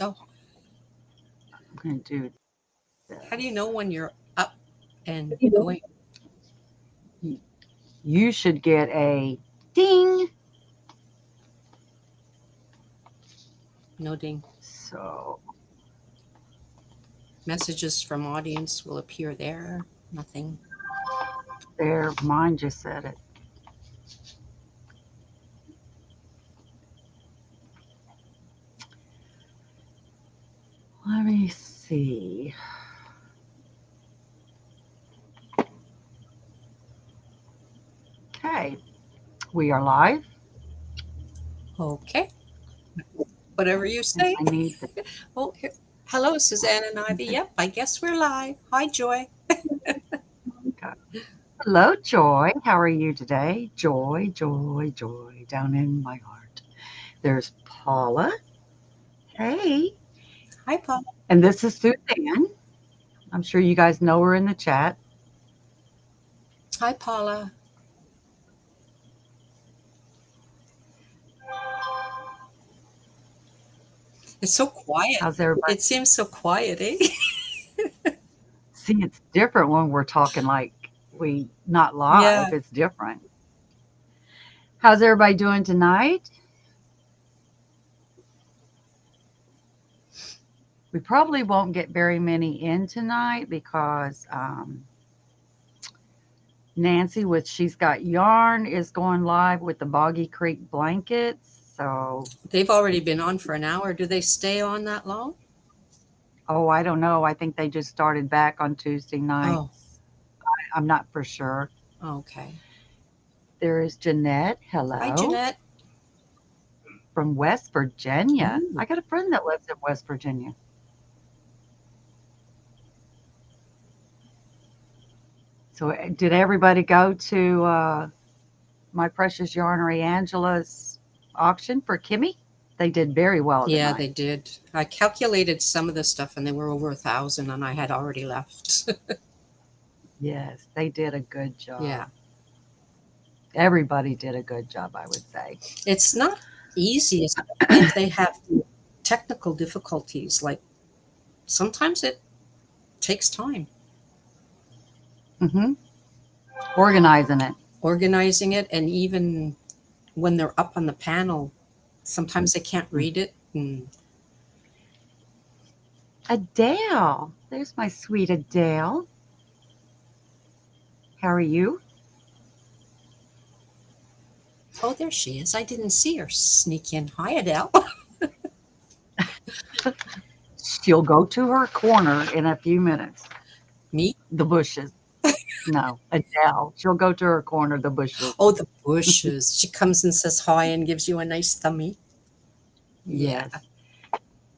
So I'm going to do how do you this. know when you're up and going? You you should get a ding. No ding. So Messages from audience will appear there. Nothing. there, mine just said it. Let me see. Okay, we are live, Okay. Whatever you and say. I need the. Oh, here. Hello, Suzanne and Ivy. Yep, I guess we're live. Hi, Joy. Okay. Hello, Joy. How are you today? Joy, joy, joy down in my heart. There's Paula. Hey. Hi, Paul. And this is Suzanne. I'm sure you guys know her in the chat. Hi, Paula. It's so quiet. How's everybody? It seems so quiet, eh? See, it's different when we're talking like we not Yeah. live. It's different. How's everybody doing tonight? We probably won't get very many in tonight because Nancy, with She's Got Yarn, is going live with the Boggy Creek blankets. So, They've already been on for an hour. Do they stay on that long? oh, I don't know. I think they just started back on Tuesday Oh, nights. I'm not for sure. okay. There is Jeanette. Hi, Hello. Jeanette. From West Virginia. Ooh. I got a friend that lives in West Virginia. So, did everybody go to My Precious Yarnery Angela's auction for Kimmy? They did very well Yeah, they tonight. did. I calculated some of the stuff and they were over 1,000 and I had already left. Yes, they did a good Yeah. job. Everybody did a good job, I would say. It's not easy, especially if they have technical difficulties. Like sometimes it takes time Hmm. Organizing it. organizing it, and even when they're up on the panel, sometimes they can't Mm. read it. And Adele. There's my sweet Adele. How are you? oh, there she is. I didn't see her sneak in. Hi, Adele. She'll go to her corner in a few minutes. Me? The bushes. No, Adele. She'll go to her corner, the bushes. Oh, the bushes. She comes and says hi and gives you a nice thummy. Yeah, Yes.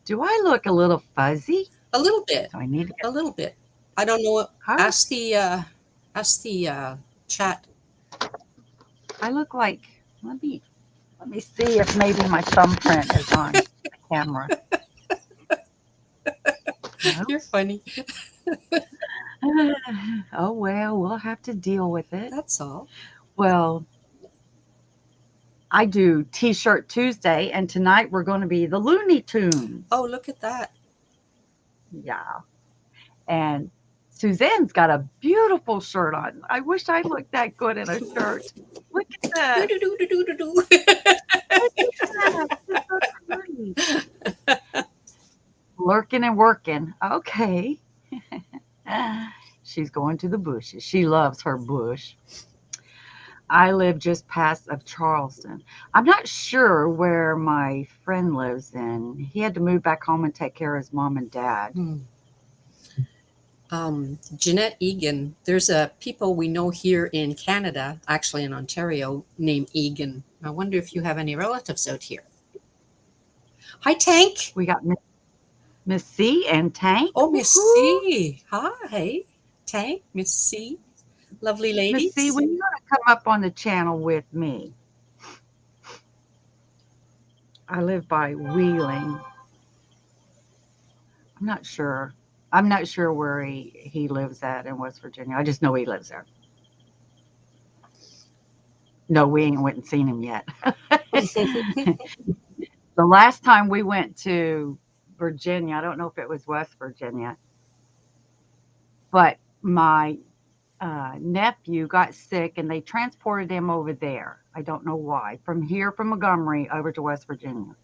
Do I look a little fuzzy? a little bit. So I need to A get. little bit. I don't know what. How Ask the chat. I look like. Let me see if maybe my thumbprint is on the camera. No. You're funny. Oh well, we'll have to deal with it. That's all. Well, I do T-shirt Tuesday, and tonight we're going to be the Looney Oh, Tunes. look at that. Yeah, and Suzanne's got a beautiful shirt on. I wish I looked that good in a shirt. Look at Do that. do do do do do do. Look at that. It's so pretty. Lurking and working. Okay. She's going to the bushes. She loves her bush. I live just past of Charleston. I'm not sure where my friend lives in. He had to move back home and take care of his mom and dad. Hmm. Jeanette Egan. There's a people we know here in Canada, actually in Ontario, named Egan. I wonder if you have any relatives out here. Hi, Tank. We got Miss C and Tank. Oh, Miss Woohoo! C. Hi, Tank. Miss C. Lovely Miss C, ladies. when you gonna come up on the channel with me? I live by Wheeling. I'm not sure. I'm not sure where he lives at in West Virginia. I just know he lives there. No, we ain't went and seen him yet. The last time we went to Virginia. I don't know if it was West Virginia, but my nephew got sick and they transported him over there. I don't know why. From here, from Montgomery over to West Virginia.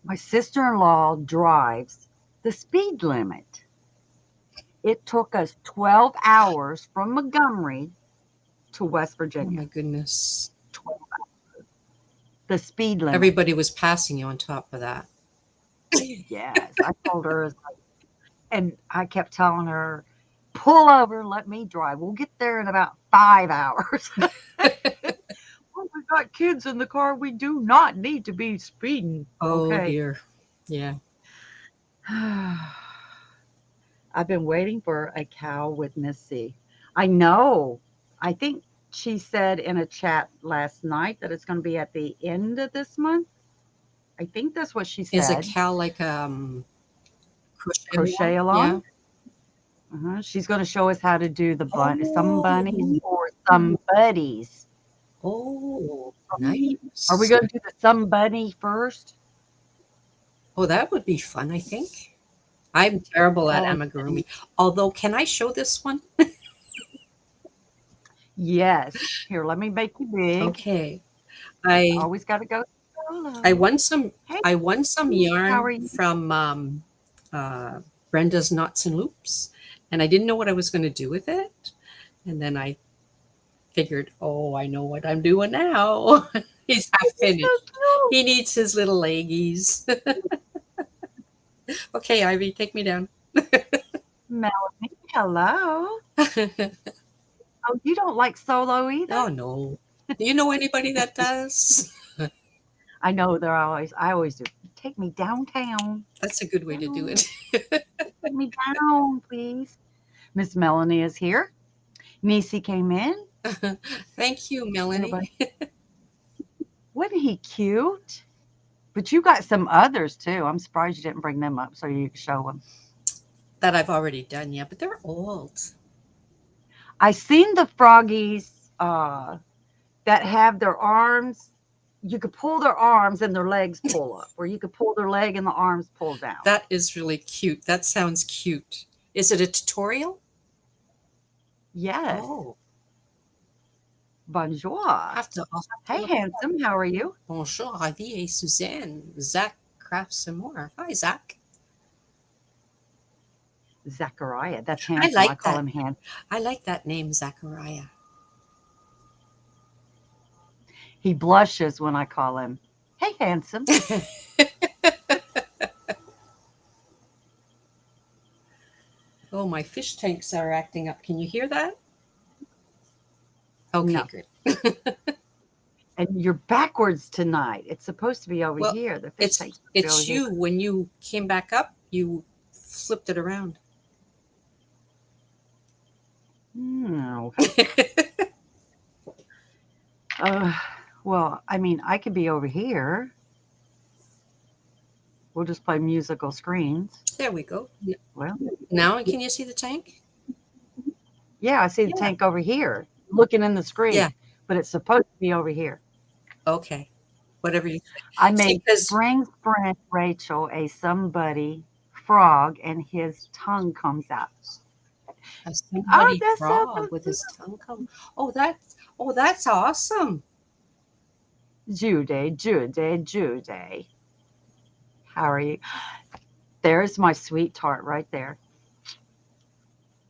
My sister in law drives the speed limit. It took us 12 hours from Montgomery to West Oh my Virginia. goodness. 12, the speed limit. Everybody was passing you on top of that. Yes. I told her, and I kept telling her, pull over and let me drive. We'll get there in about 5 hours. Well, we got kids in the car. We do not need to be speeding. Oh Okay. dear. Yeah. I've been waiting for a cow with Missy. I know. I think she said in a chat last night that it's going to be at the end of this month. I think that's what she Is a said. cow like crochet Crochet along? Yeah. along. She's going to show us how to do the some bunnies Oh. or some buddies. Oh, Are we nice. going to do the some bunny first? Oh, that would be fun, I think. I'm terrible at Oh, amigurumi. Although, can I show this one? yes. Here, let me make you big. Okay. I Always got to go I solo. won some Hey, I won some how are yarn you? from uh, Brenda's Knots and Loops, and I didn't know what I was going to do with it. And then I figured, oh, I know what I'm doing now. He's half This is so finished. cute. He needs his little leggies. Okay, Ivy, take me down. Melanie, hello. Oh, you don't like solo either? Oh no. Do you know anybody that does? I know I always do. Take me downtown. That's a good way to do Down. it. Take me down, please. Miss Melanie is here. Nisi came in. Thank you, Melanie. Wasn't he cute? But you got some others too. I'm surprised you didn't bring them up so you could show them. That I've already done, yeah, but they're old. I seen the froggies that have their arms. You could pull their arms and their legs pull up, or you could pull their leg and the arms pull down. That is really cute. That sounds cute. Is it a tutorial? Yes. Oh, Bonjour. I'll have to Hey, look. handsome. How are you? Bonjour, Ivy et Suzanne. Zach crafts some more. Hi, Zach. Zachariah. That's I handsome. I like call that. him handsome. I like that name, Zachariah. He blushes when I call him, hey, handsome. Oh, my fish tanks are acting up. Can you hear that? Okay, No. good. And you're backwards tonight. It's supposed to be over Well, here. The fish tank's supposed to be over it's here. you. When you came back up, you flipped it around. Okay. Well, I mean, I could be over here. We'll just play musical screens. There we go. Well, Now, can you see the tank? yeah, I see the Yeah. tank over here, looking in the screen. Yeah. But it's supposed to be over here. Okay. Whatever you say. I See, made 'cause Spring's friend Rachel a somebody frog, and his tongue comes out. a somebody that's so frog with his tongue come. Oh, that's awesome. Judy, Judy, Judy. How are you? There's my sweetheart right there.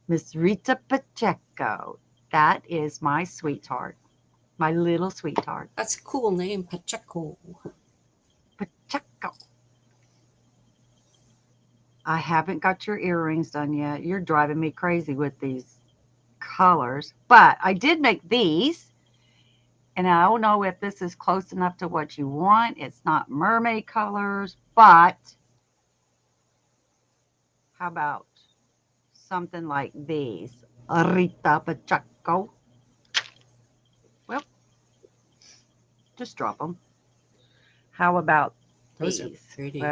Miss Rita Pacheco. That is my sweetheart. My little sweetheart. That's a cool name, Pacheco. Pacheco. I haven't got your earrings done yet. You're driving me crazy with these colors. But I did make these. And I don't know if this is close enough to what you want. It's not mermaid colors, but how about something like these? Rita Pacheco. Well, just drop them. How about Those are these? pretty.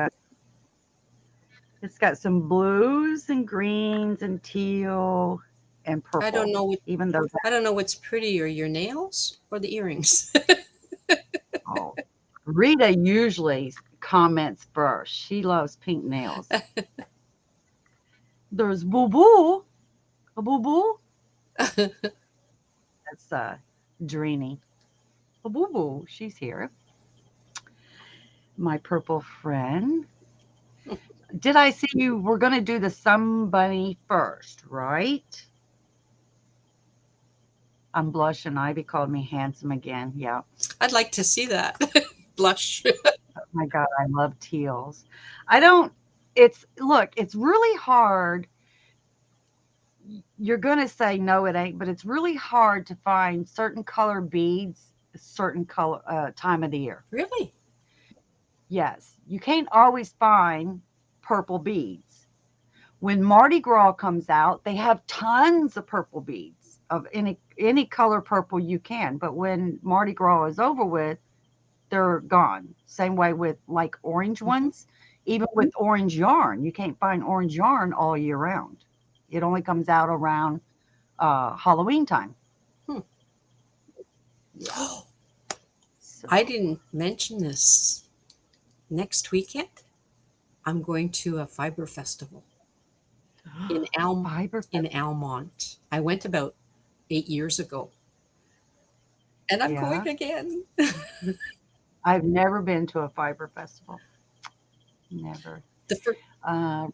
It's got some blues and greens and teal and purple. I don't know what Even though I don't know what's prettier, your nails or the earrings. oh, Rita usually comments first. She loves pink nails. There's Boo Boo. A Boo Boo. That's Dreamy. A Boo Boo. She's here. My purple friend. Did I see you? We're going to do the Sun Bunny first, right? I'm blushing. Ivy called me handsome again. Yeah. I'd like to see that. Blush. Oh my God, I love teals. I don't, it's, look, it's really hard. You're going to say, no, it ain't, but it's really hard to find certain color beads, a certain color time of the year. Really? Yes. You can't always find purple beads. When Mardi Gras comes out, they have tons of purple beads of any color purple you can. But when Mardi Gras is over with, they're gone. Same way with like orange ones. Even with orange yarn, you can't find orange yarn all year round. It only comes out around Halloween time. Hmm. Yeah. So, I didn't mention this. Next weekend, I'm going to a fiber festival in fiber. Almont. I went about 8 years ago, and I'm Yeah. going again. I've never been to a fiber festival. Never. The first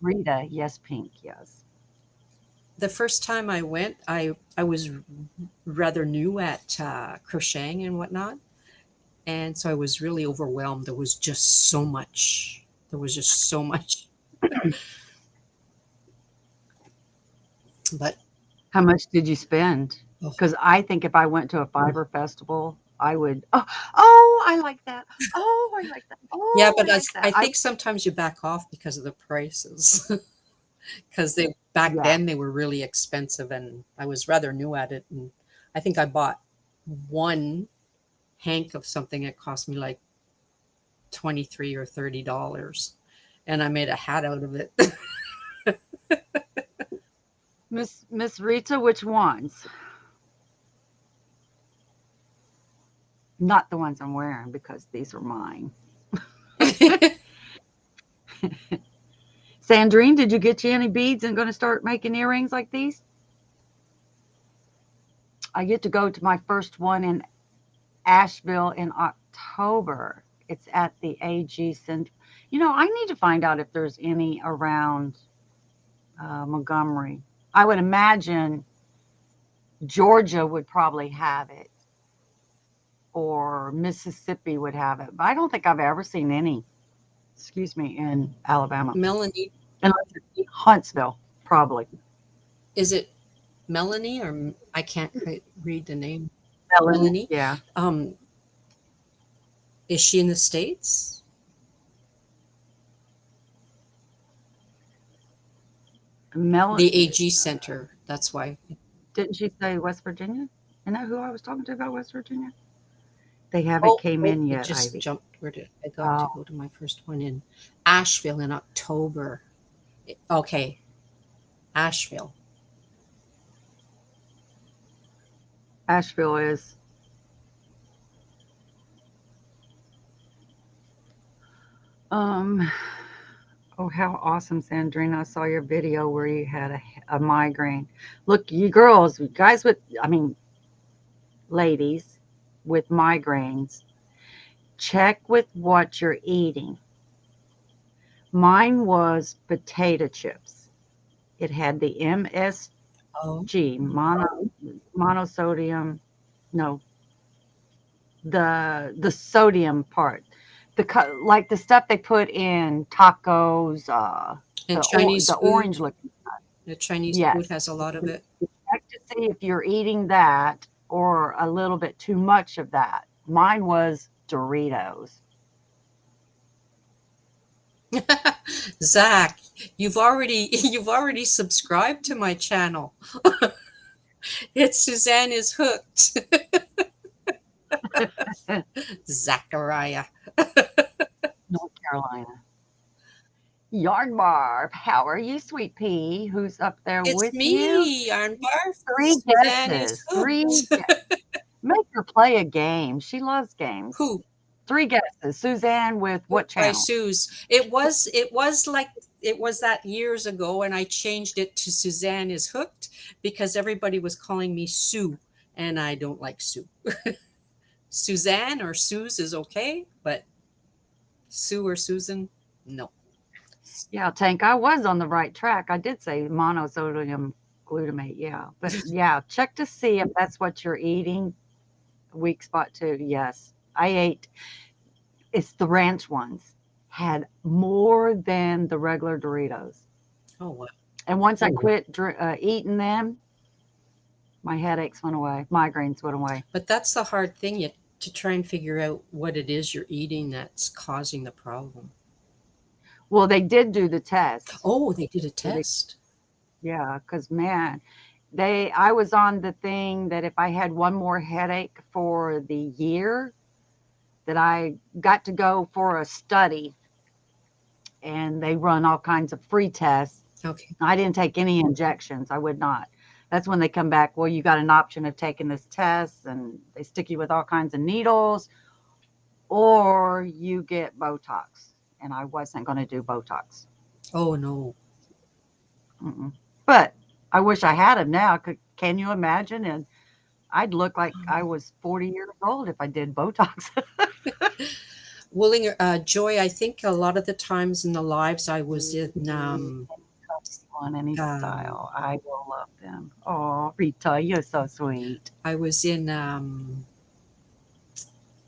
Rita, yes, pink, yes. the first time I went, I was rather new at crocheting and whatnot, and so I was really overwhelmed. There was just so much. There was just so much. But How much did you spend? oh, Because I think if I went to a fiber festival, I would. Oh, I like that. Oh, I like that. yeah, Oh, I but like that. I think sometimes you back off because of the prices. Because they back Yeah. then they were really expensive, and I was rather new at it, and I think I bought one hank of something that cost me like 23 or $30, and I made a hat out of it. Miss Rita, which ones? Not the ones I'm wearing because these are mine. Sandrine, did you get you any beads and going to start making earrings like these? I get to go to my first one in Asheville in October. It's at the AG Center. I need to find out if there's any around Montgomery. I would imagine Georgia would probably have it, or Mississippi would have it. But I don't think I've ever seen any, excuse me, in Alabama. Melanie, Unless it's Huntsville, probably. is it Melanie or I can't read the name. Melanie, Melanie. yeah. Um, is she in the States? The Melanie, AG Center. That's why. didn't she say West Virginia? Isn't that who I was talking to about West Virginia? They haven't Oh, came oh, in it yet, just Ivy. jumped. Where did I got to Oh, go to my first one in Asheville in October? Okay, Asheville. Asheville is. Um, oh, how awesome, Sandrina. I saw your video where you had a migraine. Look, you girls, you guys ladies with migraines, check with what you're eating. Mine was potato chips. It had the Oh, MSG, monosodium, no, the sodium part, like the stuff they put in tacos, and the Chinese orange food. looking. The Chinese food Yes, has a lot of it. check to see if you're eating that or a little bit too much of that. Mine was Doritos. Zach, you've already subscribed to my channel. It's Suzanne is hooked. Zachariah. North Carolina. Yarn Barb, how are you, sweet pea? Who's up there It's with you? me, Yarn Barf. Three Suzanne is guesses. hooked. Make her play a game. She loves games. Who? Three guesses. Suzanne with what By channel? Suze. It was that years ago, and I changed it to Suzanne is Hooked because everybody was calling me Sue, and I don't like Sue. Suzanne or Suze is okay, but Sue or Susan, no. Yeah, Tank, I was on the right track. I did say monosodium glutamate. Yeah. But yeah, check to see if that's what you're eating. Weak spot too. Yes. I ate, it's the ranch ones, had more than the regular Doritos. Oh wow. And once I quit eating them, my headaches went away, migraines went away. But that's the hard thing yet to try and figure out what it is you're eating that's causing the problem. Well, they did do the test. Oh, they did a So they, test. yeah, because man, I was on the thing that if I had one more headache for the year, that I got to go for a study, and they run all kinds of free tests. Okay. I didn't take any injections. I would not. That's when they come back. Well, you got an option of taking this test, and they stick you with all kinds of needles, or you get Botox. And I wasn't going to do Botox. Oh no. Mm-mm. But I wish I had them now. Can you imagine? And I'd look like I was 40 years old if I did Botox. Willing, Joy, I think a lot of the times in the lives I was in, On any um, style, I will love them. Oh, Rita, you're so sweet. I was in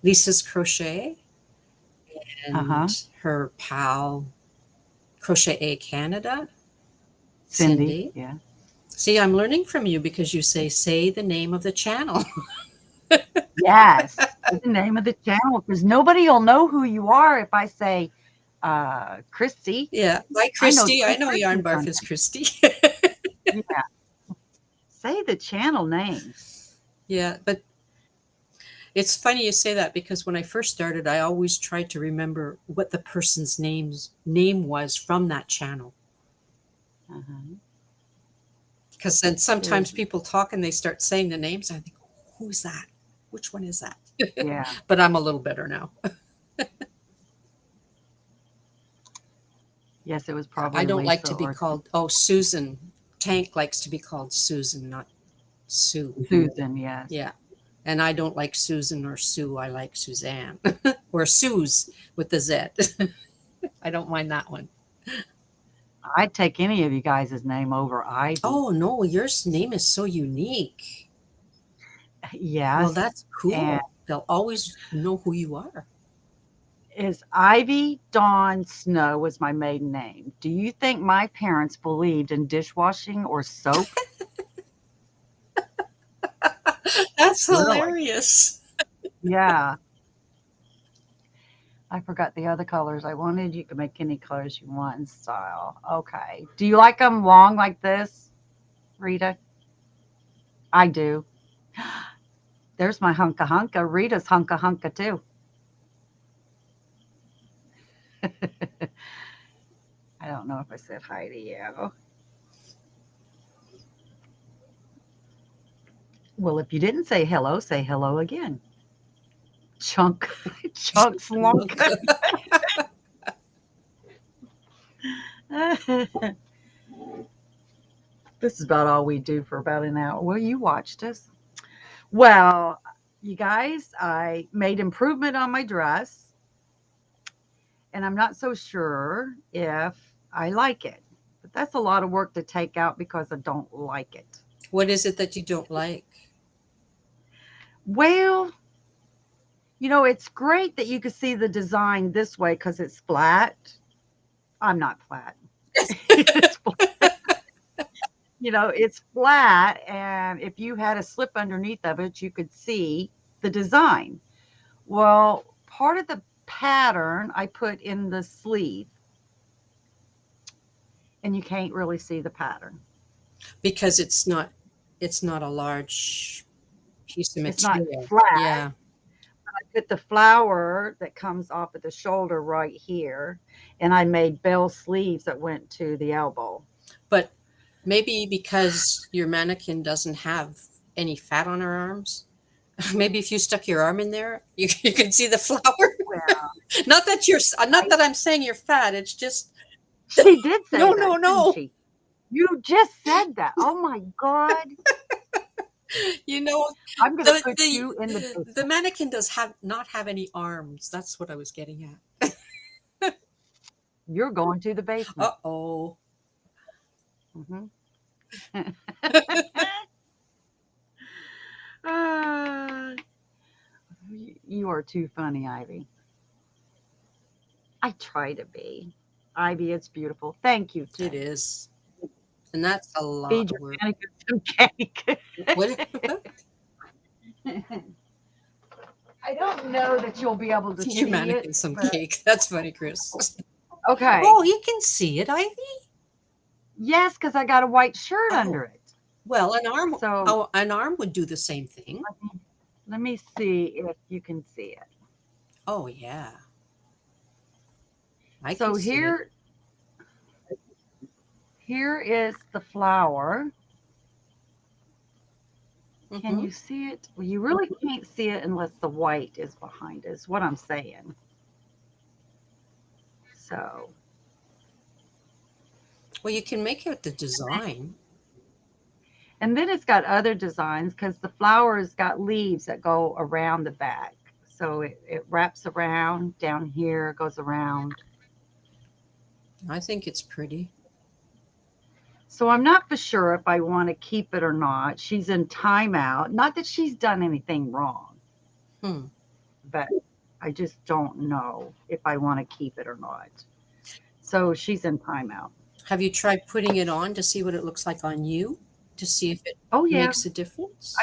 Lisa's Crochet Uh huh. and her pal Crochet A Canada, Cindy, Cindy. yeah. See, I'm learning from you because you say the name of the channel. Yes, say the name of the channel because nobody will know who you are if I say, Christy. Yeah. Hi, I know Christy. I two know Christys Yarnbarth on is there. Christy. Yeah, say the channel name. Yeah, but it's funny you say that because when I first started, I always tried to remember what the person's name was from that channel. Uh-huh. Because then sometimes There's, people talk and they start saying the names. I think, who's that? Which one is that? yeah, But I'm a little better now. yes, it was I probably don't like Lisa to be or called, oh, Susan. Tank likes to be called Susan, not Sue. Susan. Yes, Yeah. And I don't like Susan or Sue. I like Suzanne or Suze with the Z. I don't mind that one. I'd take any of you guys' name over Ivy. Oh, no, your name is so unique. Well, Yes, that's and cool. They'll always know who you are. is Ivy Dawn Snow was my maiden name. Do you think my parents believed in dishwashing or soap? That's Really? hilarious. Yeah. I forgot the other colors I wanted. You can make any colors you want in style. Okay. Do you like them long like this, Rita? I do. There's my hunka hunka. Rita's hunka hunka too. I don't know if I said hi to you. Well, if you didn't say hello again. Chunk, chunks long. This is about all we do for about an hour. Well, you watched us. Well, you guys, I made improvement on my dress, and I'm not so sure if I like it. But that's a lot of work to take out because I don't like it. What is it that you don't like? Well, it's great that you can see the design this way because it's flat. I'm not flat. It's flat. It's flat, and if you had a slip underneath of it, you could see the design. Well, part of the pattern I put in the sleeve, and you can't really see the pattern. Because it's not a large piece of It's not material. flat. Yeah. I put the flower that comes off of the shoulder right here, and I made bell sleeves that went to the elbow. But maybe because your mannequin doesn't have any fat on her arms, maybe if you stuck your arm in there, you can see the flower. Not that I'm saying you're fat. It's just She did say no, no, that, didn't no. she? You just said that. Oh my God. You know, I'm gonna the put the you in the the basement. mannequin does have not have any arms. That's what I was getting at. You're going to the basement. Uh-oh. Mhm. Ah, you are too funny, Ivy. I try to be. Ivy, it's beautiful. Thank you, It Chit. is. And that's a lot Feed of your work. mannequin some cake. What? I don't know that you'll be able to Your see it, mannequin some but cake. That's funny, Chris. okay. Oh, you can see it, Ivy. Yes, because I got a white shirt Oh, under it. well, So an arm would do the same thing. let me see if you can see it. Oh, yeah. I can So see it. here is the flower. Can Mm-hmm. you see it? Well, you really can't see it unless the white is behind it, is what I'm saying. So, Well, you can make it the design. and then it's got other designs because the flower's got leaves that go around the back. So it wraps around down here, goes around. I think it's pretty. So I'm not for sure if I want to keep it or not. She's in timeout. Not that she's done anything wrong, Hmm. but I just don't know if I want to keep it or not. So she's in timeout. Have you tried putting it on to see what it looks like on you? To see if it Oh yeah, makes a difference?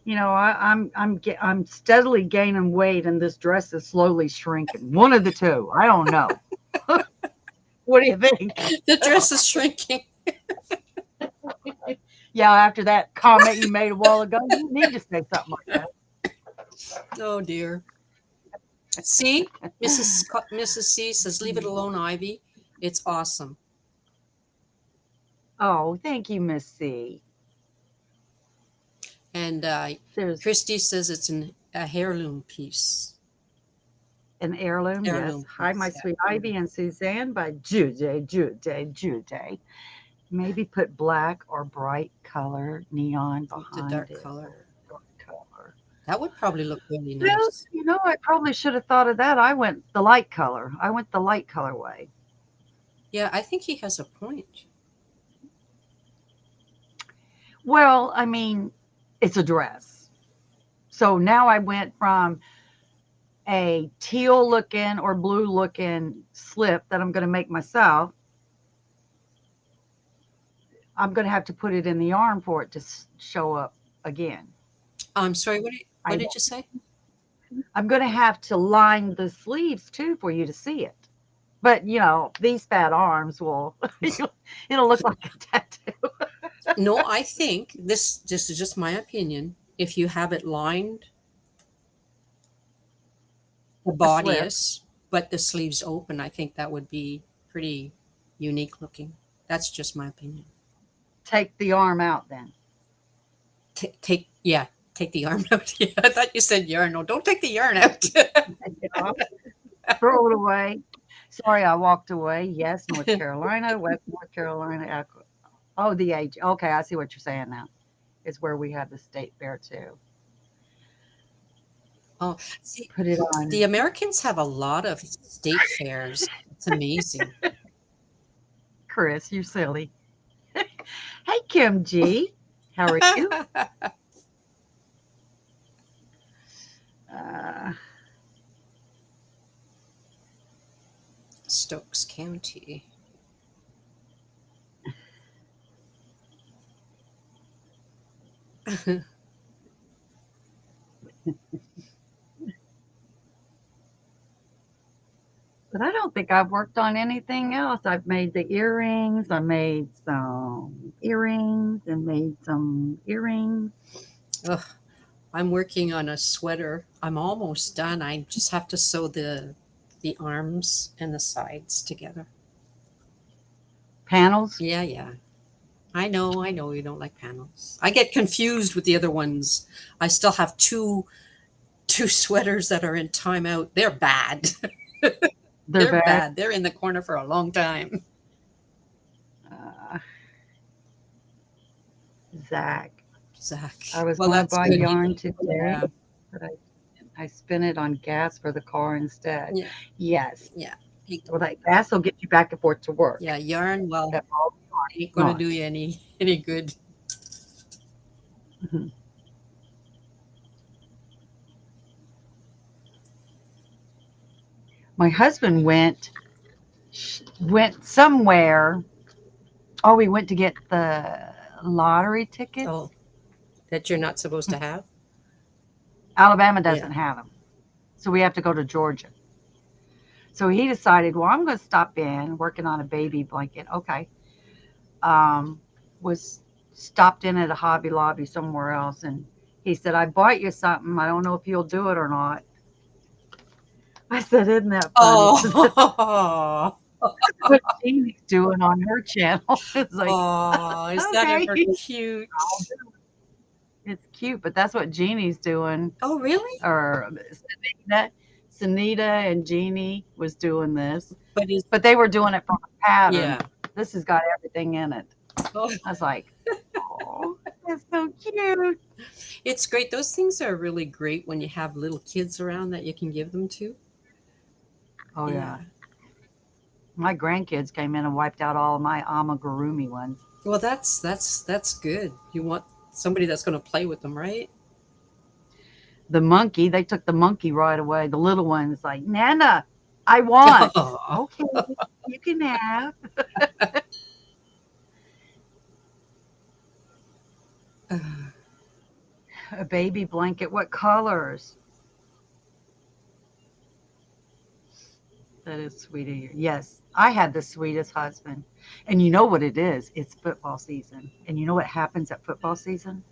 I'm steadily gaining weight, and this dress is slowly shrinking. One of the two. I don't know. What do you think? The dress is shrinking. Yeah, after that comment you made a while ago, you need to say something like Oh dear. See, Mrs. C says, "Leave it that. alone, Ivy. It's awesome." Oh, thank you, Miss C. And There's Christy says it's a heirloom piece. an heirloom, yes. Heirloom Hi, my piece. Yeah. sweet Ivy and Suzanne by Jude. Maybe put black or bright color neon The behind dark it color. or dark color. That would probably look really Well, nice. I probably should have thought of that. I went the light color. I went the light color way. Yeah, I think he has a point. Well, I mean, it's a dress. So now I went from a teal looking or blue looking slip that I'm going to make myself. I'm going to have to put it in the arm for it to show up again. I'm sorry, what I, did you say? I'm going to have to line the sleeves too for you to see it. But these fat arms will, it'll look like a tattoo. No, I think this is just my opinion. If you have it lined, the A slip. bodice, but the sleeves open, I think that would be pretty unique looking. That's just my opinion. Take the arm out then. Yeah, take the yarn out. Yeah, I thought you said yarn. No, don't take the yarn out. Take it off. Throw it away. Sorry, I walked away. Yes, North Carolina, West North Carolina. Oh, the age. Okay, I see what you're saying now. It's where we have the state fair too. Oh, see, Put it the on. Americans have a lot of state fairs. It's amazing. Chris, you're silly. Hey, Kim G. How are you? Uh, Stokes County. but I don't think I've worked on anything else. I've made the earrings. I made some earrings and made some earrings. Ugh, I'm working on a sweater. I'm almost done. I just have to sew the arms and the sides together. Panels. Yeah, yeah. I know you don't like panels. I get confused with the other ones. I still have two sweaters that are in timeout. They're bad. They're They're bad. bad. They're in the corner for a long time. Uh, Zach, Zach. I was Well, going to that's buy good. He yarn knows. today, Yeah. but I spent it on gas for the car instead. Yeah. Yes. Yeah. He, Well, that gas will get you back and forth to work. yeah. Yarn. Well, That all ain't gonna not. do you any good. Mhm. My husband went somewhere. Oh, we went to get the lottery Oh, tickets. that you're not supposed to have. Alabama Yeah. doesn't have them, so we have to go to Georgia. So he decided, well, I'm going to stop in working on a baby blanket. Okay. Um, was stopped in at a Hobby Lobby somewhere else, and he said, I bought you something. I don't know if you'll do it or not. I said, isn't that funny? Oh. What Jeannie's doing on her channel. It's like, Oh, is that okay, ever cute? it's cute, but that's what Jeannie's doing. Oh, really? Or Sunita and Jeannie was doing this, But is but they were doing it from a pattern. yeah. This has got everything in it. Oh, I was like, oh, that's so cute. it's great. Those things are really great when you have little kids around that you can give them to. Oh yeah. Yeah. My grandkids came in and wiped out all of my amigurumi ones. Well, that's good. You want somebody that's going to play with them, right? The monkey, they took the monkey right away. The little one's like, Nana, I want. Oh. Okay, you can have a baby blanket. What colors? That is sweet of you. Yes, I had the sweetest husband. And you know what it is? It's football season. And you know what happens at football season?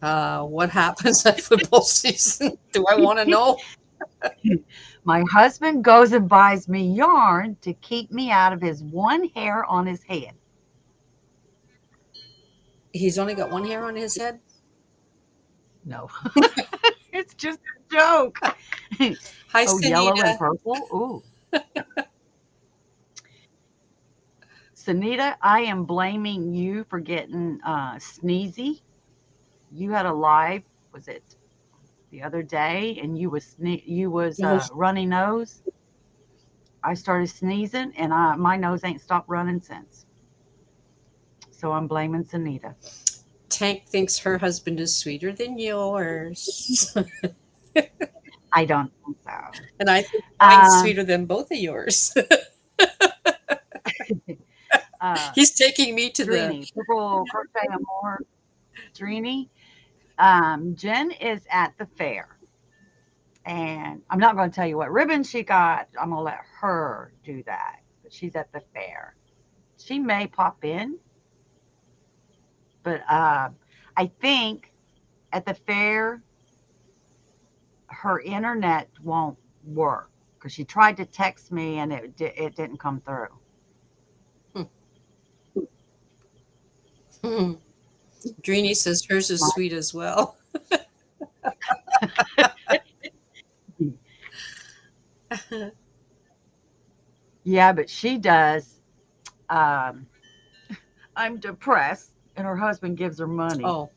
What happens at football season? Do I want to know? My husband goes and buys me yarn to keep me out of his one hair on his head. He's only got one hair on his head. No, it's just a joke. Hi, Oh, yellow and Sunita. purple. Ooh. Sunita, I am blaming you for getting sneezy. You had a live, was it the other day, and you was Oh, runny nose. I started sneezing, and my nose ain't stopped running since. So I'm blaming Sunita. Tank thinks her husband is sweeter than yours. I don't think so. And I think mine's Um, sweeter than both of yours. uh, He's taking me to the Drini, Purple Crochet and More. Drini, Jen is at the fair, and I'm not going to tell you what ribbon she got. I'm going to let her do that. But she's at the fair. She may pop in, but I think at the fair her internet won't work because she tried to text me and it didn't come through. Drini says hers is My- sweet as well. yeah, but she does. Um, I'm depressed, and her husband gives her money. Oh,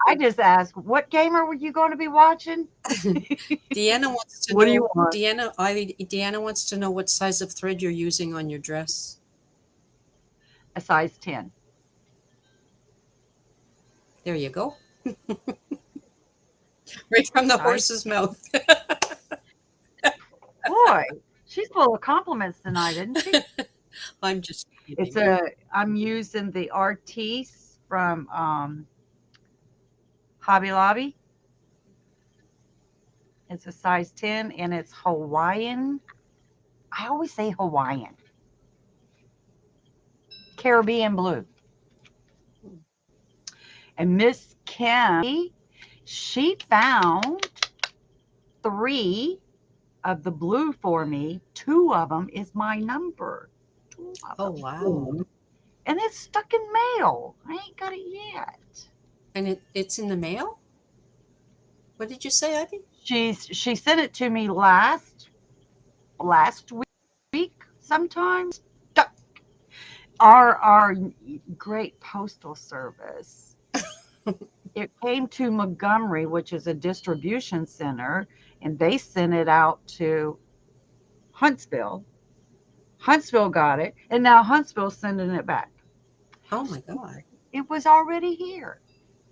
I just asked, what gamer were you going to be watching? Deanna wants to What do you know. want? Deanna wants to know what size of thread you're using on your dress. A size 10. There you go. Right from the Size horse's 10. mouth. Boy, she's full of compliments tonight, isn't she? I'm just It's kidding. I'm using the Artiste from Hobby Lobby. It's a size 10 and it's Hawaiian. I always say Hawaiian. Caribbean blue. And Miss Kim, she found 3 of the blue for me. 2 of them is my number. 2 Oh, of wow. them. And it's stuck in mail. I ain't got it yet. And it's in the mail? What did you say, Ivy? She sent it to me last week sometime. Our great postal service. It came to Montgomery, which is a distribution center, and they sent it out to Huntsville. Huntsville got it, and now Huntsville's sending it back. Oh my God. It was already here.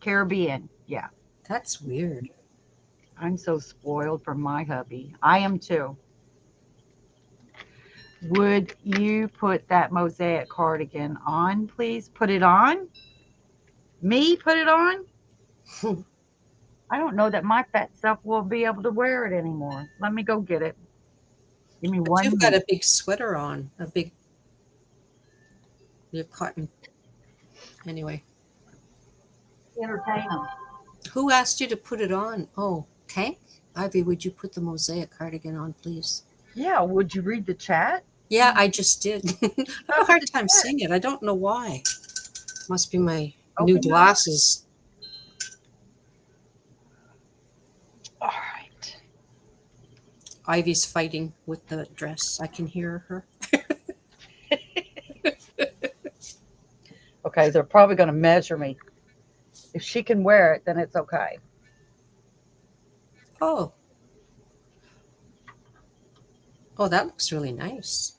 Caribbean, yeah. That's weird. I'm so spoiled for my hubby. I am too. Would you put that mosaic cardigan on, please? Put it on? Me put it on? I don't know that my fat self will be able to wear it anymore. Let me go get it. Give me But one you've got minute. a big sweater on, a big, your cotton. Anyway, Entertain them. who asked you to put it on? Oh, Tank? Ivy, would you put the mosaic cardigan on, please? Yeah, would you read the chat? Yeah, I just did. I have a Oh, hard time seeing it. I don't know why. Must be my new open up. glasses. All right. Ivy's fighting with the dress. I can hear her. Okay, they're probably going to measure me. If she can wear it, then it's okay. Oh, oh, that looks really nice.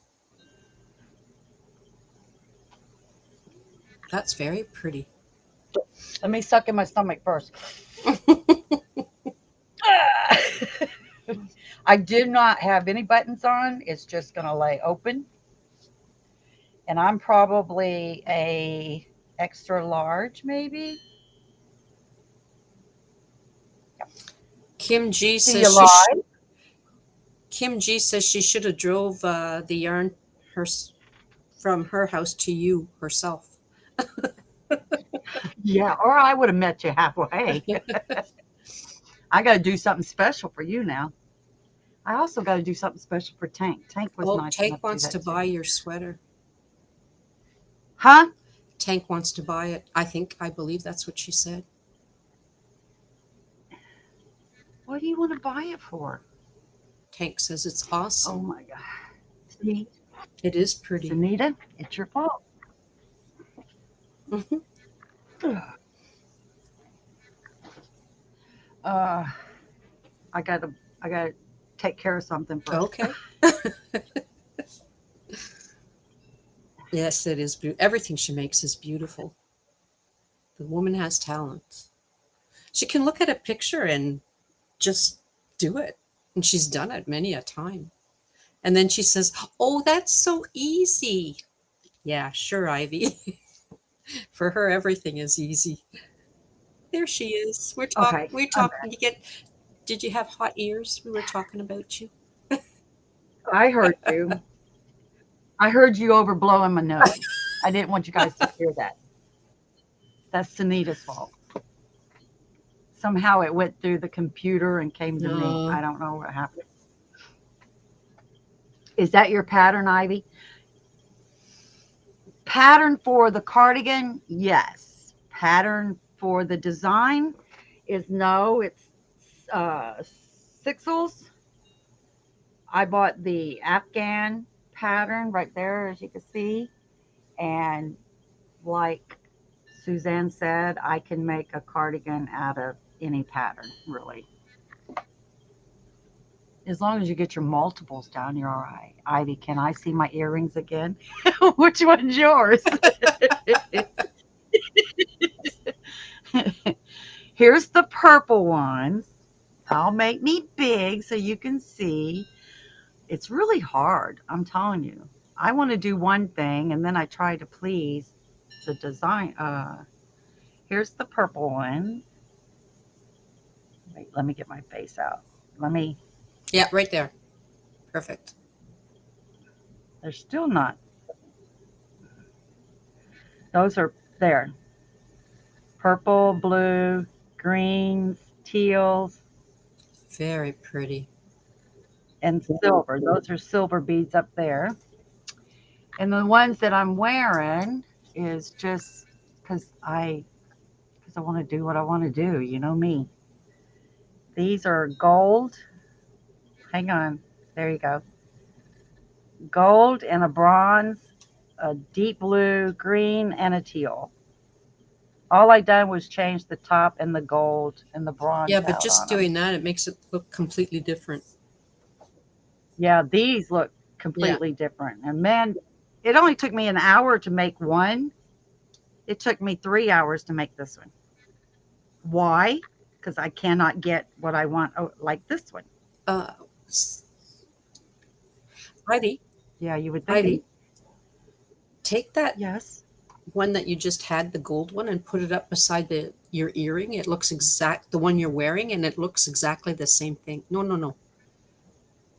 That's very pretty. Let me suck in my stomach first. I did not have any buttons on. It's just going to lay open. And I'm probably a extra large, maybe. Kim G See says you live. Kim G says she should have drove the yarn her from her house to you herself. Yeah, or I would have met you halfway. I got to do something special for you now. I also got to do something special for Tank. Tank was Oh, nice Tank enough to do wants to that buy too. your sweater. Huh? Tank wants to buy it. I believe that's what she said. What do you want to buy it for? Tank says it's Oh awesome. my God. See, It is pretty. Sunita, it's your fault. Mhm. Uh, I gotta take care of something first. Okay. Yes, it is beautiful. Everything she makes is beautiful. The woman has talent. She can look at a picture and just do it. And she's done it many a time. And then she says, "Oh, that's so easy." Yeah, sure, Ivy. For her, everything is easy. There she is. Okay, We're I'm talking. back. Did you have hot ears? We were talking about you. I heard you. I heard you over blowing my nose. I didn't want you guys to hear that. That's Sunita's fault. Somehow it went through the computer and came to me. Uh, I don't know what happened. Is that your pattern, Ivy? Pattern for the cardigan? Yes. Pattern for the design is no. It's sixels. I bought the Afghan pattern right there, as you can see. And like Suzanne said, I can make a cardigan out of any pattern, really. As long as you get your multiples down, you're all right. Ivy, can I see my earrings again? Which one's yours? Here's the purple ones. I'll make me big so you can see. It's really hard, I'm telling you. I want to do one thing and then I try to please the design. Here's the purple one. Wait, let me get my face out. Let me, yeah, right there. Perfect. they're still not. Those are there. Purple, blue, greens, teals, Very pretty. and silver. Those are silver beads up there. And the ones that I'm wearing is just because I want to do what I want to do. You know me. These are gold. Hang on. There you go. Gold and a bronze, a deep blue, green, and a teal. All I done was change the top and the gold and the Yeah, bronze but out just on them. doing that, it makes it look completely different. Yeah, these look Yeah. completely different. And man, it only took me an hour to make one. It took me 3 hours to make this one. Why? Because I cannot get what I want like this one. Uh, s- Heidi, Yeah, you would think. Heidi, take that Yes. one that you just had, the gold one, and put it up beside the your earring. It looks exact the one you're wearing, and it looks exactly the same thing. No, no, no.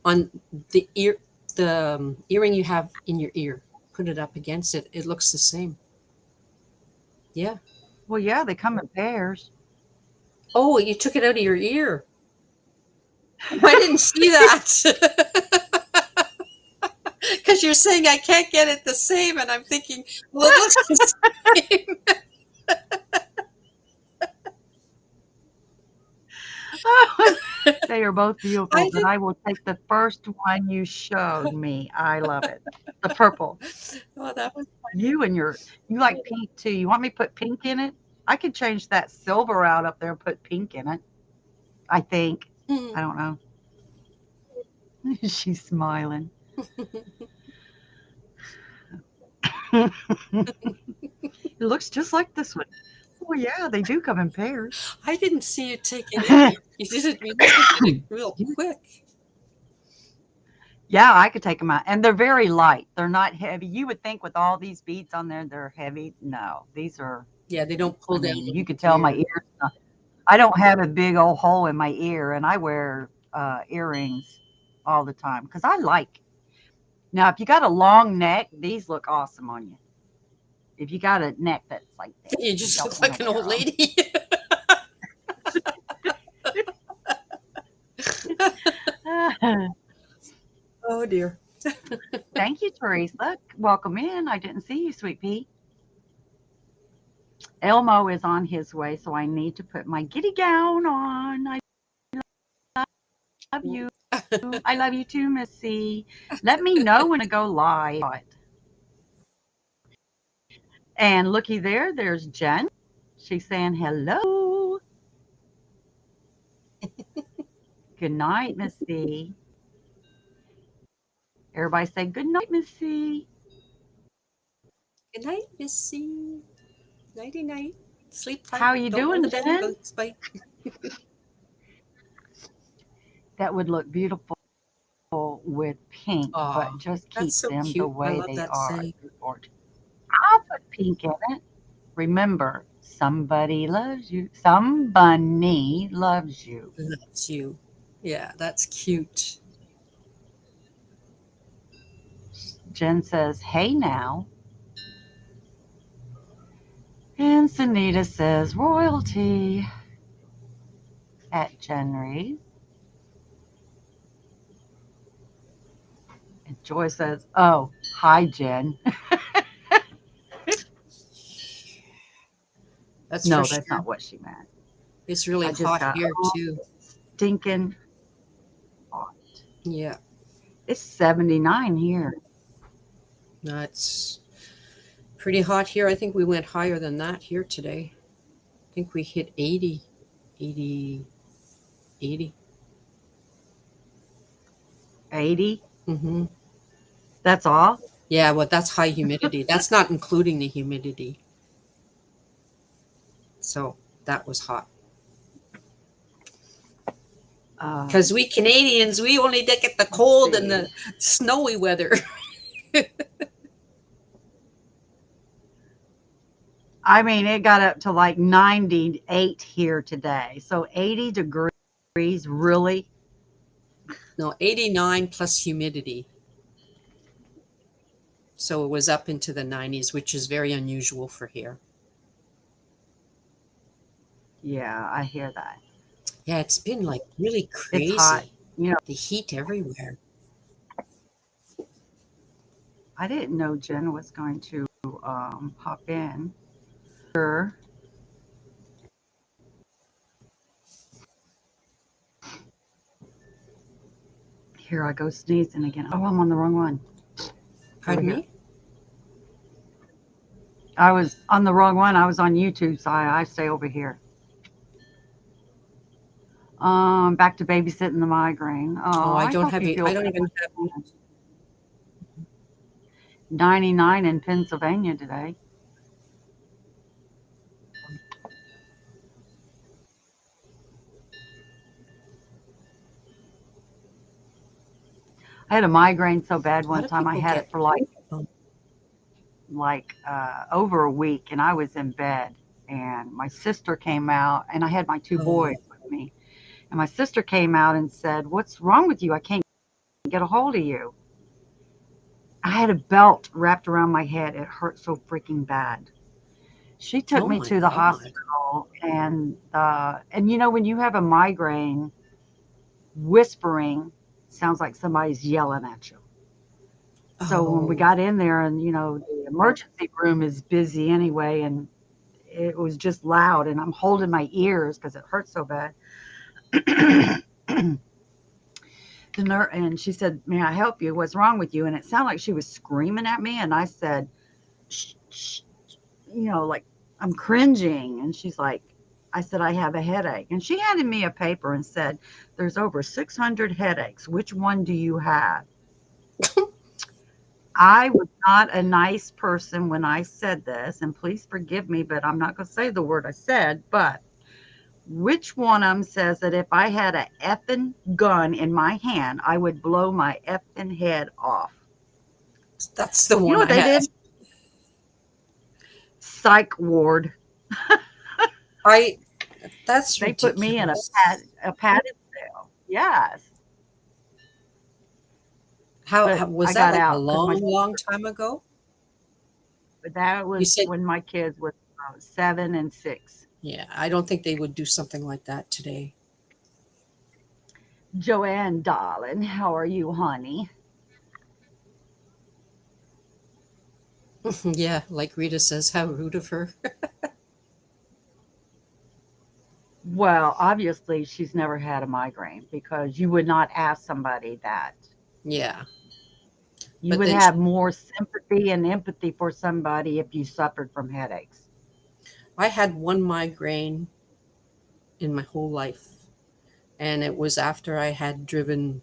On the earring you have in your ear, put it up against it. It looks the same. Yeah. Well, yeah, they come in pairs. Oh, you took it out of your ear. I didn't see that. Because you're saying I can't get it the same, and I'm thinking, well, it looks the same. They are both beautiful, I but didn't. I will take the first one you showed me. I love it. The purple. Oh, that was You like pink too. You want me to put pink in it? I could change that silver out up there and put pink in it. I think. funny. I don't know. She's smiling. It looks just like this one. Oh yeah, they do come in pairs. I didn't see you take it in. You must have did it real quick. Yeah, I could take them out. And they're very light. They're not heavy. You would think with all these beads on there, they're heavy. No, these are, Yeah, they don't I pull down mean, on you could your tell my ear. ears. I don't have a big old hole in my ear, and I wear earrings all the time because I like. Now, if you got a long neck, these look awesome on you. If you got a neck that's like this, You you just don't look want to like an wear old lady. them. Oh dear. Thank you, Teresa. Welcome in. I didn't see you, sweet pea. Elmo is on his way, so I need to put my giddy gown on. I love you. I love you too, Missy. Let me know when to go live. And looky there, there's Jen. She's saying hello. Good night, Missy. Everybody say good night, Missy. Good night, Missy. Nighty night. Sleep tight. How you Don't let doing, the bed Jen? bugs bite. That would look beautiful with pink, but Aw, just that's keep so them the cute. I way love they that are. saying. I'll put pink in it. Remember, somebody loves you. Somebody loves you. That's you. Yeah, that's cute. Jen says, hey now. And Sunita says, royalty at Jen Reed. And Joy says, oh, hi, Jen. That's for No, that's sure. not what she meant. It's really I just hot got here too. stinking hot. Yeah, It's 79 here. that's pretty hot here. I think we went higher than that here today. I think we hit 80, 80, 80. 80. Mm-hmm. That's all. Yeah, well, that's high humidity. That's not including the humidity. So that was hot. Uh, Because we Canadians, we only get the let's cold and see. the snowy weather. I mean, it got up to like 98 here today. So 80 degrees, really? No, 89 plus humidity. So it was up into the 90s, which is very unusual for here. Yeah, I hear that. Yeah, it's been like really It's hot. crazy. You know, The heat everywhere. I didn't know Jen was going to pop in. Sure. Here I go sneezing again. Oh, I'm on the wrong one. Over Pardon here. me? I was on the wrong one. I was on YouTube, so I stay over here. Back to babysitting the migraine. Oh, Oh, I I don't hope have you it. feel I don't better. even have it. 99 in Pennsylvania today. I had a migraine so bad A one lot of time. I people had it get. for like Oh, over a week, and I was in bed. And my sister came out, and I had my two oh, boys with me. And my sister came out and said, "What's wrong with you? I can't get a hold of you." I had a belt wrapped around my head. It hurt so freaking bad. She took oh me my to the God. hospital, and you know when you have a migraine, whispering sounds like somebody's yelling at you. So when we Oh, got in there, and the emergency room is busy anyway, and it was just loud, and I'm holding my ears because it hurt so bad. And she said, "May I help you? What's wrong with you?" And it sounded like she was screaming at me, and I said, shh, shh, like I'm cringing. And she's like, I said, "I have a headache." And she handed me a paper and said, "There's over 600 headaches. Which one do you have?" I was not a nice person when I said this, and please forgive me, but I'm not going to say the word I said. But which one of them says that if I had a effing gun in my hand, I would blow my effing head off? that's the You know one what I they have. did? Psych ward. I. That's They put me in ridiculous. a padded cell. Yes, How but was I that got like a out because my long, long time ago? but that You was said, when my kids were 7 and 6. yeah, I don't think they would do something like that today. Joanne, darling, how are you, honey? Yeah, like Rita says, how rude of her. Well, obviously, she's never had a migraine because you would not ask somebody that. Yeah, You but would then have more sympathy and empathy for somebody if you suffered from headaches. I had one migraine in my whole life, and it was after I had driven.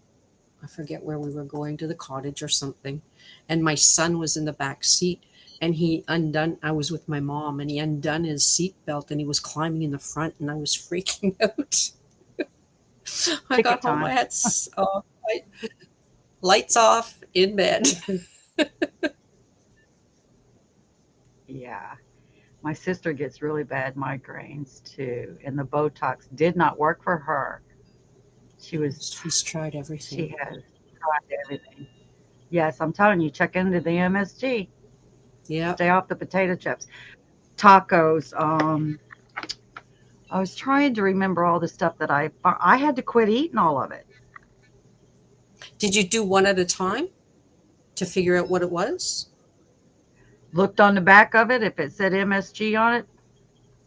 I forget where we were going to the cottage or something, and my son was in the back seat, and he undone. I was with my mom, and he undone his seat belt, and he was climbing in the front, and I was freaking out. I got Ticket home. I time. had lights off in bed. Yeah. My sister gets really bad migraines too, and the Botox did not work for her. She was, She's tried she everything. has tried everything. Yes, I'm telling you, check into the MSG. Yeah. Stay off the potato chips. Tacos. I was trying to remember all the stuff that I had to quit eating all of it. Did you do one at a time to figure out what it was? Looked on the back of it if it said MSG on it.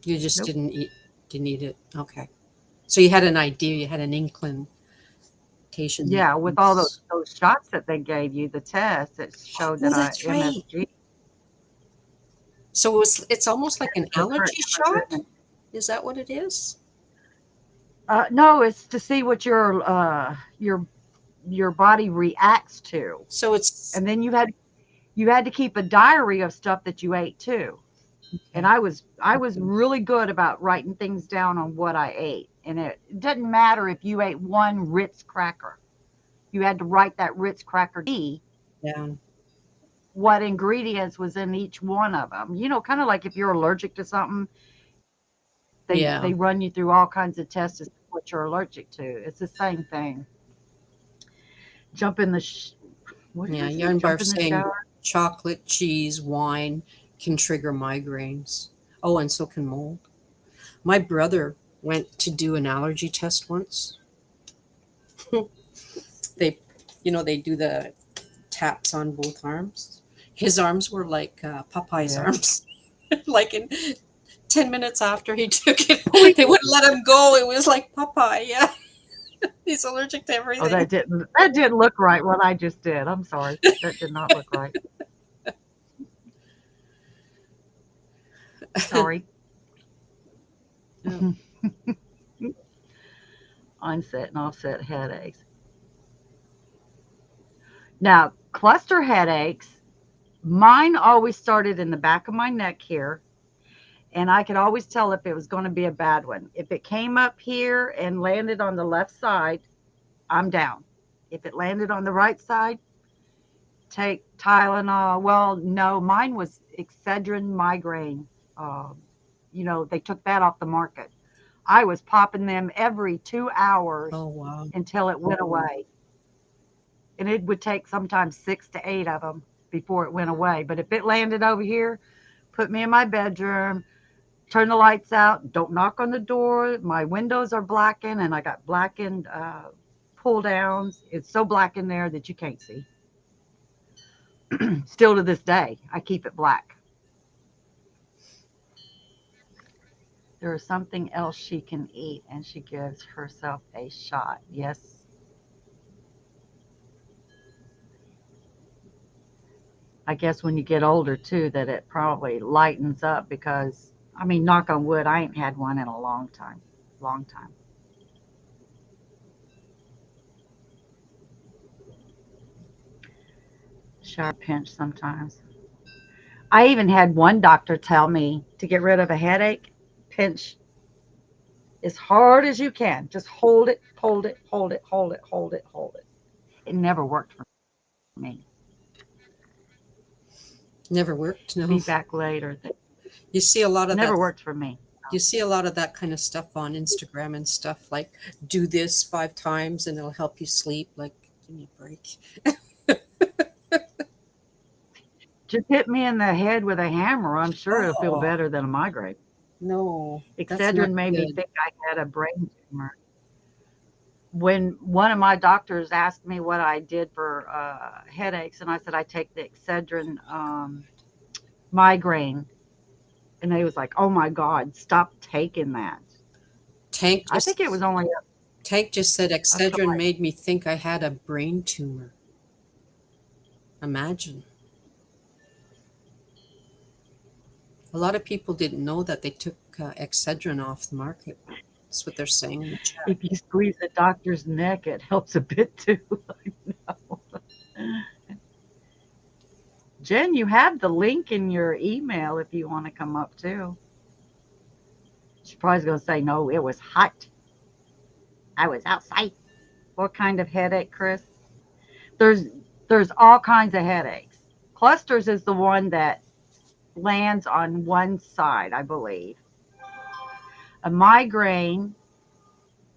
You just Nope. didn't eat it. Okay. So you had an idea, you had an inclination. Yeah, with all those shots that they gave you, the test that showed Oh, that I that's right. MSG So it's almost like an was hurt allergy my shot? goodness. Is that what it is? No, it's to see what your body reacts to, So it's and then you had to keep a diary of stuff that you ate too. And okay. I was really good about writing things down on what I ate, and it didn't matter if you ate one Ritz cracker. You had to write that Ritz cracker Yeah. what ingredients was in each one of them. Kind of like if you're allergic to something, they Yeah. run you through all kinds of tests to see what you're allergic to. It's the same thing. Jump in the what did Yeah. I say? Yarn Jump Barf in the saying shower. chocolate, cheese, wine can trigger migraines. Oh, and so can mold. My brother went to do an allergy test once. They, they do the taps on both arms. His arms were like Popeye's Yeah. arms. Like in 10 minutes after he took it, Boing. they wouldn't let him go. It was like Popeye. Yeah. He's allergic to Oh, everything. that didn't look right what I just did. I'm sorry. That did not look right. Sorry. Oh, Onset and offset headaches. Now, cluster headaches, mine always started in the back of my neck here, and I could always tell if it was going to be a bad one. If it came up here and landed on the left side, I'm down. If it landed on the right side, take Tylenol. Well, no, mine was Excedrin migraine. Um, they took that off the market. I was popping them every 2 hours oh wow. until it went away. And it would take sometimes 6 to 8 of them before it went away. But if it landed over here, put me in my bedroom, turn the lights out, don't knock on the door. My windows are blackened, and I got blackened pull downs. It's so black in there that you can't see. Still to this day, I keep it black. There is something else she can eat, and she gives herself a shot. Yes, I guess when you get older too, that it probably lightens up because, I mean, knock on wood, I ain't had one in a long time. Long time. Sharp pinch sometimes. I even had one doctor tell me to get rid of a headache, pinch as hard as you can. Just hold it, hold it, hold it, hold it, hold it, hold it. It never worked for me. Never worked. No. Feedback later. You see a lot of that. Never worked for me. You see a lot of that kind of stuff on Instagram and stuff like do this 5 times and it'll help you sleep. Like, give me a break. Just hit me in the head with a hammer. I'm sure it'll feel Oh better than a migraine. no, that's not Excedrin made me good. think I had a brain tumor. When one of my doctors asked me what I did for headaches, and I said I take the Excedrin migraine, and they was like, "Oh my God, stop taking that." Tank I think it was just only Tank just said a Excedrin twice. made me think I had a brain tumor. Imagine. A lot of people didn't know that they took Excedrin off the market. That's what they're saying in the chat. If you squeeze the doctor's neck, it helps a bit too. I know. Jen, you have the link in your email if you want to come up too. She's probably going to say, no, it was hot. I was outside. What kind of headache, Chris? There's there's all kinds of headaches. Clusters is the one that lands on one side, I believe. A migraine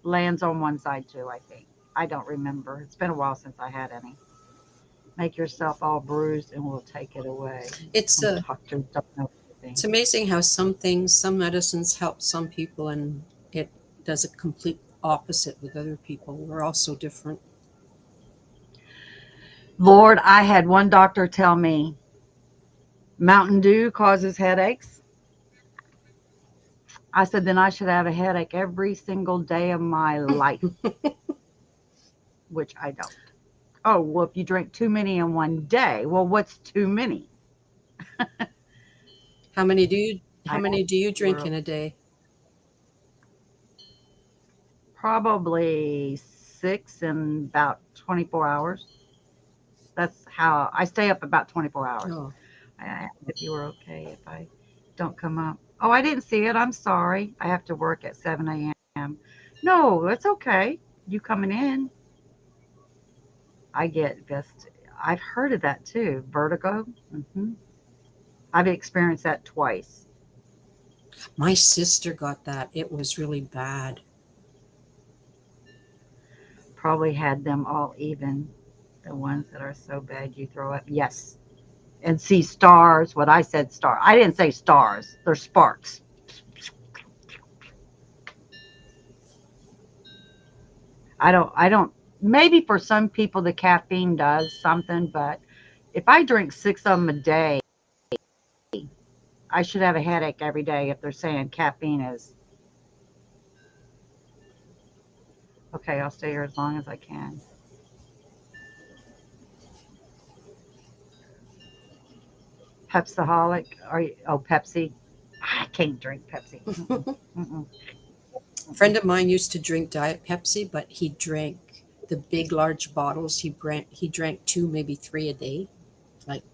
lands on one side too, I think. I don't remember. It's been a while since I had any. Make yourself all bruised and we'll take it away. It's Some uh, doctors don't know anything. it's amazing how some things, some medicines help some people, and it does a complete opposite with other people. We're all so different. Lord, I had one doctor tell me Mountain Dew causes headaches. I said, then I should have a headache every single day of my life, which I don't. Oh, well, if you drink too many in one day, well, what's too many? How many do you how I many asked do you the drink world. in a day? Probably six in about 24 hours. That's how I stay up about 24 hours. Oh, I asked if you were okay if I don't come up. Oh, I didn't see it. I'm sorry. I have to work at 7 a.m. No, it's okay. You coming in. I get best. I've heard of that too. Vertigo. I've experienced that twice. my sister got that. It was really bad. Probably had them all even. The ones that are so bad you throw up. Yes. And see stars. What I said star. I didn't say stars. They're sparks. I don't maybe for some people the caffeine does something, but if I drink six of them a day, I should have a headache every day if they're saying caffeine is Okay, I'll stay here as long as I can. Pepsaholic? Are you? Oh, Pepsi. I can't drink Pepsi. Mm-mm, mm-mm, A friend mm-mm. of mine used to drink Diet Pepsi, but he drank the big, large bottles. He drank two, maybe three a day, like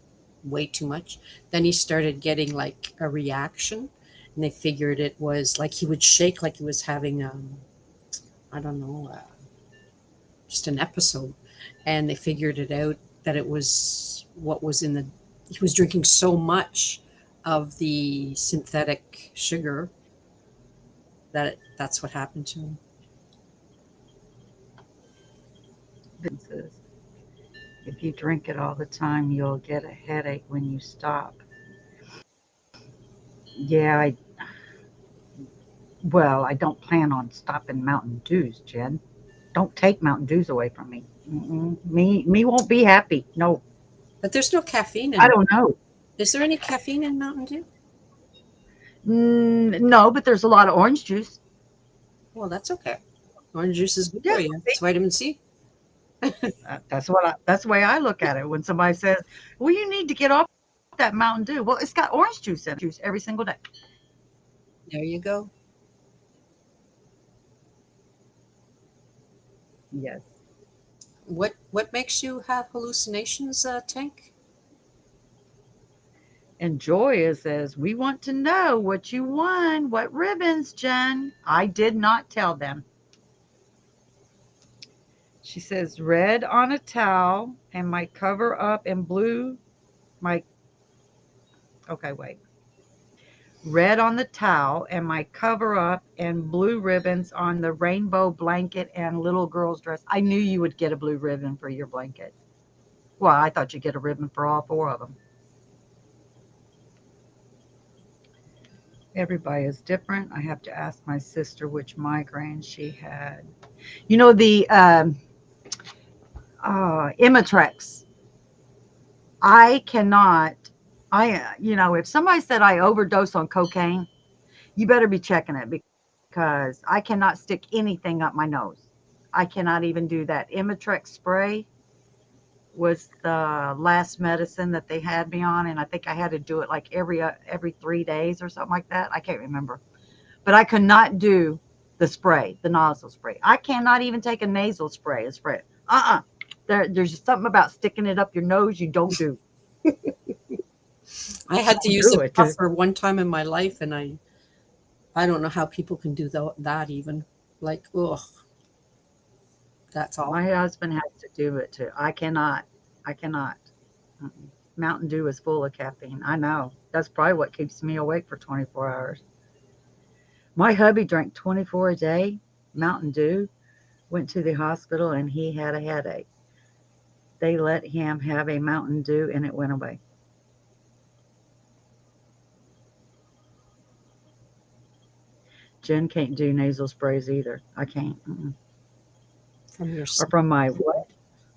way too much. Then he started getting like a reaction, and they figured it was like he would shake like he was having I don't know, just an episode, and they figured it out that it was what was in the. He was drinking so much of the synthetic sugar that's what happened to him. If you drink it all the time, you'll get a headache when you stop. Yeah, well, I don't plan on stopping Mountain Dews, Jen. Don't take Mountain Dews away from me. Mm-mm. Me won't be happy. No, But there's no caffeine I in. don't know. Is there any caffeine in Mountain Dew? No, but there's a lot of orange juice. Well, that's okay. Orange juice is good Yeah, for you. It's vitamin C. that's the way I look at it. When somebody says, "Well, you need to get off that Mountain Dew," well, it's got orange juice in it. Juice every single day. There you go. Yes. What makes you have hallucinations, Tank? And Joya says, "We want to know what you won. What ribbons, Jen?" I did not tell them. She says, "Red on a towel and my cover up and blue. My, okay, wait. Red on the towel and my cover up and blue ribbons on the rainbow blanket and little girl's dress." I knew you would get a blue ribbon for your blanket. Well, I thought you'd get a ribbon for all four of them. Everybody is different. I have to ask my sister which migraine she had. You know, the Imitrex. I cannot, if somebody said I overdose on cocaine, you better be checking it because I cannot stick anything up my nose. I cannot even do that. Imitrex spray was the last medicine that they had me on, and I think I had to do it like every 3 days or something like that. I can't remember, but I could not do the spray, the nozzle spray. I cannot even take a nasal spray and spray it. There's something about sticking it up your nose you don't do. I had to Don't use a do it. puffer one time in my life, and I don't know how people can do that even. Like, ugh, that's My awful. husband has to do it too. I cannot. I cannot. Mm-mm. Mountain Dew is full of caffeine. I know. That's probably what keeps me awake for 24 hours. My hubby drank 24 a day, Mountain Dew, went to the hospital, and he had a headache. They let him have a Mountain Dew and it went away. Jen can't do nasal sprays either. I can't. Mm-mm. From your. Or from my what?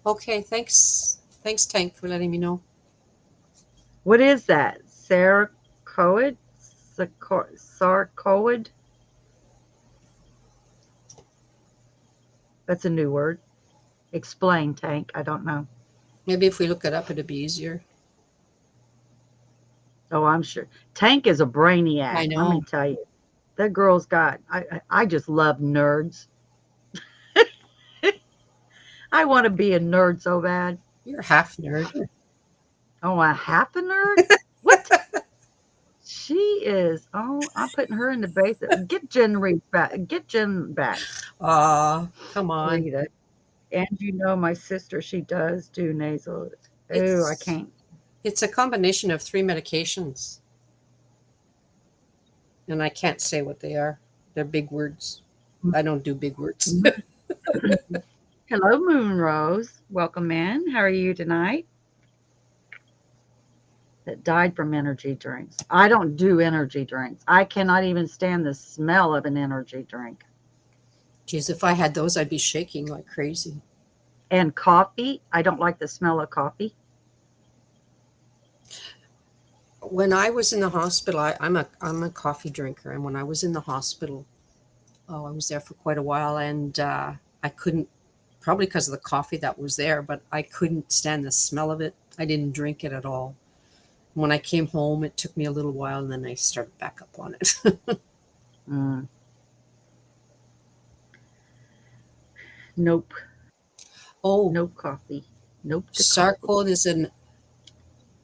Okay, thanks, Tank, for letting me know. What is that? Sarcoid? Sarcoid? That's a new word. Explain, Tank. I don't know. Maybe if we look it up, it'd be easier. Oh, I'm sure. Tank is a brainiac. I Let me know. tell you. That girl's got. I just love nerds. I want to be a nerd so bad. You're half nerd. Oh, a half a nerd? What? She is. Oh, I'm putting her in the base. Get Jen Reed back. Get Jen back. Come on. Read it. And my sister, she does do nasal. Oh, I It's can't. it's a combination of three medications, and I can't say what they are. They're big words. I don't do big words. Hello, Moon Rose. Welcome in. How are you tonight? That died from energy drinks. I don't do energy drinks. I cannot even stand the smell of an energy drink. Geez, if I had those, I'd be shaking like crazy. And coffee. I don't like the smell of coffee. When I was in the hospital, I'm a coffee drinker, and when I was in the hospital, oh, I was there for quite a while, and I couldn't, probably because of the coffee that was there, but I couldn't stand the smell of it. I didn't drink it at all. When I came home, it took me a little while, and then I started back up on it. Mm, nope. Oh, No coffee. Nope to coffee. sarcode is an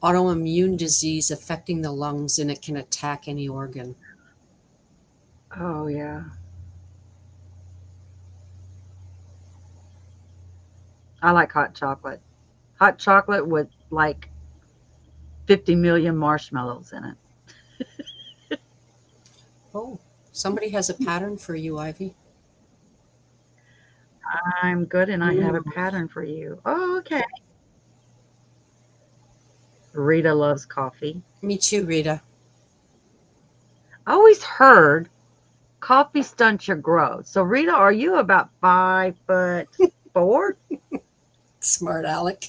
autoimmune disease affecting the lungs, and it can attack any organ. Oh, yeah. I like hot chocolate. Hot chocolate with like 50 million marshmallows in it. Oh, somebody has a pattern for you, Ivy. I'm good and I have a Mm. pattern for you. Oh, okay. Rita loves coffee. Me too, Rita. I always heard coffee stunts your growth. So, Rita, are you about 5'4"? Smart Alec.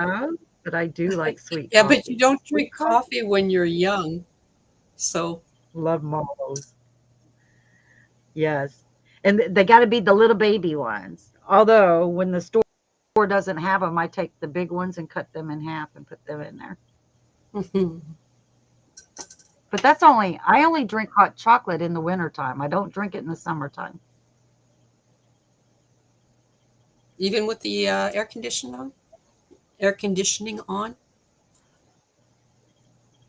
No, but I do like sweet Yeah, but you coffee. don't Sweet drink coffee. coffee when you're young. So, Love malls. Yes. And they got to be the little baby ones. Although, when the store doesn't have them, I take the big ones and cut them in half and put them in there. But I only drink hot chocolate in the wintertime. I don't drink it in the summertime. even with the air conditioning on.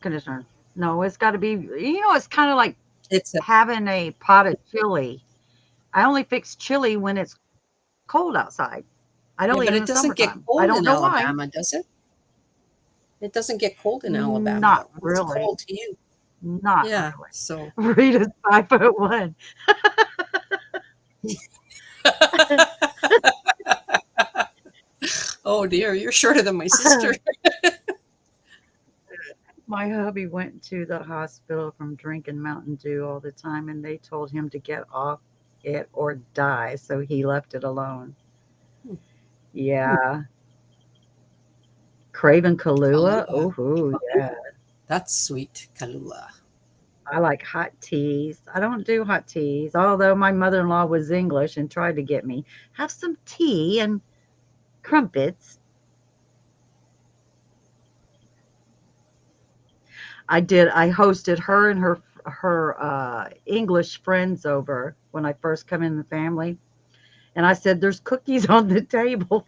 Conditioner. No, it's got to be, it's kind of like It's a having a pot of chili. I only fix chili when it's cold outside. I Yeah, don't eat but in it the doesn't get summertime. I cold don't in know why. Alabama, does it? It doesn't get cold in Alabama, Not though. It's really. cold to you. Not Yeah. really. So, Rita's 5'1". oh dear, you're shorter than my sister. My hubby went to the hospital from drinking Mountain Dew all the time, and they told him to get off it or die, so he left it alone. Yeah. Craven Kahlua? Kahlua. Oh, yeah. That's sweet, Kahlua. I like hot teas. I don't do hot teas, although my mother-in-law was English and tried to get me. Have some tea and crumpets. I did. I hosted her and her English friends over when I first come in the family, and I said, "There's cookies on the table."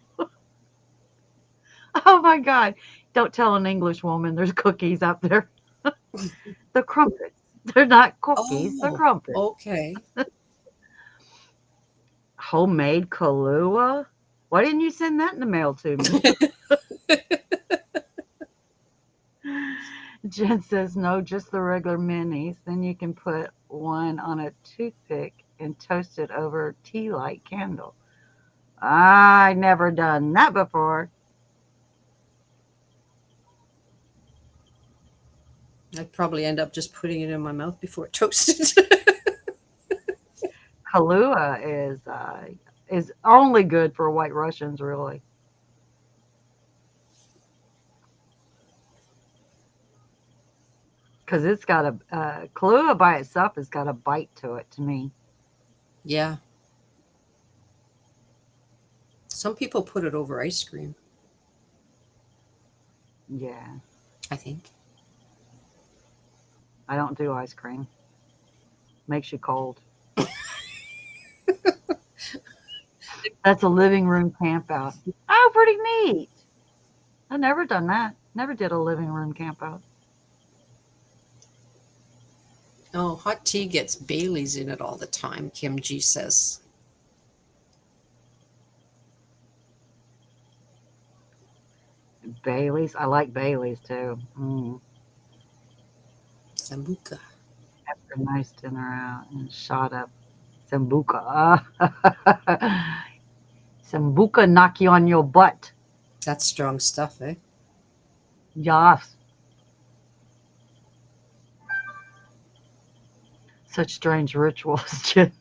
Oh my God! Don't tell an English woman there's cookies up there. The crumpets. They're not cookies. They're Oh, crumpets. okay. Homemade Kahlua. Why didn't you send that in the mail to me? Jen says, no, just the regular minis. Then you can put one on a toothpick and toast it over a tea light candle. I never done that before. I'd probably end up just putting it in my mouth before it toasted. Kahlua is only good for White Russians, really, because it's got Kahlua by itself has got a bite to it. To me, Yeah. Some people put it over ice cream, yeah, I think. I don't do ice cream. Makes you cold. That's a living room camp out. Oh, pretty neat. I've never done that. Never did a living room camp out. Oh, hot tea gets Bailey's in it all the time, Kim G says. Bailey's. I like Bailey's too. Sambuca. After a nice dinner out and shot up Sambuca. Sambuca knock you on your butt. That's strong stuff, eh? Yas. Such strange rituals, Jen.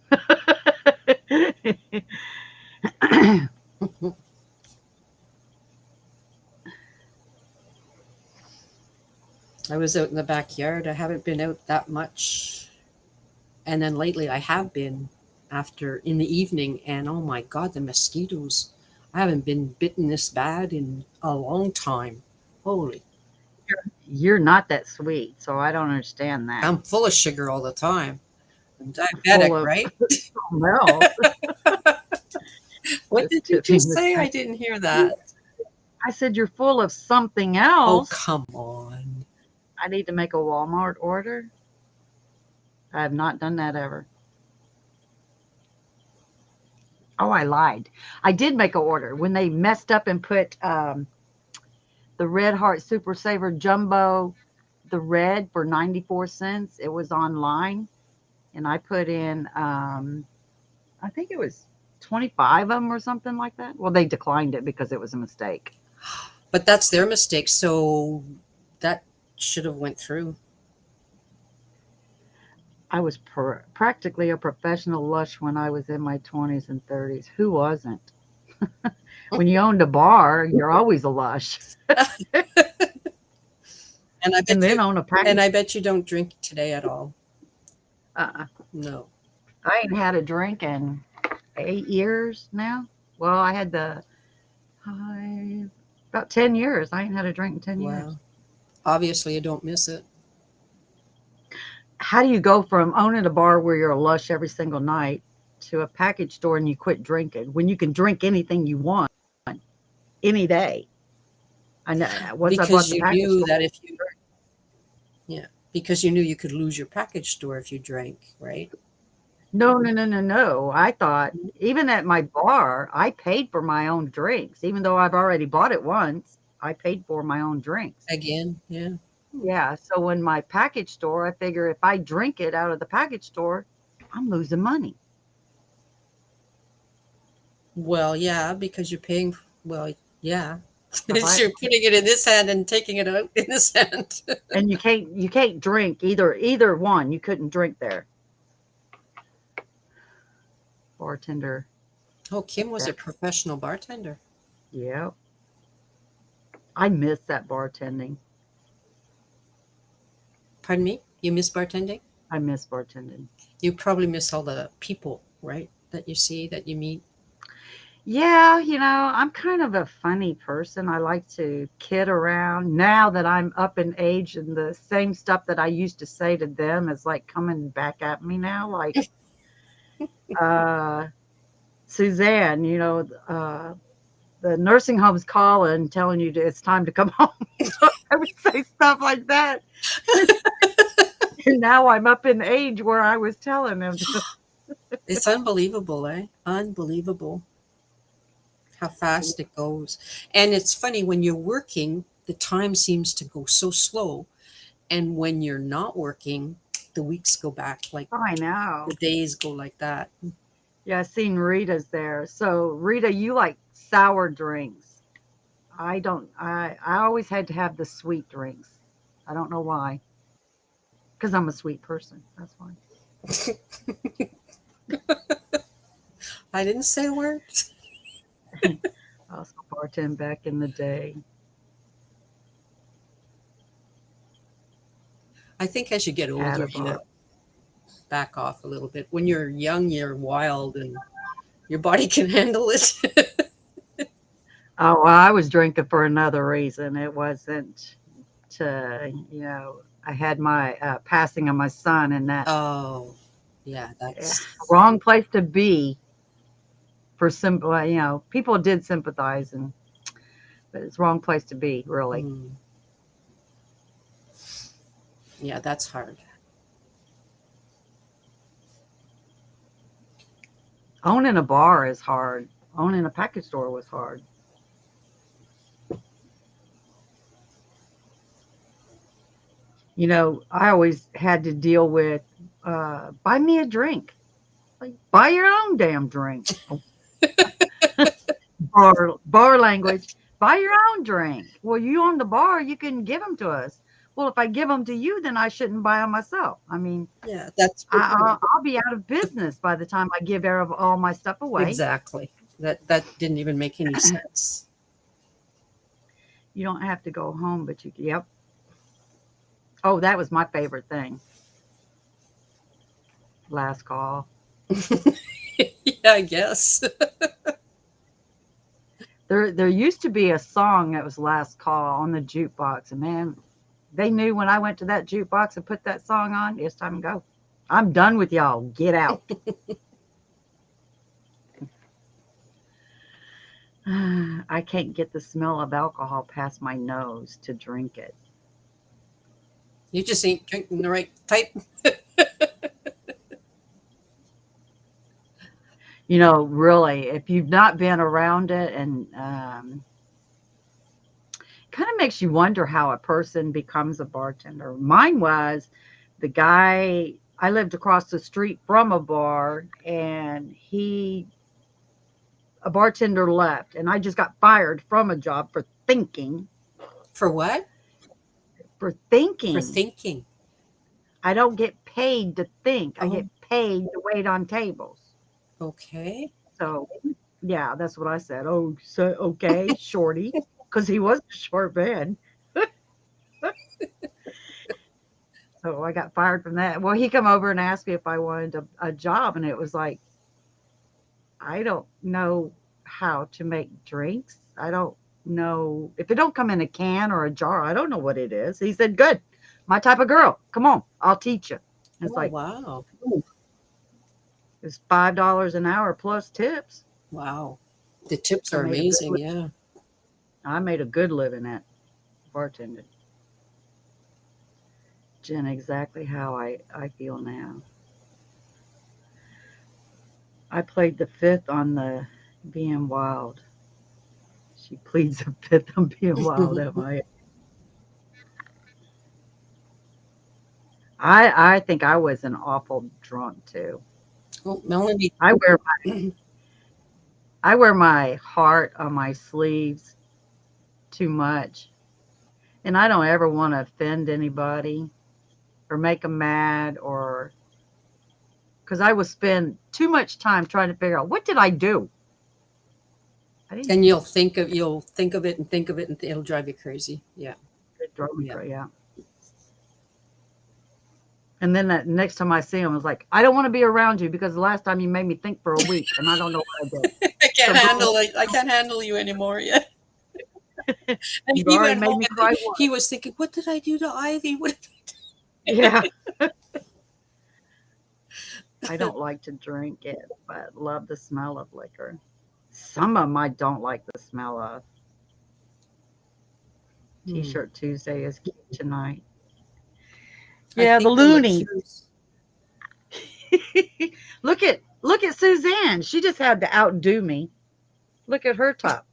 I was out in the backyard. I haven't been out that much And then lately I have been after in the evening, and oh my God, the mosquitoes. I haven't been bitten this bad in a long time. Holy, You're not that sweet, so I don't understand that. I'm full of sugar all the time. I'm diabetic, Full of right? something else. What Just did you tipping just the say? I scale. didn't hear that. I said you're full of something Oh, else. come on. I need to make a Walmart order. I have not done that ever. Oh, I lied. I did make an order when they messed up and put the Red Heart Super Saver Jumbo, the red for 94 cents. It was online, and I put in, I think it was 25 of them or something like that. Well, they declined it because it was a mistake. But that's their mistake. So that should have went through. I was practically a professional lush when I was in my 20s and 30s. Who wasn't? When you owned a bar, you're always a lush. And I And bet then you on a and package, I bet you don't drink today at all. uh, No. I ain't had a drink in 8 years now. Well, I had the about 10 years. I ain't had a drink in 10 years. Wow. Obviously you don't miss it. How do you go from owning a bar where you're a lush every single night to a package store and you quit drinking when you can drink anything you want any day? I know once I bought Because the you package knew store. that if you yeah, because you knew you could lose your package store if you drank, right? No, no, no, no, no. I thought even at my bar, I paid for my own drinks, even though I've already bought it once. I paid for my own drinks. Again, yeah. Yeah. So when my package store, I figure if I drink it out of the package store, I'm losing money. Well, yeah, because you're paying well, yeah. If I You're putting it in this hand and taking it out in this hand. and you can't drink either one. You couldn't drink there. Bartender. Oh, Kim was a That professional bartender. yeah. I miss that bartending. Pardon me? You miss bartending? I miss bartending. You probably miss all the people, right? That you see, that you meet. Yeah, I'm kind of a funny person. I like to kid around. Now that I'm up in age and the same stuff that I used to say to them is like coming back at me now. Like uh Suzanne, the nursing home's calling, telling you it's time to come home. I would say stuff like that. And now I'm up in age where I was telling them to. It's unbelievable, eh? Unbelievable how fast it goes. And it's funny when you're working, the time seems to go so slow. And when you're not working, the weeks go back like I the know. days go like that. Yeah, I seen Rita's there. So Rita, you like sour drinks. I don't. I always had to have the sweet drinks. I don't know why. Because I'm a sweet person. That's why. I didn't say a word. I also bartend back in the day. I think as you get Had older, a bar. you back off a little bit. When you're young, you're wild and your body can handle it. Oh, well, I was drinking for another reason. It wasn't to, I had my passing of my son, and that Oh, yeah, eh, that's wrong place to be for simple. People did sympathize, but it's wrong place to be, really. mm, yeah, that's hard. Owning a bar is hard. Owning a package store was hard. I always had to deal with buy me a drink. Like, buy your own damn drink. Oh, bar language. Buy your own drink. Well, you own the bar, you can give them to us. Well, if I give them to you, then I shouldn't buy them myself. I mean, Yeah, that's I'll be out of business by the time I give all my stuff away. exactly. That didn't even make any sense. You don't have to go home, but yep. Oh, that was my favorite thing. Last call. Yeah, I guess. There used to be a song that was last call on the jukebox, and man, they knew when I went to that jukebox and put that song on, it's time to go. I'm done with y'all. Get out. I can't get the smell of alcohol past my nose to drink it. You just ain't drinking the right type. Really, if you've not been around it, and kind of makes you wonder how a person becomes a bartender. Mine was the guy, I lived across the street from a bar, and a bartender left, and I just got fired from a job For what? for For thinking. thinking. I don't get paid to think. I get Oh, paid to wait on tables. okay. So, yeah, that's what I said. Oh, so okay, shorty, because he was a short man. So I got fired from that. Well, he come over and asked me if I wanted a job, and it was like, I don't know how to make drinks. I don't know if it don't come in a can or a jar. I don't know what it is. He said, "Good, my type of girl. Come on, I'll teach you." It's Oh, like wow. it's $5 an hour plus tips. Wow. The tips I are made a good amazing. li- Yeah. I made a good living at bartending. Jen, exactly how I feel now. I played the fifth on the being wild. She pleads the fifth on being wild at my I think I was an awful drunk too. Oh, Melanie. I wear I wear my heart on my sleeves too much, and I don't ever want to offend anybody or make them mad, or because I would spend too much time trying to figure out what did I do. I didn't. And you'll think of it and think of it, and it'll drive you crazy. Yeah. It drove me Yeah. crazy. Yeah. And then that next time I see him, I was like, I don't want to be around you because the last time you made me think for a week, and I don't know what I did. I So can't go handle it. I can't handle you anymore. Yeah. ahead. And You've he already went made home me and cry he once. was thinking, what did I do to Ivy? What Yeah. I don't like to drink it, but love the smell of liquor. Some of them I don't like the smell of. Hmm. T-shirt Tuesday is cute tonight. I Yeah, the think the loonies. liqueurs. Look at Suzanne. She just had to outdo me. Look at her top.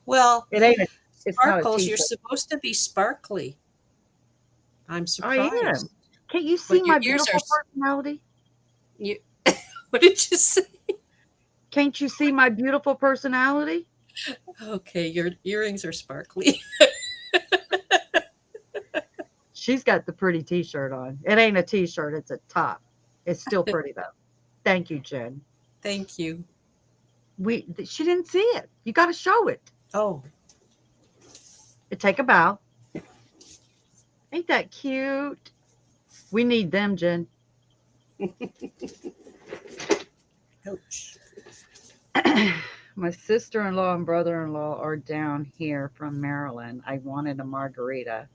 Well, It ain't a it's not a sparkles, you're t-shirt. supposed to be sparkly. I'm I am. surprised. Can't you see But your my ears are beautiful personality? you what did you say? Can't you see my beautiful personality? Okay, your earrings are sparkly. She's got the pretty t-shirt on. It ain't a t-shirt, it's a top. It's still pretty though. Thank you, Jen. Thank you. She didn't see it. You got to show it. Oh, Take a bow. Ain't that cute? We need them, Jen. ouch. My sister-in-law and brother-in-law are down here from Maryland. I wanted a margarita.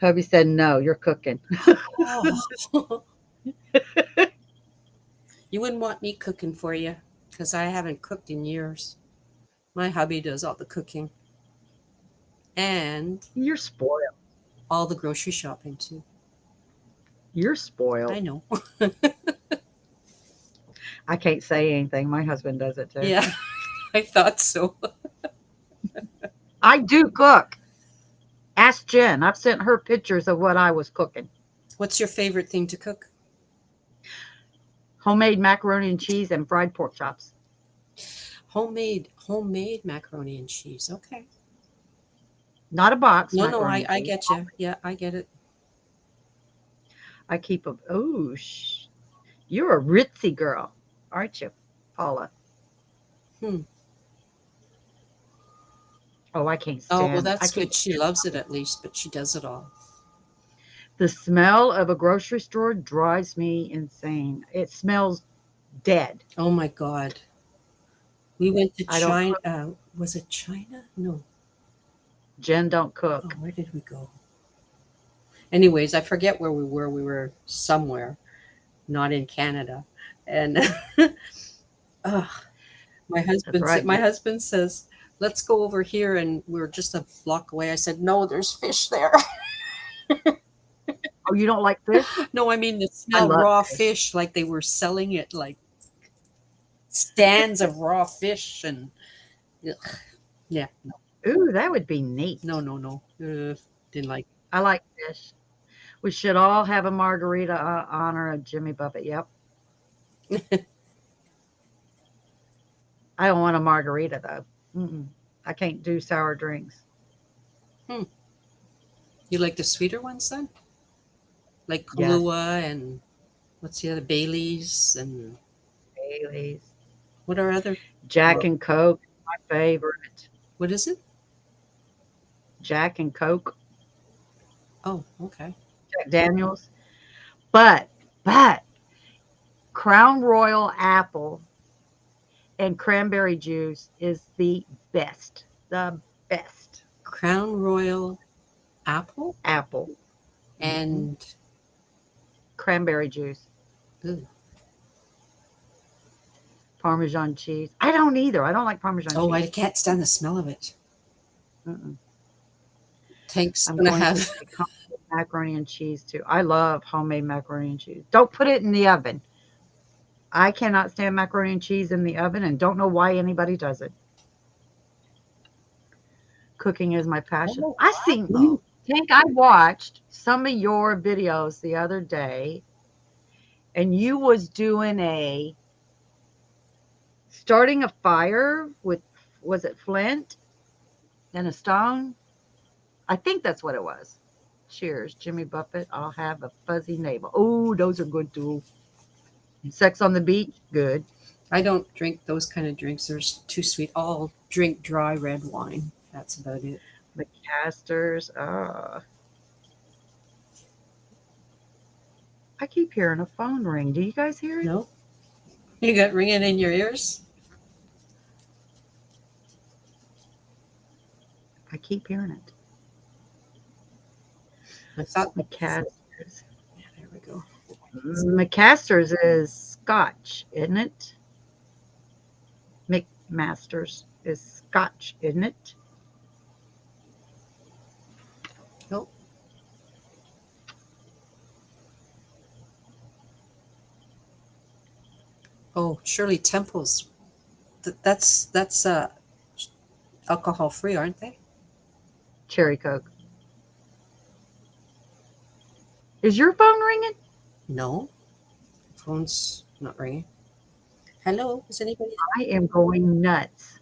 Hubby said, "No, you're cooking." Oh. You wouldn't want me cooking for you because I haven't cooked in years. My hubby does all the cooking and You're spoiled. all the grocery shopping too. You're I spoiled. know. I can't say anything. My husband does it too. Yeah, I thought so. I do cook. Ask Jen. I've sent her pictures of what I was cooking. What's your favorite thing to cook? Homemade macaroni and cheese and fried pork chops. Homemade macaroni and cheese. Okay. Not a box No, no, macaroni I and I cheese. get you. Yeah, I get it. I keep a. Oh, you're a ritzy girl, aren't you, Paula? Hmm. Oh, I can't Oh, well, stand. I that's can't good. She stand. loves it at least, but she does it all. The smell of a grocery store drives me insane. It smells dead. Oh my God. We went to I don't China. cook. Was it China? No. Jen don't Oh, cook. where did we go? Anyways, I forget where we were. We were somewhere, not in Canada. And ugh, That's right. my husband says, "Let's go over here." And we are just a block away. I said, "No, there's fish there." Oh, you don't like fish? No, I mean the I smell love raw fish. fish, like they were selling it like stands of raw fish and ugh, yeah, Ooh, that would be neat. no. Didn't like I like fish. We should all have a margarita honor of Jimmy Buffett. Yep. it. I don't want a margarita though. Mm-mm. I can't do sour drinks. Hmm. You like the sweeter ones then? Like Yes, Kahlua and what's the other Bailey's and Bailey's, what are other Jack well, and Coke, my favorite. what is it? Jack and Coke, Oh, okay. Jack Daniels. But, but Crown Royal apple and cranberry juice is the best. The best Crown Royal apple apple. Hmm. and Cranberry juice, ooh. Parmesan cheese. I don't either. I don't like Parmesan Oh, I cheese. can't stand the smell of it. Mm-mm. Tank's I'm gonna going to have make homemade macaroni and cheese too. I love homemade macaroni and cheese. Don't put it in the oven. I cannot stand macaroni and cheese in the oven and don't know why anybody does it. Cooking is my passion. oh I wow. think, Tank, I watched some of your videos the other day and you was doing a starting a fire with, was it flint and a stone? I think that's what it was. Cheers, Jimmy Buffett. I'll have a fuzzy navel. Oh, those are good too. Sex on the beach, good. I don't drink those kind of drinks. They're too sweet. I'll drink dry red wine. That's about it. McCasters. I keep hearing a phone ring. Do you guys hear it? No? You got ringing in your ears? I keep hearing it. I thought McCasters. yeah, there we go. McCasters is Scotch, isn't it? McMasters is Scotch, isn't it? Oh, oh, Shirley Temples. That's alcohol free, aren't they? Cherry Coke. Is your phone ringing? No, phone's not ringing. Hello, is anybody? I am going nuts.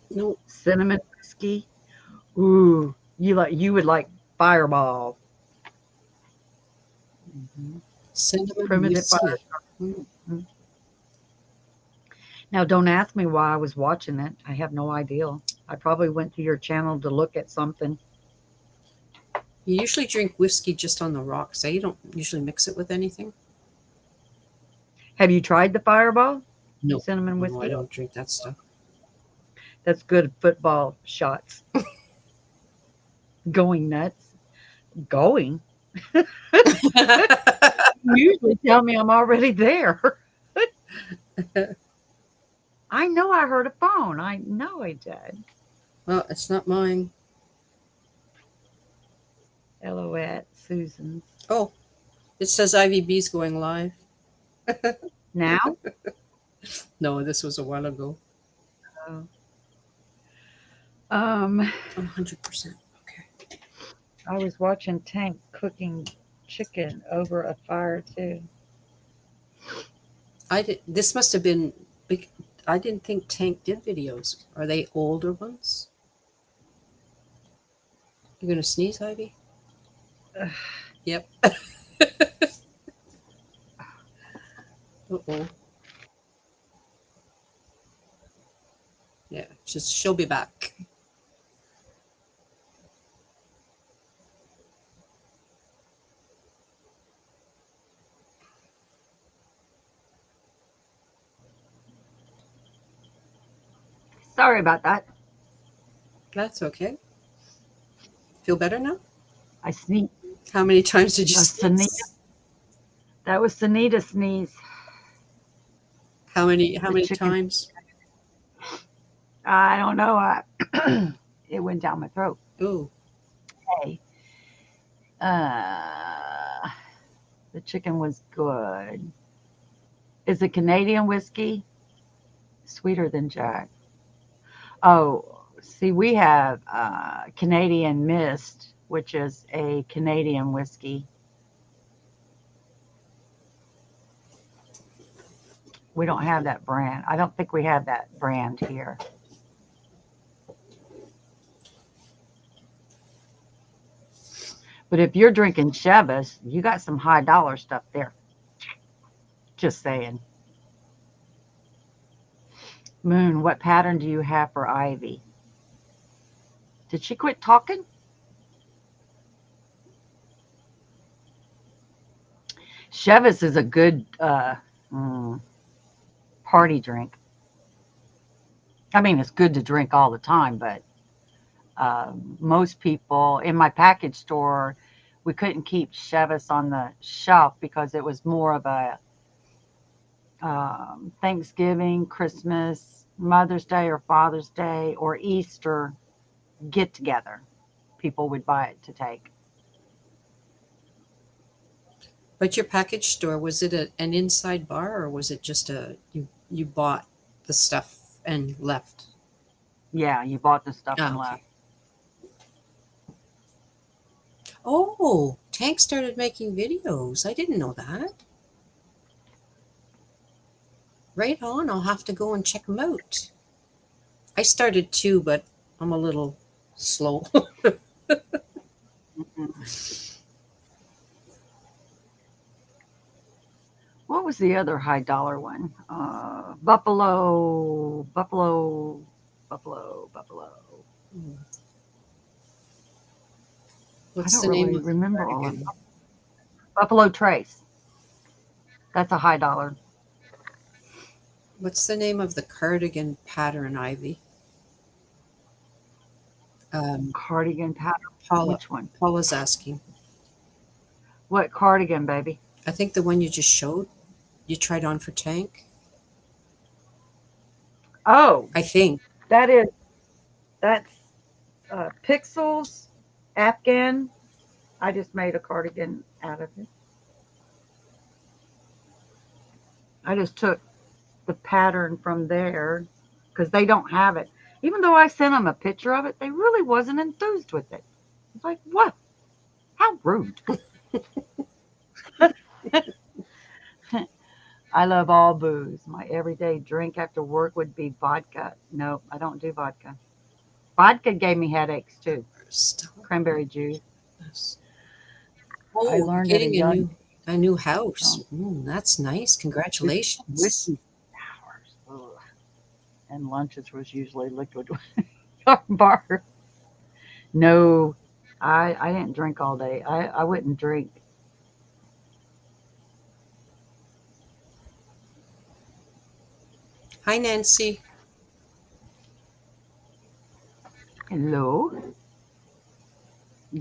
No, Cinnamon whiskey. Ooh, you would like Fireball. Hmm. cinnamon Primitive whiskey. fire. Mhm. Now, don't ask me why I was watching it. I have no idea. I probably went to your channel to look at something. You usually drink whiskey just on the rocks. Eh? You don't usually mix it with anything. Have you tried the Fireball? No, Cinnamon no, I whiskey? don't drink that stuff. That's good football shots. Going nuts. Going? You usually tell me I'm already there. I know I heard a phone. I know I did. Well, it's not mine. Hello at Susan's. Oh, it says IVB's going live. Now? No, this was a while ago. Oh. Um, 100%. Okay. I was watching Tank cooking chicken over a fire too. I did. This must have been. I didn't think Tank did videos. Are they older ones? You gonna sneeze, Ivy? Ugh. Yep. Uh-oh. Yeah, she'll be back. Sorry about that. That's okay. Feel better now? I sneezed. How many times did you Sanita. sneeze? That was Sanita sneeze. How The many chicken. times? I don't know. It went down my throat. Oh, Hey, uh, the chicken was good. Is it Canadian whiskey? Sweeter than Jack. Oh, see, we have Canadian Mist, which is a Canadian whiskey. We don't have that brand. I don't think we have that brand here. But if you're drinking Chivas, you got some high dollar stuff there. Just saying. Moon, what pattern do you have for Ivy? Did she quit talking? Chivas is a good mm, party drink. I mean, it's good to drink all the time, but most people in my package store, we couldn't keep Chivas on the shelf because it was more of a Thanksgiving, Christmas, Mother's Day, or Father's Day, or Easter get together. People would buy it to take. but your package store, was it an inside bar or was it just you bought the stuff and left? Yeah, you bought the stuff Ah, and left. okay. Oh, Tank started making videos. I didn't know that. Right on. I'll have to go and check them out. I started too, but I'm a little slow. Mhm. What was the other high dollar one? Buffalo. I What's don't the name really of the remember all of them. cardigan? Buffalo Trace. That's a high dollar. What's the name of the cardigan pattern, Ivy? Um, Cardigan pattern. Paula, Which one? Paula's asking. What cardigan, baby? I think the one you just showed, you tried on for Tank. Oh, I think. that is that's Pixels Afghan. I just made a cardigan out of it. I just took the pattern from there because they don't have it. Even though I sent them a picture of it, they really wasn't enthused with it. It's like, what? How rude. I love all booze. My everyday drink after work would be vodka. No, I don't do vodka. Vodka gave me headaches too. Stop Cranberry juice. this. I Oh, you're learned at a getting young a new age. house. That's nice. Congratulations. Whiskey sours. Ugh. And lunches was usually liquid bar. No, I didn't drink all day. I wouldn't drink. Hi, Nancy. Hello,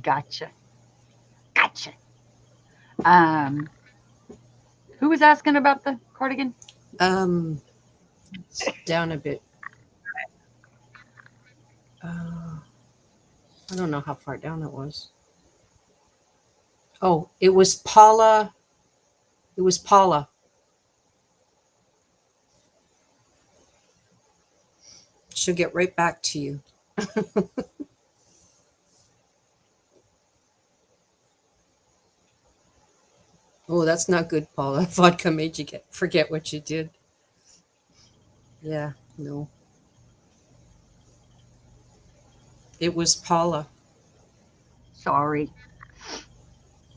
gotcha, gotcha. Um, who was asking about the cardigan? Um, Down a bit. Uh, I don't know how far down it was. Oh, it was Paula. It was Paula. She'll get right back to you. Oh, that's not good, Paula. Vodka made you get forget what you did. Yeah, no. It was Paula Sorry,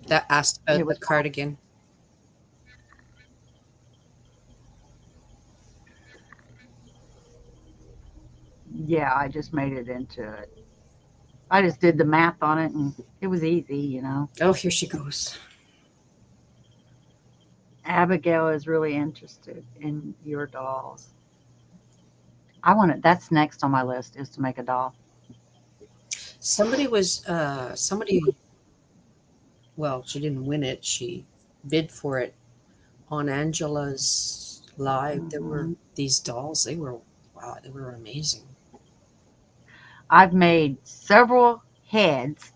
that asked it about the was. cardigan. Yeah, I just made it into it. I just did the math on it, and it was easy. Oh, here she goes. Abigail is really interested in your dolls. I want it. That's next on my list is to make a doll. Somebody, well, she didn't win it. She bid for it on Angela's live. There were Mhm. these dolls. They were, wow, they were amazing. I've made several heads,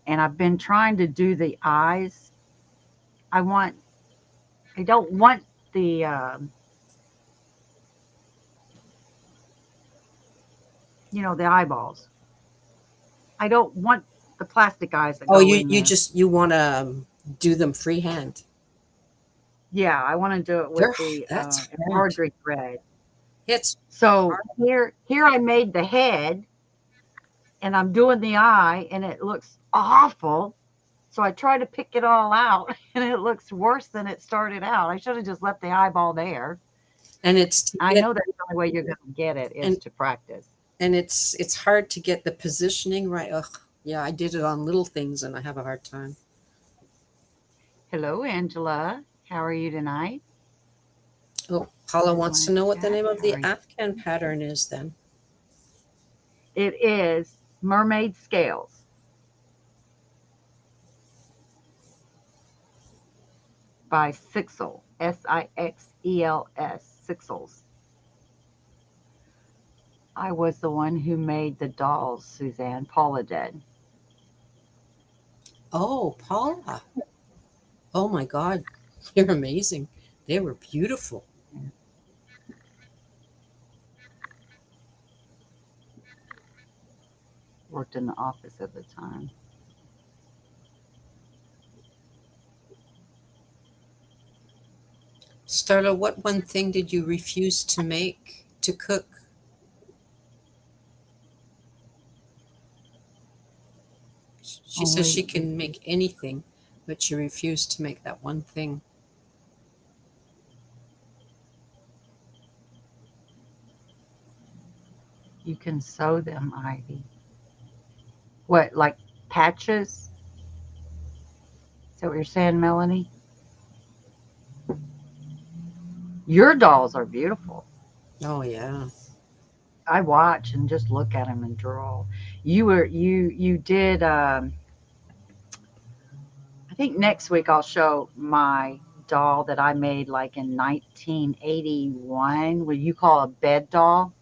and I've been trying to do the eyes. I want. I don't want the the eyeballs. I don't want the plastic eyes that Oh, go you in you there. just you want to do them freehand. Yeah, I want to do it with They're the that's hard. embroidery thread. It's So hard. here I made the head, and I'm doing the eye, and it looks awful. So I try to pick it all out, and it looks worse than it started out. I should have just left the eyeball there. And it's to I get know that's the only way you're going to get it is and to practice. it's hard to get the positioning right. Ugh, yeah, I did it on little things and I have a hard time. Hello, Angela. How are you tonight? Oh, Paula wants Everyone to in the know what the chat, name of how the are you? Afghan pattern is then. It is mermaid scales by Sixel, Sixels. Sixels. I was the one who made the dolls, Suzanne. Paula did. Oh, Paula. Oh my God. You're amazing. They were beautiful. Yeah, worked in the office at the time. Starla, what one thing did you refuse to make, to cook? She says Only she can make anything, but she refused to make that one thing. you can sew them, Ivy. What, like patches? Is that what you're saying, Melanie? Your dolls are beautiful. Oh, yeah. I watch and just look at them and draw. You did. I think next week I'll show my doll that I made like in 1981. What you call a bed doll?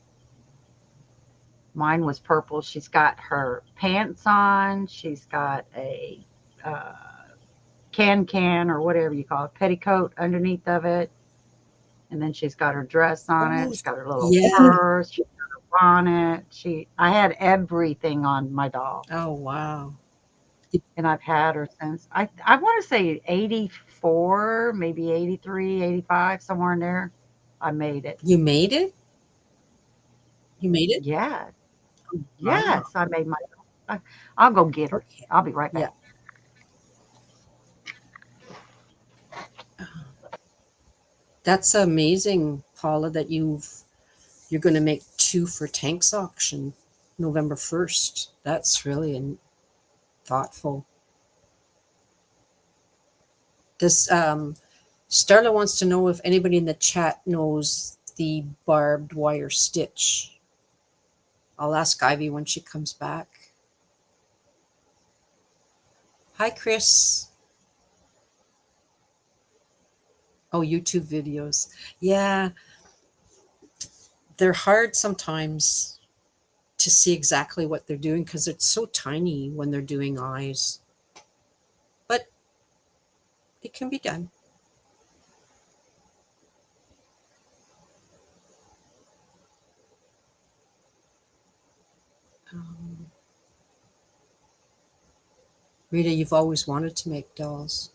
Mine was purple. She's got her pants on. She's got a uh, can or whatever you call it, petticoat underneath of it, and then she's got her dress on it. Oh, She's got her little yeah. purse. She's got her bonnet. I had everything on my doll, Oh, wow. and I've had her since I want to say 84, maybe 83, 85, somewhere in there. I made it. You made it? You made it? Yes, Wow. yes, I made my. I, I'll go get her. Okay. I'll be right Yeah. back. That's amazing, Paula, that you're going to make two for Tank's auction November 1st. That's really thoughtful. This Starla wants to know if anybody in the chat knows the barbed wire stitch. I'll ask Ivy when she comes back. Hi, Chris. Oh, YouTube videos. Yeah, they're hard sometimes to see exactly what they're doing because it's so tiny when they're doing eyes. But it can be done. Um, Rita, you've always wanted to make dolls.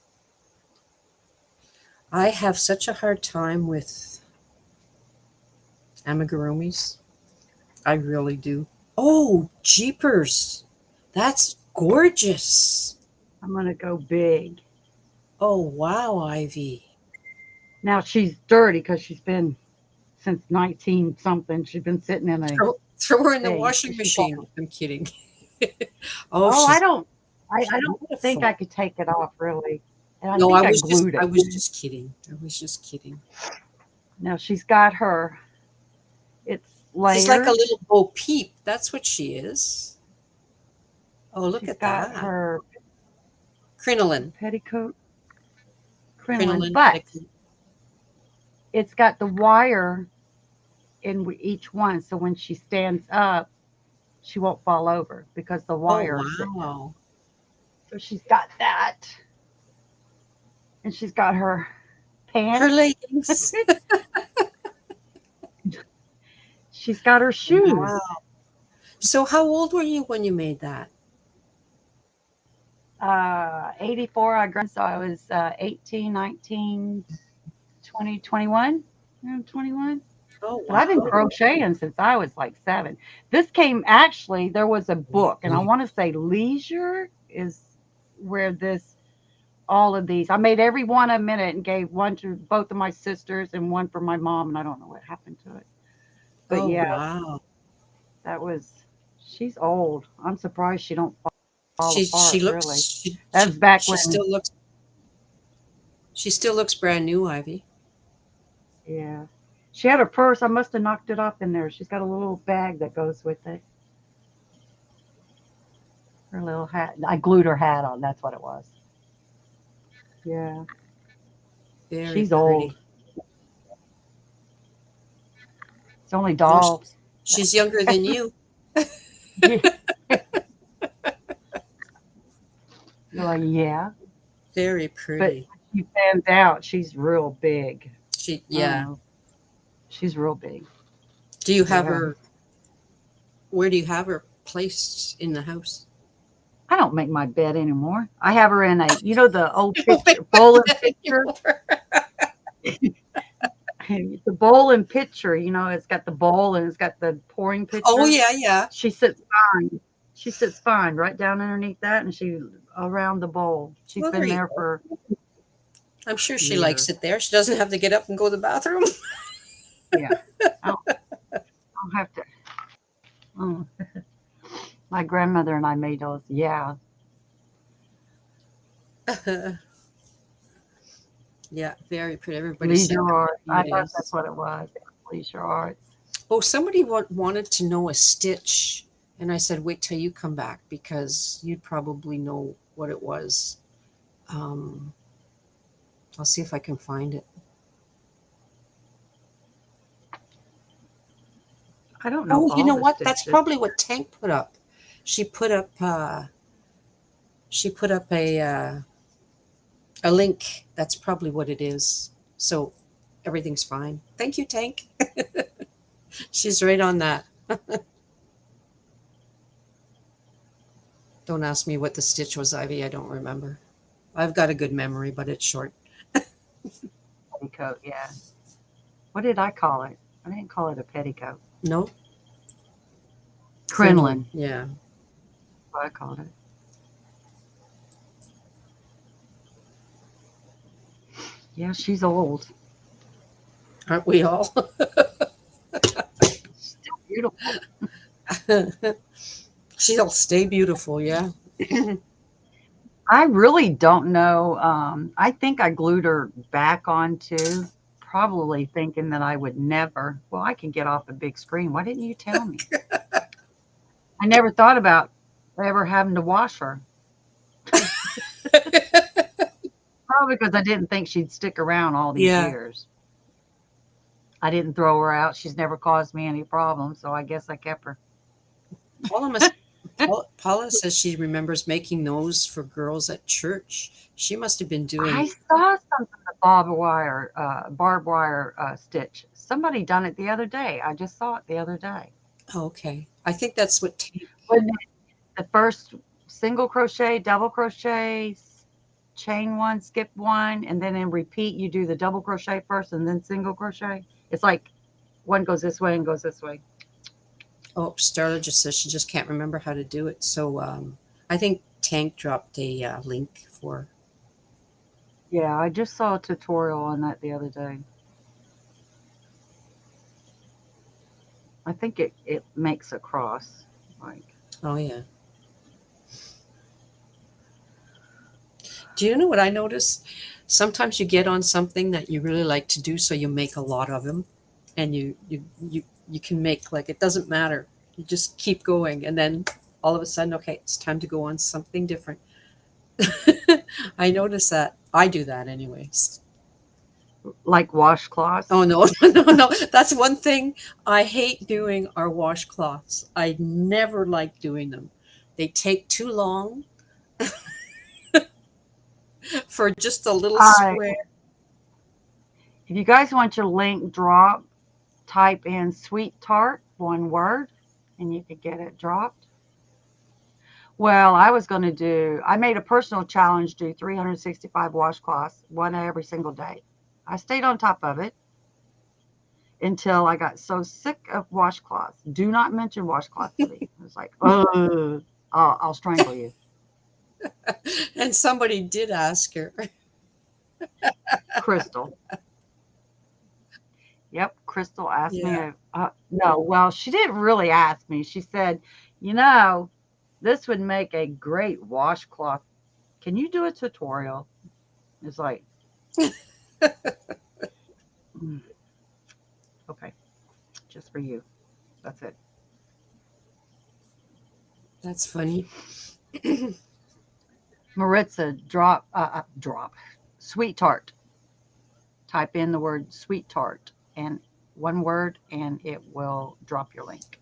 I have such a hard time with amigurumis. I really do. Oh, jeepers. That's gorgeous. I'm gonna go big. Oh, wow, Ivy. Now she's dirty because she's been since 19 something. She's been sitting in a Throw her in the thing washing because she's all. machine. I'm kidding. Oh, Oh, I she's don't. I don't think I beautiful. could take it off really, and I No, think I glued I it. was just kidding. I was just kidding. Now she's got her. It's She's like a layered. little Bo Peep. That's what she is. Oh, look She's at got that. her Crinoline. petticoat crinoline, Crinoline but petticoat. it's got the wire in each one, so when she stands up, she won't fall over because the Oh, wire is sitting up. wow. So she's got that, and she's got her Her pants. leggings. She's got her shoes. Wow. So how old were you when you made that? 84, I so I was 18, 19, 20, 21. 21. Oh, But I've been wow. crocheting since I was like 7. This came actually, there was a book, and I want to say Leisure is where this, all of these, I made every one a minute and gave one to both of my sisters and one for my mom, and I don't know what happened to it. But Oh, yeah, wow. that was, she's old. I'm surprised she don't fall She apart, looks really. That's back when, she still looks brand new, Ivy. yeah. She had her purse. I must have knocked it off in there. She's got a little bag that goes with it. Her little hat. I glued her hat on. That's what it was. Yeah. Very She's old. pretty. It's only Oh, dolls. she's younger than you. You're like, yeah. Very But pretty. when she fans out, she's real big. I don't Yeah. know. She's real big. Do you have Yeah. her, where do you have her placed in the house? I don't make my bed anymore. I have her in a, the old You don't picture, make my bowling bed picture. anymore. The bowling picture, it's got the bowl and it's got the pouring Oh, pitcher. yeah, yeah. She sits fine. She sits fine right down underneath that, and she around the bowl. She's Well, there been you there go. for I'm sure she likes years. it there. She doesn't have to get up and go to the bathroom. Yeah, I'll have to. Oh, my grandmother and I made those. Yeah, Yeah, very pretty. Everybody said leisure arts. I it thought that's is. what it was. Leisure arts. Oh, somebody wanted to know a stitch, and I said, wait till you come back because you'd probably know what it was. Um, I'll see if I can find it. I don't know Oh, you all know the what? That's stitches. probably what Tank put up. She put up. She put up a link. That's probably what it is. So everything's fine. Thank you, Tank. She's right on that. Don't ask me what the stitch was, Ivy. I don't remember. I've got a good memory, but it's short. Petticoat. Yeah. What did I call it? I didn't call it a petticoat. No, crinoline. Crinoline. Yeah. What I called it. Yeah, she's old. Aren't we all? Still beautiful. She'll stay beautiful, yeah. I really don't know. I think I glued her back on too, probably thinking that I would never. Well, I can get off a big screen. Why didn't you tell me? I never thought about ever having to wash her. Probably because I didn't think she'd stick around all these Yeah. years. I didn't throw her out. She's never caused me any problems, so I guess I kept her. Paula must Paula says she remembers making those for girls at church. She must have been I doing. saw something with barbed wire stitch. Somebody done it the other day. I just saw it the other day. Oh, okay. I think that's what When the first single crochet, double crochet, chain one, skip one, and then in repeat, you do the double crochet first and then single crochet. It's like one goes this way and goes this way. oh, Starla just says she just can't remember how to do it. So I think Tank dropped a link for. Yeah, I just saw a tutorial on that the other day. I think it makes a cross. Like, Oh, yeah. Do you know what I notice? Sometimes you get on something that you really like to do, so you make a lot of them, and you you can make, like, it doesn't matter. You just keep going, and then all of a sudden, okay, it's time to go on something different. I notice that. I do that anyways. Like washcloths. Oh no, no, no. That's one thing I hate doing are washcloths. I never like doing them. They take too long for just a little I square. If you guys want your link dropped, type in sweet tart, one word, and you could get it dropped. Well, I made a personal challenge, do 365 washcloths, one every single day. I stayed on top of it until I got so sick of washcloths. Do not mention washcloths to me. I was like, oh, I'll strangle you. And somebody did ask her. Crystal. Yep, Crystal asked me. Yeah. No, well, she didn't really ask me. She said, this would make a great washcloth. Can you do a tutorial? It's like, "Mm, okay, just for you. That's it." That's funny. Maritza, drop, sweet tart. Type in the word sweet tart and one word, and it will drop your link.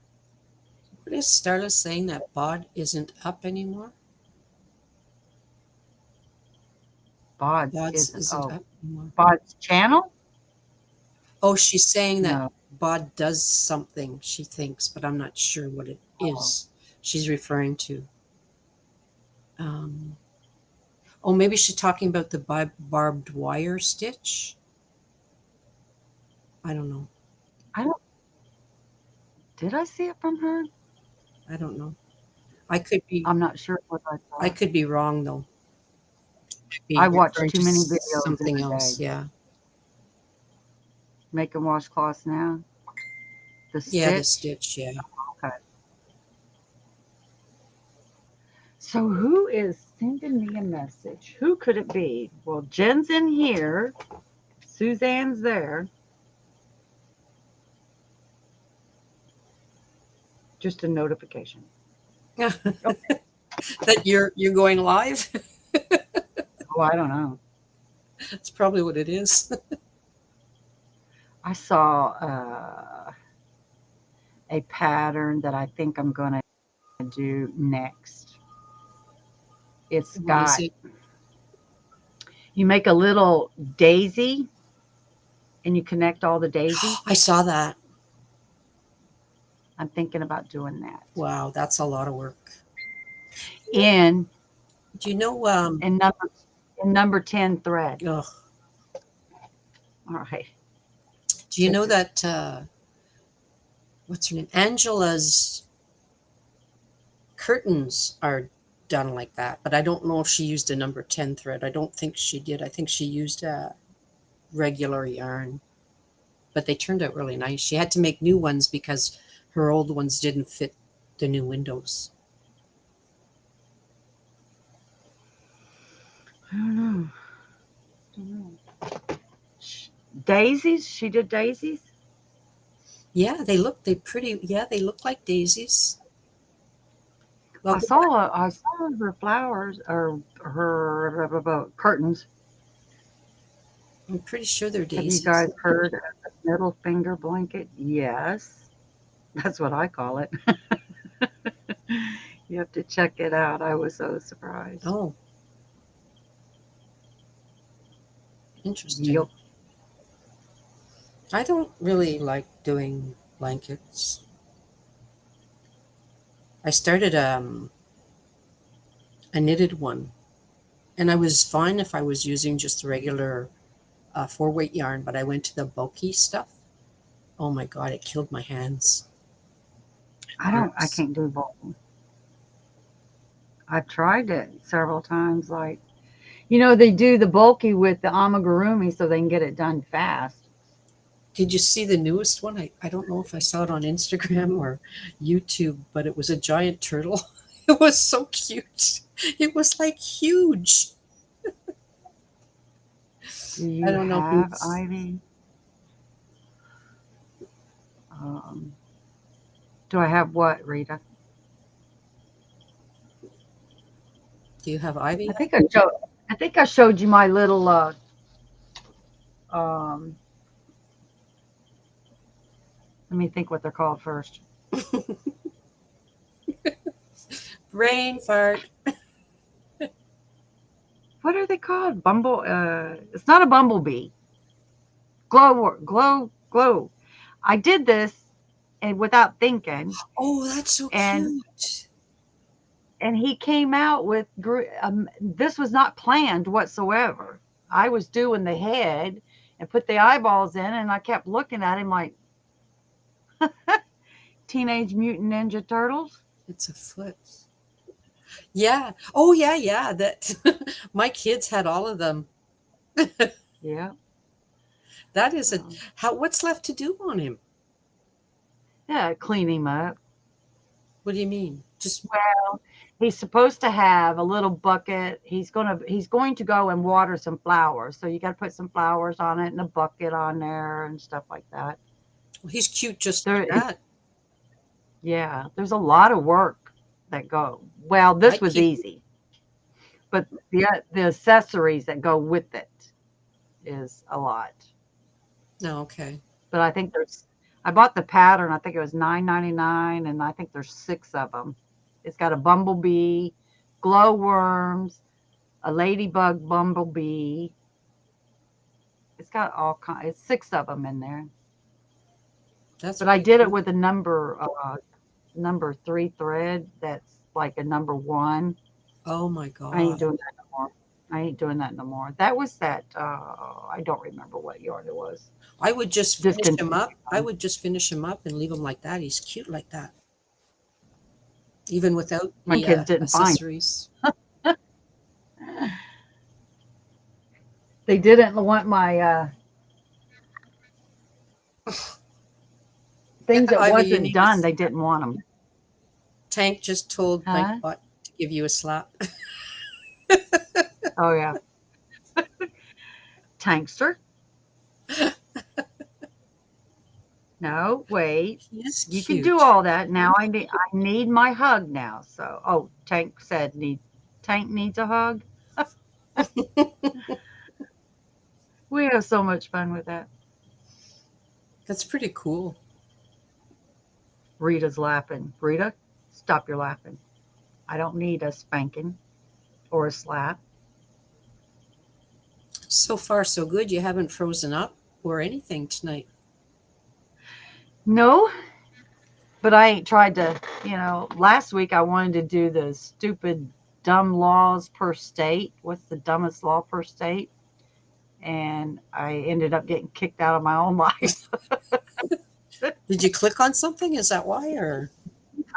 What is Starla saying that bod isn't up anymore? Bod's Bod's isn't. isn't Oh, up anymore. Bod's channel? Oh, she's saying that No. bod does something, she thinks, but I'm not sure what it Oh, is she's referring to. Um, oh, maybe she's talking about the barbed wire stitch. I don't know. I don't. Did I see it from her? I don't know. I could be I'm not sure what I I thought. could be wrong though. Could be I watch referring too to many videos in something a else. day. Yeah. Making washcloths now. The Yeah, the stitch. stitch, yeah. Okay. So who is sending me a message? Who could it be? Well, Jen's in here. Suzanne's there. Just a notification. Oh, That you're going live? oh, I don't know. That's probably what it is. I saw a pattern that I think I'm going to do next. It's What is got, it? you make a little daisy and you connect all the daisies. I saw that. I'm thinking about doing that. Wow, that's a lot of work. In Do you know in number in number 10 thread. ugh, All right. do you know This is that what's her name? Angela's curtains are done like that, but I don't know if she used a number 10 thread. I don't think she did. I think she used a regular yarn, but they turned out really nice. She had to make new ones because her old ones didn't fit the new windows. I don't know. I don't know. Daisies? She did daisies? Yeah, they look like daisies. Well, I saw her flowers or her curtains. I'm pretty sure they're Have you daisies. guys heard of the middle finger blanket? Yes. That's what I call it. You have to check it out. I was so surprised. Oh, interesting. Yep. I don't really like doing blankets. I started a knitted one, and I was fine if I was using just regular 4 weight yarn, but I went to the bulky stuff. Oh my god, it killed my hands. It I hurts. can't do both. I've tried it several times. Like, they do the bulky with the amigurumi so they can get it done fast. Did you see the newest one? I don't know if I saw it on Instagram or YouTube, but it was a giant turtle. It was so cute. It was like huge. Do I you don't know have who's. Ivy? Do I have what, Rita? Do you have I ivy? think I showed. I think I showed you my little. Um, Let me think what they're called first. Brain fart. What are they called? Bumble. It's not a bumblebee. Glow. I did this, and without thinking, Oh, that's so and cute. he came out with. This was not planned whatsoever. I was doing the head and put the eyeballs in, and I kept looking at him like Teenage Mutant Ninja Turtles. It's a foot. Yeah. Oh, yeah, yeah. That my kids had all of them. Yeah. That is a Um, how. What's left to do on him? yeah, clean him up. What do you mean? Just Well, he's supposed to have a little bucket. He's going to go and water some flowers. So you got to put some flowers on it and a bucket on there and stuff like that. well, he's cute just like There, it's that. yeah. There's a lot of work that go. Well, this I'd was keep. easy, but the accessories that go with it is a lot. No, okay. But I think there's. I bought the pattern. I think it was 9.99, and I think there's 6 of them. It's got a bumblebee, glowworms, a ladybug bumblebee. It's got all kind. It's 6 of them in there. That's But I pretty did it cool. with a number 3 thread. That's like a number 1. Oh my I ain't God. doing that no more. I ain't doing that no more. That was that. I don't remember what yarn it was. I would just finish him Discontinued. up. I would just finish him up and leave him like that. He's cute like that, even without My the kids didn't find. accessories. They didn't want my Yeah, things that Ivy, you wasn't need to. done. They didn't want them. Tank just told Huh? Nightbot to give you a slap. Oh yeah, tankster. No, wait. He is You can do cute. all that. Now I need my hug now. So Tank needs a hug. We have so much fun with that. That's pretty cool. Rita's laughing. Rita, stop your laughing. I don't need a spanking or a slap. So far, so good. You haven't frozen up or anything tonight. No, but I ain't tried to, last week I wanted to do the stupid dumb laws per state. What's the dumbest law per state? And I ended up getting kicked out of my own life. Did you click on something? Is that why? Or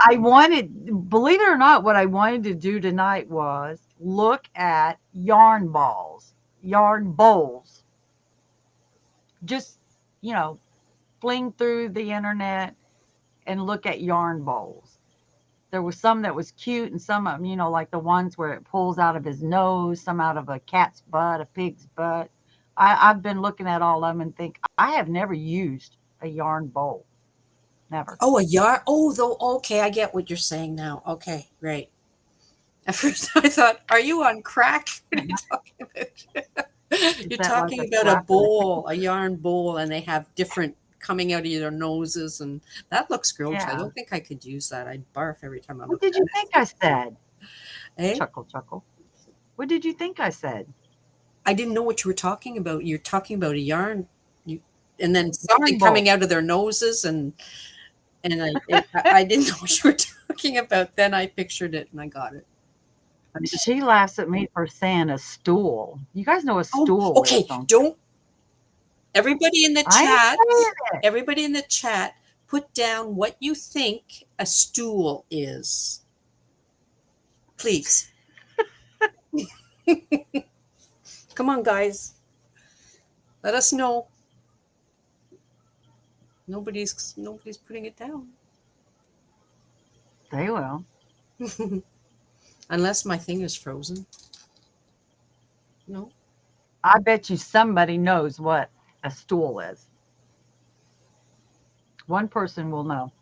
Believe it or not, what I wanted to do tonight was look at yarn bowls. Just, you know, fling through the internet and look at yarn bowls. There was some that was cute and some of them, like the ones where it pulls out of his nose, some out of a cat's butt, a pig's butt. I've been looking at all of them and think I have never used a yarn bowl. Never. oh, a yard. Oh, though. Okay, I get what you're saying now. Okay, right. At first, I thought, "Are you on crack? What are you talking about?" Is You're that like talking a about a slap in the bowl, a yarn bowl, and they have different coming out of their noses, and that looks gross. I Yeah. don't think I could use that. I'd barf every time I What looked did at you think I said? it. Eh? Chuckle, chuckle. What did you think I said? I didn't know what you were talking about. You're talking about a yarn, you, and then something Yarn bowl. coming out of their noses, and I didn't know what you were talking about. Then I pictured it and I got it. I'm just She laughs at me for saying a stool. You guys know what a oh, stool is, okay. don't you? Don't everybody in the I ain't chat, saying it. everybody in the chat, put down what you think a stool is, please. Come on, guys, let us know. Nobody's putting it down. They will. Unless my thing is frozen. No. I bet you somebody knows what a stool is. One person will know.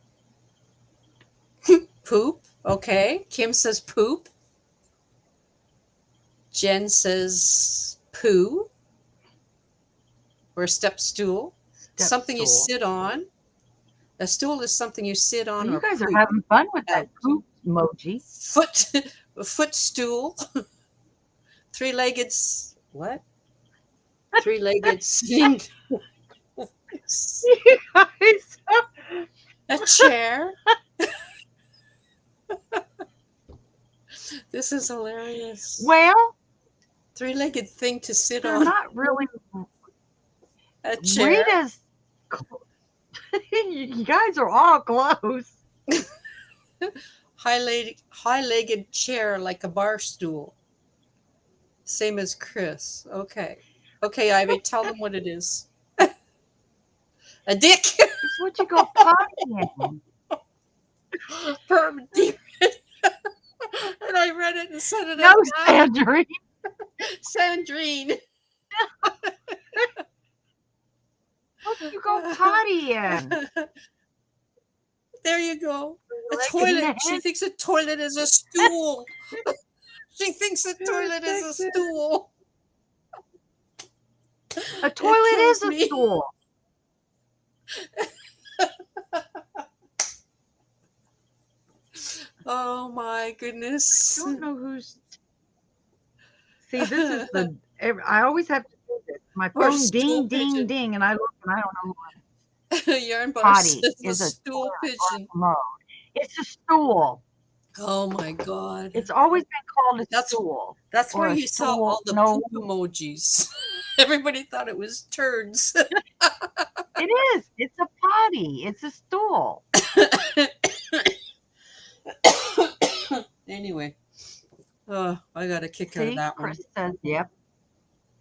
Poop. Okay. Kim says poop. Jen says poo or step stool. Step Something you stool. sit on. A stool is something you sit Well, on you or guys are poop having fun with that out. poop emoji. Foot footstool. Three-legged what? Three-legged sitting. You guys. A chair. This is hilarious. Well, Three-legged thing to sit they're on. not really. A chair. Rita's. You guys are all close. High-legged chair like a bar stool. Same as Chris. Okay. Okay, Ivy, tell them what it is. A dick. It's what you go potty in. Perm dear. And I read it and said it No, out loud. Sandrine. Sandrine. What you go potty in? There you go. A Leg in toilet. She hand. thinks a toilet is a stool. She thinks a Oh, toilet is a Texas. stool. A It toilet is kills a me. stool. Oh my goodness. Don't know who's. See, this is the. I always have to do this. My Or phone stool ding, ding, pigeon. ding, and I look and I don't know Yarn bar potty says a is a stool toilet or pigeon. a commode. It's a stool. Oh my god. It's always been called a That's stool that's or where a you saw all stool. the No, poop emojis. Everybody thought it was turds. it is. It's a potty. It's a stool. Anyway, I got a kick out of See, that one. Chris says yep.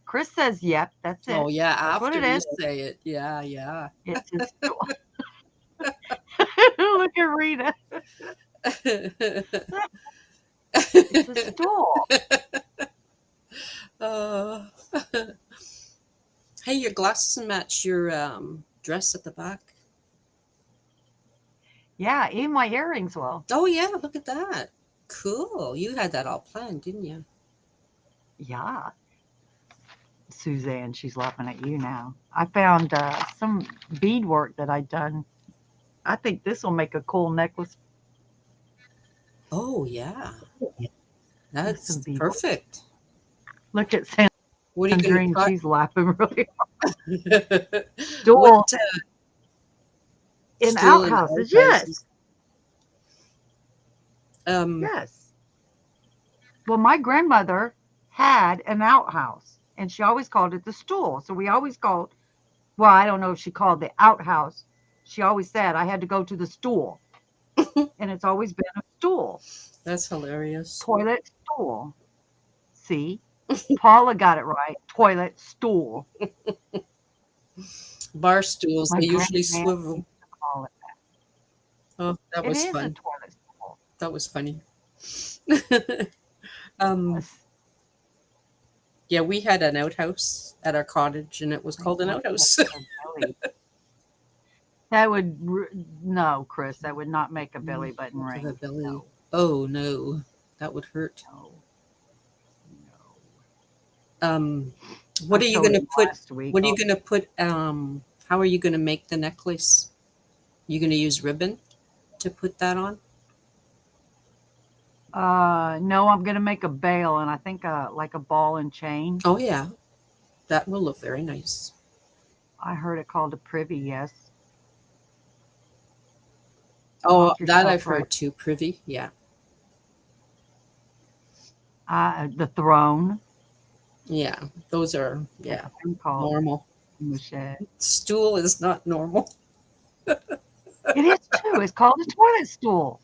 Chris says yep. That's Oh it. yeah, That's what after it you is. say it. Yeah, yeah. It's a stool. Look at Rita. It's a stool. uh, hey, your glasses match your dress at the back. Yeah, even my earrings will. Oh yeah, look at that. Cool. You had that all planned, didn't you? Yeah. Suzanne, she's laughing at you now. I found some beadwork that I'd done. I think this will make a cool necklace. Oh yeah, With some that's beadwork. perfect. Look at What are you going Sandrine. to She's laughing really hard. cut? Stool What in stool and outhouses. Yes. outhouses? Um. Yes. Well, my grandmother had an outhouse and she always called it the stool. So we always called, well, I don't know if she called the outhouse. She always said I had to go to the stool. And it's always been a stool. That's hilarious. Toilet stool. See? Paula got it right. Toilet stool. Bar stools, My they usually grandma swivel. used to call it Oh, that that. It was is a fun. toilet stool. That was funny. um, Yes. yeah, we had an outhouse at our cottage, and it was called an outhouse. Belly. That would no, Chris. That would not make a belly button Look at the ring. belly. No, Oh no, that would hurt. no, Um, no. what I are you showed gonna him put? last week. What are you gonna put? How are you gonna make the necklace? You gonna use ribbon to put that on? No, I'm gonna make a bail, and I think like a ball and chain. Oh yeah, that will look very nice. I heard it called a privy. Yes. Oh, Knock that yourself I've right. heard too. Privy, yeah, The throne. yeah. Those are yeah That's what I'm called normal. in the shed. Stool is not normal. It is too. It's called a toilet stool.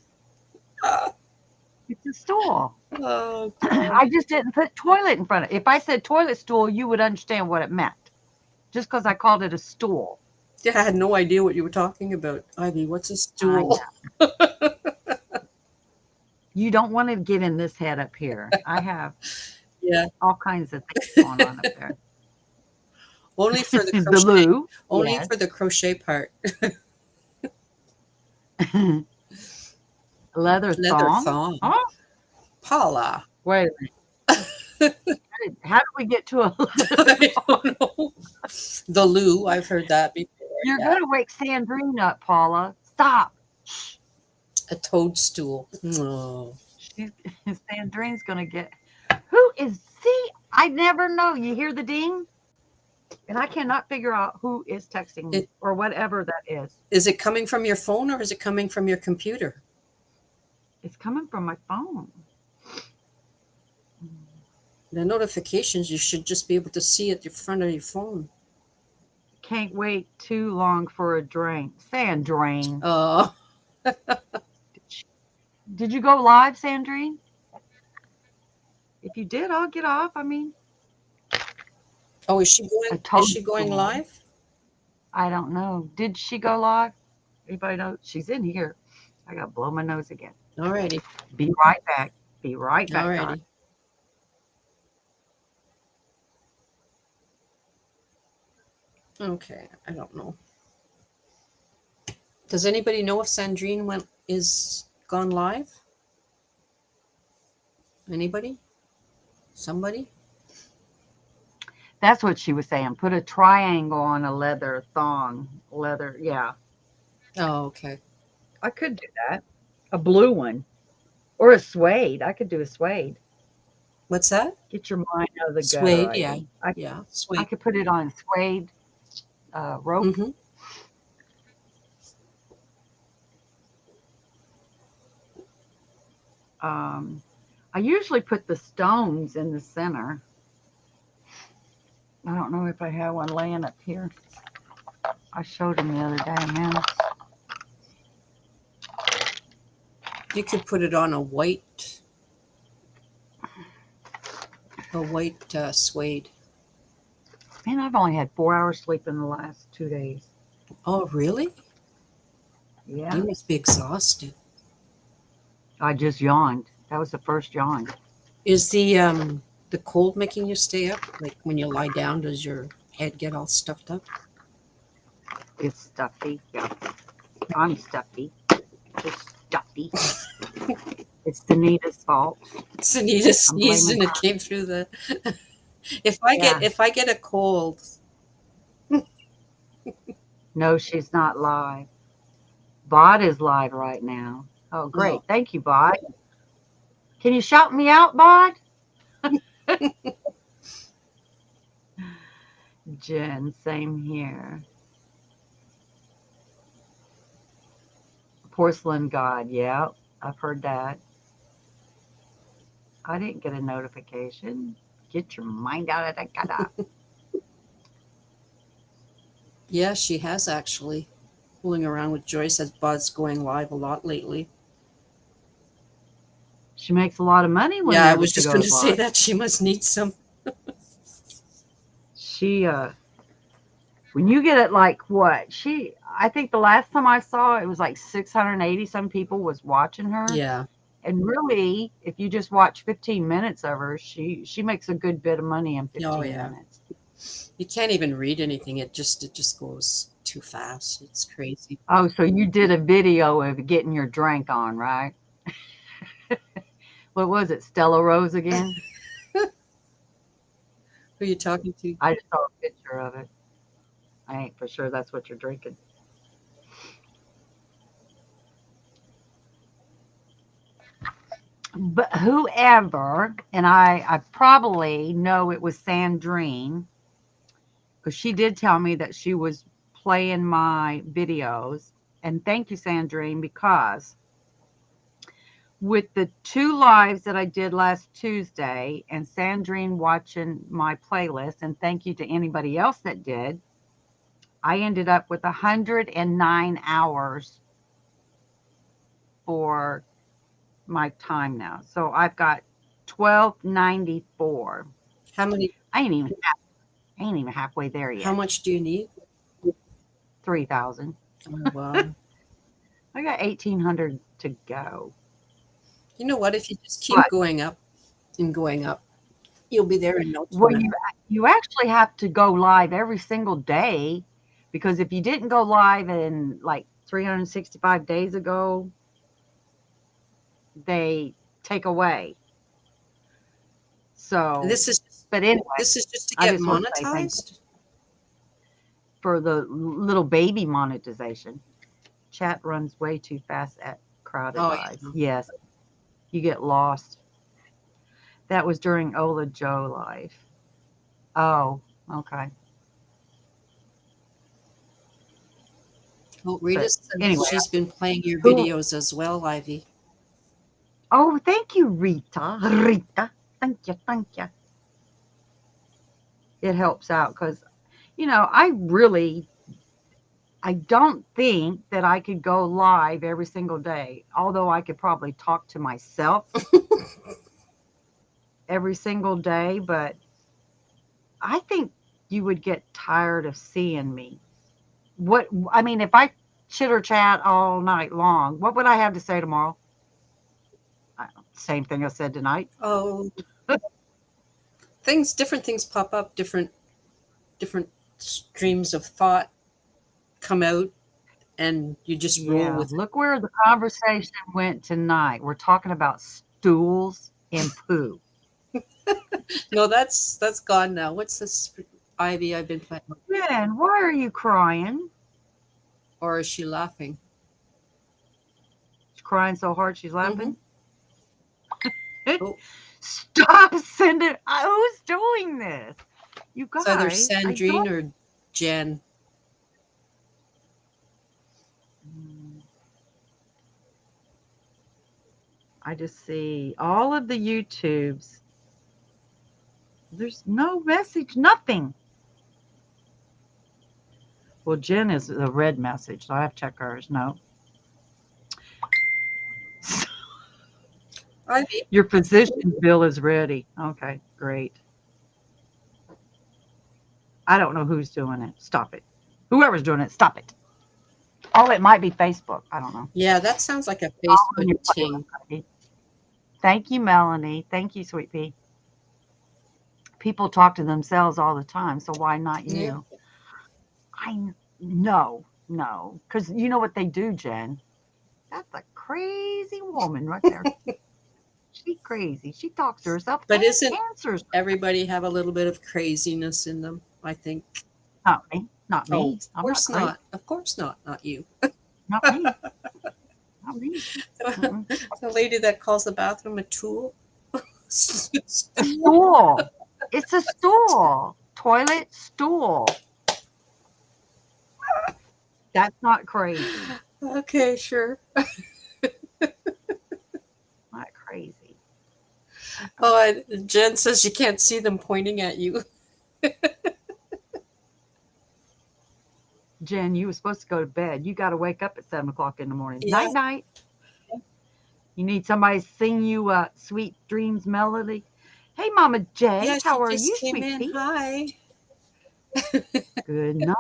It's a stool. Oh God. I just didn't put toilet in front of it. If I said toilet stool, you would understand what it meant. Just because I called it a stool. Yeah, I had no idea what you were talking about, Ivy. What's a I stool? know. You don't want to get in this head up here. I have Yeah, all kinds of things going on up there. only for the The crochet. loo. Only Yes. for the crochet part. Leather Leather thong? thong. Huh? Paula. Wait a minute. How did we get to a leather I thong? don't know. The loo, I've heard that before. You're Yeah. going to wake Sandrine up, Paula. Stop. Shh. A toadstool. Oh. She's, Sandrine's going to get. Who is. See, I never know. You hear the ding? And I cannot figure out who is texting me It, or whatever that is. is it coming from your phone or is it coming from your computer? It's coming from my phone. The notifications, you should just be able to see at the front of your phone. Can't wait too long for a drink. Sandrine. Uh, Did you go live, Sandrine? If you did, I'll get off. I mean, oh, a is she going toadstool. live? I don't know. Did she go live? Anybody know? She's in here. I got to blow my nose again. Alrighty. Be right back. Be right back, guys. Alrighty. Okay, I don't know. Does anybody know if Sandrine is gone live? Anybody? Somebody? That's what she was saying. Put a triangle on a leather thong. Leather, yeah. Oh, okay. I could do that. A blue one. Or a suede. I could do a suede. What's that? Get your mind out of the gutter, Suede, yeah. Ivy. Yeah, I suede. could put it on suede rope. Mm-hmm. I usually put the stones in the center. I don't know if I have one laying up here. I showed him the other day, man. You could put it on a white suede. Man, I've only had 4 hours sleep in the last 2 days. Oh, really? Yeah. You must be exhausted. I just yawned. That was the first yawn. Is the cold making you stay up? Like when you lie down, does your head get all stuffed up? It's stuffy. Yeah. I'm stuffy. It's stuffy. It's Danita's fault. Anita I'm sneezed blaming and her. it came through the. Yeah. If I get a cold, No, she's not live. Bod is live right now. Oh, great. no. Thank you, Bod. Can you shout me out, Bod? Jen, same here. Porcelain God, yeah, I've heard that. I didn't get a notification. Get your mind out of the gutter. Yeah, she has actually. Fooling around with Joyce as Bud's going live a lot lately. She makes a lot of money Yeah, I whenever was she just going to goes say live. that she must need some. She, when you get it like what? I think the last time I saw it was like 680 some people was watching her. Yeah. And really, if you just watch 15 minutes of her, she makes a good bit of money in Oh 15 yeah. minutes. You can't even read anything. It just goes too fast. It's crazy. Oh, so you did a video of getting your drink on, right? What was it, Stella Rose again? Who are you talking to? I just saw a picture of it. I ain't for sure that's what you're drinking. But whoever, and I probably know it was Sandrine, because she did tell me that she was playing my videos. And thank you, Sandrine, because with the 2 lives that I did last Tuesday and Sandrine watching my playlist, and thank you to anybody else that did, I ended up with 109 hours for my time now. So I've got 1294. How many? I ain't even halfway there yet. How much do you need? 3,000. Oh, wow. I got 1,800 to go. You know what? If you just keep But going up and going up, you'll be there in no well, time. you actually have to go live every single day, because if you didn't go live in like 365 days ago, they take away. So, This is but anyway, this is just to I get just want to say thank you monetized. for the little baby monetization. Chat runs way too fast at crowded Oh lives. yeah. Yes, you get lost. That was during Ola Joe life. Oh, okay. Oh, Rita But said that anyway, she's been playing your who? videos as well, Ivy. Oh, thank you, Rita. Rita, thank you, thank you. It helps out because I don't think that I could go live every single day. Although I could probably talk to myself every single day, but I think you would get tired of seeing me. What I mean, if I chitter chat all night long, what would I have to say tomorrow? Same thing I said tonight. Oh, different things pop up, different streams of thought come out, and you just roll Yeah, with it. look where the conversation went tonight. We're talking about stools and poo. No, that's gone now. What's this, Ivy? I've been playing, Jen, why are you crying? or is she laughing? She's crying so hard she's Mm-hmm. laughing. Oh, Stop sending. Who's doing this? You it's either guys, I Sandrine don't. or Jen. Mm, I just see all of the YouTubes. There's no message, nothing. Well, Jen is a red message, so I have to check hers. No. Ivy. Your physician bill is ready. Okay, great. I don't know who's doing it. Stop it. Whoever's doing it, stop it. Oh, it might be Facebook. I don't know. Yeah, that sounds like a All on Facebook your ting. playlist, baby. Thank you, Melanie. Thank you, sweet pea. People talk to themselves all the time, so why not Yeah. you? I no, no, because you know what they do, Jen. That's a crazy woman right there. She crazy. She talks to herself But and isn't answers. everybody have a little bit of craziness in them? I think. Not me. Not Oh, me. of I'm not course crazy. not. Of course not. Not you. Not me. Not me. Mm-mm. The lady that calls the bathroom a tool. A stool. It's a stool. Toilet stool. That's not crazy. Okay, sure. Not crazy. Oh, and Jen says you can't see them pointing at you. Jen, you were supposed to go to bed. You got to wake up at 7 o'clock in the morning. Yeah. Night, night. You need somebody to sing you a sweet dreams melody. Hey, Mama J, Yeah, how she are just you, came sweet in. pea? Hi. Good night.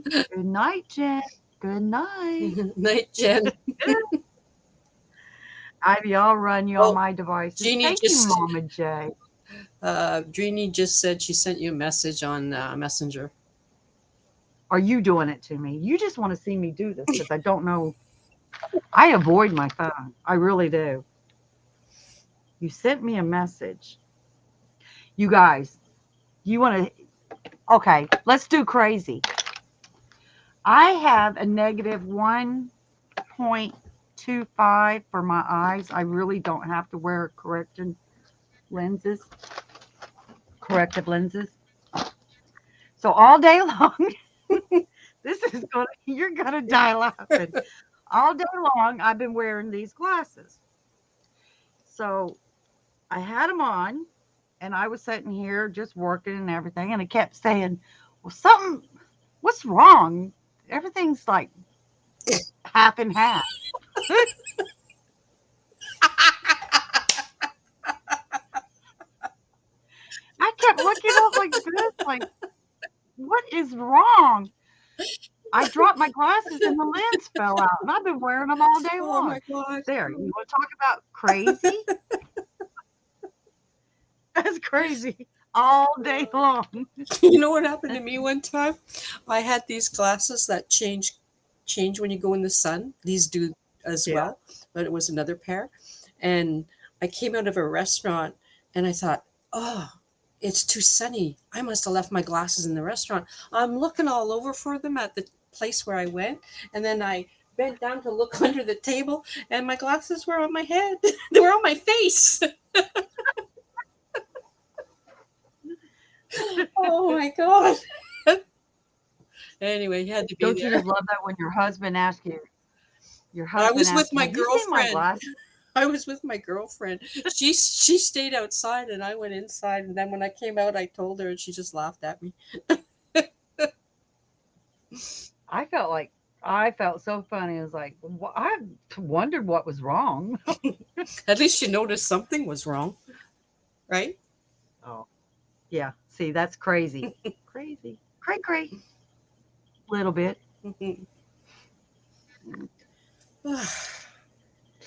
Good night, Jen. Good night. Night, Jen. Ivy, I'll run you on Oh, my devices. Jeannie Thank you, just Mama J. Jeannie just said she sent you a message on Messenger. Are you doing it to me? You just want to see me do this because I don't know. I avoid my phone. I really do. You sent me a message. You guys, you want to, okay, let's do crazy. I have a negative 1.25 for my eyes. I really don't have to wear lenses, corrective lenses. So all day long, you're gonna die laughing. All day long, I've been wearing these glasses. So I had them on, and I was sitting here just working and everything, and it kept saying, "Well, what's wrong? Everything's like half and half." I kept looking up like this, like, what is wrong? I dropped my glasses and the lens fell out, and I've been wearing them all day Oh long. my god. There, you want to talk about crazy? That's crazy all day long. You know what happened to me one time? I had these glasses that change when you go in the sun. These do as Yeah. well. but it was another pair. And I came out of a restaurant and I thought, oh, it's too sunny. I must have left my glasses in the restaurant. I'm looking all over for them at the place where I went. And then I bent down to look under the table and my glasses were on my head. They were on my face. Oh my God. Anyway, he had to be Don't you there. just love that when your I husband was with asks you, my "Have you seen my girlfriend. glasses?" I was with my girlfriend. She stayed outside and I went inside. And then when I came out, I told her, and she just laughed at me. I felt like I felt so funny. I was like, I wondered what was wrong. At least you noticed something was wrong, right? Oh, yeah. See, that's crazy. Crazy. Cray cray. Little bit.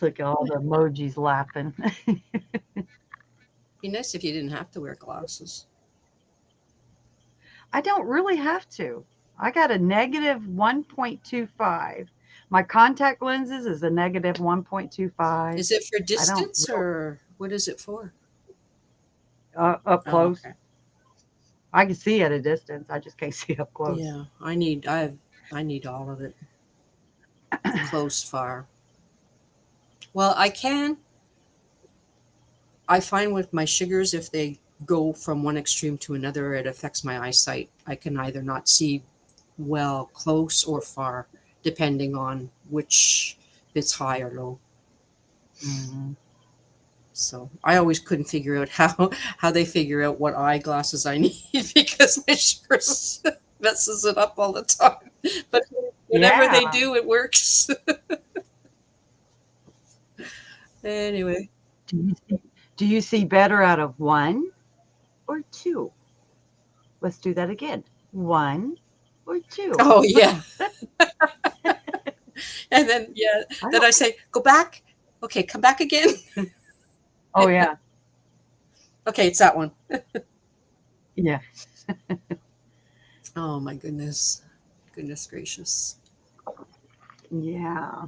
Look at all the emojis laughing. Be nice if you didn't have to wear glasses. I don't really have to. I got a negative 1.25. My contact lenses is a negative 1.25. Is it for I don't distance real or what is it for? up Oh, close. okay. I can see at a distance. I just can't see up close. Yeah, I need all of it. Close, far. Well, I find with my sugars, if they go from one extreme to another, it affects my eyesight. I can either not see well close or far, depending on which if it's high or low. Mhm. So I always couldn't figure out how they figure out what eyeglasses I need because my sugars messes it up all the time. But whenever Yeah. they do, it works. Anyway. Do you see, do you see better out of one or two? Let's do that again. One or two. Oh yeah. And then yeah, I then don't. I say, go back. Okay, come back again. Oh yeah. Okay, it's that one. Yeah. Oh my goodness. Goodness gracious. Yeah.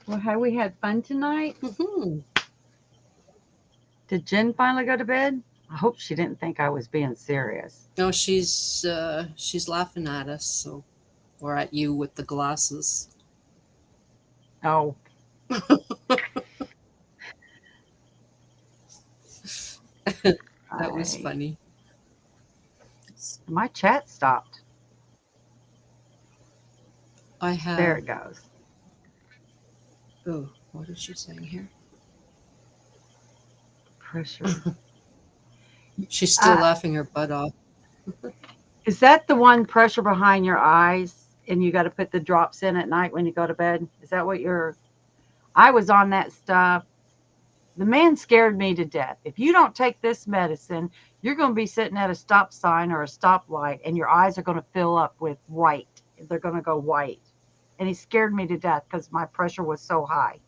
Well, have we had fun tonight? Hmm. Did Jen finally go to bed? I hope she didn't think I was being serious. No, she's laughing at us, so or at you with the glasses. Oh, That was I funny. my chat stopped. I There have. it goes. Oh, what is she saying here? Pressure. She's still Uh, laughing her butt off. is that the one pressure behind your eyes and you got to put the drops in at night when you go to bed? Is that what you're I was on that stuff. The man scared me to death. If you don't take this medicine, you're going to be sitting at a stop sign or a stoplight and your eyes are going to fill up with white. They're going to go white. And he scared me to death because my pressure was so high.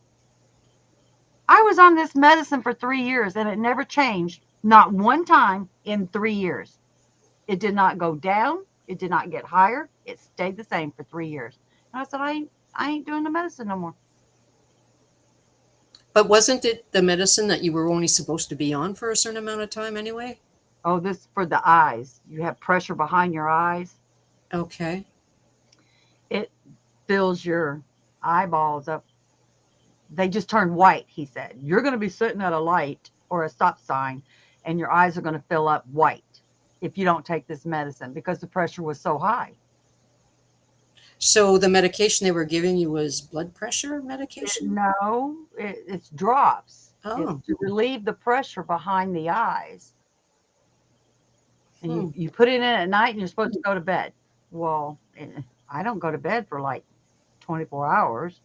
I was on this medicine for 3 years and it never changed, not one time in 3 years. It did not go down. It did not get higher. It stayed the same for 3 years. And I said, I ain't doing the medicine no more. But wasn't it the medicine that you were only supposed to be on for a certain amount of time anyway? Oh, this for the eyes. You have pressure behind your eyes. Okay. It fills your eyeballs up. They just turn white, he said. You're going to be sitting at a light or a stop sign and your eyes are going to fill up white if you don't take this medicine because the pressure was so high. So the medication they were giving you was blood pressure medication? No, it's drops. It's Oh. to relieve the pressure behind the eyes. And Hmm. you put it in at night and you're supposed to go to bed. Well, I don't go to bed for like 24 hours.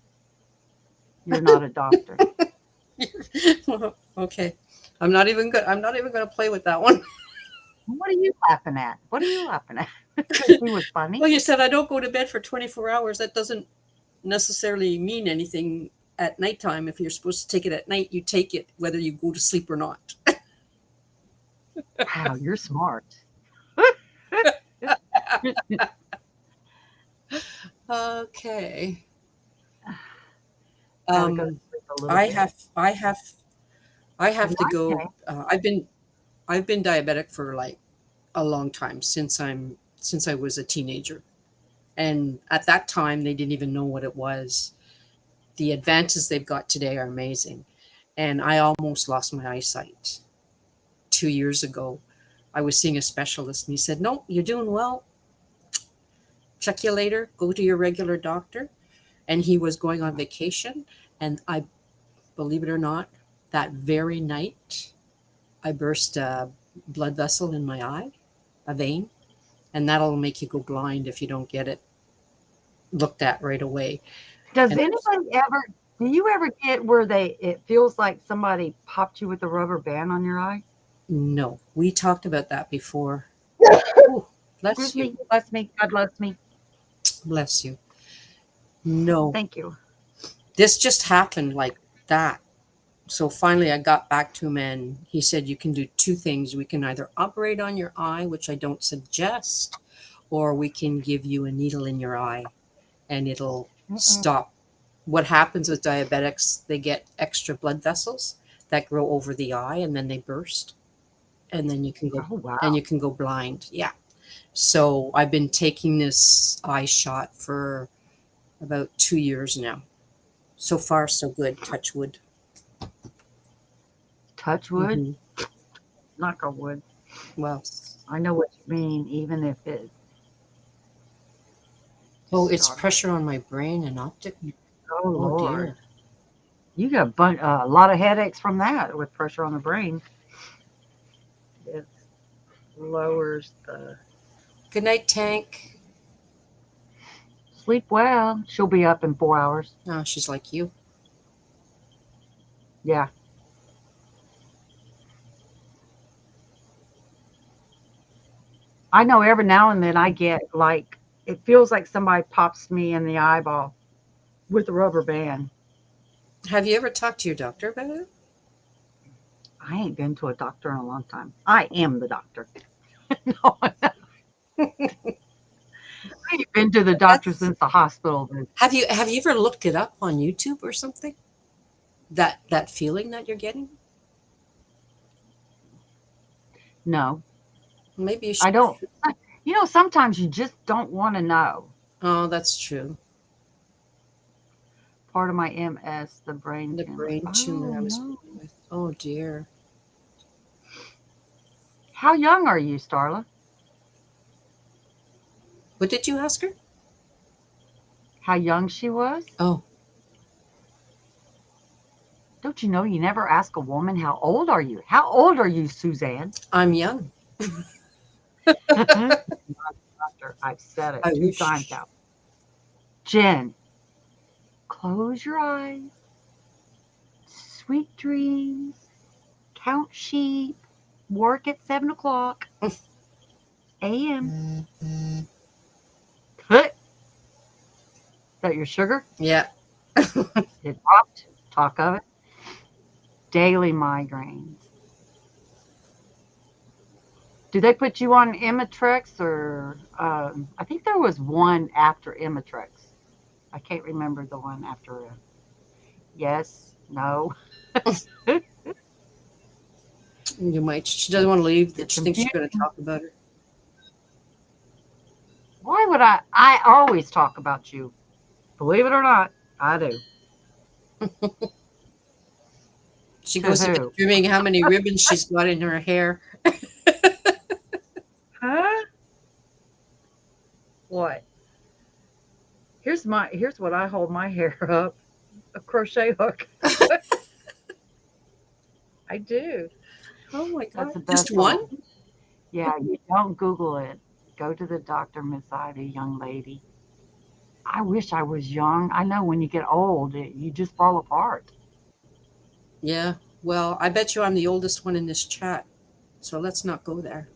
You're not a doctor. Well, okay. I'm not even going to play with that one. What are you laughing at? What are you laughing at? Because he was funny. Well, you said I don't go to bed for 24 hours. That doesn't necessarily mean anything at nighttime. If you're supposed to take it at night, you take it whether you go to sleep or not. Wow, you're smart. Okay. Gotta go to Um, sleep a little I bit. have, I have, I Good have to night, go. Jane. I've been diabetic for like a long time since I was a teenager, and at that time they didn't even know what it was. The advances they've got today are amazing, and I almost lost my eyesight 2 years ago. I was seeing a specialist, and he said, "No, you're doing well. Check you later. Go to your regular doctor." And he was going on vacation, and I believe it or not, that very night I burst a blood vessel in my eye, a vein, and that'll make you go blind if you don't get it looked at right away. Does And anybody ever do you ever get where it feels like somebody popped you with a rubber band on your eye? no, we talked about that before. Oh, bless Excuse you, me, bless me, God bless me. bless you. No, Thank you. this just happened like that. So finally, I got back to him, and he said, "You can do two things. We can either operate on your eye, which I don't suggest, or we can give you a needle in your eye, and it'll Mm-mm. stop." What happens with diabetics, they get extra blood vessels that grow over the eye, and then they burst, and then Oh wow. you can go blind. Yeah. So I've been taking this eye shot for about 2 years now. So far, so good. Touch wood. Touch wood, Hmm. knock on wood. Well, I know what you mean, even if it oh, it's starts. pressure on my brain and optic. Oh Oh Lord. dear. You got a lot of headaches from that with pressure on the brain. It lowers the Good night, Tank. sleep well. She'll be up in 4 hours. Oh, she's like you. Yeah. I know every now and then I get like it feels like somebody pops me in the eyeball with a rubber band. Have you ever talked to your doctor about it? I ain't been to a doctor in a long time. I am the doctor. No, I ain't been to the doctor That's. since the hospital. Have you ever looked it up on YouTube or something? That feeling that you're getting? No, Maybe you I should. don't. Sometimes you just don't want to know. Oh, that's true. Part of my MS, the brain The tumor. brain tumor Oh I was no. born with. Oh dear. How young are you, Starla? What did you ask her? How young she was? Oh, Don't you know you never ask a woman how old are you? How old are you, Suzanne? I'm young. Doctor, I've said it I 2 times wish. now. Jen, close your eyes. Sweet dreams. Count sheep. Work at 7 o'clock a.m. Is that your sugar? Yeah. It dropped. Talk of it. Daily migraines. Do they put you on Imitrex or I think there was one after Imitrex. I can't remember the one after. Yes, no. You might. She doesn't want to leave. That It's she thinks you're going to confusing. talk about her. Why would I? I always talk about you. Believe it or not, I do. She To goes to bed who? dreaming how many ribbons she's got in her hair. Huh? What? Here's what I hold my hair up. A crochet hook. I do. Oh my That's god. the Just best one? little. Yeah, you don't Google it. Go to the doctor, Miss Ivy, young lady. I wish I was young. I know when you get old, you just fall apart. Yeah. Well, I bet you I'm the oldest one in this chat. So let's not go there.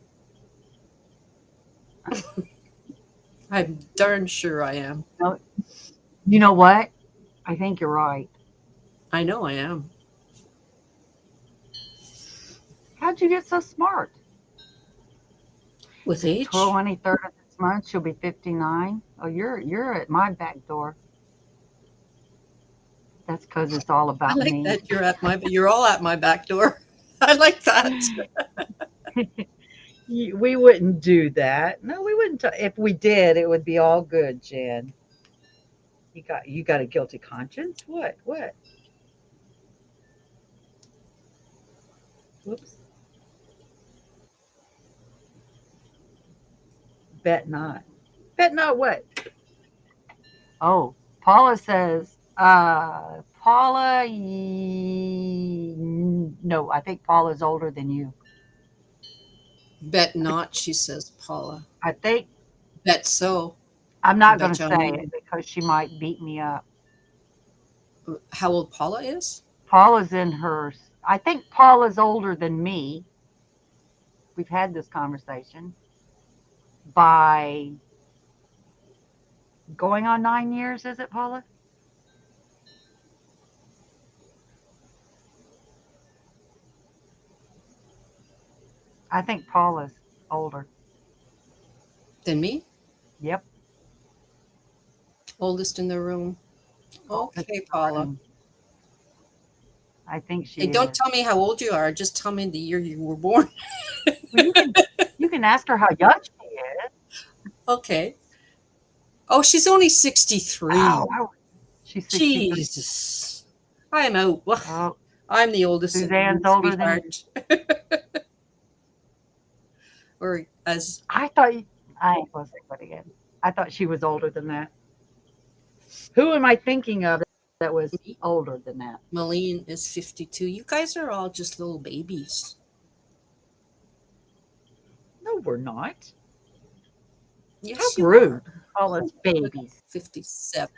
I'm darn sure I am. No, you know what? I think you're right. I know I am. How'd you get so smart? With age? 23rd of this month, she'll be 59. Oh, you're at my back door. That's because it's all I about like me. that you're all at my back door. I like that. We wouldn't do that. No, we wouldn't. If we did, it would be all good, Jen. You got a guilty conscience? What? What? Whoops. Bet not. Bet not what? Oh, Paula says, Paula, no, I think Paula's older than you. Bet not, she says, Paula. I think Bet so. I'm I not going bet to you on say it you. because she might beat me up. How old Paula is? Paula's in hers. I think Paula's older than me. We've had this conversation by going on 9 years, is it, Paula? I think Paula's older. Than me? Yep, Oldest in the room. oldest Okay, in the Paula. room. I think Hey, she don't is. tell me how old you are. Just tell me the year you were born. Well, you can ask her how young she is. Okay. Oh, she's only 63. Oh, she's 63. Jesus. I am out. Oh, I'm the oldest in the Suzanne's room, older than you. sweetheart. Or as I thought I ain't gonna say what again. I thought she was older than that. Who am I thinking of that was me, older than that? Malene is 52. You guys are all just little babies. No, we're not. How Yes, you rude. are. Call us Like babies. 57,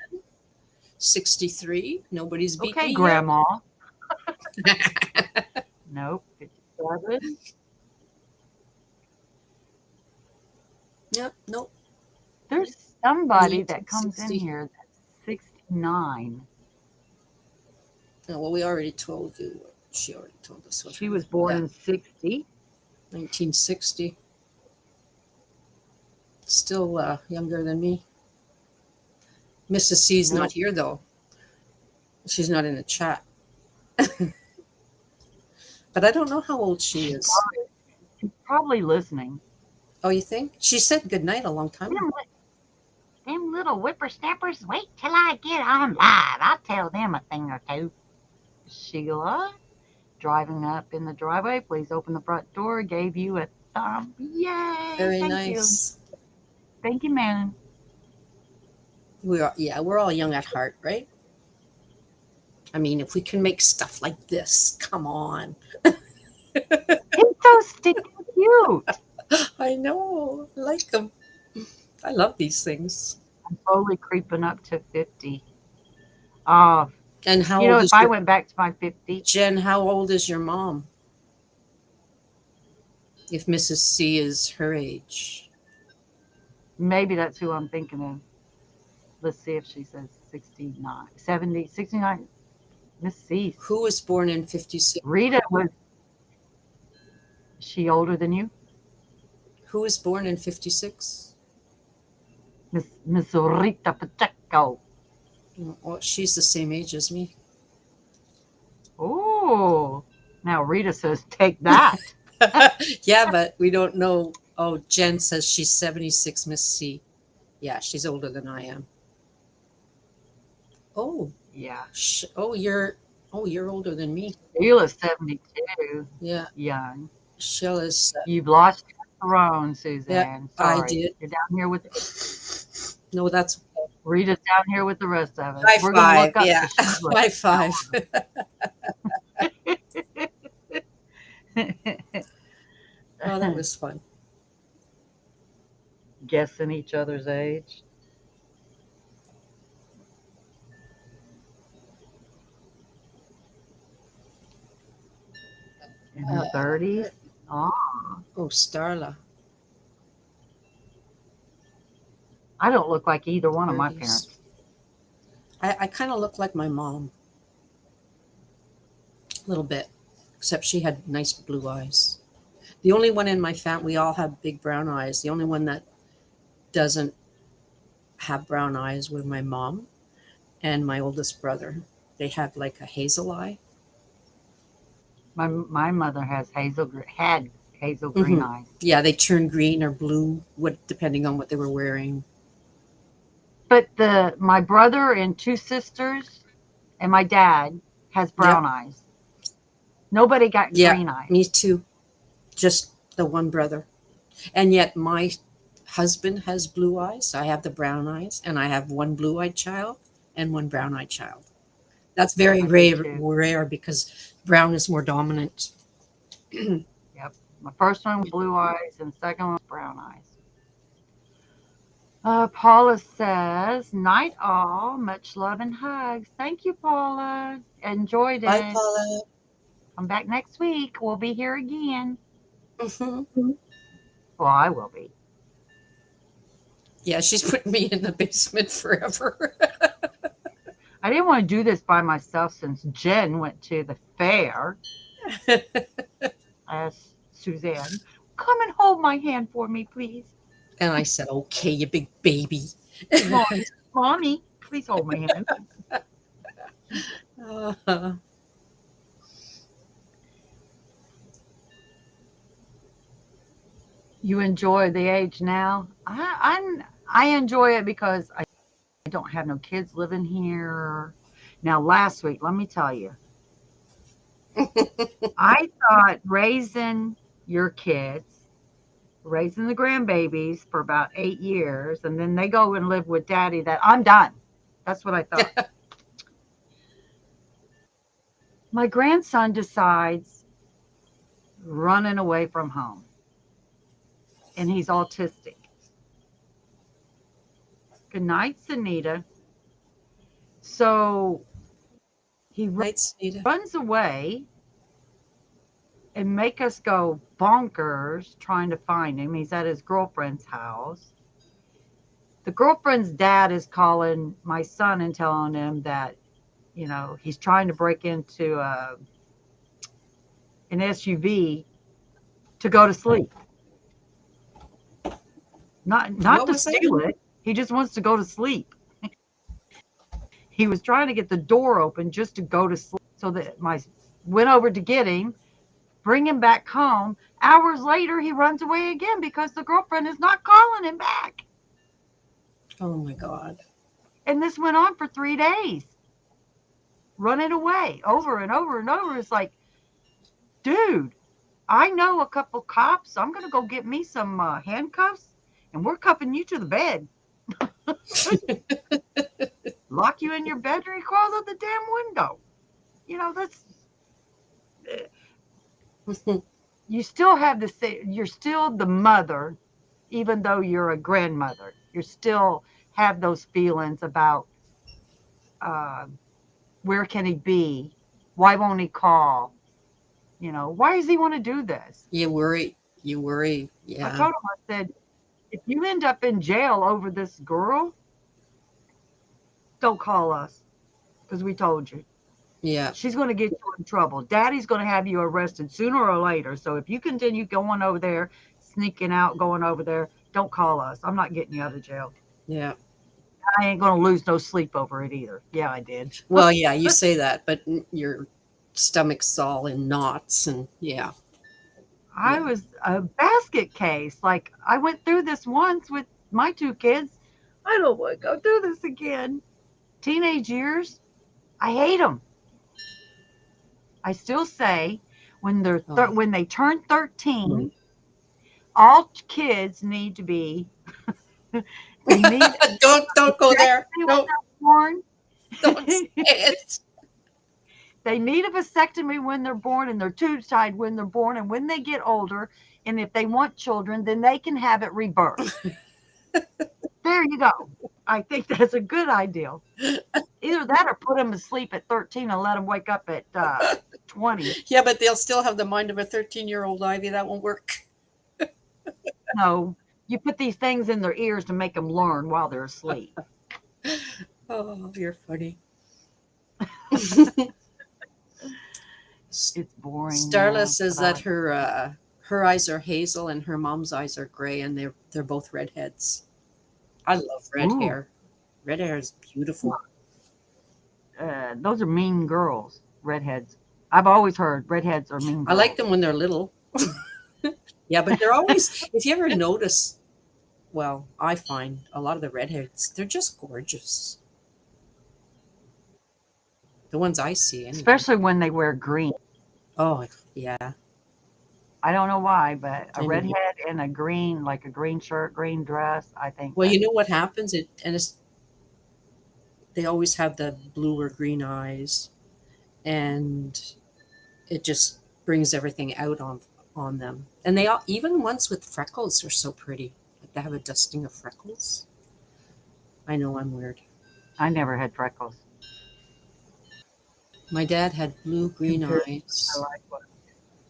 63. Nobody's beat Okay, me yet. Grandma. Nope. 57. Yep, nope. There's somebody that comes in 1960. here that's 69. No, well, we already told you. She already told us what She her. was born Yeah, in 60. 1960. Still younger than me. Mrs. C's not Nope. here though. She's not in the chat. But I don't know how old she She's is. probably listening. Oh, you think? She said goodnight a long time ago. Them, them little whippersnappers, wait till I get on live. I'll tell them a thing or two. Sheila, driving up in the driveway, please open the front door. Gave you a thumb. Yay. Very Thank you. nice. Thank you, man. We're all young at heart, right? I mean, if we can make stuff like this, come on. He's so stinking cute. I know. I like them. I love these things. I'm slowly creeping up to 50. Uh, And how you know, old if is I your went back to my 50, Jen? How old is your mom? If Mrs. C is her age. maybe that's who I'm thinking of. Let's see if she says 69, 70, 69. Miss C. Who was born in 56? Rita was she older than you? Who was born in 56? Miss Rita Pacheco. Well, she's the same age as me. Oh, now Rita says take that. Yeah, but we don't know. Oh, Jen says she's 76, Miss C. Yeah, she's older than I am. Oh, Yeah. you're older than me. Sheila's 72. Yeah, Young. Sheila's. You've lost your throne, Yeah, Suzanne. I Sorry. did. You're down here with No, that's Rita's down here with the rest of us. high We're gonna five. look up Yeah, to Sheila. high five. Oh, that was fun. Guessing each other's age. In her Uh, 30s. Oh, oh, Starla, I don't look like either one of my 30s. parents. I kind of look like my mom a little bit, except she had nice blue eyes. The only one in my family, we all have big brown eyes. The only one that doesn't have brown eyes was my mom and my oldest brother. They have like a hazel eye. My mother has had hazel green Hmm. eyes. Yeah, they turn green or blue, what depending on what they were wearing. But the my brother and two sisters and my dad has brown Yep. eyes. Nobody got Yeah, green eyes. me too. Just the one brother. And yet my husband has blue eyes. I have the brown eyes, and I have one blue-eyed child and one brown-eyed child. That's very I do rare, too. rare because brown is more dominant. Yep. My first one was blue eyes and the second one was brown eyes. Paula says, night all, much love and hugs. Thank you, Paula. Enjoyed Bye, it. Paula. Come back next week. We'll be here again. Hmm. Well, I will be. Yeah, she's putting me in the basement forever. I didn't want to do this by myself since Jen went to the fair. Asked Suzanne, come and hold my hand for me, please. And I said, okay, you big baby. Mommy, please hold my hand. Uh, You enjoy the age now? I enjoy it because I don't have no kids living here. Now, last week, let me tell you, I thought raising your kids, raising the grandbabies for about 8 years, and then they go and live with daddy, that I'm done. That's what I thought. My grandson decides running away from home, and he's autistic. Good night, Sunita. So he Nights, Nita. runs away and make us go bonkers trying to find him. He's at his girlfriend's house. The girlfriend's dad is calling my son and telling him that, he's trying to break into an SUV to go to sleep. Not What to was that? steal it. He just wants to go to sleep. He was trying to get the door open just to go to sleep. So that my went over to get him, bring him back home. Hours later, he runs away again because the girlfriend is not calling him back. Oh my God. And this went on for 3 days, running away over and over and over. It's like, dude, I know a couple cops. I'm going to go get me some handcuffs and we're cuffing you to the bed. Lock you in your bedroom, crawl out the damn window. That's, you still have the same, you're still the mother, even though you're a grandmother. You still have those feelings about uh, where can he be? Why won't he call? Why does he want to do this? You worry. You worry. I Yeah. told him, I said, if you end up in jail over this girl, don't call us because we told you. Yeah. She's going to get you in trouble. Daddy's going to have you arrested sooner or later. So if you continue going over there, sneaking out, going over there, don't call us. I'm not getting you out of jail. Yeah. I ain't going to lose no sleep over it either. Yeah, I did. Well, yeah, you say that, but your stomach's all in knots, and yeah, I yeah. was a basket case. Like, I went through this once with my two kids. I don't want to go through this again. Teenage years, I hate them. I still say Oh, when they turn 13, all kids need to be they need don't go there. vasectomy when No, they're born. don't say it. They need a vasectomy when they're born and their tubes tied when they're born and when they get older. And if they want children, then they can have it rebirthed. There you go. I think that's a good idea. Either that or put them to sleep at 13 and let them wake up at 20. Yeah, but they'll still have the mind of a 13-year-old, Ivy. That won't work. No, you put these things in their ears to make them learn while they're asleep. Oh, you're funny. It's boring Starla now, says but I that like it. her eyes are hazel and her mom's eyes are gray, and they're both redheads. I love red Ooh, hair. Red hair is beautiful. those are mean girls, redheads. I've always heard redheads are mean I like girls. them when they're little. Yeah, but they're always, if you ever notice, well, I find a lot of the redheads, they're just gorgeous. The ones I see, anyway. Especially when they wear green. Oh, yeah. I don't know why, but a Anyway. redhead in a green, like a green shirt, green dress, I think Well, you that's know what happens? They always have the blue or green eyes, and it just brings everything out on them. And they all, even ones with freckles, are so pretty. Like they have a dusting of freckles. I know I'm weird. I never had freckles. My dad had blue green Very, I eyes, like what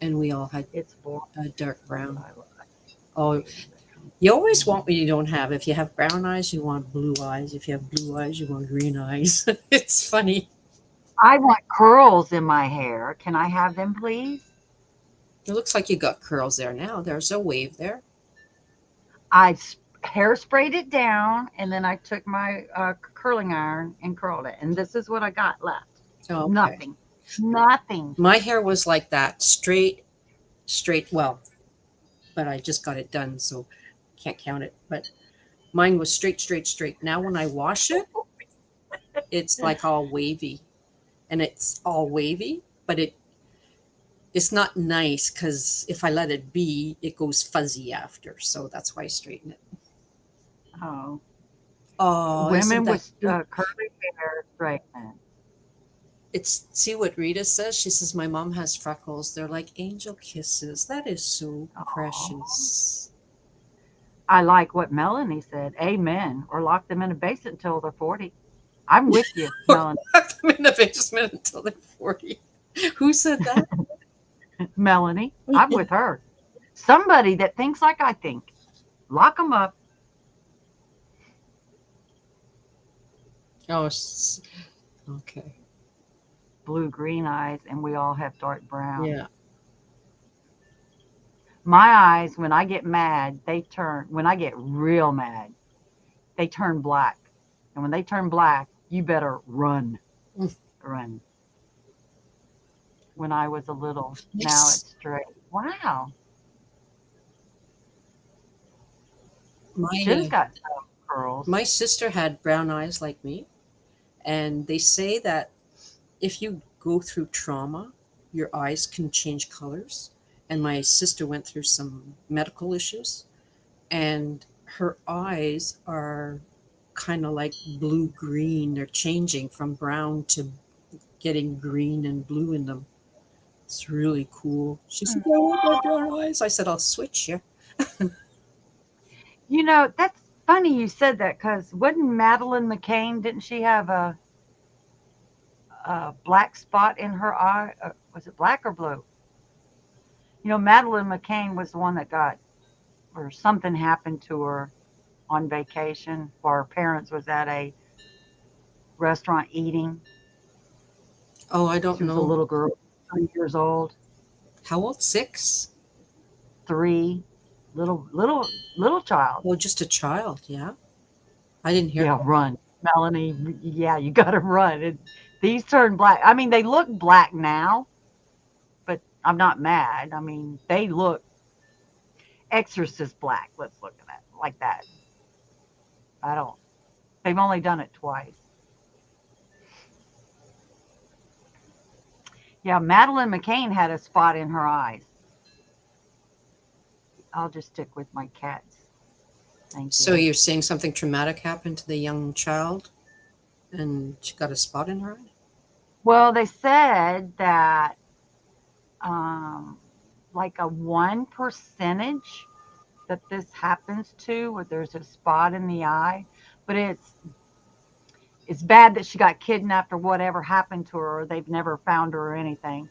and we all had it's for, dark but brown. I like Oh, you always want what you don't have. If you have brown eyes, you want blue eyes. If you have blue eyes, you want green eyes. It's funny. I want curls in my hair. Can I have them, please? It looks like you got curls there now. There's a wave there. Hairsprayed it down, and then I took my curling iron and curled it. And this is what I got left. Oh, okay. Nothing. Nothing. My hair was like that, straight, straight. Well, but I just got it done, so can't count it. But mine was straight, straight, straight. Now when I wash it, it's like all wavy, and it's all wavy, but it's not nice because if I let it be, it goes fuzzy after. So that's why I straighten it. Oh, Oh, isn't women that with cute? curly hair straightening. It's see what Rita says. She says my mom has freckles. They're like angel kisses. That is so Oh, precious. I like what Melanie said. Amen. Or lock them in a basement until they're 40. I'm with you, Or Melanie. lock them in the basement until they're 40. Who said that? Melanie, I'm with her. Somebody that thinks like I think. Lock them up. Oh, okay. Blue green eyes, and we all have dark brown. Yeah. My eyes, when I get mad, when I get real mad, they turn black. And when they turn black, you better run, Mm. run. When I was a little, My, now s- it's straight. Wow. my, Chin's got some curls. my sister had brown eyes like me. And they say that if you go through trauma, your eyes can change colors. And my sister went through some medical issues, and her eyes are kind of like blue green. They're changing from brown to getting green and blue in them. It's really cool. She said, "I want my brown eyes." I said, "I'll switch you." You know, that's funny you said that because wasn't Madeline McCain, didn't she have a black spot in her eye? Was it black or blue? You know, Madeline McCain was the one that got, or something happened to her on vacation while her parents was at a restaurant eating. Oh, I don't She was a know. little girl, 3 years old, How old? 6? 3, little child. Oh, just a child. Yeah. I didn't hear Yeah, that. run, Melanie. Yeah, you got to run. These turn black. I mean, they look black now, but I'm not mad. I mean, they look exorcist black. Let's look at that like that. I don't. They've only done it twice. Yeah, Madeline McCain had a spot in her eyes. I'll just stick with my cats. Thank So you. you're saying something traumatic happened to the young child and she got a spot in her eye? Well, they said that um, like a 1% that this happens to, where there's a spot in the eye, but it's bad that she got kidnapped or whatever happened to her. Or they've never found her or anything.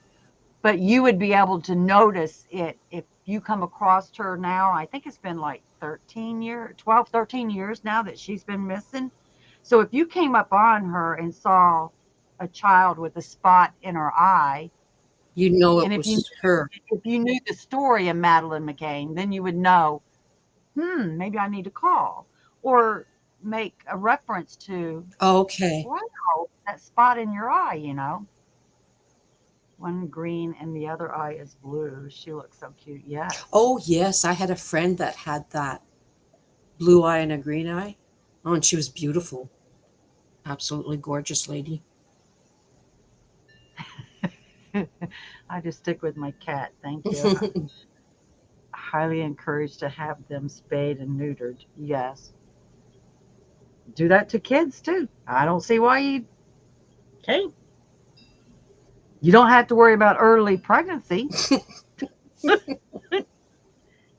But you would be able to notice it if you come across her now. I think it's been like 13 years, 12, 13 years now that she's been missing. So if you came up on her and saw a child with a spot in her eye, You know and it if you was her. knew the story of Madeline McCain, then you would know, maybe I need to call. Or make a reference to, Okay. wow, that spot in your eye, you know. One green and the other eye is blue. She looks so cute. Yes. Oh, yes, I had a friend that had that blue eye and a green eye. Oh, and she was beautiful. Absolutely gorgeous lady. I just stick with my cat. Thank you. Highly encouraged to have them spayed and neutered. Yes. Do that to kids too. I don't see why you can't. You don't have to worry about early pregnancy. It's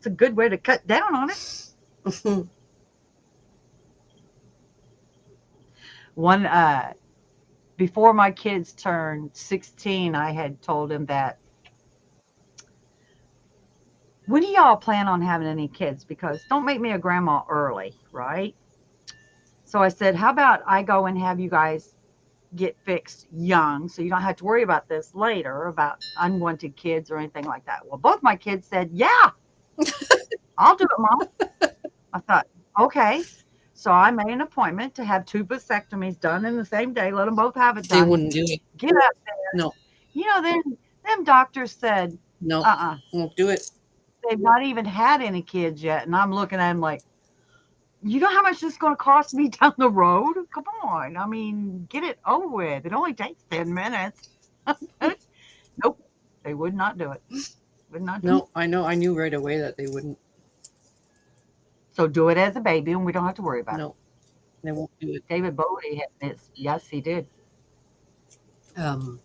a good way to cut down on it. One before my kids turned 16, I had told him that, when do y'all plan on having any kids? Because don't make me a grandma early, right? So I said, how about I go and have you guys get fixed young so you don't have to worry about this later about unwanted kids or anything like that. Well, both my kids said, yeah, I'll do it, Mom. I thought, okay. So I made an appointment to have two vasectomies done in the same day. Let them both have it They done. wouldn't do it. Get up. No, You know, then them doctors said, no, uh-uh, won't do it. they've not even had any kids yet. And I'm looking at them like, you know how much this is going to cost me down the road? Come on. I mean, get it over with. It only takes 10 minutes. Nope. They would not do it. Would not do it. No, I know. I knew right away that they wouldn't. So do it as a baby and we don't have to worry about it. No, they won't do it. David Bowie had this. Yes, he did. Um,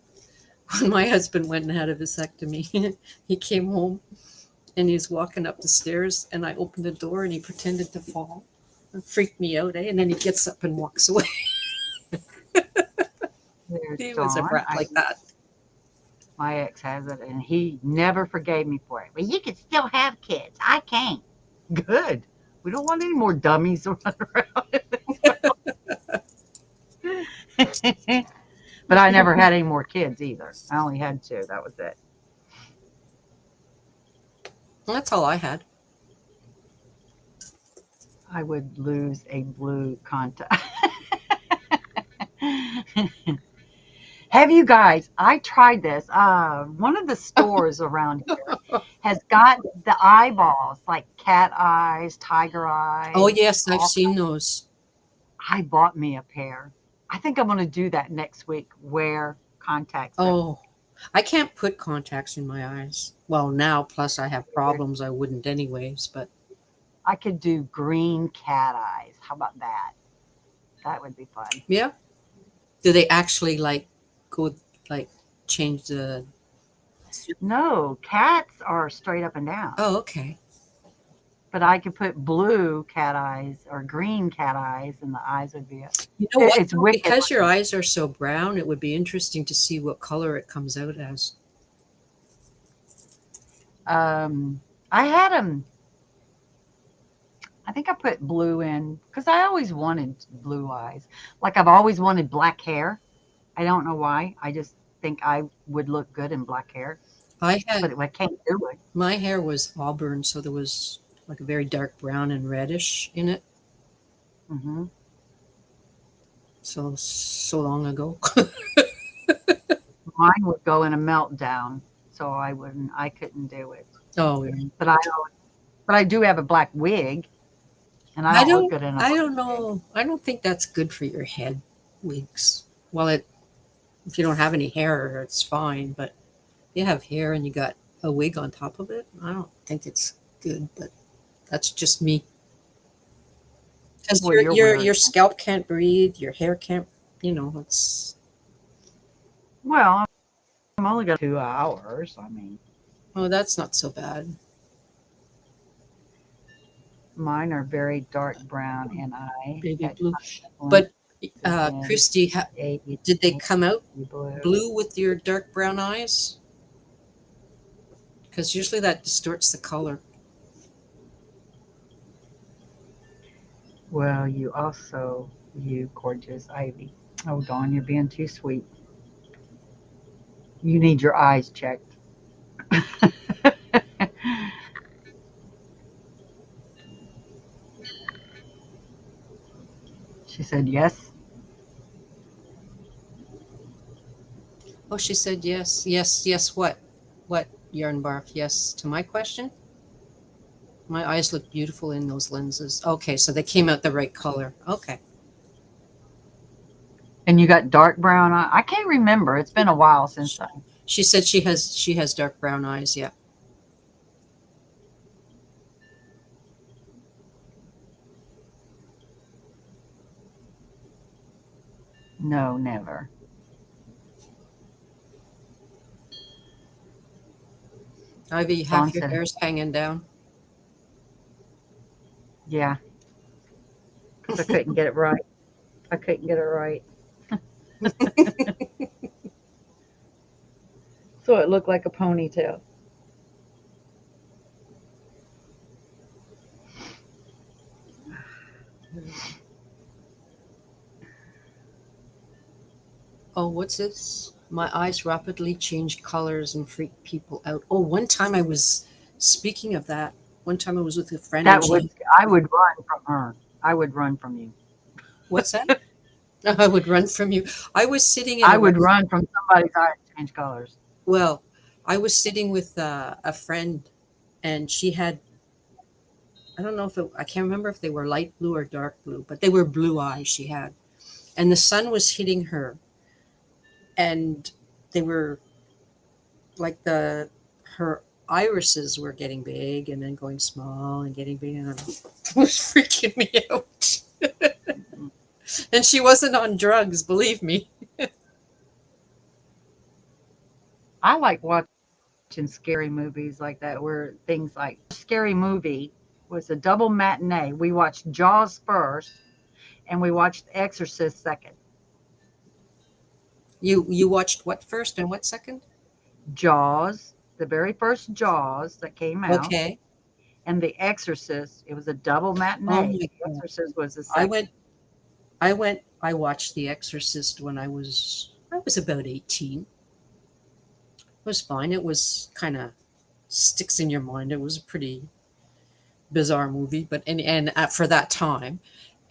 when my husband went and had a vasectomy, he came home and he was walking up the stairs, and I opened the door and he pretended to fall. It freaked me out, eh? And then he gets up and walks away. There's He was a Dawn. brat like that. My ex has it, and he never forgave me for it. But you can still have kids. I can't. Good. We don't want any more dummies to run around. But I never had any more kids either. I only had two. That was it. That's all I had. I would lose a blue contact. Have you guys? I tried this. One of the stores around here has got the eyeballs, like cat eyes, tiger Oh, eyes. yes, I've seen those. I bought me a pair. I think I'm going to do that next week. Wear contacts. Oh, I can't put contacts in my eyes. Well, now, plus I have problems I wouldn't anyways, but I could do green cat eyes. How about that? That would be fun. yeah. Do they actually like go like change the No, cats are straight up and down. Oh, okay. But I could put blue cat eyes or green cat eyes, and the eyes would be. You know what? It's wicked. Because your eyes are so brown, it would be interesting to see what color it comes out as. I had them. I think I put blue in because I always wanted blue eyes. Like I've always wanted black hair. I don't know why. I just think I would look good in black hair. I can't do it. My hair was auburn, so there was like a very dark brown and reddish in it. Mm-hmm. So long ago. Mine would go in a meltdown, so I couldn't do it. Oh, yeah. But I do have a black wig, and I don't look good in it. I don't know. I don't think that's good for your head, wigs. Well, if you don't have any hair, it's fine. But if you have hair and you got a wig on top of it, I don't think it's good. But that's just me. Because your scalp can't breathe, your hair can't. It's. Well, I'm only got 2 hours. I mean. Oh, that's not so bad. Mine are very dark brown, and baby blue. But Christy, did they come out blue with your dark brown eyes? Because usually that distorts the color. Well, you gorgeous Ivy. Oh, Dawn, you're being too sweet. You need your eyes checked. said yes. Oh, she said yes, yes, yes. What, yarn barf? Yes to my question. My eyes look beautiful in those lenses. Okay, so they came out the right color. Okay. And you got dark brown eye. I can't remember. It's been a while since I. She said she has dark brown eyes. Yeah. No, never. Ivy, Dawn half your said, hair's hanging down. yeah, because I couldn't get it right. I couldn't get it right. So it looked like a ponytail. Oh, what's this? My eyes rapidly change colors and freak people out. Oh, one time I was speaking of that. One time I was with a friend and That would, she, I would run from her. I would run from you. what's that? I would run from you. I was sitting in I a would rest. run from somebody's eyes change colors. Well, I was sitting with a friend and she had, I don't know if I can't remember if they were light blue or dark blue, but they were blue eyes she had. And the sun was hitting her and they were like her irises were getting big and then going small and getting big and it was freaking me out. Mm-mm. And she wasn't on drugs, believe me. I like watching scary movies like that, where things like scary movie was a double matinee. We watched Jaws first, and we watched The Exorcist second. You watched what first and what second? Jaws, the very first Jaws that came out, Okay. and The Exorcist. It was a double Oh matinee. my The god. Exorcist was the I second. went I watched The Exorcist when I was about 18. It was fine. It was kind of sticks in your mind. It was a pretty bizarre movie, but for that time.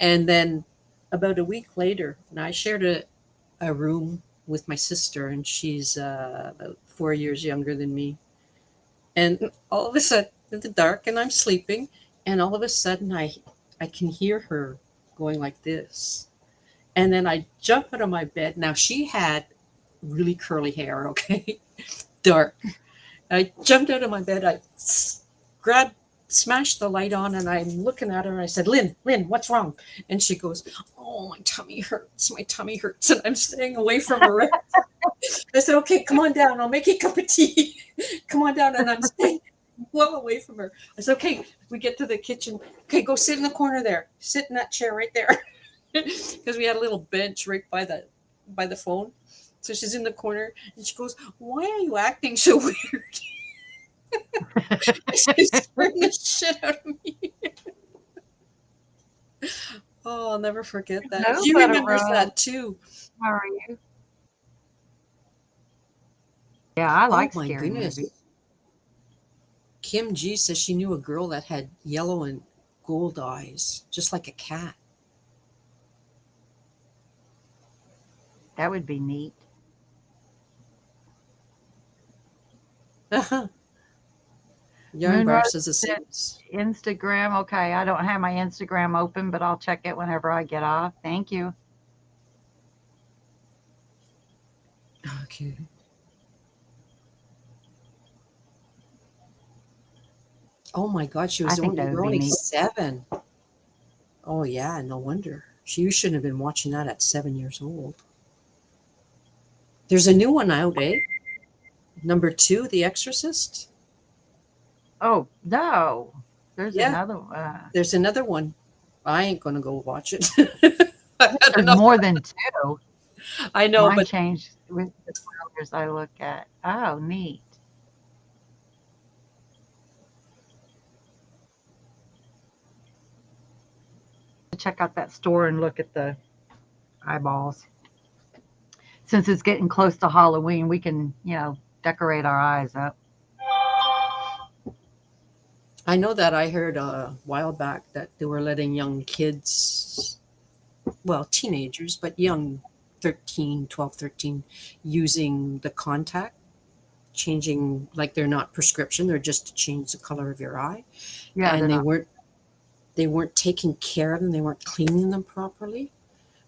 And then about a week later, and I shared a room with my sister, and she's about 4 years younger than me. And all of a sudden, in the dark, and I'm sleeping, and all of a sudden, I can hear her going like this. And then I jump out of my bed. Now she had really curly hair, okay, dark. I jumped out of my bed. Grabbed, smashed the light on, and I'm looking at her. And I said, Lynn, what's wrong?" And she goes, "Oh, my tummy hurts. My tummy hurts." And I'm staying away from her. I said, "Okay, come on down. I'll make you a cup of tea. Come on down." And I'm staying well away from her. I said, "Okay." We get to the kitchen. "Okay, go sit in the corner there. Sit in that chair right there." Because we had a little bench right by the phone. So she's in the corner and she goes, "Why are you acting so weird?" She's scaring the shit out of me. Oh, I'll never forget that. No She better remembers run. that too. How are you? Yeah, I Oh like my scary movies. goodness. Kim G says she knew a girl that had yellow and gold eyes, just like a cat. That would be neat. Yarn Bar Moonrose says the same. said Instagram. Okay, I don't have my Instagram open, but I'll check it whenever I get off. Thank you. Okay. Oh my God, I think you that would were be only neat. 7. Oh yeah, no wonder. You shouldn't have been watching that at 7 years old. There's a new one out, eh? Number 2, The Exorcist. Oh, no. There's Yeah, another there's another one. I ain't gonna go watch it. I've had there's enough. more than 2. I know, Mine but changed with the colors I look at. Oh, neat. Check out that store and look at the eyeballs. Since it's getting close to Halloween, we can, decorate our eyes up. I know that I heard a while back that they were letting young kids. well, teenagers, but young, 13, 12, 13, using the contact, changing, like they're not prescription, they're just to change the color of your eye. Yeah, they're And not. they weren't taking care of them, they weren't cleaning them properly.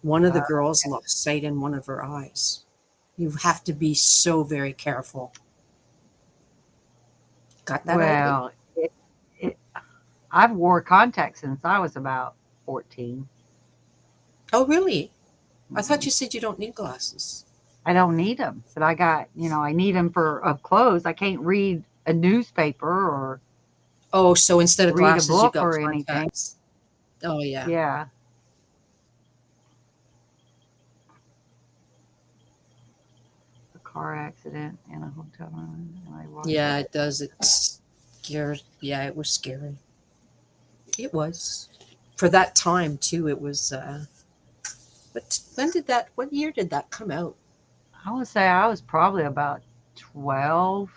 One of the Uh, girls lost sight in one of her eyes. You have to be so very careful. Got that idea? well, it, I've wore contacts since I was about 14. Oh, really? I thought Mhm. you said you don't need glasses. I don't need them, but I need them for up close. I can't read a newspaper or Oh, so instead of read a glasses, you book got or anything. contacts. Oh, yeah. Yeah, a car accident in a hotel room, and I watched Yeah, it. it does. It's scary. Yeah, it was scary. It was. For that time, too, it was. But when did that, what year did that come out? I would say I was probably about 12.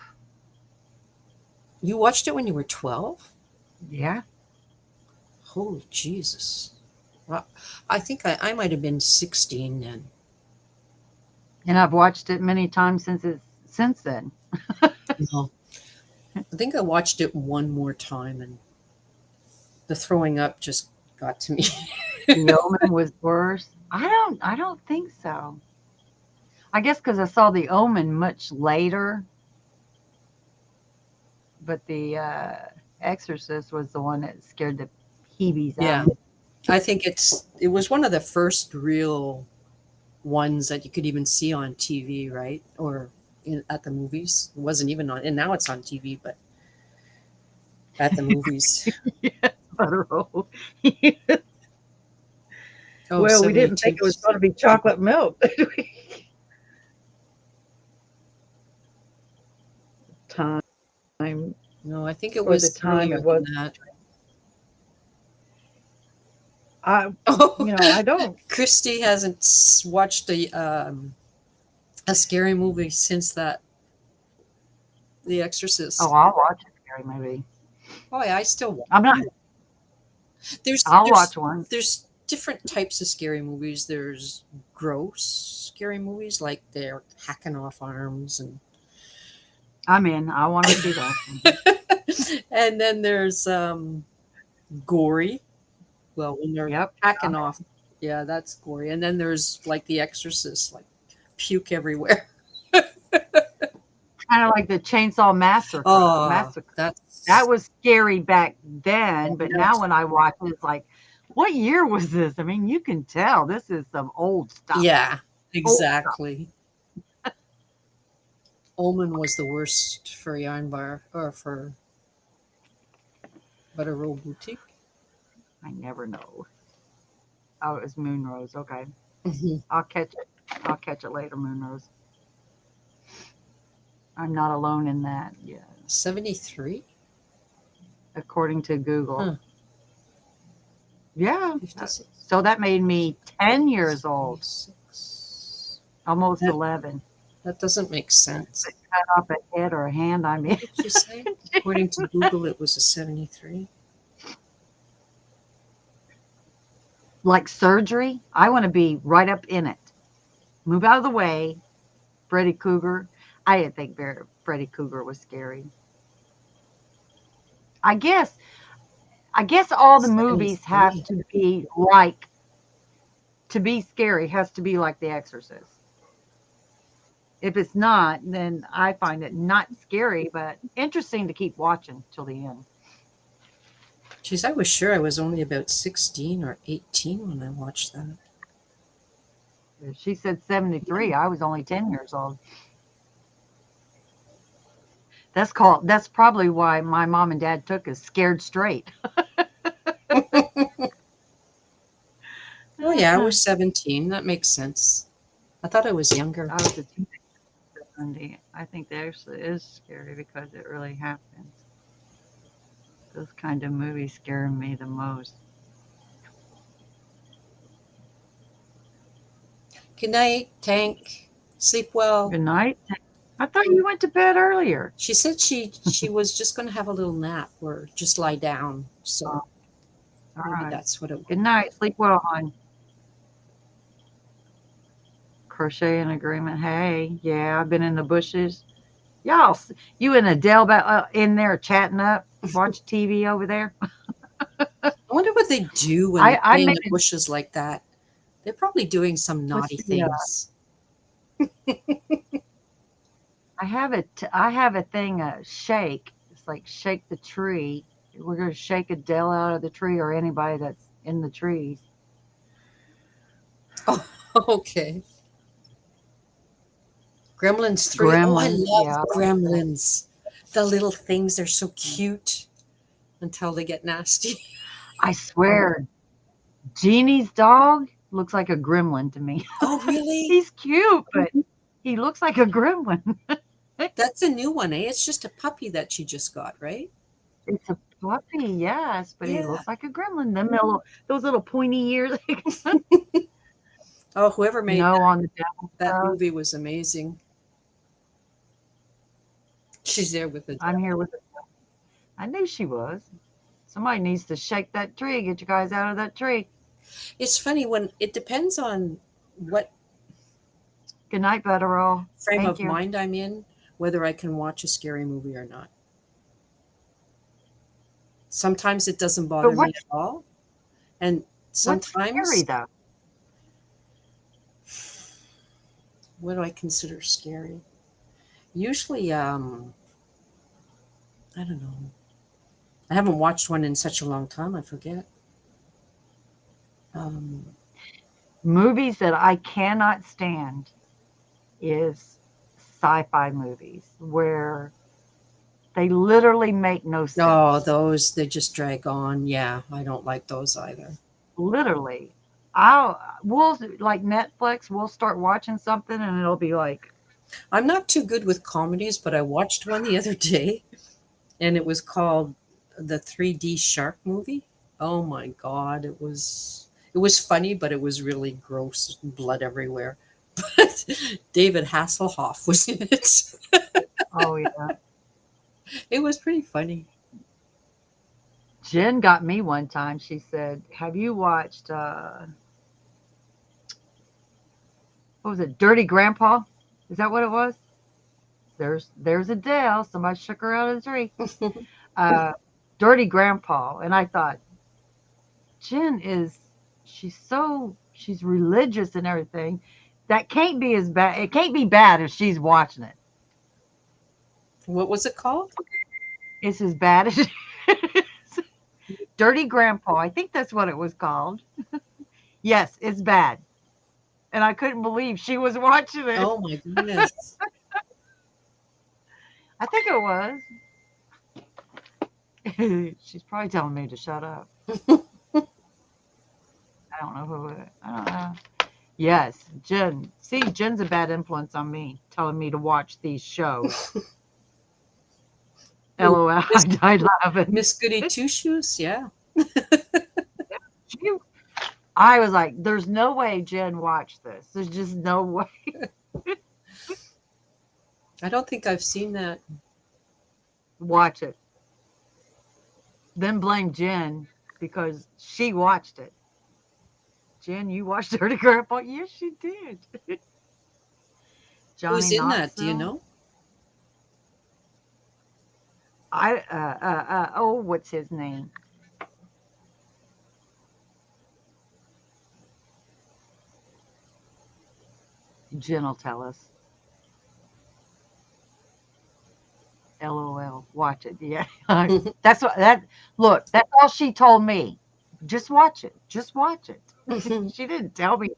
You watched it when you were 12? Yeah, Holy Jesus. Well, I think I might have been 16 then. and I've watched it many times since then. No. I think I watched it one more time and the throwing up just got to me. The Omen was worse. I don't think so. I guess because I saw The Omen much later, but the Exorcist was the one that scared the heebies out Yeah. of me. I think it was one of the first real ones that you could even see on TV, right? Or at the movies. It wasn't even on, and now it's on TV, but at the movies. Yes, Butterroll. Oh, Well, we didn't think 72. it was going to be chocolate milk, did we? Time No, I think it for the was time earlier it than was. that. I, Oh, I don't. Christy hasn't watched a scary movie since that, The Oh, Exorcist. I'll watch a scary movie. Oh yeah, I still watch. I'm not. There's I'll there's watch one. there's different types of scary movies. There's gross scary movies like they're hacking off arms and I'm in. I want to see that. Mhm. and then there's gory. Well, when they're Yep. hacking off, yeah, that's gory. And then there's like The Exorcist, like puke everywhere. Kind of like the Chainsaw Massacre. Oh, Massacre. That that's was scary back then, but now that's when I watch it, it's like, what year was this? I mean, you can tell this is some old stuff. yeah, Old stuff. exactly. Omen was the worst for Yarn Bar or for Butterroll Boutique. I never know. Oh, it was Moonrose. Okay. Mhm. I'll catch it. I'll catch it later, Moonrose. I'm not alone in that. Yeah. 73? According to Google. Huh. Yeah. 56, So that made me 10 years old, 76. almost That, 11. that doesn't make sense. Cut off a head or a hand, I mean. What did you say? According to Google, it was a 73. Like surgery, I want to be right up in it. Move out of the way, Freddy Krueger. I didn't think Freddy Krueger was scary. I guess I guess all the movies have 73. to be like to be scary has to be like The Exorcist. If it's not, then I find it not scary, but interesting to keep watching till the end. Geez, I was sure I was only about 16 or 18 when I watched that. She said 73. I was only 10 years old. That's probably why my mom and dad took us scared straight. Oh, yeah, I I was 17. That makes sense. I thought I was younger. was a teenager Sunday. I think that actually is scary because it really happens. Those kind of movies scare me the most. Good night, Tank. Sleep well. Good night. I thought you went to bed earlier. She said she was just going to have a little nap or just lie down. Oh, So all maybe right. that's what it was. Good night. Sleep well, hon. Crochet agreement. Hey, yeah, I've been in the bushes. You and Adele in there chatting up, watch TV over there. I wonder what they do when they I play in made the bushes like that. They're probably doing some what's naughty the things. I have a thing, shake. It's like shake the tree. We're gonna shake Adele out of the tree or anybody that's in the trees. Oh, okay. Gremlins 3. Oh, I Gremlins, love yeah, I like that. Gremlins. The little things are so cute until they get nasty. I swear, Jeannie's dog looks like a gremlin to me. Oh, really? He's cute, but he looks like a gremlin. That's a new one, eh? It's just a puppy that she just got, right? It's a puppy, yes, but he Yeah. looks like a gremlin. Those little pointy ears. Oh, whoever made No, on the down that stuff. movie was amazing. She's there with the I'm here with it. I knew she was. Somebody needs to shake that tree. Get you guys out of that tree. It's funny when it depends on what Good night, Butterall. frame Thank of you. mind I'm in, whether I can watch a scary movie or not. Sometimes it doesn't But bother me at all, and what's scary sometimes though? what do I consider scary? Usually, I don't know. I haven't watched one in such a long time. I forget. Um, Movies that I cannot stand is sci-fi movies where they literally make no oh, sense. those they just drag on. Yeah, I don't like those either. Literally. We'll like Netflix, we'll start watching something and it'll be like, I'm not too good with comedies, but I watched one the other day, and it was called the 3D Shark movie. Oh my god, it was funny, but it was really gross, blood everywhere. But David Hasselhoff was in it. oh yeah. It was pretty funny. Jen got me one time. She said, "Have you watched what was it? Dirty Grandpa? Is that what it was?" There's Adele. Somebody shook her out of the tree. Uh, Dirty Grandpa, and I thought Jen is she's religious and everything. That can't be as bad. It can't be bad if she's watching it. What was it called? It's as bad as Dirty Grandpa. I think that's what it was called. Yes, it's bad. And I couldn't believe she was watching it. Oh my goodness. I think it was. She's probably telling me to shut up. I don't know who it. I don't know. Yes, Jen. See, Jen's a bad influence on me, telling me to watch these shows. Who? LOL. I Miss, died laughing. Miss Goody Two Shoes? Yeah. She, I was like, "There's no way Jen watched this. There's just no way." I don't think I've seen that. Watch it. Then blame Jen because she watched it. Jen, you watched Dirty Grandpa? Yes, she did. Who's Johnny in that? Do you Knoxville. know? Oh, what's his name? Jen will tell us. LOL. Watch it. Yeah. That's what that look, that's all she told me. Just watch it. Just watch it. She didn't tell me.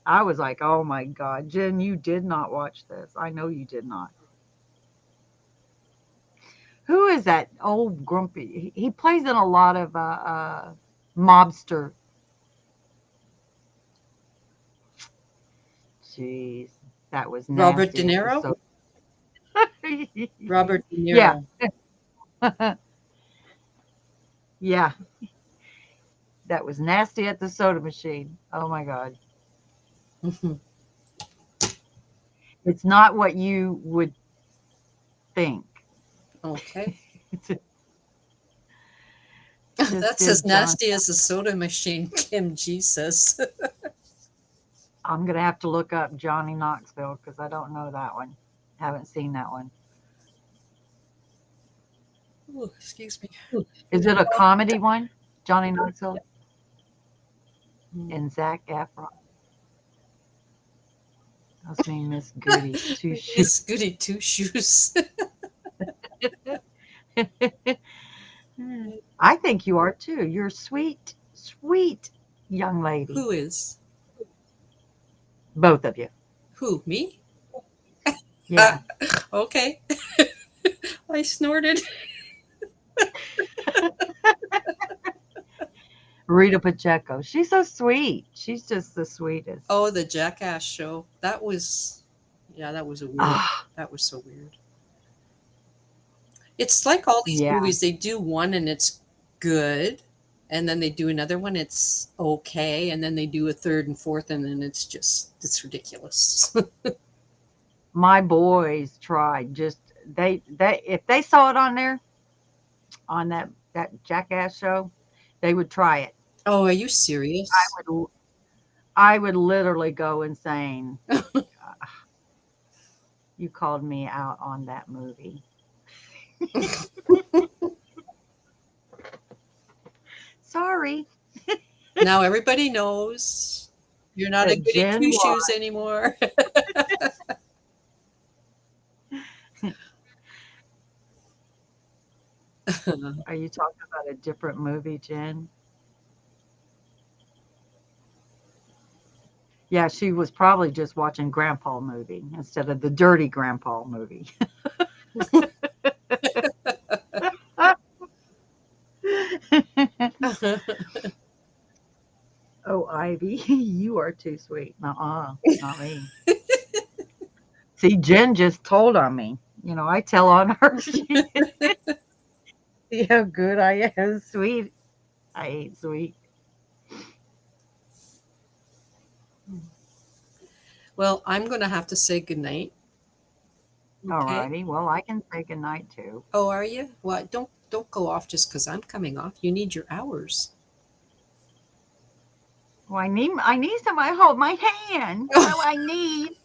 I was like, oh my God, Jen, you did not watch this. I know you did not. Who is that old grumpy? He plays in a lot of mobster. Jeez, that was Robert De nasty at the Niro? so. Robert De Yeah, Niro. yeah, that was nasty at the soda machine. Oh my God. It's not what you would think. Okay. It's just That's as his John. nasty as a soda machine, Kim G says. I'm gonna have to look up Johnny Knoxville because I don't know that one. Haven't seen that one. Ooh, excuse me. Is it a comedy one? Johnny Knoxville Mm. and Zac Efron. That's me, Miss Goody Two Shoes. Miss Goody Two Shoes. I think you are too. You're a sweet, sweet young lady. Who is? Both of you. Who? Me? Yeah. Okay. I snorted. Rita Pacheco. She's so sweet. She's just the sweetest. Oh, the Jackass show. That was, yeah, that was a weird. Ah, That was so weird. It's like all these yeah. movies, they do one and it's good, and then they do another one, it's okay, and then they do a third and fourth, and then it's ridiculous. My boys tried just they if they saw it on there on that Jackass show, they would try it. Oh, are you I serious? would I would literally go insane. You called me out on that movie. Sorry, Now everybody knows you're not a but goody Jen two was. shoes anymore. Are you talking about a different movie, Jen? Yeah, she was probably just watching Grandpa movie instead of the dirty Grandpa movie. Oh, Ivy, you are too sweet. Nuh-uh, not me. See, Jen just told on me. I tell on her. See how good I am. Sweet. I ain't sweet. Well, I'm going to have to say goodnight. Okay. Alrighty. Well, I can say goodnight too. Oh, are you? Well, don't go off just because I'm coming off. You need your hours. Well, I need somebody to hold my hand. What do I need?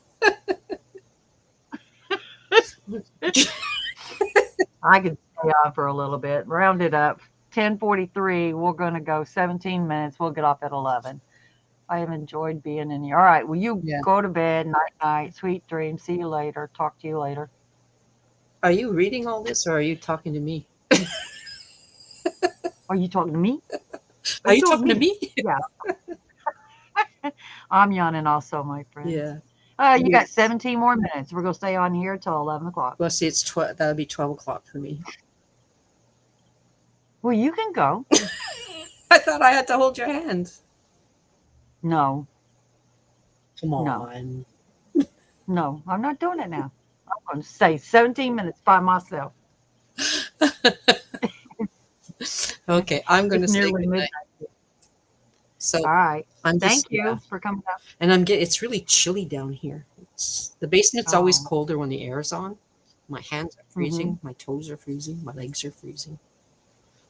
I could stay on for a little bit. Round it up. 10:43. We're gonna go 17 minutes. We'll get off at 11. I have enjoyed being in here. All right. Well, you Yeah. go to bed. Night night. Sweet dreams. See you later. Talk to you later. Are you reading all this or are you talking to me? Are you talking to me? Are Are you you talking talking to to me? me? Yeah. I'm yawning also, my friends. Yeah. You got 17 more minutes. We're gonna stay on here till 11 o'clock. Well, see, that would be 12 o'clock for me. Well, you can go. I thought I had to hold your hand. No, Come no, on. no. I'm not doing it now. I'm going to stay 17 minutes by myself. Okay, I'm going It's to say nearly midnight. goodnight. So All right. I'm Thank just, yeah. you for coming up. And it's really chilly down here. The basement's always Oh. colder when the air's on. My hands are Mm-hmm. freezing. My toes are freezing. My legs are freezing.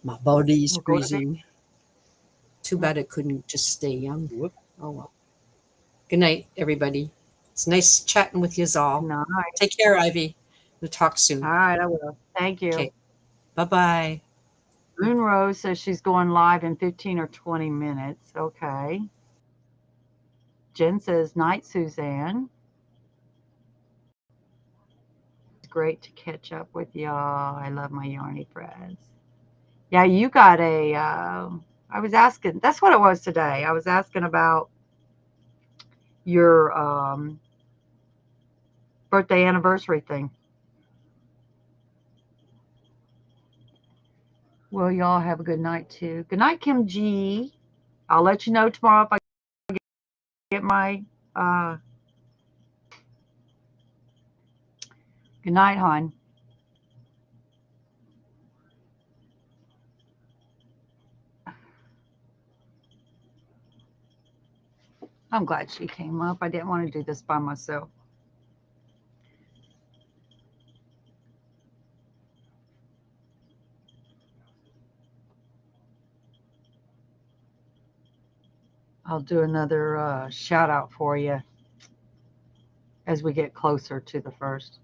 My body's We'll go to bed. freezing. Too Yep. bad it couldn't just stay young. Oh well. Good night, everybody. It's nice chatting with you all. No. Take care, Ivy. We'll talk All soon. right, I will. Thank you. Okay. Bye bye. Moon Rose says she's going live in 15 or 20 minutes. Okay. Jen says, night, Suzanne. It's great to catch up with y'all. I love my yarny friends. Yeah, you got I was asking, that's what it was today. I was asking about your birthday anniversary thing. Well, y'all have a good night too. Good night, Kim G. I'll let you know tomorrow if I get my good night, hon. I'm glad she came up. I didn't want to do this by myself. I'll do another shout out for you as we get closer to the first.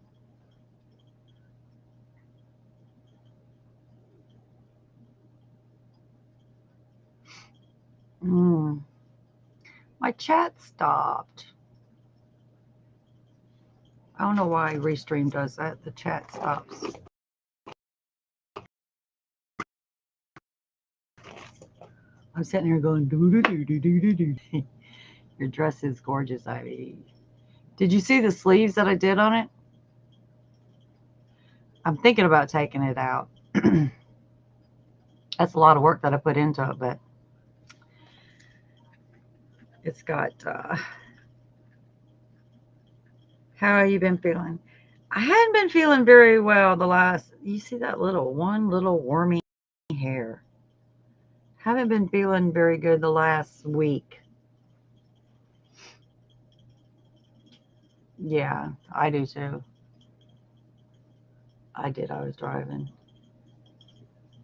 Mm, my chat stopped. I don't know why Restream does that. The chat stops. I'm sitting here going doo doo doo doo doo doo doo. Your dress is gorgeous, Ivy. Did you see the sleeves that I did on it? I'm thinking about taking it out. That's a lot of work that I put into it, but it's got. How have you been feeling? I hadn't been feeling very well the last. You see that little wormy hair. Haven't been feeling very good the last week. Yeah, I do too. I did. I was driving.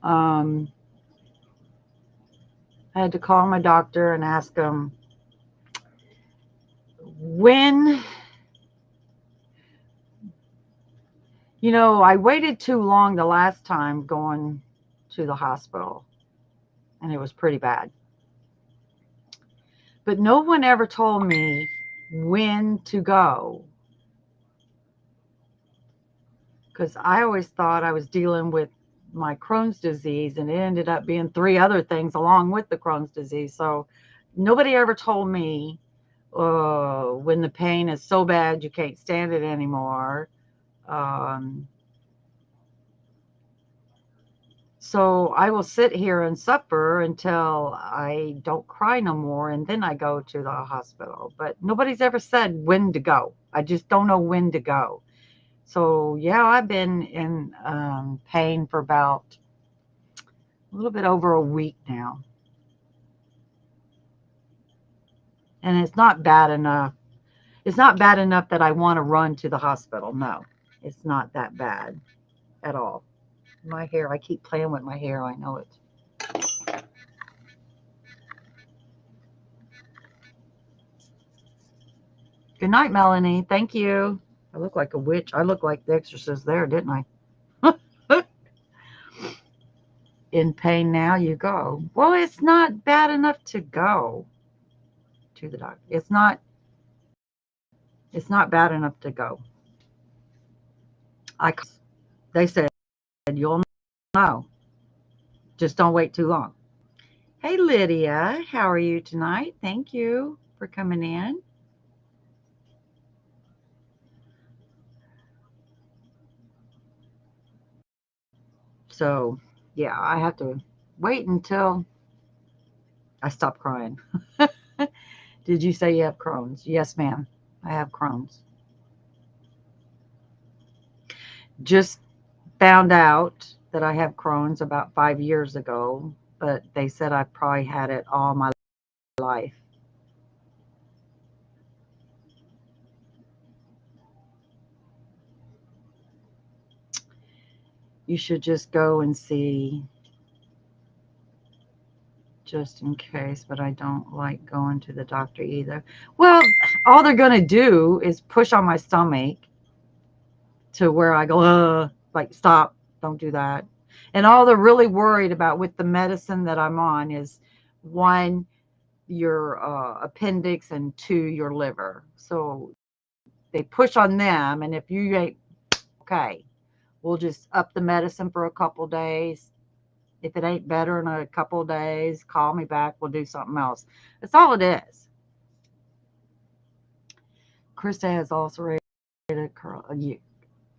Um, I had to call my doctor and ask him when. I waited too long the last time going to the hospital, and it was pretty bad. But no one ever told me when to go, because I always thought I was dealing with my Crohn's disease, and it ended up being three other things along with the Crohn's disease. So nobody ever told me when the pain is so bad you can't stand it anymore. Um, so I will sit here and suffer until I don't cry no more, and then I go to the hospital. But nobody's ever said when to go. I just don't know when to go. So yeah, I've been in pain for about a little bit over a week now. And it's not bad enough. It's not bad enough that I want to run to the hospital. No, it's not that bad at all. My hair, I keep playing with my hair. I know it. Good night, Melanie. Thank you. I look like a witch. I look like the exorcist there, didn't I? In pain now, you go. Well, it's not bad enough to go to the doctor. It's not bad enough to go. I They said you'll know. Just don't wait too long. Hey Lydia, how are you tonight? Thank you for coming in. So, yeah, I have to wait until I stop crying. Did you say you have Crohn's? Yes, ma'am. I have Crohn's. Just found out that I have Crohn's about 5 years ago, but they said I probably had it all my life. You should just go and see, just in case, but I don't like going to the doctor either. Well, all they're going to do is push on my stomach to where I go, like, stop, don't do that. And all they're really worried about with the medicine that I'm on is one, your appendix, and two, your liver. So they push on them, and if you ain't okay, we'll just up the medicine for a couple days. If it ain't better in a couple days, call me back. We'll do something else. That's all it is. Krista has ulcerative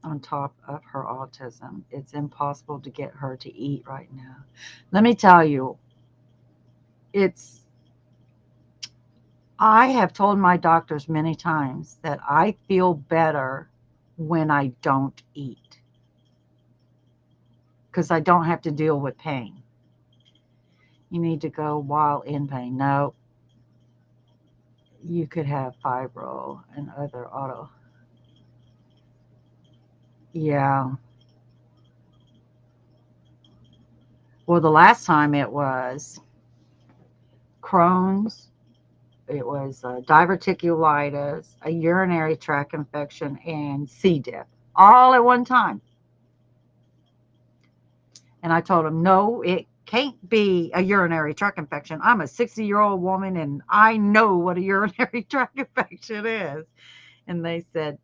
on top of her autism. It's impossible to get her to eat right now. Let me tell you, it's I have told my doctors many times that I feel better when I don't eat because I don't have to deal with pain. You need to go while in pain. No, you could have fibro and other auto. Yeah. Well, the last time it was Crohn's, It was diverticulitis, a urinary tract infection, and C. diff, all at one time. And I told him, no, it can't be a urinary tract infection. I'm a 60-year-old woman and I know what a urinary tract infection is. And they said,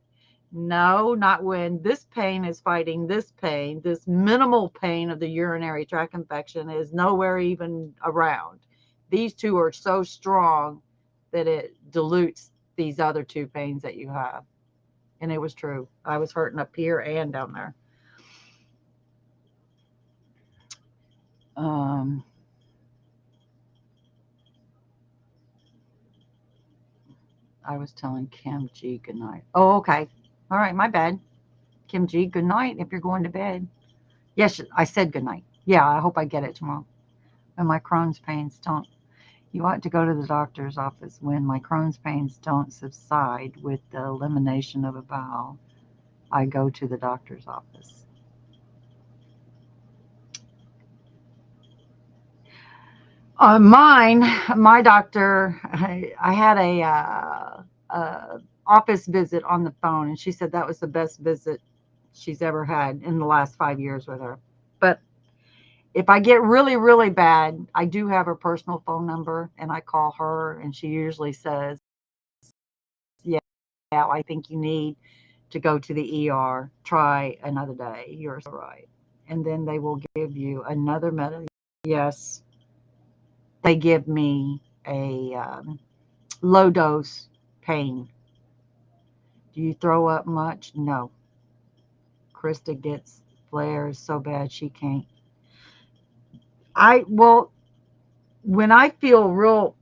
no, not when this pain is fighting this pain. This minimal pain of the urinary tract infection is nowhere even around. These two are so strong that it dilutes these other two pains that you have. And it was true. I was hurting up here and down there. Um, I was telling Kim G good night. Oh, okay. All right, my bad. Kim G, good night if you're going to bed. Yes, I said good night. Yeah, I hope I get it tomorrow. When my Crohn's pains don't, you ought to go to the doctor's office when my Crohn's pains don't subside with the elimination of a bowel. I go to the doctor's office. Mine, my doctor, I had a office visit on the phone, and she said that was the best visit she's ever had in the last 5 years with her. But if I get really, really bad, I do have her personal phone number, and I call her, and she usually says, "Yeah, I think you need to go to the ER. Try another day. You're so right." And then they will give you another medicine. Yes, they give me a low dose pain. Do you throw up much? No. Krista gets flares so bad she can't. Well, when I feel real,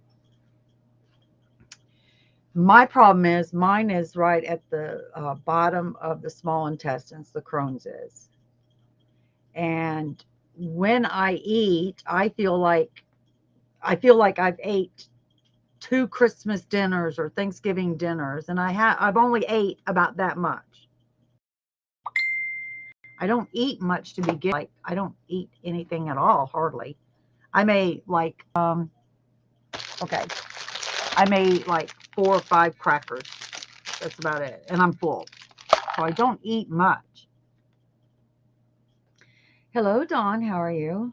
my problem is mine is right at the bottom of the small intestines, the Crohn's is. And when I eat, I feel like I've ate two Christmas dinners or Thanksgiving dinners, and I've only ate about that much. I don't eat much to begin. Like I don't eat anything at all, hardly. I may like okay, I may like 4 or 5 crackers. That's about it, and I'm full. So I don't eat much. Hello, Dawn. How are you?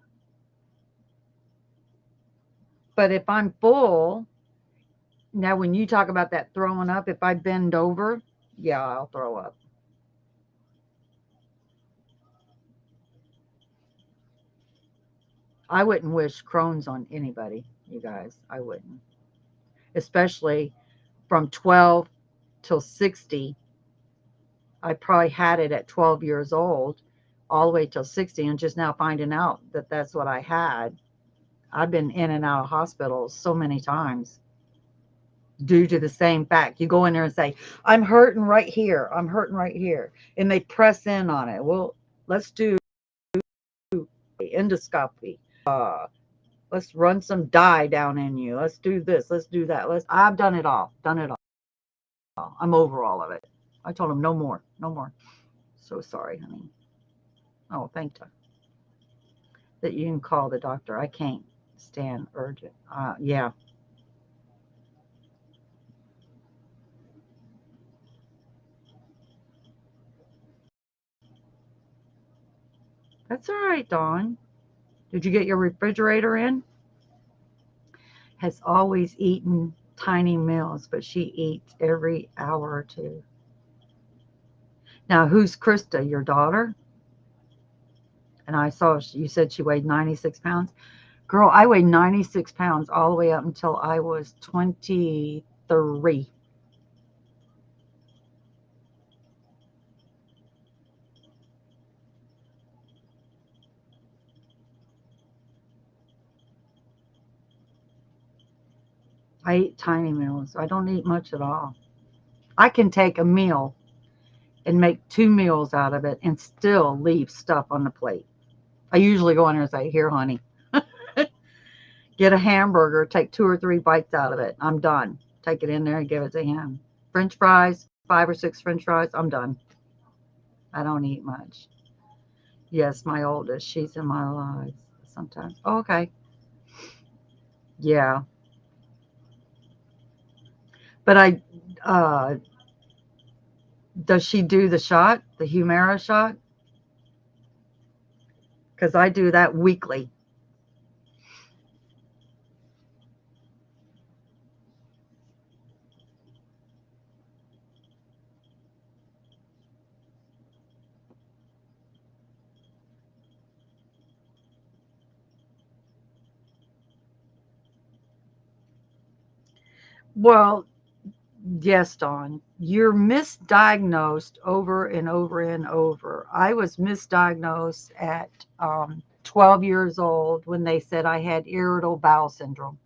But if I'm full, now when you talk about that throwing up, if I bend over, yeah, I'll throw up. I wouldn't wish Crohn's on anybody, you guys. I wouldn't. Especially from 12 till 60. I probably had it at 12 years old, all the way till 60, and just now finding out that that's what I had. I've been in and out of hospitals so many times due to the same fact. You go in there and say, I'm hurting right here. I'm hurting right here. And they press in on it. Well, let's do endoscopy. Let's run some dye down in you. Let's do this. Let's do that. I've done it all. Done it all. I'm over all of it. I told him no more. No more. So sorry, honey. Oh, thank you. That you can call the doctor. I can't stand urgent. Yeah. That's all right, Dawn. Did you get your refrigerator in? Has always eaten tiny meals, but she eats every hour or two. Now, who's Krista, your daughter? And I saw you said she weighed 96 pounds. Girl, I weighed 96 pounds all the way up until I was 23. I eat tiny meals. I don't eat much at all. I can take a meal and make 2 meals out of it and still leave stuff on the plate. I usually go in there and say, here, honey, get a hamburger, take 2 or 3 bites out of it. I'm done. Take it in there and give it to him. French fries, 5 or 6 French fries. I'm done. I don't eat much. Yes, my oldest. She's in my life sometimes. Oh, okay. Yeah. But uh, does she do the shot, the Humira shot? Because I do that weekly. Well, yes, Dawn, you're misdiagnosed over and over and over. I was misdiagnosed at 12 years old when they said I had irritable bowel syndrome.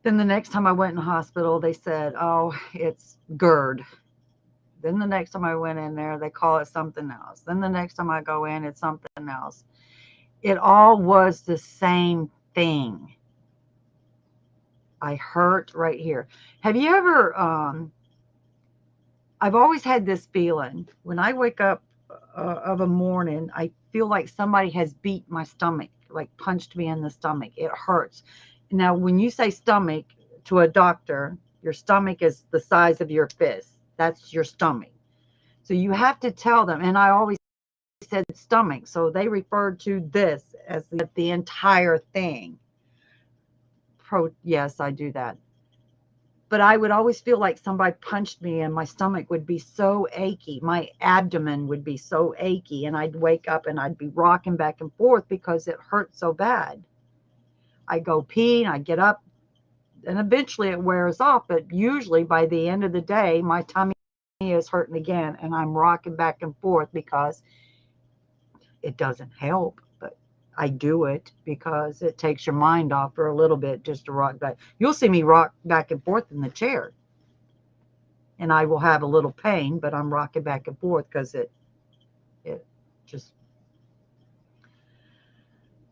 Then the next time I went in the hospital, they said, oh, it's GERD. Then the next time I went in there, they call it something else. Then the next time I go in, it's something else. It all was the same thing. I hurt right here. Have you ever, I've always had this feeling when I wake up of a morning, I feel like somebody has beat my stomach, like punched me in the stomach. It hurts. Now, when you say stomach to a doctor, your stomach is the size of your fist. That's your stomach. So you have to tell them. And I always said stomach. So they referred to this as the entire thing. Yes, I do that. But I would always feel like somebody punched me and my stomach would be so achy. My abdomen would be so achy and I'd wake up and I'd be rocking back and forth because it hurt so bad. I go pee and I get up and eventually it wears off. But usually by the end of the day, my tummy is hurting again and I'm rocking back and forth because it doesn't help. But I do it because it takes your mind off for a little bit just to rock back. You'll see me rock back and forth in the chair and I will have a little pain, but I'm rocking back and forth because it just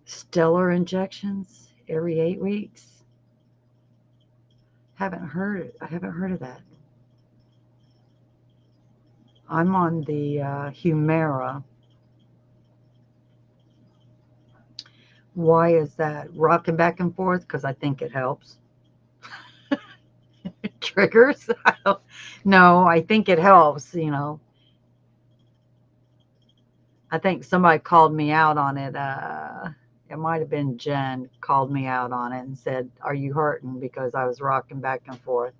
stellar injections every 8 weeks. Haven't heard it. I haven't heard of that. I'm on the Humira. Why is that? Rocking back and forth because I think it helps. Triggers? No, I think it helps. I think somebody called me out on it. It might have been Jen called me out on it and said, "Are you hurting?" Because I was rocking back and forth.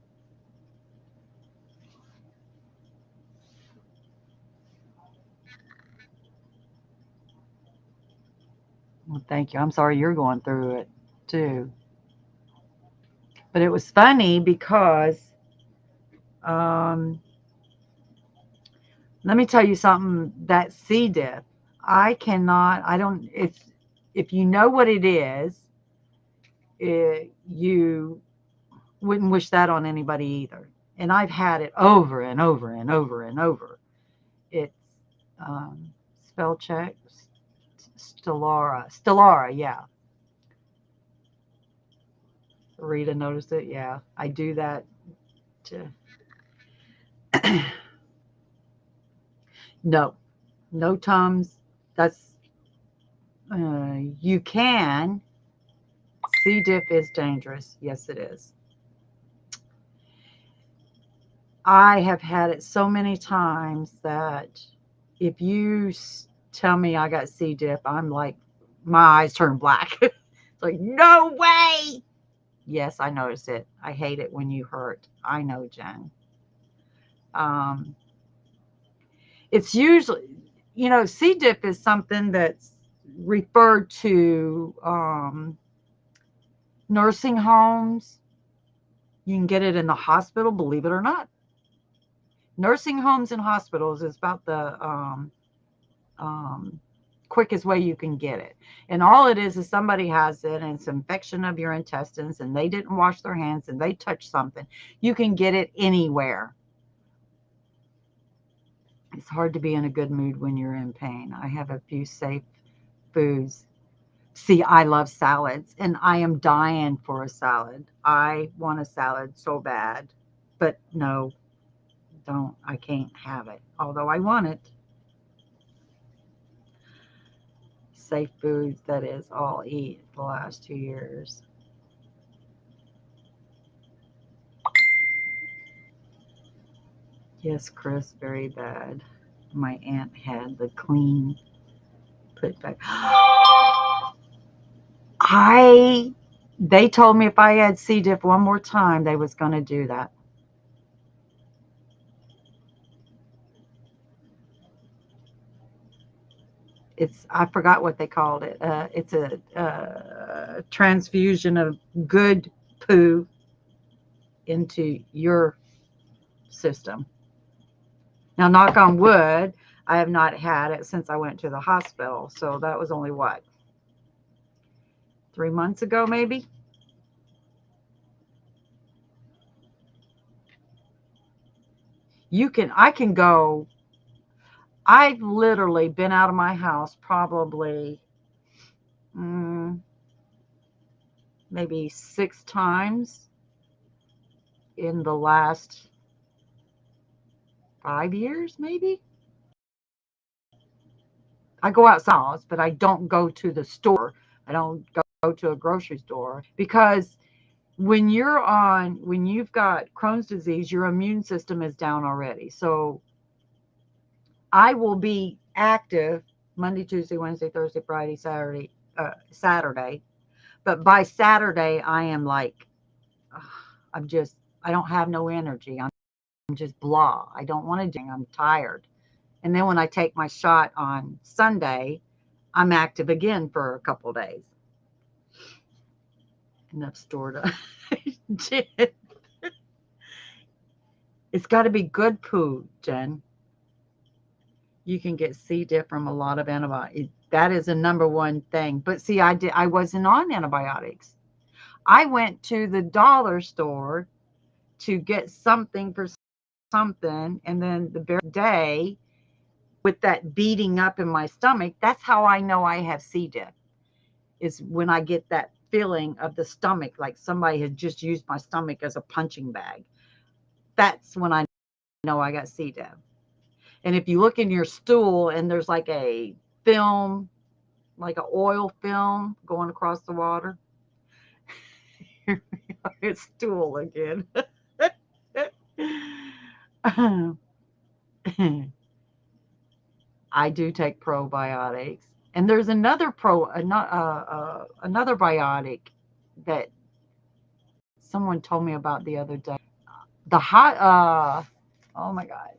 Well, thank you. I'm sorry you're going through it too. But it was funny because um, let me tell you something. That C diff, I cannot. I don't. It's if you know what it is, you wouldn't wish that on anybody either. And I've had it over and over and over and over. It's spell check, Stellara. Yeah, Rita noticed it. Yeah, I do that. To no, no Tums. That's you can. C diff is dangerous. Yes, it is. I have had it so many times that if you tell me I got C diff, I'm like, my eyes turn black. It's like, no way. Yes, I notice it. I hate it when you hurt. I know, Jen. Um, it's usually, C diff is something that's referred to nursing homes. You can get it in the hospital, believe it or not. Nursing homes and hospitals is about the um, quickest way you can get it. And all it is somebody has it and it's infection of your intestines and they didn't wash their hands and they touched something. You can get it anywhere. It's hard to be in a good mood when you're in pain. I have a few safe foods. See, I love salads and I am dying for a salad. I want a salad so bad. But no, don't. I can't have it. Although I want it. Safe foods, that is all eat the last 2 years. Yes, Chris, very bad. My aunt had the clean put back. I They told me if I had C. diff one more time, they was going to do that. I forgot what they called it. It's a transfusion of good poo into your system. Now, knock on wood, I have not had it since I went to the hospital. So that was only what, 3 months ago, maybe? I can go. I've literally been out of my house probably maybe 6 times in the last 5 years, maybe. I go outside, but I don't go to the store. I don't go to a grocery store because when you've got Crohn's disease, your immune system is down already. So I will be active Monday, Tuesday, Wednesday, Thursday, Friday, Saturday. But by Saturday, I am like, ugh, I don't have no energy. I'm just blah. I don't want to do. I'm tired. And then when I take my shot on Sunday, I'm active again for a couple of days. Enough stored up. It's got to be good poo, Jen. You can get C. diff from a lot of antibiotics. That is a number one thing. But see, I wasn't on antibiotics. I went to the dollar store to get something for something, and then the very day with that beating up in my stomach, that's how I know I have C. diff. Is when I get that feeling of the stomach, like somebody had just used my stomach as a punching bag. That's when I know I got C. diff. And if you look in your stool and there's like a film, like an oil film going across the water, it's stool again. I do take probiotics, and there's another biotic that someone told me about the other day. The hot Oh my god,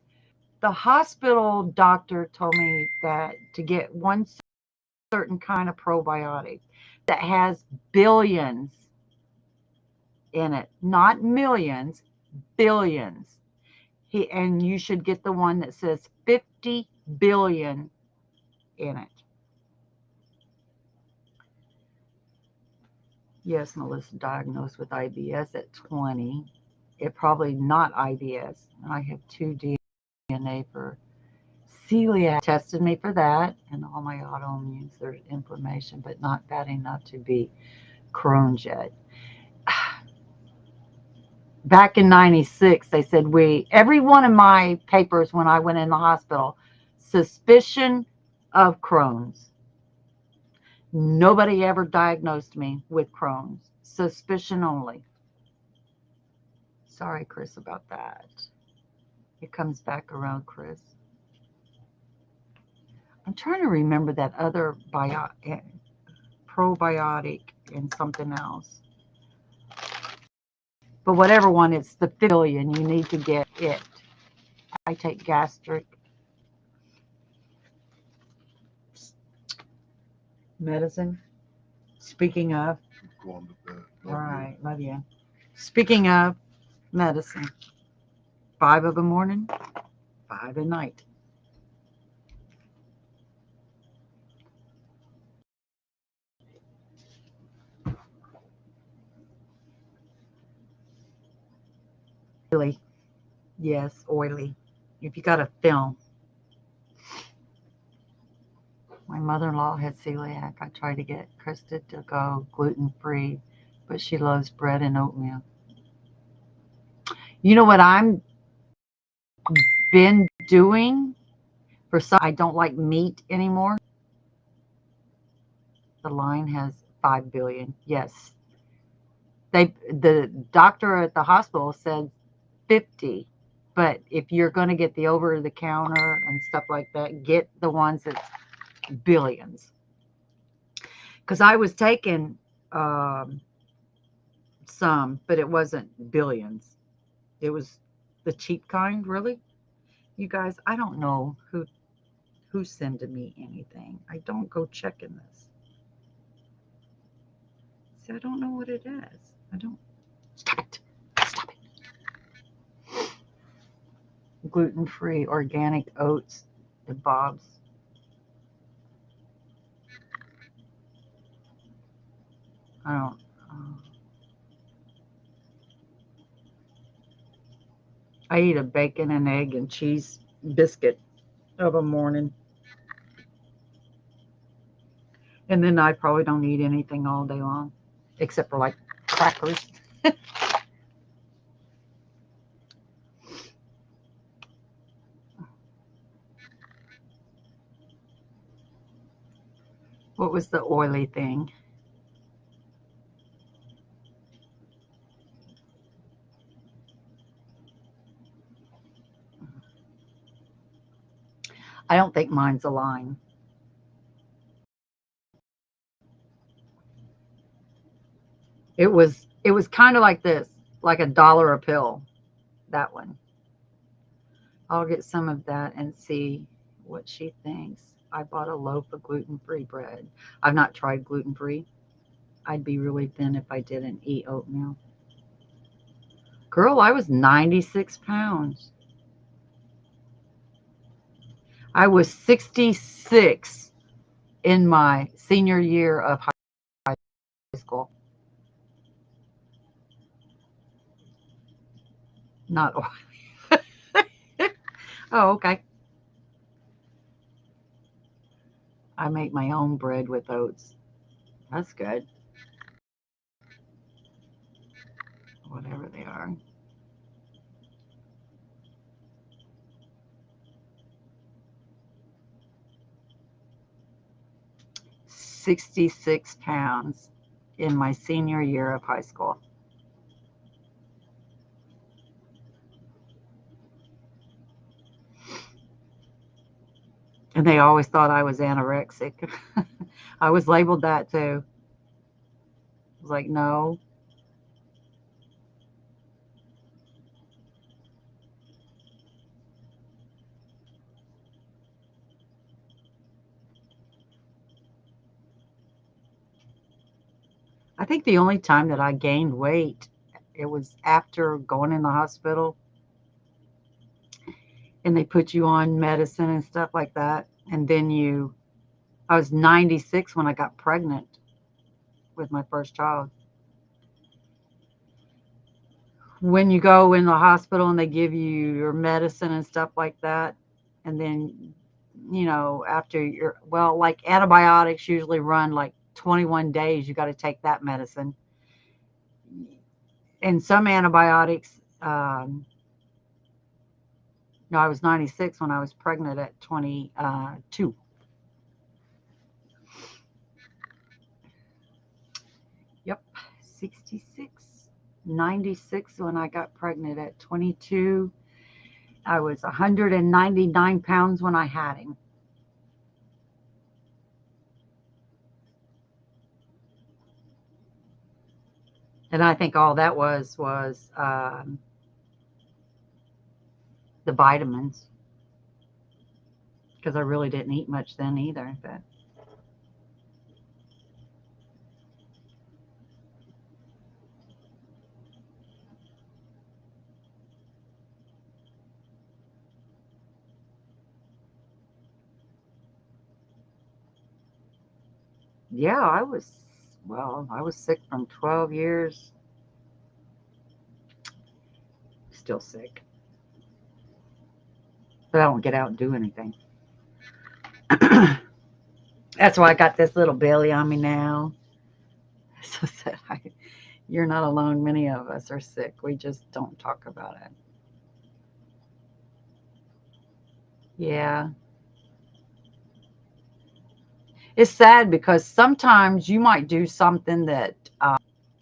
the hospital doctor told me that to get one certain kind of probiotic that has billions in it, not millions, billions. And you should get the one that says 50 billion in it. Yes, Melissa diagnosed with IBS at 20. It probably not IBS. I have 2 DNA for celiac. Tested me for that and all my autoimmunes. There's inflammation, but not bad enough to be Crohn's yet. Back in 96, they said every one of my papers when I went in the hospital, suspicion of Crohn's. Nobody ever diagnosed me with Crohn's. Suspicion only. Sorry, Chris, about that. It comes back around, Chris. I'm trying to remember that other probiotic and something else. But whatever one, it's the billion. You need to get it. I take gastric medicine. Speaking of, all right, love you. Speaking of medicine, 5 of the morning, 5 at night. Oily, yes, oily. If you got a film, my mother-in-law had celiac. I tried to get Krista to go gluten-free, but she loves bread and oatmeal. You know what I'm been doing? For some, I don't like meat anymore. The line has 5 billion. Yes. The doctor at the hospital said 50. But if you're going to get the over the counter and stuff like that, get the ones that's billions. Because I was taking um, some, but it wasn't billions. It was the cheap kind, really. You guys, I don't know who's sending me anything. I don't go checking this. See, I don't know what it is. I don't. Stop it. Stop it. Gluten-free organic oats and Bob's. I don't. Uh, I eat a bacon and egg and cheese biscuit of a morning, and then I probably don't eat anything all day long, except for like crackers. What was the oily thing? I don't think mine's a line. It was kind of like this, like $1 a pill. That one. I'll get some of that and see what she thinks. I bought a loaf of gluten-free bread. I've not tried gluten-free. I'd be really thin if I didn't eat oatmeal. Girl, I was 96 pounds. I was 66 in my senior year of high school. Not, oh, okay. I make my own bread with oats. That's good. Whatever they are. 66 pounds in my senior year of high school. And they always thought I was anorexic. I was labeled that too. I was like, no. I think the only time that I gained weight, it was after going in the hospital and they put you on medicine and stuff like that. And then I was 96 when I got pregnant with my first child. When you go in the hospital and they give you your medicine and stuff like that, and then, after well, like antibiotics usually run like 21 days, you got to take that medicine. And some antibiotics, no, I was 96 when I was pregnant at 22. Yep, 66. 96 when I got pregnant at 22. I was 199 pounds when I had him. And I think all that was the vitamins, because I really didn't eat much then either. But yeah, I was sick from 12 years, still sick, but I don't get out and do anything. That's why I got this little belly on me now. So that you're not alone. Many of us are sick. We just don't talk about it. Yeah. It's sad because sometimes you might do something that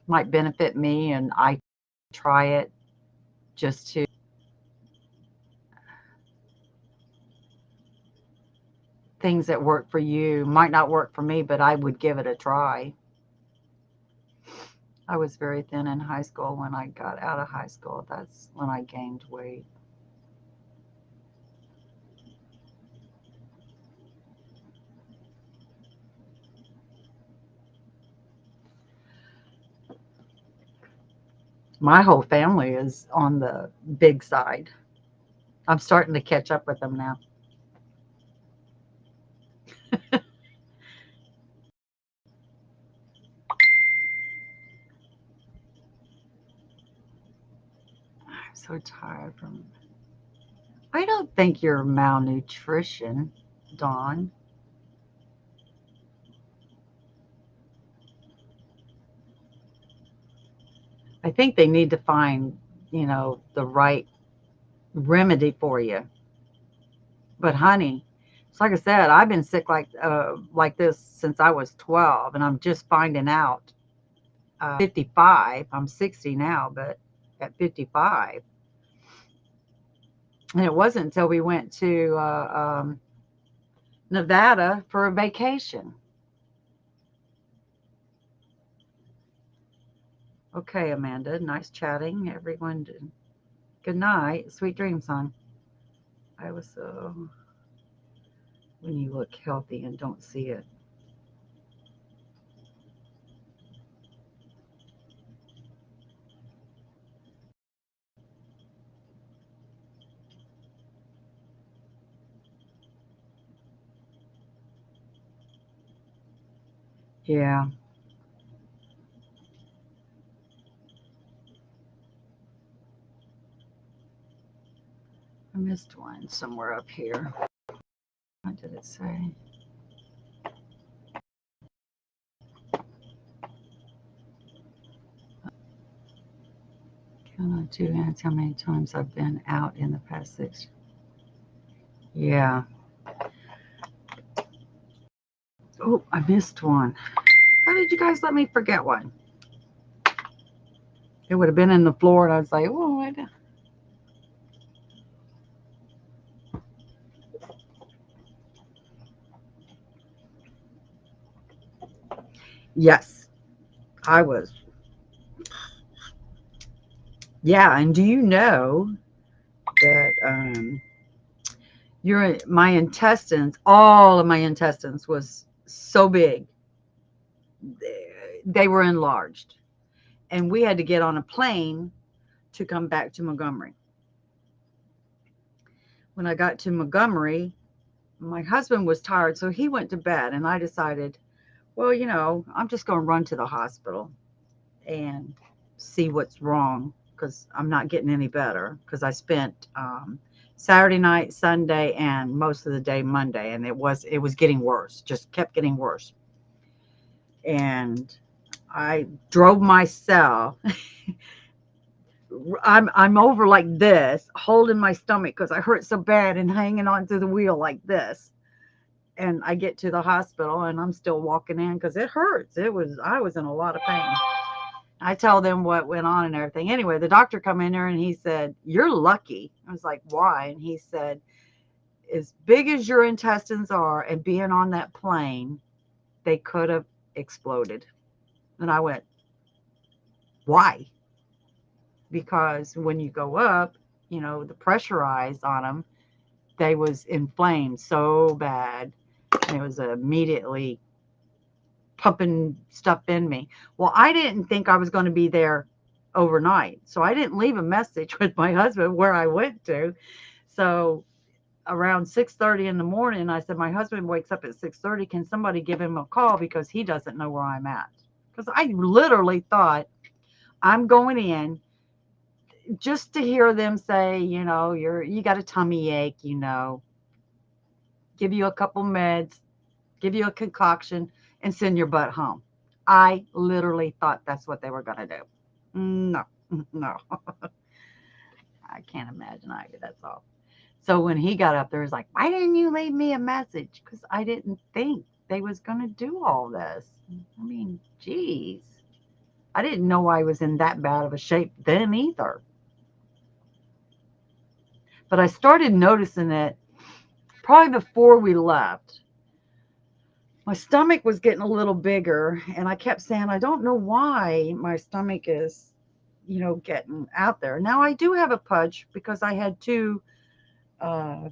might benefit me, and I try it just to things that work for you might not work for me, but I would give it a try. I was very thin in high school. When I got out of high school, that's when I gained weight. My whole family is on the big side. I'm starting to catch up with them now. I'm so tired from. I don't think you're malnutrition, Dawn. I think they need to find, the right remedy for you. But honey, it's like I said, I've been sick like this since I was 12, and I'm just finding out. 55. I'm 60 now, but at 55, and it wasn't until we went to Nevada for a vacation. Okay, Amanda, nice chatting. Everyone, good night. Sweet dreams, hon. I was so. When you look healthy and don't see it. Yeah, I missed one somewhere up here. What did it say? Can I do hands? How many times I've been out in the past 6? Yeah. Oh, I missed one. How did you guys let me forget one? It would have been in the floor, and I was like, oh, what? Yes, I was. Yeah, and do you know that my intestines, all of my intestines was so big, they were enlarged, and we had to get on a plane to come back to Montgomery. When I got to Montgomery, my husband was tired, so he went to bed, and I decided, well, I'm just going to run to the hospital and see what's wrong, because I'm not getting any better, because I spent Saturday night, Sunday, and most of the day Monday, and it was getting worse, just kept getting worse. And I drove myself. I'm over like this, holding my stomach because I hurt so bad, and hanging onto the wheel like this. And I get to the hospital, and I'm still walking in because it hurts. I was in a lot of pain. I tell them what went on and everything. Anyway, the doctor come in there and he said, "You're lucky." I was like, "Why?" And he said, "As big as your intestines are, and being on that plane, they could have exploded." And I went, "Why?" Because when you go up, the pressurized on them, they was inflamed so bad, and it was immediately pumping stuff in me. Well, I didn't think I was going to be there overnight, so I didn't leave a message with my husband where I went to. So around 6:30 in the morning, I said, my husband wakes up at 6:30. Can somebody give him a call, because he doesn't know where I'm at? Because I literally thought, I'm going in just to hear them say, you got a tummy ache, give you a couple meds, give you a concoction, and send your butt home. I literally thought that's what they were going to do. No, no, I can't imagine either. That's all. So when he got up there, he's like, why didn't you leave me a message? Because I didn't think they was going to do all this. I mean, geez. I didn't know I was in that bad of a shape then either. But I started noticing it probably before we left. My stomach was getting a little bigger, and I kept saying, I don't know why my stomach is, getting out there. Now I do have a pudge because I had two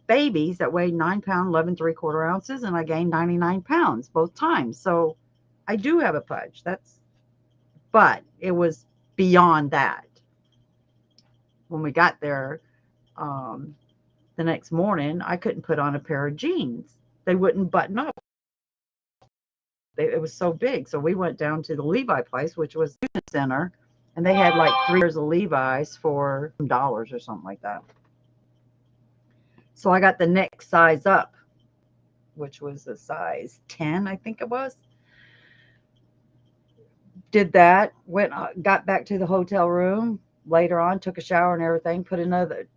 babies that weighed 9 pounds, 11 3/4 ounces, and I gained 99 pounds both times. So I do have a pudge. But it was beyond that. When we got there, um, the next morning, I couldn't put on a pair of jeans. They wouldn't button up. It was so big. So we went down to the Levi place, which was in the center, and they had like 3 pairs of Levi's for $dollars or something like that. So I got the next size up, which was a size 10, I think it was. Did that, got back to the hotel room later on, took a shower and everything,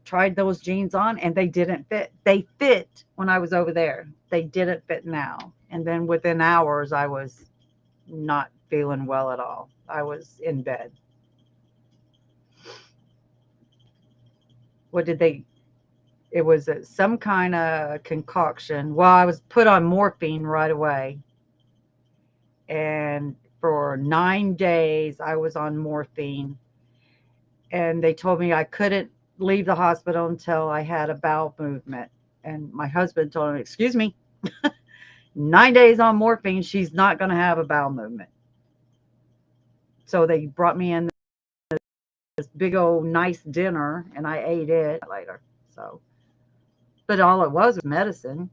tried those jeans on, and they didn't fit. They fit when I was over there. They didn't fit now. And then within hours, I was not feeling well at all. I was in bed. What did they? It was some kind of concoction. Well, I was put on morphine right away. And for 9 days, I was on morphine. And they told me I couldn't leave the hospital until I had a bowel movement. And my husband told me, excuse me, 9 days on morphine, she's not going to have a bowel movement. So they brought me in this big old nice dinner, and I ate it later. So, but all it was medicine.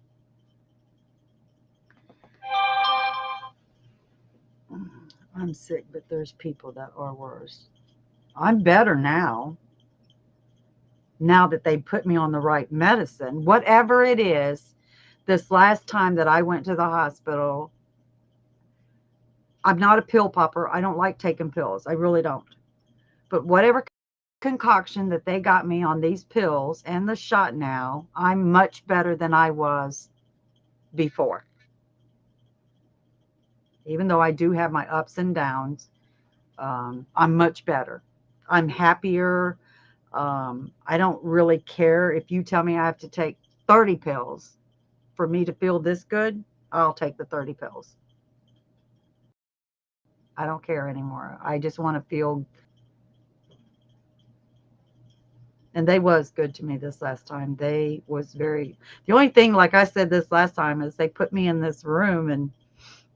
I'm sick, but there's people that are worse. I'm better now that they put me on the right medicine, whatever it is. This last time that I went to the hospital, I'm not a pill popper. I don't like taking pills. I really don't. But whatever concoction that they got me on these pills and the shot now, I'm much better than I was before. Even though I do have my ups and downs, I'm much better. I'm happier. I don't really care if you tell me I have to take 30 pills for me to feel this good. I'll take the 30 pills. I don't care anymore. I just want to feel. And they was good to me this last time. They was the only thing, like I said this last time, is they put me in this room and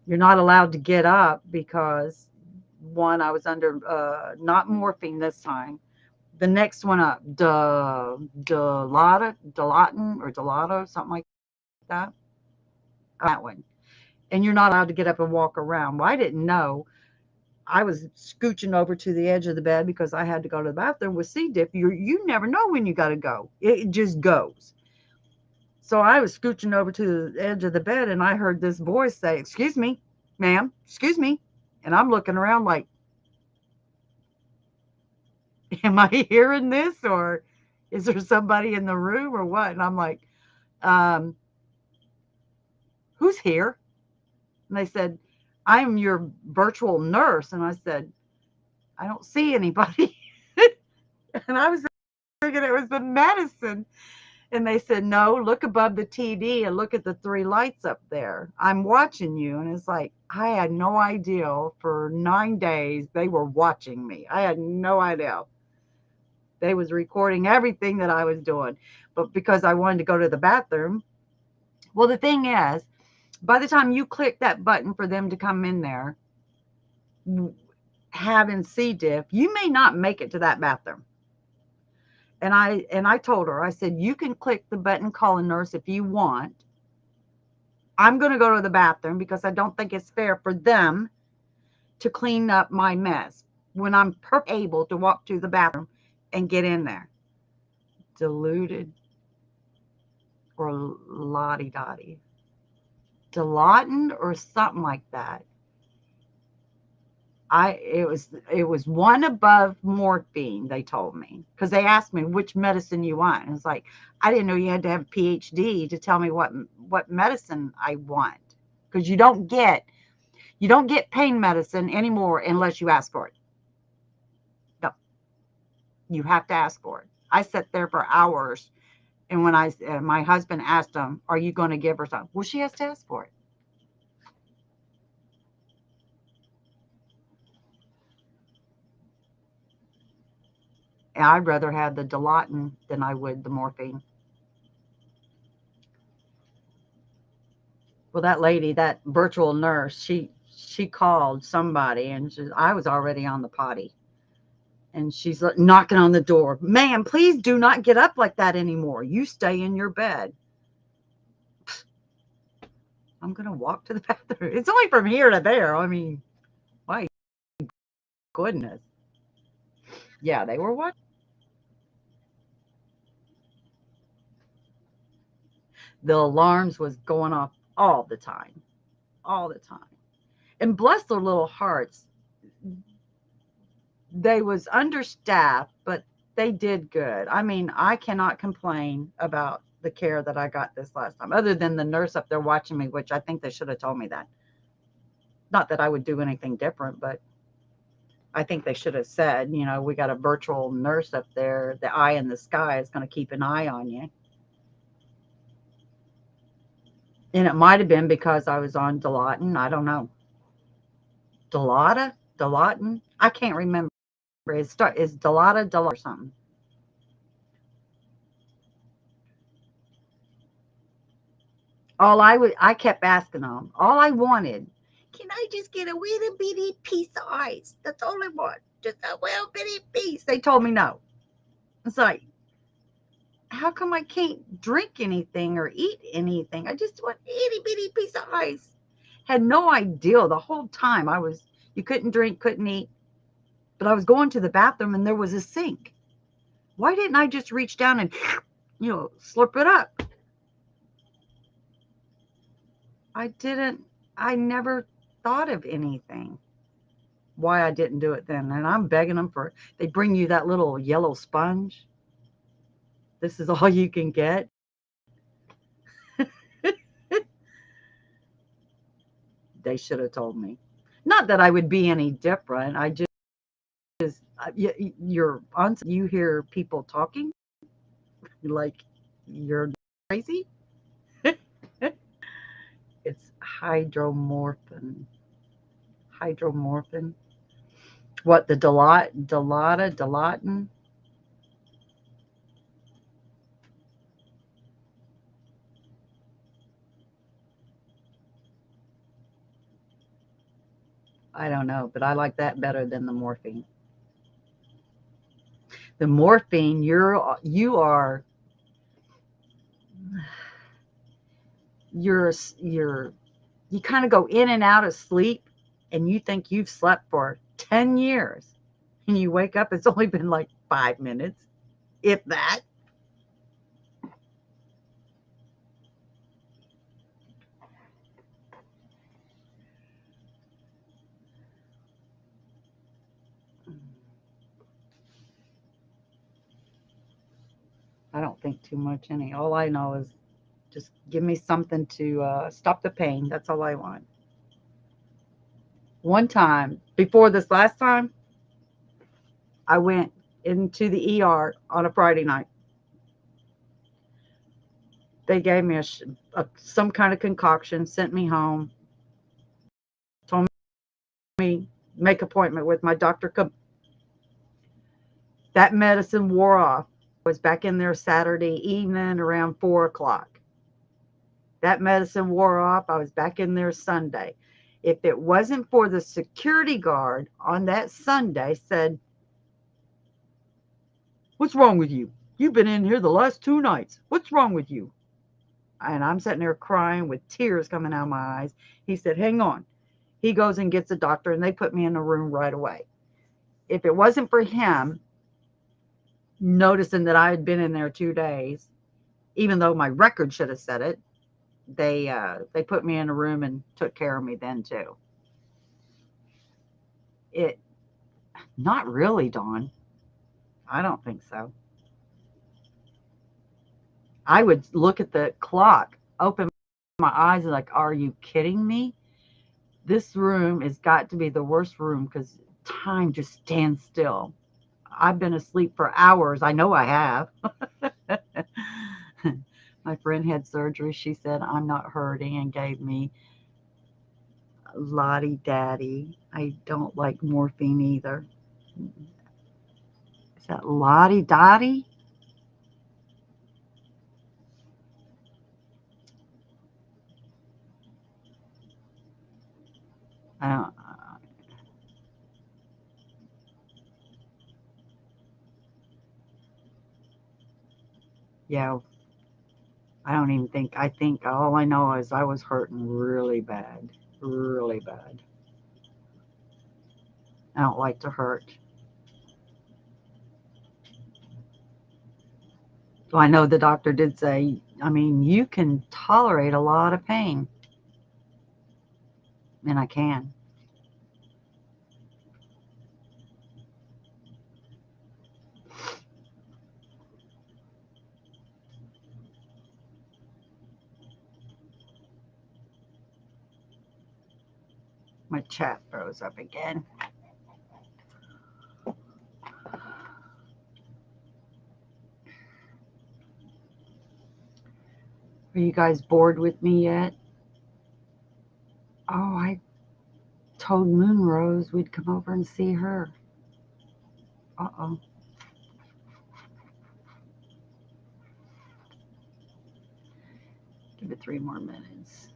you're not allowed to get up because one, I was under not morphine this time. The next one up, Dilatin or Dilato, something like that. That one. And you're not allowed to get up and walk around. Well, I didn't know. I was scooching over to the edge of the bed because I had to go to the bathroom with C. diff. You never know when you got to go. It just goes. So I was scooching over to the edge of the bed, and I heard this voice say, "Excuse me, ma'am, excuse me." And I'm looking around like, am I hearing this, or is there somebody in the room or what? And I'm like, um, who's here? And they said, I'm your virtual nurse. And I said, I don't see anybody. And I was thinking it was the medicine. And they said, no, look above the TV and look at the 3 lights up there. I'm watching you. And it's like, I had no idea for 9 days they were watching me. I had no idea. They was recording everything that I was doing. But because I wanted to go to the bathroom, well, the thing is, by the time you click that button for them to come in there, having C. diff, you may not make it to that bathroom. And I told her, I said, you can click the button, call a nurse if you want. I'm going to go to the bathroom because I don't think it's fair for them to clean up my mess when I'm able to walk to the bathroom and get in there. Diluted or lottie dottie. Dilatin or something like that. It was one above morphine, they told me, because they asked me which medicine you want. And it's like, I didn't know you had to have a PhD to tell me what medicine I want, because you don't get pain medicine anymore unless you ask for it. No, you have to ask for it. I sat there for hours, and when my husband asked him, "Are you going to give her something?" Well, she has to ask for it. I'd rather have the Dilaudid than I would the morphine. Well, that lady, that virtual nurse, she called somebody, and I was already on the potty, and she's knocking on the door. Ma'am, please do not get up like that anymore. You stay in your bed. I'm gonna walk to the bathroom. It's only from here to there. I mean, my goodness. Yeah, they were watching. The alarms was going off all the time, all the time. And bless their little hearts, they was understaffed, but they did good. I mean, I cannot complain about the care that I got this last time, other than the nurse up there watching me, which I think they should have told me that. Not that I would do anything different, but I think they should have said, we got a virtual nurse up there. The eye in the sky is going to keep an eye on you. And it might have been because I was on Dilaudid. I don't know. Dilaudid? I can't remember. Is Dilaudid or something? I kept asking them. All I wanted, can I just get a little bitty piece of ice? That's all I want. Just a little bitty piece. They told me no. It's like, how come I can't drink anything or eat anything? I just want a itty bitty piece of ice. Had no idea the whole time you couldn't drink, couldn't eat. But I was going to the bathroom and there was a sink. Why didn't I just reach down and, slurp it up? I didn't, I never thought of anything. Why I didn't do it then. And I'm begging them they bring you that little yellow sponge. This is all you can get. They should have told me. Not that I would be any different. I just, you hear people talking like you're crazy. It's hydromorphin. Hydromorphin. What, the Dilaudid? I don't know, but I like that better than the morphine. The morphine, you're you kind of go in and out of sleep, and you think you've slept for 10 years, and you wake up, it's only been like 5 minutes, if that. I don't think too much any. All I know is just give me something to stop the pain. That's all I want. One time, before this last time, I went into the ER on a Friday night. They gave me some kind of concoction, sent me home, told me make appointment with my doctor. That medicine wore off. I was back in there Saturday evening around 4 o'clock. That medicine wore off. I was back in there Sunday. If it wasn't for the security guard on that Sunday said, "What's wrong with you? You've been in here the last 2 nights. What's wrong with you?" And I'm sitting there crying with tears coming out of my eyes. He said, "Hang on." He goes and gets a doctor, and they put me in a room right away. If it wasn't for him noticing that I had been in there 2 days, even though my record should have said it, they put me in a room and took care of me then too. It Not really, Dawn. I don't think so. I would look at the clock, open my eyes, and like, are you kidding me? This room has got to be the worst room because time just stands still. I've been asleep for hours. I know I have. My friend had surgery. She said, "I'm not hurting," and gave me Lottie Daddy. I don't like morphine either. Is that Lottie Dottie? I don't. Yeah, I don't even think. I think all I know is I was hurting really bad, really bad. I don't like to hurt. So I know the doctor did say, I mean, you can tolerate a lot of pain, and I can. My chat froze up again. Are you guys bored with me yet? Oh, I told Moonrose we'd come over and see her. Uh-oh. Give it 3 more minutes.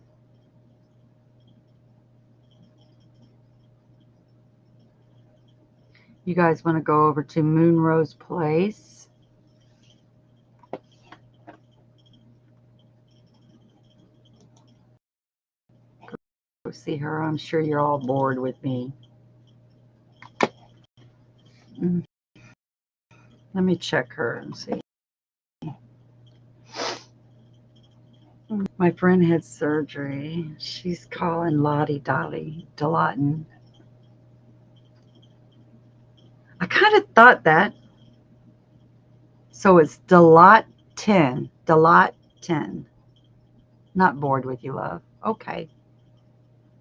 You guys want to go over to Moonrose Place? Go see her. I'm sure you're all bored with me. Mm, let me check her and see. My friend had surgery. She's calling Lottie Dolly Delatin. I kind of thought that. So it's Delatin. Delatin. Not bored with you, love. Okay.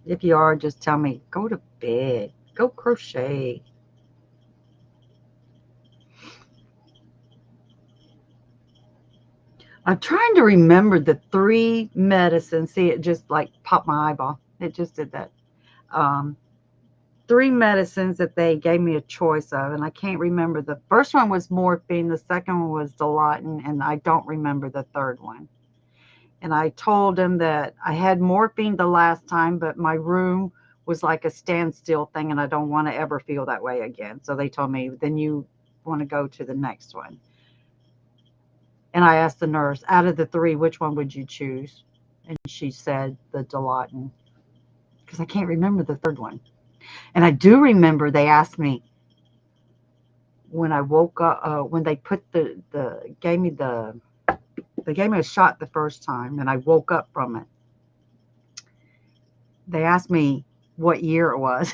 If you are, just tell me, go to bed. Go crochet. I'm trying to remember the 3 medicines. See, it just like popped my eyeball. It just did that. Um, 3 medicines that they gave me a choice of, and I can't remember. The first one was morphine. The second one was Dilaudid, and I don't remember the third one. And I told them that I had morphine the last time, but my room was like a standstill thing, and I don't want to ever feel that way again. So they told me, then you want to go to the next one. And I asked the nurse, out of the 3, which one would you choose? And she said the Dilaudid, because I can't remember the third one. And I do remember they asked me when I woke up, when they put they gave me a shot the first time, and I woke up from it. They asked me what year it was.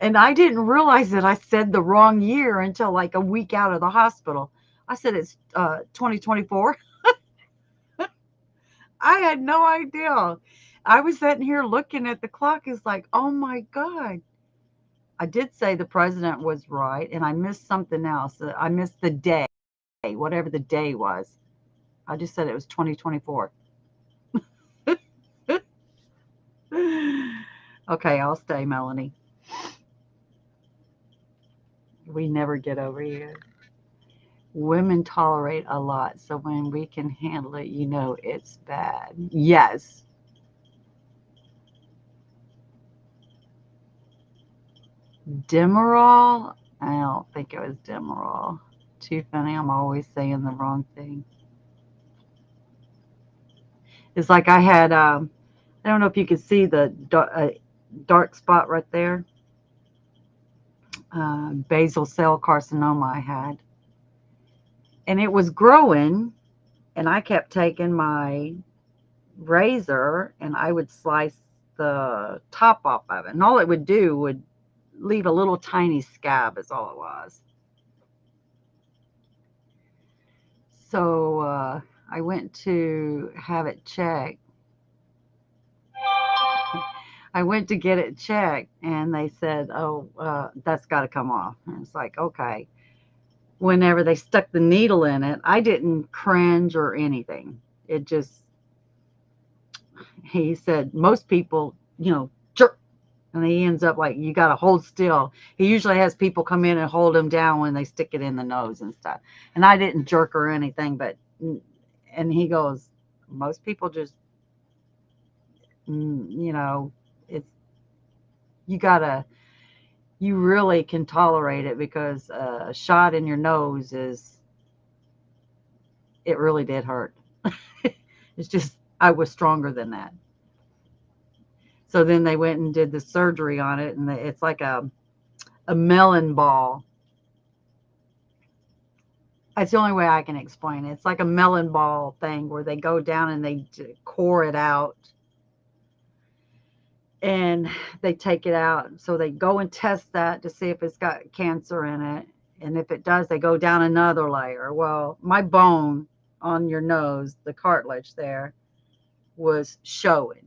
And I didn't realize that I said the wrong year until like a week out of the hospital. I said it's 2024. I had no idea. I was sitting here looking at the clock. It's like, oh my God. I did say the president was right, and I missed something else. I missed the day, whatever the day was. I just said it was 2024. Okay, I'll stay, Melanie. We never get over here. Women tolerate a lot, so when we can handle it, it's bad. Yes. Demerol? I don't think it was Demerol. Too funny, I'm always saying the wrong thing. It's like I had, I don't know if you can see the dark spot right there. Basal cell carcinoma I had. And it was growing, and I kept taking my razor and I would slice the top off of it. And all it would do would leave a little tiny scab, is all it was. So I went to have it checked. I went to get it checked, and they said, oh, that's got to come off. And it's like, okay. Whenever they stuck the needle in it, I didn't cringe or anything. It just, he said, most people, jerk. And he ends up like, you got to hold still. He usually has people come in and hold him down when they stick it in the nose and stuff. And I didn't jerk or anything, but, and he goes, most people just, you know, it's, you got to, you really can tolerate it because a shot in your nose is, it really did hurt. It's just, I was stronger than that. So then they went and did the surgery on it, and it's like a melon ball. That's the only way I can explain it. It's like a melon ball thing where they go down and they core it out and they take it out. So they go and test that to see if it's got cancer in it. And if it does, they go down another layer. Well, my bone on your nose, the cartilage there, was showing.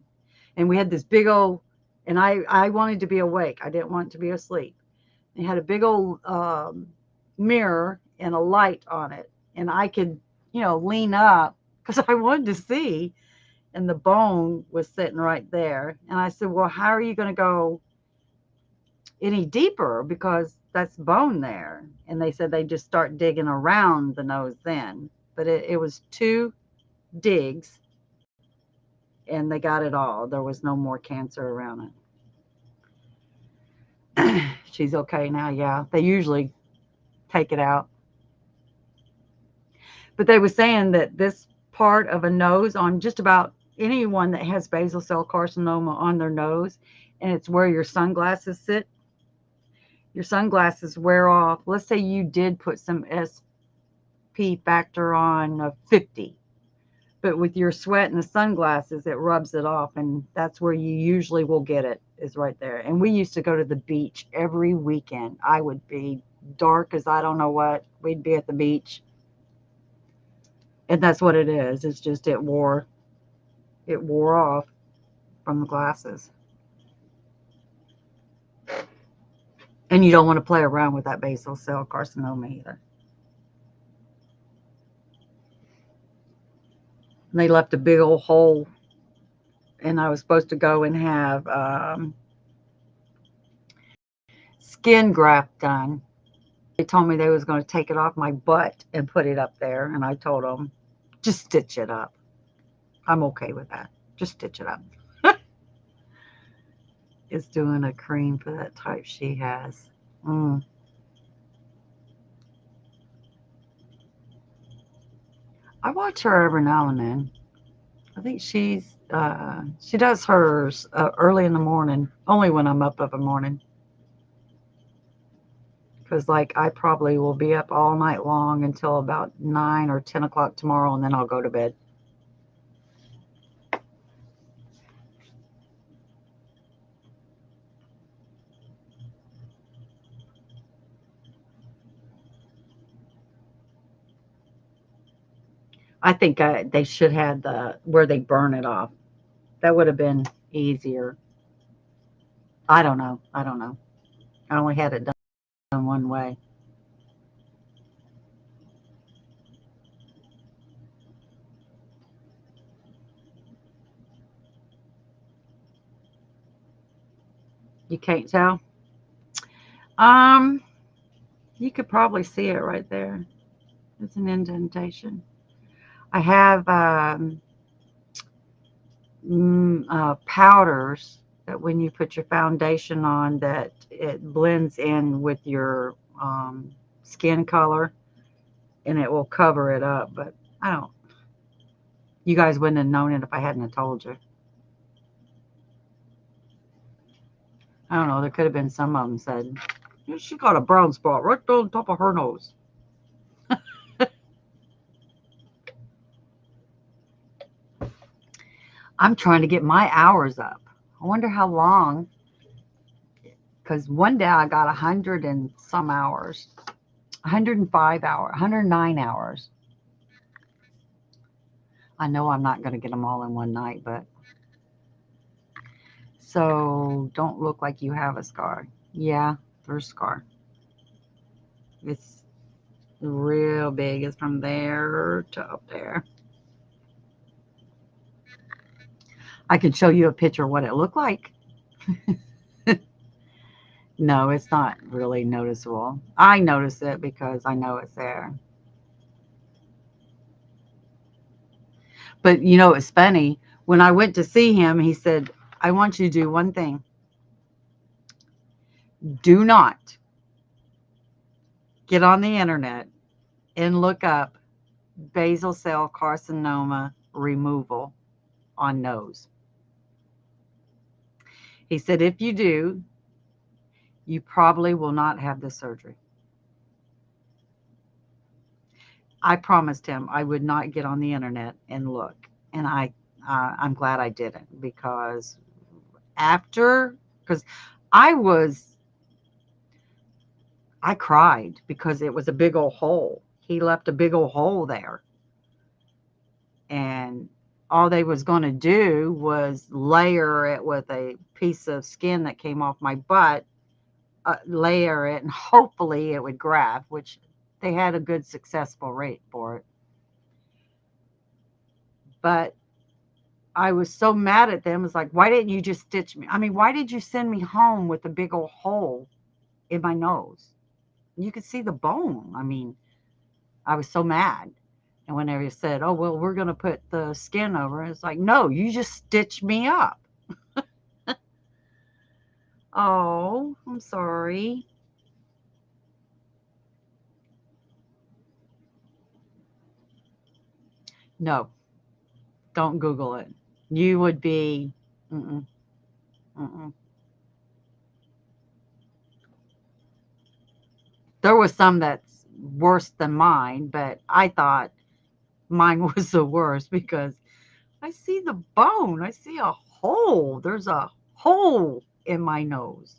And we had this big old, and I wanted to be awake. I didn't want to be asleep. It had a big old mirror and a light on it. And I could, lean up because I wanted to see. And the bone was sitting right there. And I said, well, how are you going to go any deeper? Because that's bone there. And they said they just start digging around the nose then. But it was 2 digs and they got it all. There was no more cancer around it. She's okay now. Yeah. They usually take it out. But they were saying that this part of a nose on just about anyone that has basal cell carcinoma on their nose, and it's where your sunglasses sit, your sunglasses wear off. Let's say you did put some SP factor on of 50, but with your sweat and the sunglasses, it rubs it off, and that's where you usually will get it, is right there. And we used to go to the beach every weekend. I would be dark as I don't know what. We'd be at the beach. And that's what it is. It's just it wore off from the glasses. And you don't want to play around with that basal cell carcinoma either. And they left a big old hole, and I was supposed to go and have skin graft done. They told me they was going to take it off my butt and put it up there, and I told them, just stitch it up. I'm okay with that. Just stitch it up. It's doing a cream for that type she has. I watch her every now and then. I think she does hers early in the morning, only when I'm up of a morning. Because like I probably will be up all night long until about 9 or 10 o'clock tomorrow, and then I'll go to bed. I think they should have the where they burn it off. That would have been easier. I don't know. I don't know. I only had it done one way. You can't tell. Um, you could probably see it right there. It's an indentation. I have powders that when you put your foundation on, that it blends in with your skin color, and it will cover it up. But I don't. You guys wouldn't have known it if I hadn't have told you. I don't know. There could have been some of them said, "Yeah, she got a brown spot right there on top of her nose." I'm trying to get my hours up. I wonder how long. Because one day I got 100 and some hours, 105 hours, 109 hours. I know I'm not going to get them all in one night, but so don't look like you have a scar. Yeah, there's a scar. It's real big. It's from there to up there. I could show you a picture of what it looked like. No, it's not really noticeable. I notice it because I know it's there. But it's funny. When I went to see him, he said, I want you to do one thing. Do not get on the internet and look up basal cell carcinoma removal on nose. He said, if you do, you probably will not have the surgery. I promised him I would not get on the internet and look. And I'm glad I didn't because after, because I was, I cried because it was a big old hole. He left a big old hole there. And all they was going to do was layer it with a piece of skin that came off my butt, layer it, and hopefully it would graft, which they had a good successful rate for it. But I was so mad at them. It's like, why didn't you just stitch me? I mean, why did you send me home with a big old hole in my nose? You could see the bone. I mean, I was so mad. And when they said, oh, well, we're going to put the skin over, it's like, no, you just stitched me up. Oh, I'm sorry. No, don't Google it. You would be, mm-mm, mm-mm. There was some that's worse than mine, but I thought mine was the worst because I see the bone. I see a hole. There's a hole in my nose.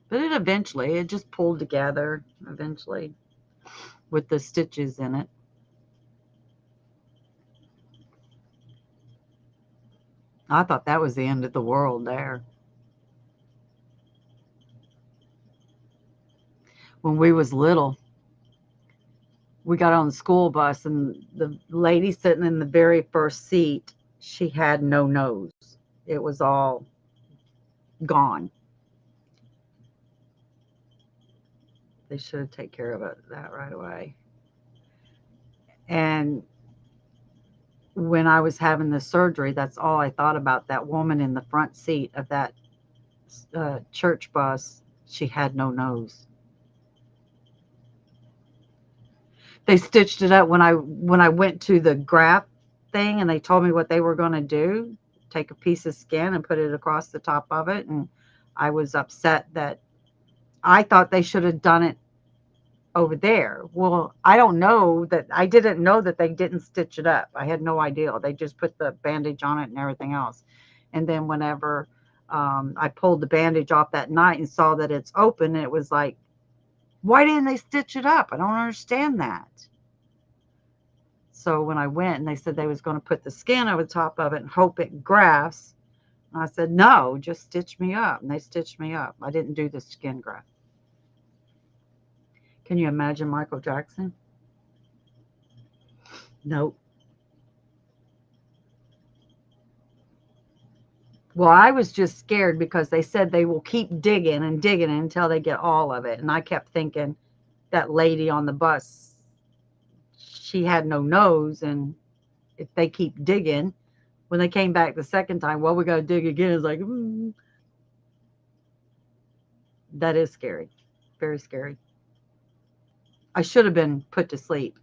But it just pulled together eventually with the stitches in it. I thought that was the end of the world there. When we was little, we got on the school bus and the lady sitting in the very first seat, she had no nose. It was all gone. They should have taken care of that right away. And when I was having the surgery, that's all I thought about. That woman in the front seat of that church bus, she had no nose. They stitched it up when I went to the graft thing, and they told me what they were going to do. Take a piece of skin and put it across the top of it, and I was upset that I thought they should have done it over there. Well, I don't know that I didn't know that they didn't stitch it up. I had no idea. They just put the bandage on it and everything else. And then whenever I pulled the bandage off that night and saw that it's open, it was like, why didn't they stitch it up? I don't understand that. So when I went and they said they was going to put the skin over the top of it and hope it grafts, I said, no, just stitch me up. And they stitched me up. I didn't do the skin graft. Can you imagine Michael Jackson? Nope. Well, I was just scared because they said they will keep digging and digging until they get all of it. And I kept thinking that lady on the bus, she had no nose. And if they keep digging, when they came back the second time, well, we got to dig again. It's like, that is scary. Very scary. I should have been put to sleep,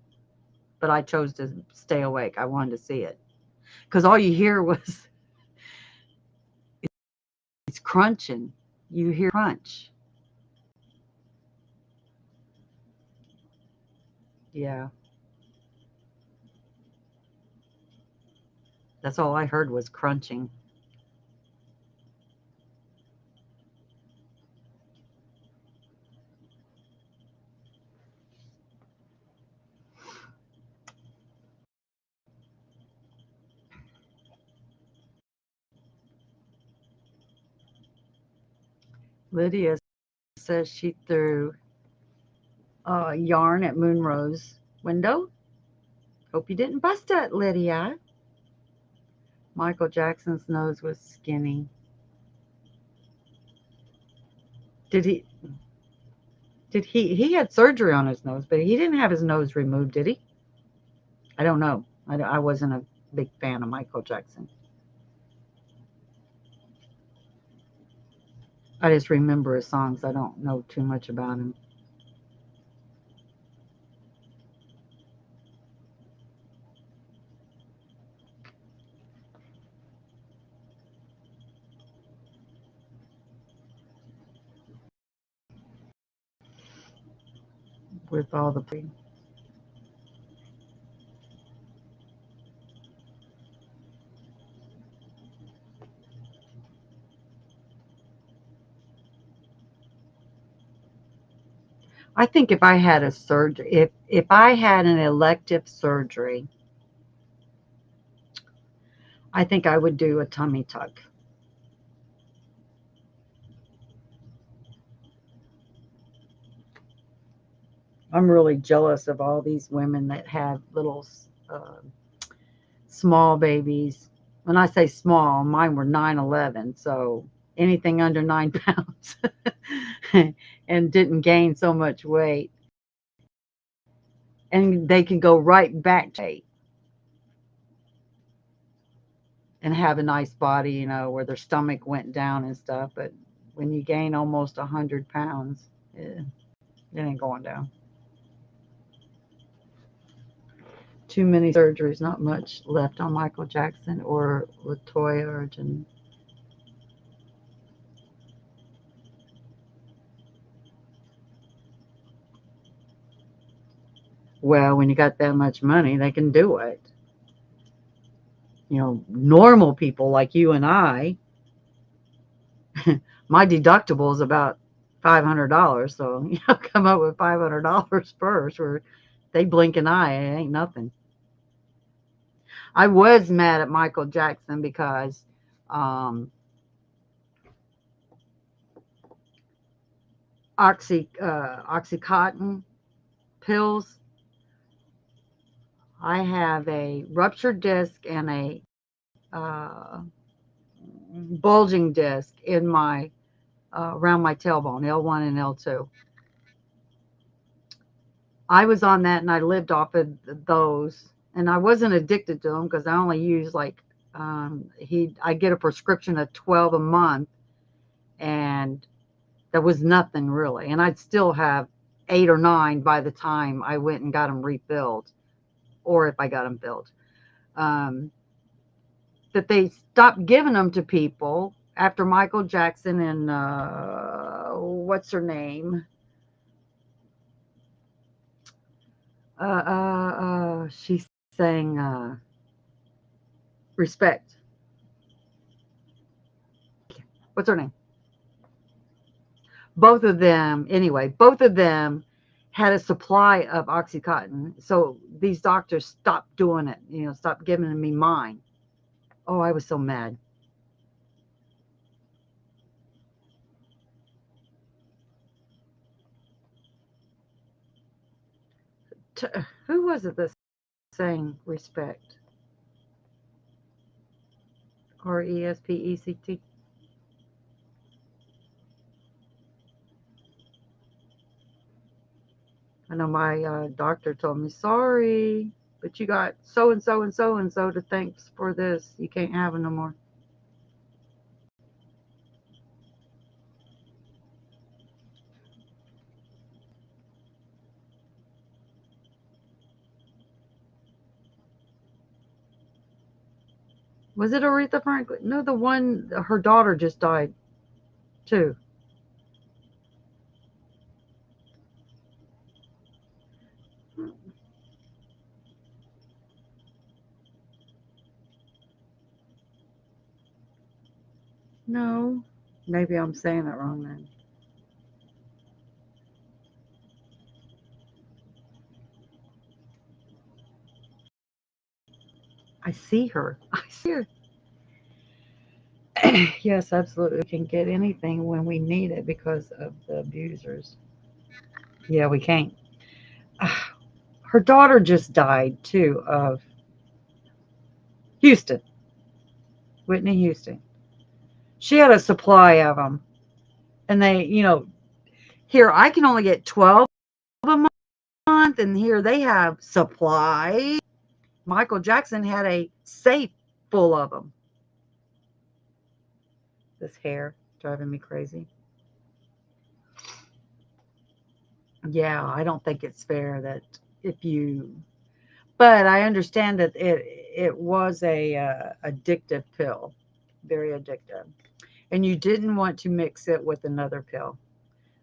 but I chose to stay awake. I wanted to see it because all you hear was it's crunching. You hear crunch. Yeah, that's all I heard was crunching. Lydia says she threw yarn at Moonrose window. Hope you didn't bust it, Lydia. Michael Jackson's nose was skinny. Did he? Did he had surgery on his nose, but he didn't have his nose removed, did he? I don't know. I wasn't a big fan of Michael Jackson. I just remember his songs. I don't know too much about him. With all the, I think if I had a surgery, if I had an elective surgery, I think I would do a tummy tuck. I'm really jealous of all these women that have little uh, small babies. When I say small, mine were 9'11", so anything under 9 pounds, and didn't gain so much weight. And they can go right back to weight and have a nice body, where their stomach went down and stuff. But when you gain almost 100 pounds, it ain't going down. Too many surgeries, not much left on Michael Jackson or Latoya or Jen. Well, when you got that much money, they can do it. Normal people like you and I, my deductible is about $500. So, come up with $500 first, or they blink an eye, it ain't nothing. I was mad at Michael Jackson because um, Oxycontin pills. I have a ruptured disc and a uh, bulging disc in my around my tailbone, L1 and L2. I was on that and I lived off of those, and I wasn't addicted to them because I only use like I get a prescription of 12 a month, and that was nothing really, and I'd still have 8 or 9 by the time I went and got them refilled, or if I got them filled. Um, that they stopped giving them to people after Michael Jackson and what's her name? She sang Respect. What's her name? Both of them, anyway, both of them had a supply of Oxycontin. So these doctors stopped doing it, stopped giving me mine. Oh, I was so mad. T- who was it that sang Respect? Respect. I know my doctor told me, sorry, but you got so and so and so and so to thanks for this. You can't have it no more. Was it Aretha Franklin? No, the one, her daughter just died too. No, maybe I'm saying it wrong then. I see her. I see her. Yes, absolutely. We can get anything when we need it because of the abusers. Yeah, we can't. Her daughter just died too of Houston, Whitney Houston. She had a supply of them, and they, Here, I can only get 12 a month, and here they have supply. Michael Jackson had a safe full of them. This hair driving me crazy. Yeah, I don't think it's fair that if you, but I understand that it was a addictive pill, very addictive, and you didn't want to mix it with another pill.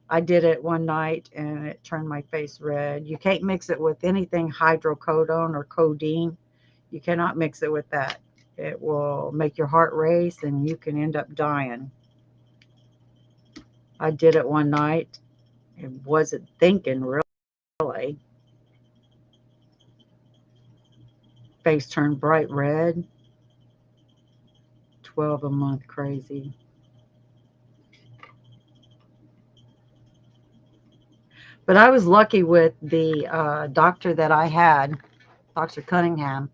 I did it one night and it turned my face red. You can't mix it with anything hydrocodone or codeine. You cannot mix it with that. It will make your heart race and you can end up dying. I did it one night and wasn't thinking really. Face turned bright red. 12 a month crazy. But I was lucky with the doctor that I had, Dr. Cunningham.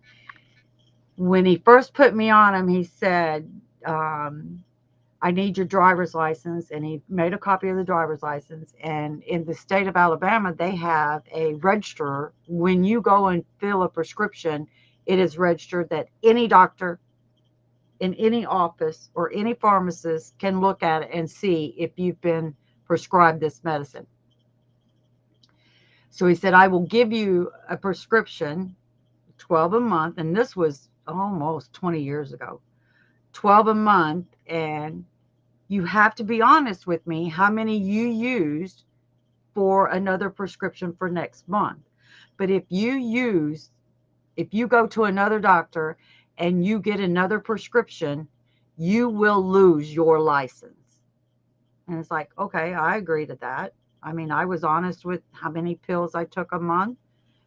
When he first put me on him, he said, I need your driver's license. And he made a copy of the driver's license. And in the state of Alabama, they have a register. When you go and fill a prescription, it is registered that any doctor in any office or any pharmacist can look at it and see if you've been prescribed this medicine. So he said, I will give you a prescription, 12 a month. And this was almost 20 years ago, 12 a month. And you have to be honest with me how many you used for another prescription for next month. But if you go to another doctor and you get another prescription, you will lose your license. And it's like, okay, I agree to that. I mean, I was honest with how many pills I took a month,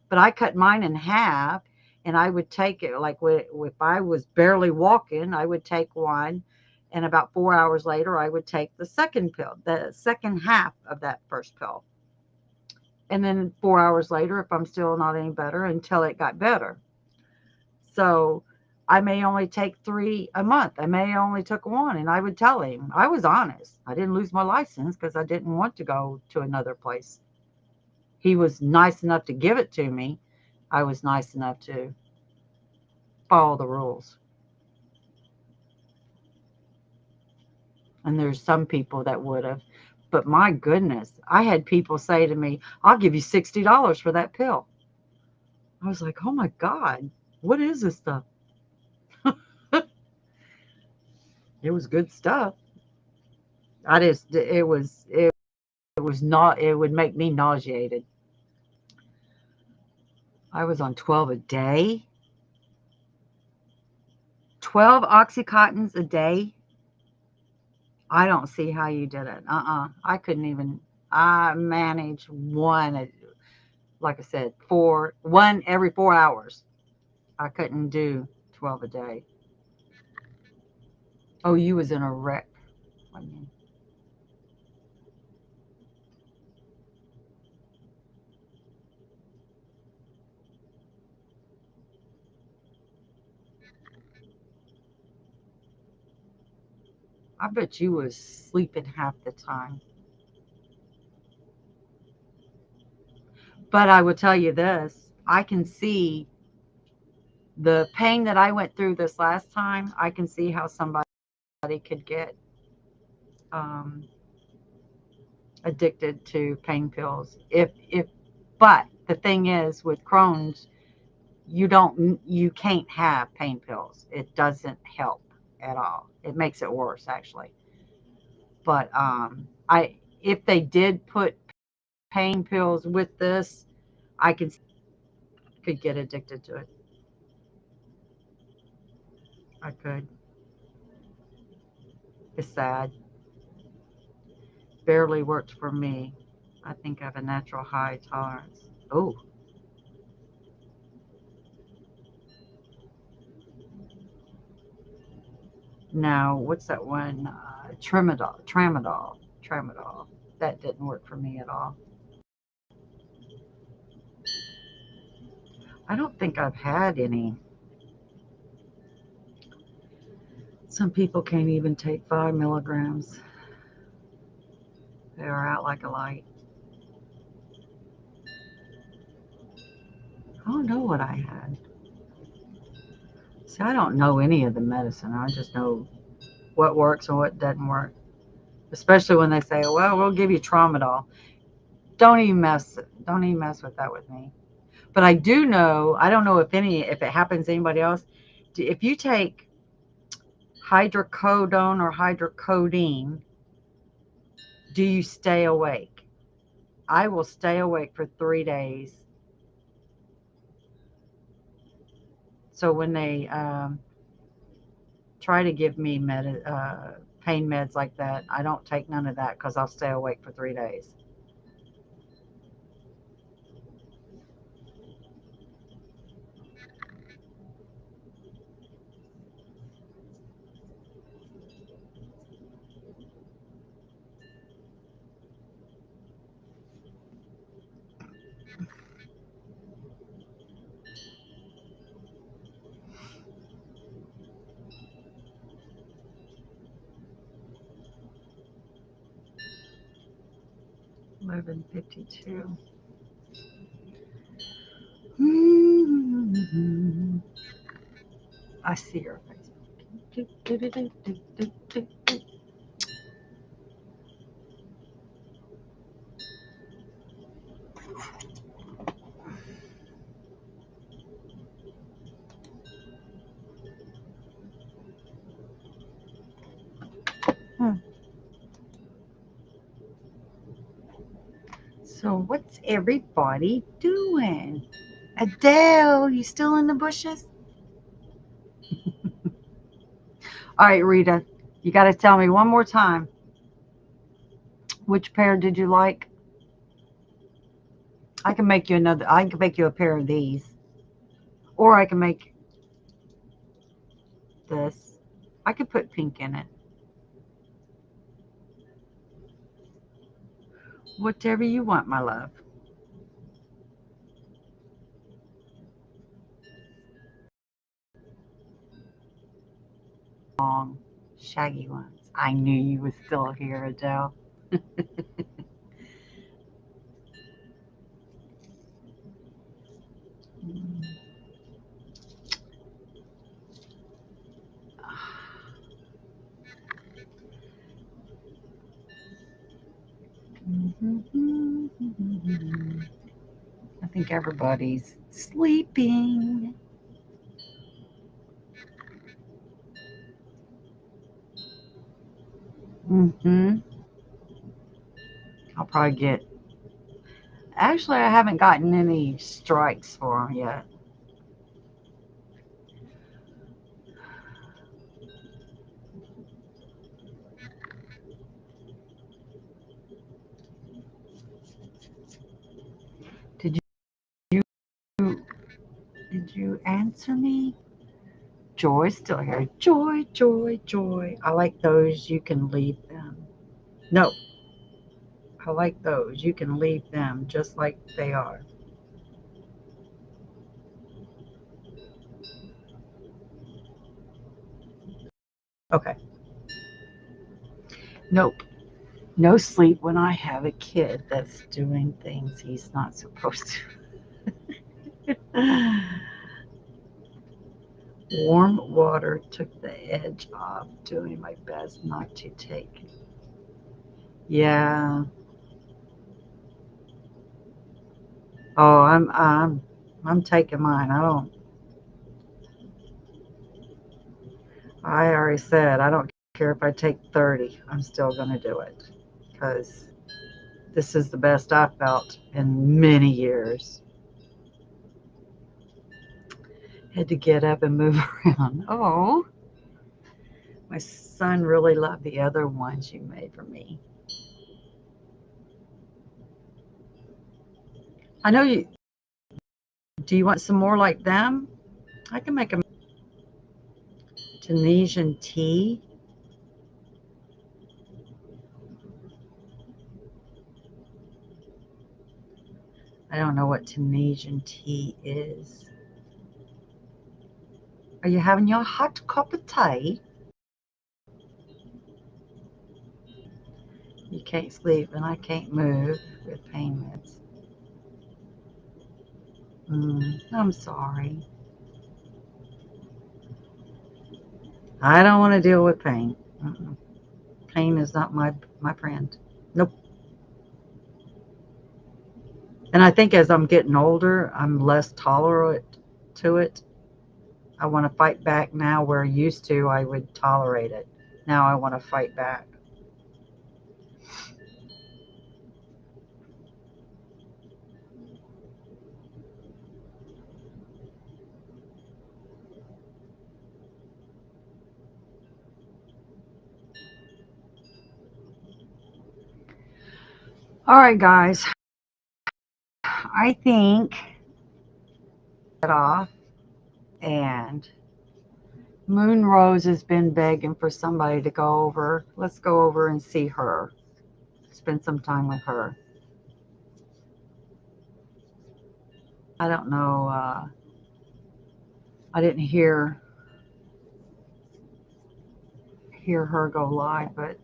but I cut mine in half and I would take it like if I was barely walking, I would take one. And about 4 hours later, I would take the second pill, the second half of that first pill. And then 4 hours later, if I'm still not any better, until it got better. So I may only take 3 a month. I may only took one. And I would tell him, I was honest. I didn't lose my license because I didn't want to go to another place. He was nice enough to give it to me. I was nice enough to follow the rules. And there's some people that would have. But my goodness, I had people say to me, I'll give you $60 for that pill. I was like, oh my God, what is this stuff? It was good stuff. It was not, it would make me nauseated. I was on 12 a day. 12 Oxycontins a day. I don't see how you did it. I couldn't even, I managed one, like I said, one every 4 hours. I couldn't do 12 a day. Oh, you was in a wreck. I mean, I bet you was sleeping half the time. But I will tell you this, I can see the pain that I went through this last time. I can see how somebody could get um, addicted to pain pills. But the thing is with Crohn's, you can't have pain pills. It doesn't help at all. It makes it worse actually. But I if they did put pain pills with this, I could get addicted to it. I could. It's sad. Barely worked for me. I think I have a natural high tolerance. Oh, now what's that one? Tramadol. That didn't work for me at all. I don't think I've had any. Some people can't even take 5 milligrams. They are out like a light. I don't know what I had. See, I don't know any of the medicine. I just know what works and what doesn't work. Especially when they say, "Well, we'll give you tramadol." Don't even mess with that with me. But I do know, I don't know if it happens to anybody else. If you take hydrocodone or hydrocodone, do you stay awake? I will stay awake for 3 days. So when they try to give me pain meds like that, I don't take none of that because I'll stay awake for 3 days. 11:52. I see your face. Hmm. So what's everybody doing? Adele, you still in the bushes? All right, Rita, you got to tell me one more time. Which pair did you like? I can make you another. I can make you a pair of these, or I can make this. I could put pink in it. Whatever you want, my love. Long, shaggy ones. I knew you were still here, Adele. I think everybody's sleeping. Mm-hmm. I'll probably get. Actually, I haven't gotten any strikes for them yet. Did you? Did you answer me? Joy's still here. Joy, joy, joy. I like those. You can leave them. No, I like those. You can leave them just like they are. Okay. Nope. No sleep when I have a kid that's doing things he's not supposed to. Warm water took the edge off, doing my best not to take. Yeah. Oh, I'm taking mine. I already said I don't care if I take 30. I'm still going to do it because this is the best I've felt in many years. Had to get up and move around. Oh, my son really loved the other ones you made for me. I know you. Do you want some more like them? I can make a Tunisian tea. I don't know what Tunisian tea is. Are you having your hot cup of tea? You can't sleep and I can't move with pain meds. I'm sorry. I don't want to deal with pain. Mm-mm. Pain is not my friend. Nope. And I think as I'm getting older, I'm less tolerant to it. I want to fight back now where used to I would tolerate it. Now I want to fight back. All right, guys. I think get off, and Moon Rose has been begging for somebody to go over. Let's go over and see her. Spend some time with her. I don't know. I didn't hear her go live, but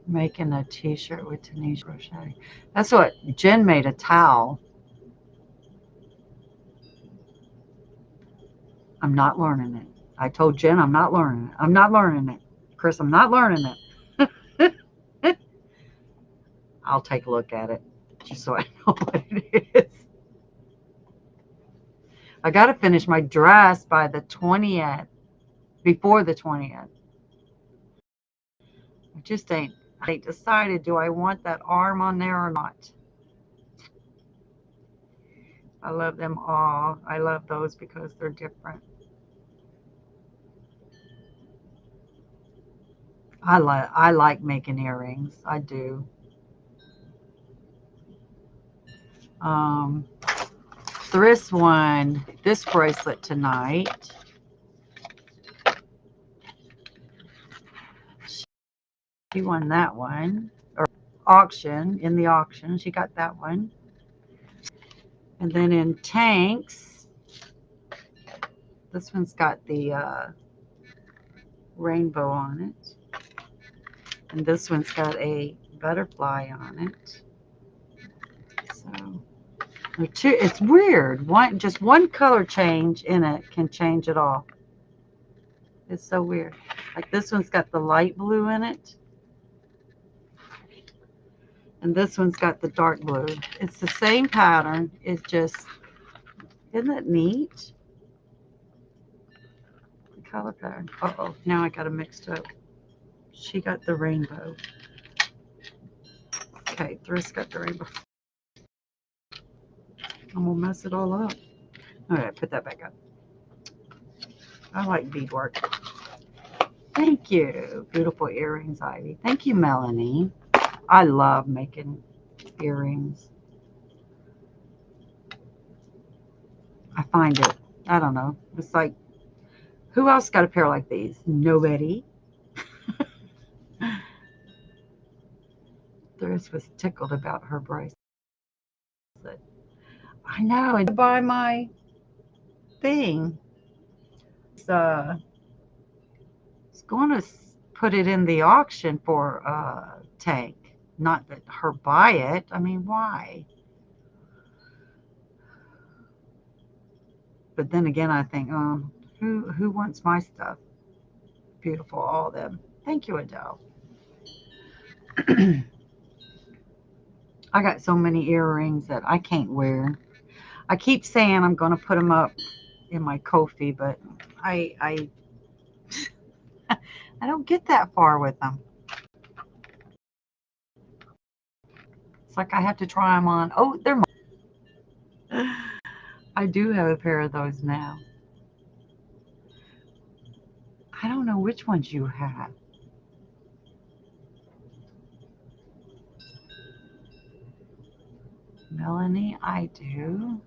making a t-shirt with Tanisha crochet. That's what Jen made, a towel. I'm not learning it. I told Jen I'm not learning it. I'm not learning it. Chris, I'm not learning it. I'll take a look at it just so I know what it is. I got to finish my dress by the 20th, before the 20th. I just ain't decided, do I want that arm on there or not? I love them all. I love those because they're different. I like making earrings. I do. Um, Thriss won this bracelet tonight. She won that one. Or auction, in the auction. She got that one. And then in Tanks, this one's got the rainbow on it. And this one's got a butterfly on it. So it's weird. Just one color change in it can change it all. It's so weird. Like this one's got the light blue in it. And this one's got the dark blue. It's the same pattern. It's just, isn't that neat? The color pattern. Uh-oh, now I got it mixed up. She got the rainbow. Okay, Thriss got the rainbow. I'm gonna mess it all up. All right, put that back up. I like beadwork. Thank you. Beautiful earrings, Ivy. Thank you, Melanie. I love making earrings. I find it, I don't know. It's like, who else got a pair like these? Nobody. Thriss was tickled about her bracelet. I know. And buy my thing. It's going to put it in the auction for Tank. Not that her buy it. I mean, why? But then again, I think, who wants my stuff? Beautiful, all of them. Thank you, Adele. I got so many earrings that I can't wear. I keep saying I'm going to put them up in my Ko-fi, but I I don't get that far with them. It's like I have to try them on. Oh, they're mine. I do have a pair of those now. I don't know which ones you have. Melanie, I do.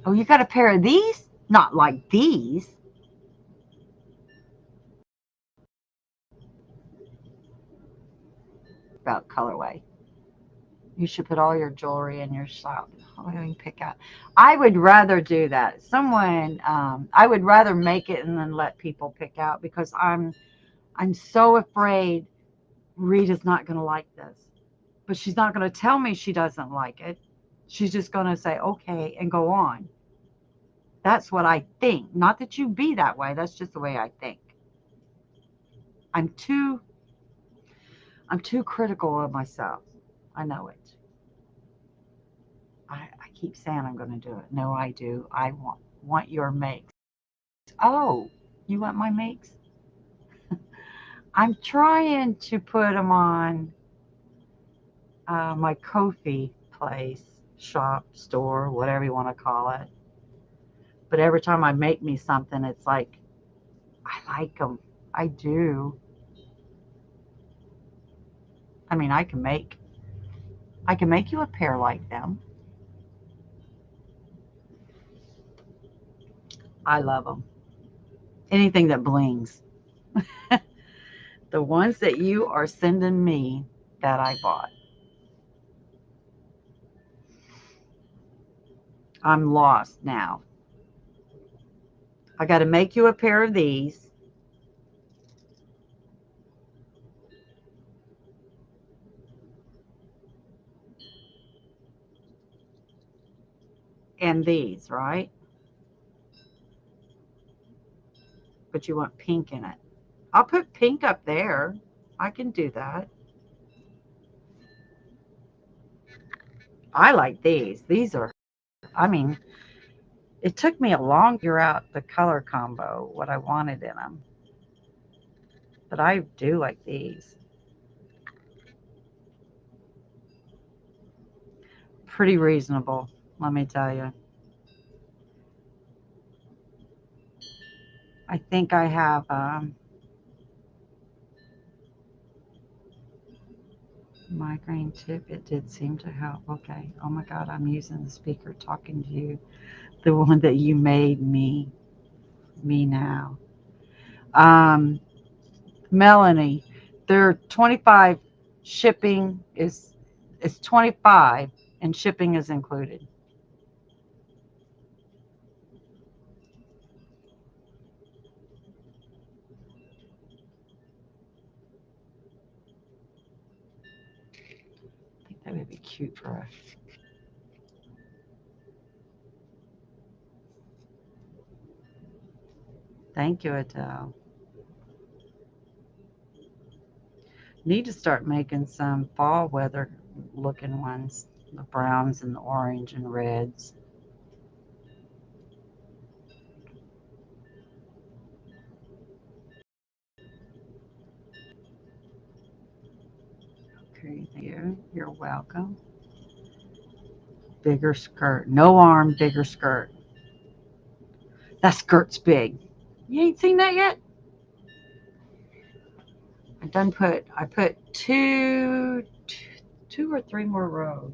Oh, you got a pair of these? Not like these. About colorway. You should put all your jewelry in your shop. I don't even pick out. I would rather do that. I would rather make it and then let people pick out because I'm so afraid Rita's not going to like this. But she's not going to tell me she doesn't like it. She's just going to say, okay, and go on. That's what I think. Not that you be that way. That's just the way I think. I'm too I'm too critical of myself. I know it. I keep saying I'm going to do it. No, I do. I want your makes. Oh, you want my makes? I'm trying to put them on my Ko-fi place, shop, store, whatever you want to call it. But every time I make me something, it's like, I like them. I do. I mean, I can make you a pair like them. I love them. Anything that blings. The ones that you are sending me that I bought. I'm lost now. I got to make you a pair of these and these, right? But you want pink in it. I'll put pink up there. I can do that. I like these. These are, I mean, it took me a long figure out the color combo, what I wanted in them. But I do like these. Pretty reasonable, let me tell you. I think I have migraine tip. It did seem to help. Okay. Oh my God, I'm using the speaker talking to you. The one that you made me now. Um, Melanie, they're 25. Shipping is it's 25 and shipping is included. I think that would be cute for us. Thank you, Adele. Need to start making some fall weather looking ones. The browns and the orange and reds. Okay, thank you. You're welcome. Bigger skirt. No arm, bigger skirt. That skirt's big. You ain't seen that yet? I put two or three more rows.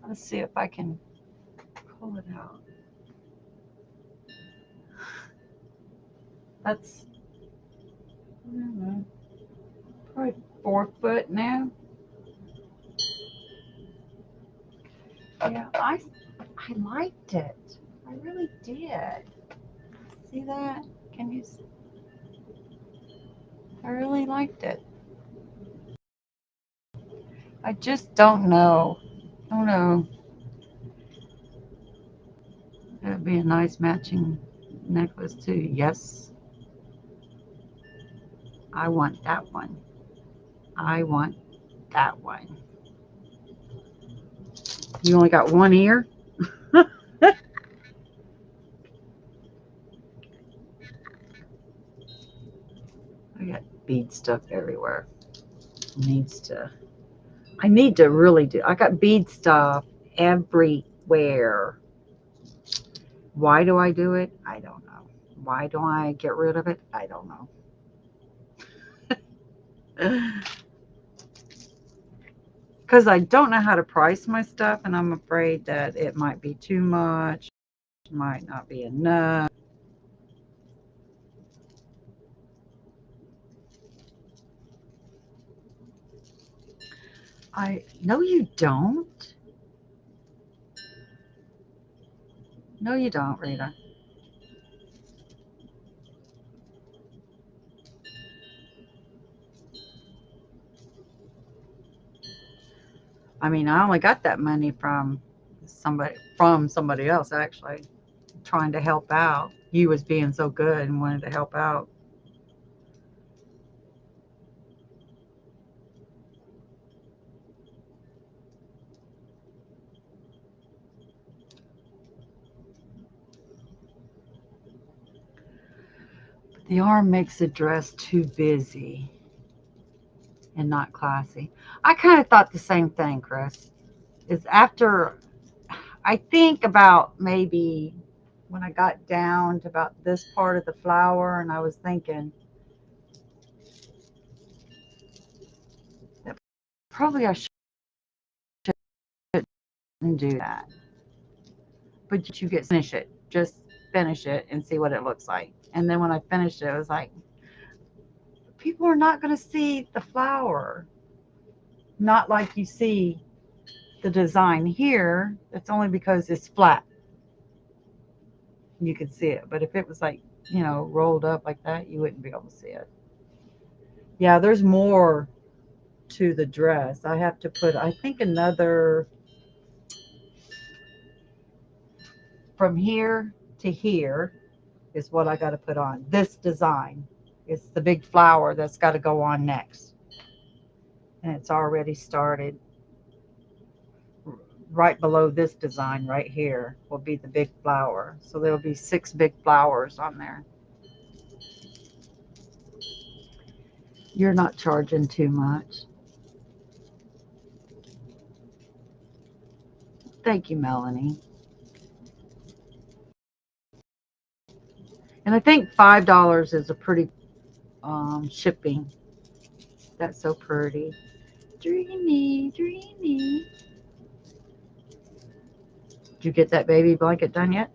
Let's see if I can pull it out. That's, I don't know, probably 4 foot now. Yeah, I liked it. I really did. See that? Can you? I really liked it. I just don't know. I don't know. That'd be a nice matching necklace too. Yes, I want that one. I want that one. You only got one ear? I got bead stuff everywhere. Needs to. I need to really do. I got bead stuff everywhere. Why do I do it? I don't know. Why do I get rid of it? I don't know. Because I don't know how to price my stuff, and I'm afraid that it might be too much, might not be enough. I no, you don't. No, you don't, Rita. I mean, I only got that money from somebody else actually, trying to help out. You was being so good and wanted to help out. The arm makes the dress too busy and not classy. I kind of thought the same thing, Chris. Is after I think about maybe when I got down to about this part of the flower, and I was thinking that probably I shouldn't do that. But you get finish it, just finish it and see what it looks like. And then when I finished it, I was like, people are not going to see the flower, not like you see the design here. It's only because it's flat. You can see it. But if it was like, rolled up like that, you wouldn't be able to see it. Yeah, there's more to the dress. I have to put, I think, another from here to here is what I got to put on. This design. It's the big flower that's got to go on next. And it's already started. Right below this design right here will be the big flower. So there'll be 6 big flowers on there. You're not charging too much. Thank you, Melanie. And I think $5 is a pretty shipping. That's so pretty. Dreamy, dreamy. Did you get that baby blanket done yet?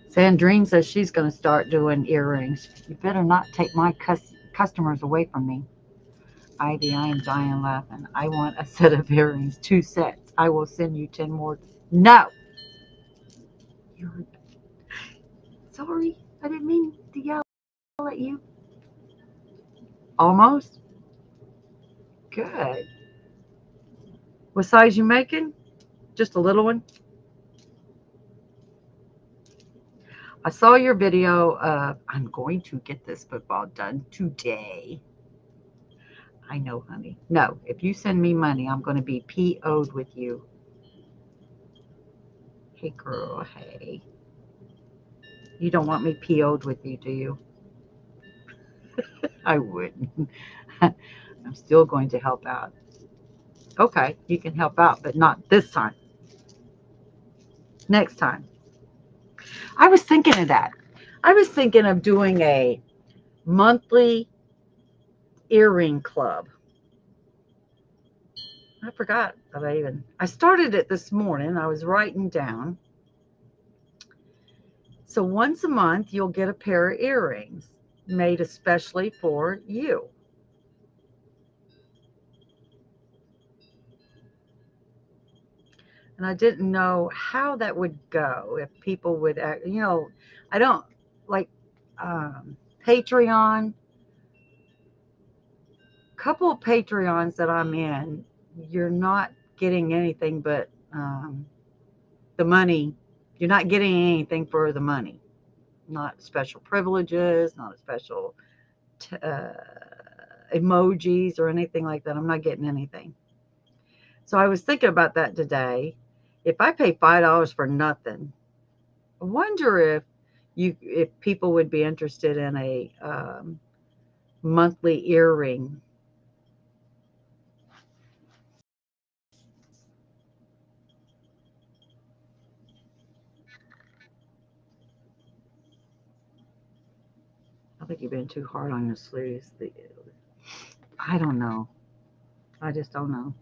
Sandrine says she's going to start doing earrings. You better not take my customers away from me. Ivy, I am dying laughing. I want a set of earrings, 2 sets. I will send you 10 more. No! You're sorry. I didn't mean to yell at you. Almost? Good. What size you making? Just a little one? I saw your video of, I'm going to get this football done today. I know, honey. No, if you send me money, I'm going to be PO'd with you. Hey, girl, hey. You don't want me PO'd with you, do you? I wouldn't. I'm still going to help out. Okay, you can help out, but not this time. Next time. I was thinking of that. I was thinking of doing a monthly earring club. I forgot that I started it this morning. I was writing down. So once a month, you'll get a pair of earrings made especially for you. And I didn't know how that would go, if people would, I don't like Patreon. Couple of Patreons that I'm in, you're not getting anything but the money. You're not getting anything for the money. Not special privileges, not a special emojis or anything like that. I'm not getting anything. So I was thinking about that today. If I pay $5 for nothing, I wonder if people would be interested in a monthly earring. I think you've been too hard on your sleeves. I don't know. I just don't know.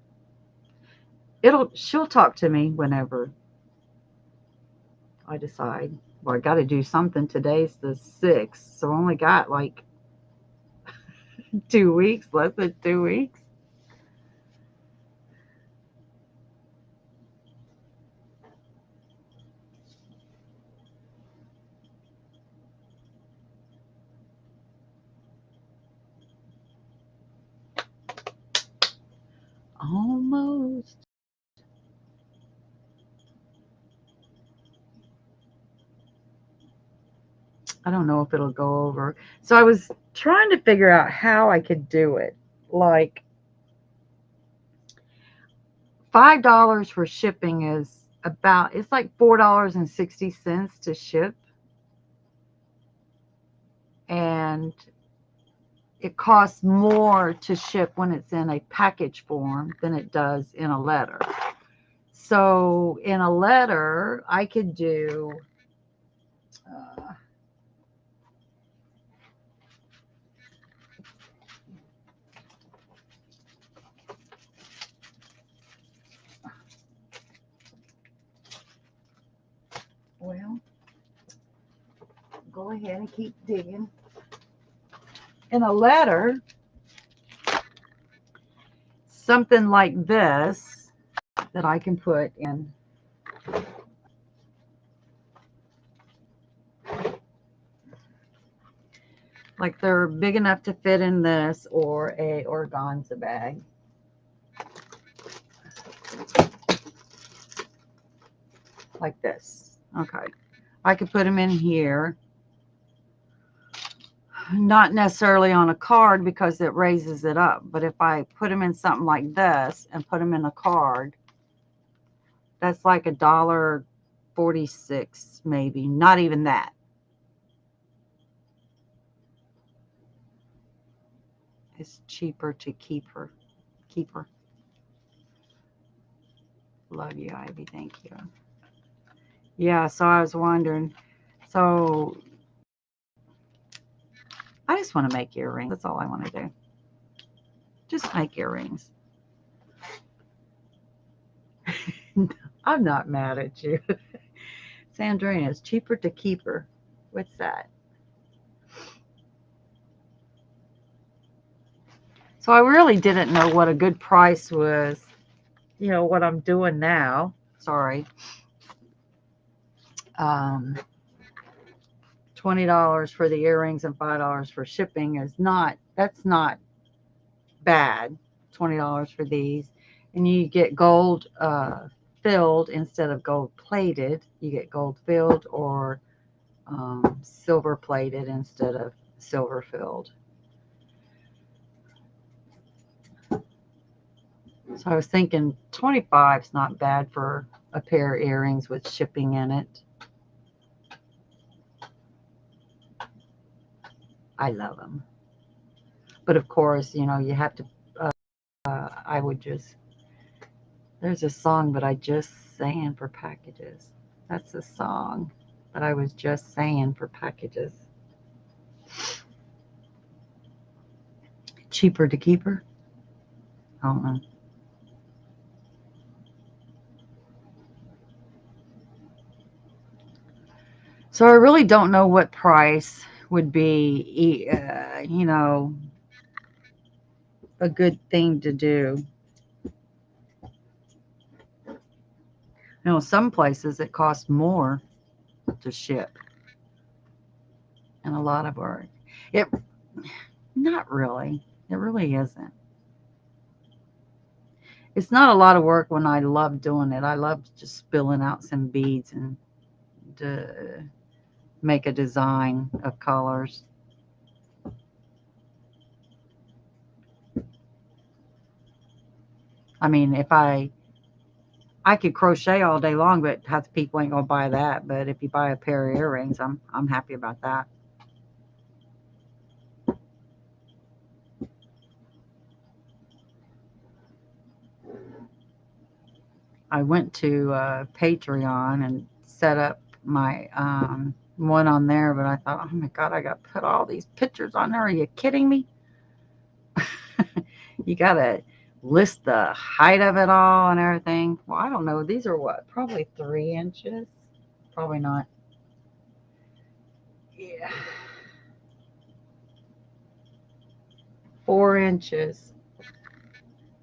She'll talk to me whenever I decide. Well, I got to do something. Today's the 6th, so I only got like 2 weeks, less than 2 weeks. I don't know if it'll go over. So I was trying to figure out how I could do it. Like $5 for shipping is about, it's like $4.60 to ship. And it costs more to ship when it's in a package form than it does in a letter. So in a letter, I could do, uh, well, go ahead and keep digging. In a letter, something like this that I can put in. Like they're big enough to fit in this or a organza bag. Like this. Okay. I could put them in here. Not necessarily on a card because it raises it up. But if I put them in something like this and put them in a card, that's like $1.46 maybe. Not even that. It's cheaper to keep her. Keep her. Love you, Ivy. Thank you. Yeah, so I was wondering. So I just want to make earrings. That's all I want to do. Just make earrings. I'm not mad at you. Sandrina, it's cheaper to keep her. What's that? So I really didn't know what a good price was. You know, what I'm doing now. Sorry. Um, $20 for the earrings and $5 for shipping is not, that's not bad. $20 for these. And you get gold filled instead of gold plated. You get gold filled or silver plated instead of silver filled. So I was thinking 25 is not bad for a pair of earrings with shipping in it. I love them. But of course, you know, you have to, I would just, there's a song that I just sang for packages. That's a song that I was just saying for packages. Cheaper to keep her? I don't know. So I really don't know what price would be, you know, a good thing to do. You know, some places it costs more to ship and a lot of work. It, not really. It really isn't. It's not a lot of work when I love doing it. I love just spilling out some beads and to make a design of colors. I mean, if I could crochet all day long, but half the people ain't gonna buy that. But if you buy a pair of earrings, I'm happy about that. I went to Patreon and set up my one on there, but I thought, oh my God, I got to put all these pictures on there. Are you kidding me? You got to list the height of it all and everything. Well, I don't know. These are what? Probably 3 inches. Probably not. Yeah. 4 inches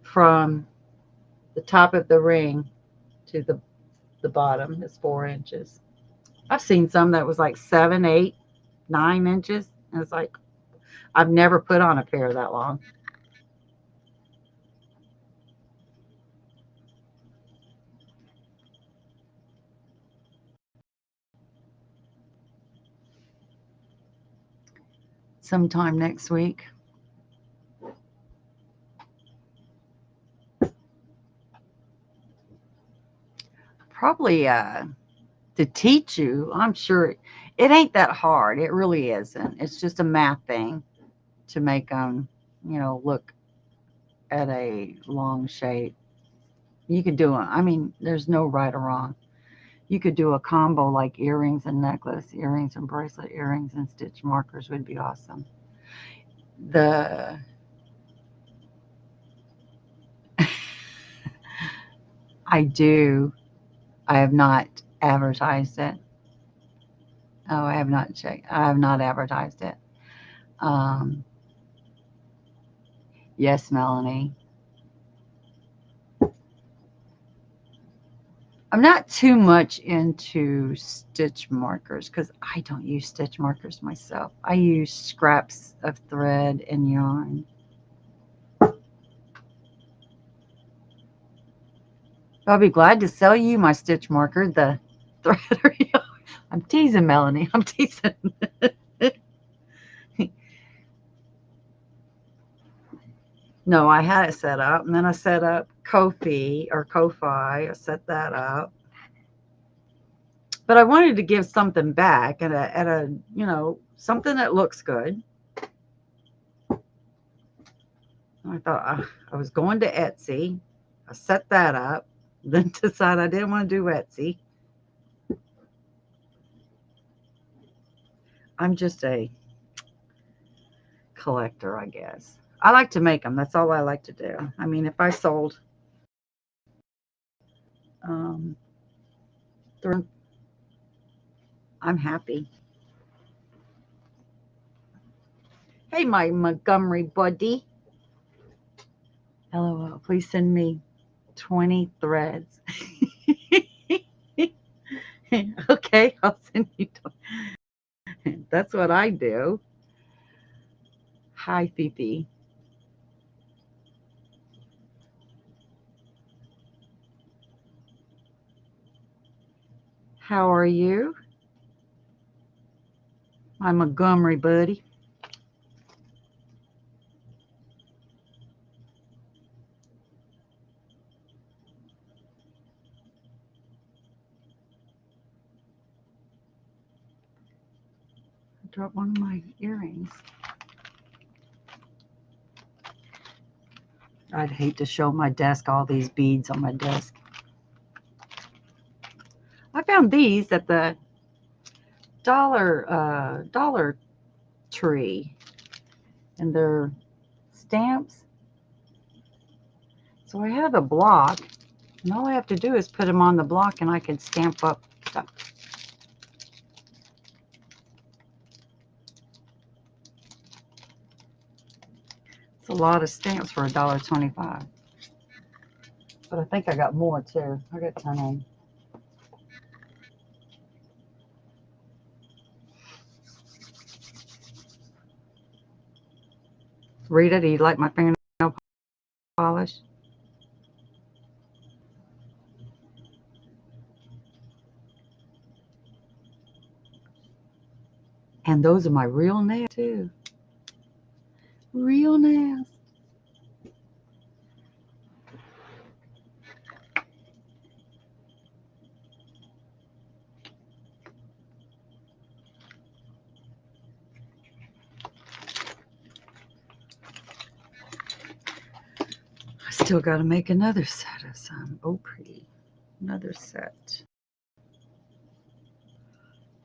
from the top of the ring to the bottom is 4 inches. I've seen some that was like 7, 8, 9 inches. And it's like, I've never put on a pair that long. sometime next week. Probably to teach you. I'm sure it ain't that hard. It really isn't. It's just a math thing to make them, look at a long shape. You could do it. I mean, there's no right or wrong. You could do a combo like earrings and necklace, earrings and bracelet, earrings and stitch markers would be awesome. The I do. I have not advertised it. Oh, I have not checked. I have not advertised it. Um, yes, Melanie. I'm not too much into stitch markers because I don't use stitch markers myself. I use scraps of thread and yarn. I'll be glad to sell you my stitch marker, the thread or yarn. I'm teasing, Melanie. I'm teasing. No, I had it set up, and then I set up Ko-fi or Ko-fi. I set that up. But I wanted to give something back at a something that looks good. I thought I was going to Etsy. I set that up, then decided I didn't want to do Etsy. I'm just a collector, I guess. I like to make them. That's all I like to do. I mean, if I sold um, I'm happy. Hey, my Montgomery buddy. LOL. Please send me 20 threads. Okay, I'll send you 20. That's what I do. Hi, Fifi. How are you? My Montgomery buddy. I dropped one of my earrings. I'd hate to show my desk, all these beads on my desk. I found these at the Dollar Tree, and they're stamps. So I have a block, and all I have to do is put them on the block, and I can stamp up stuff. It's a lot of stamps for $1.25. But I think I got more too. I got 10 of them. Rita, do you like my fingernail polish? And those are my real nails too. Real nails. I still got to make another set of some. Oh, pretty. Another set.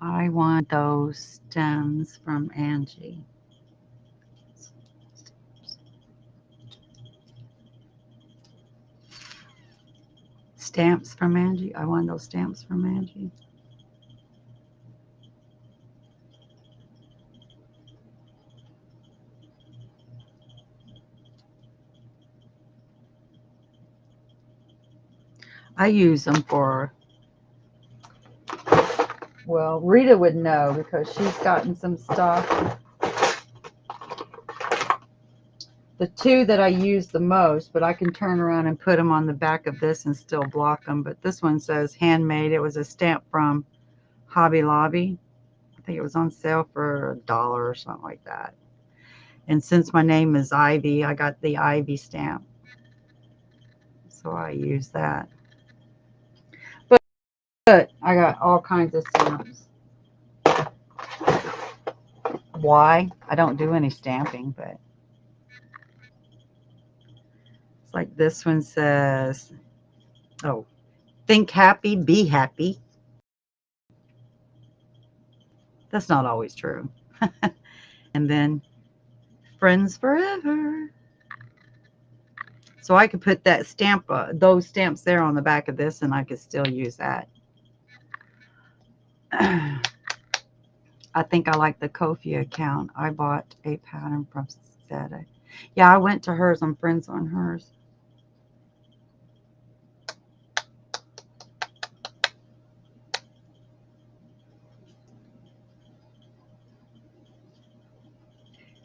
I want those stems from Angie. Stamps from Angie. I want those stamps from Angie. I use them for, well, Rita would know because she's gotten some stuff. The two that I use the most, but I can turn around and put them on the back of this and still block them. But this one says handmade. It was a stamp from Hobby Lobby. I think it was on sale for $1 or something like that. And since my name is Ivy, I got the Ivy stamp. So I use that. But I got all kinds of stamps. Why? I don't do any stamping, but it's like this one says, oh, think happy, be happy. That's not always true. And then friends forever. So I could put that stamp, those stamps there on the back of this, and I could still use that. I think I like the Ko-fi account. I bought a pattern from Static. Yeah, I went to hers. I'm friends on hers.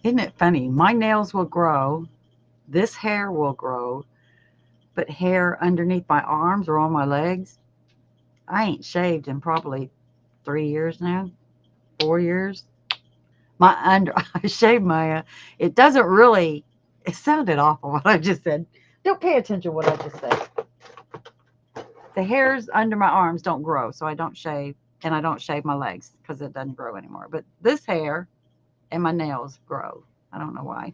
Isn't it funny? My nails will grow. This hair will grow. But hair underneath my arms or on my legs, I ain't shaved in probably 3 years now. 4 years. I shaved my, it doesn't really, it sounded awful what I just said. Don't pay attention to what I just said. The hairs under my arms don't grow, so I don't shave, and I don't shave my legs because it doesn't grow anymore. But this hair and my nails grow. I don't know why.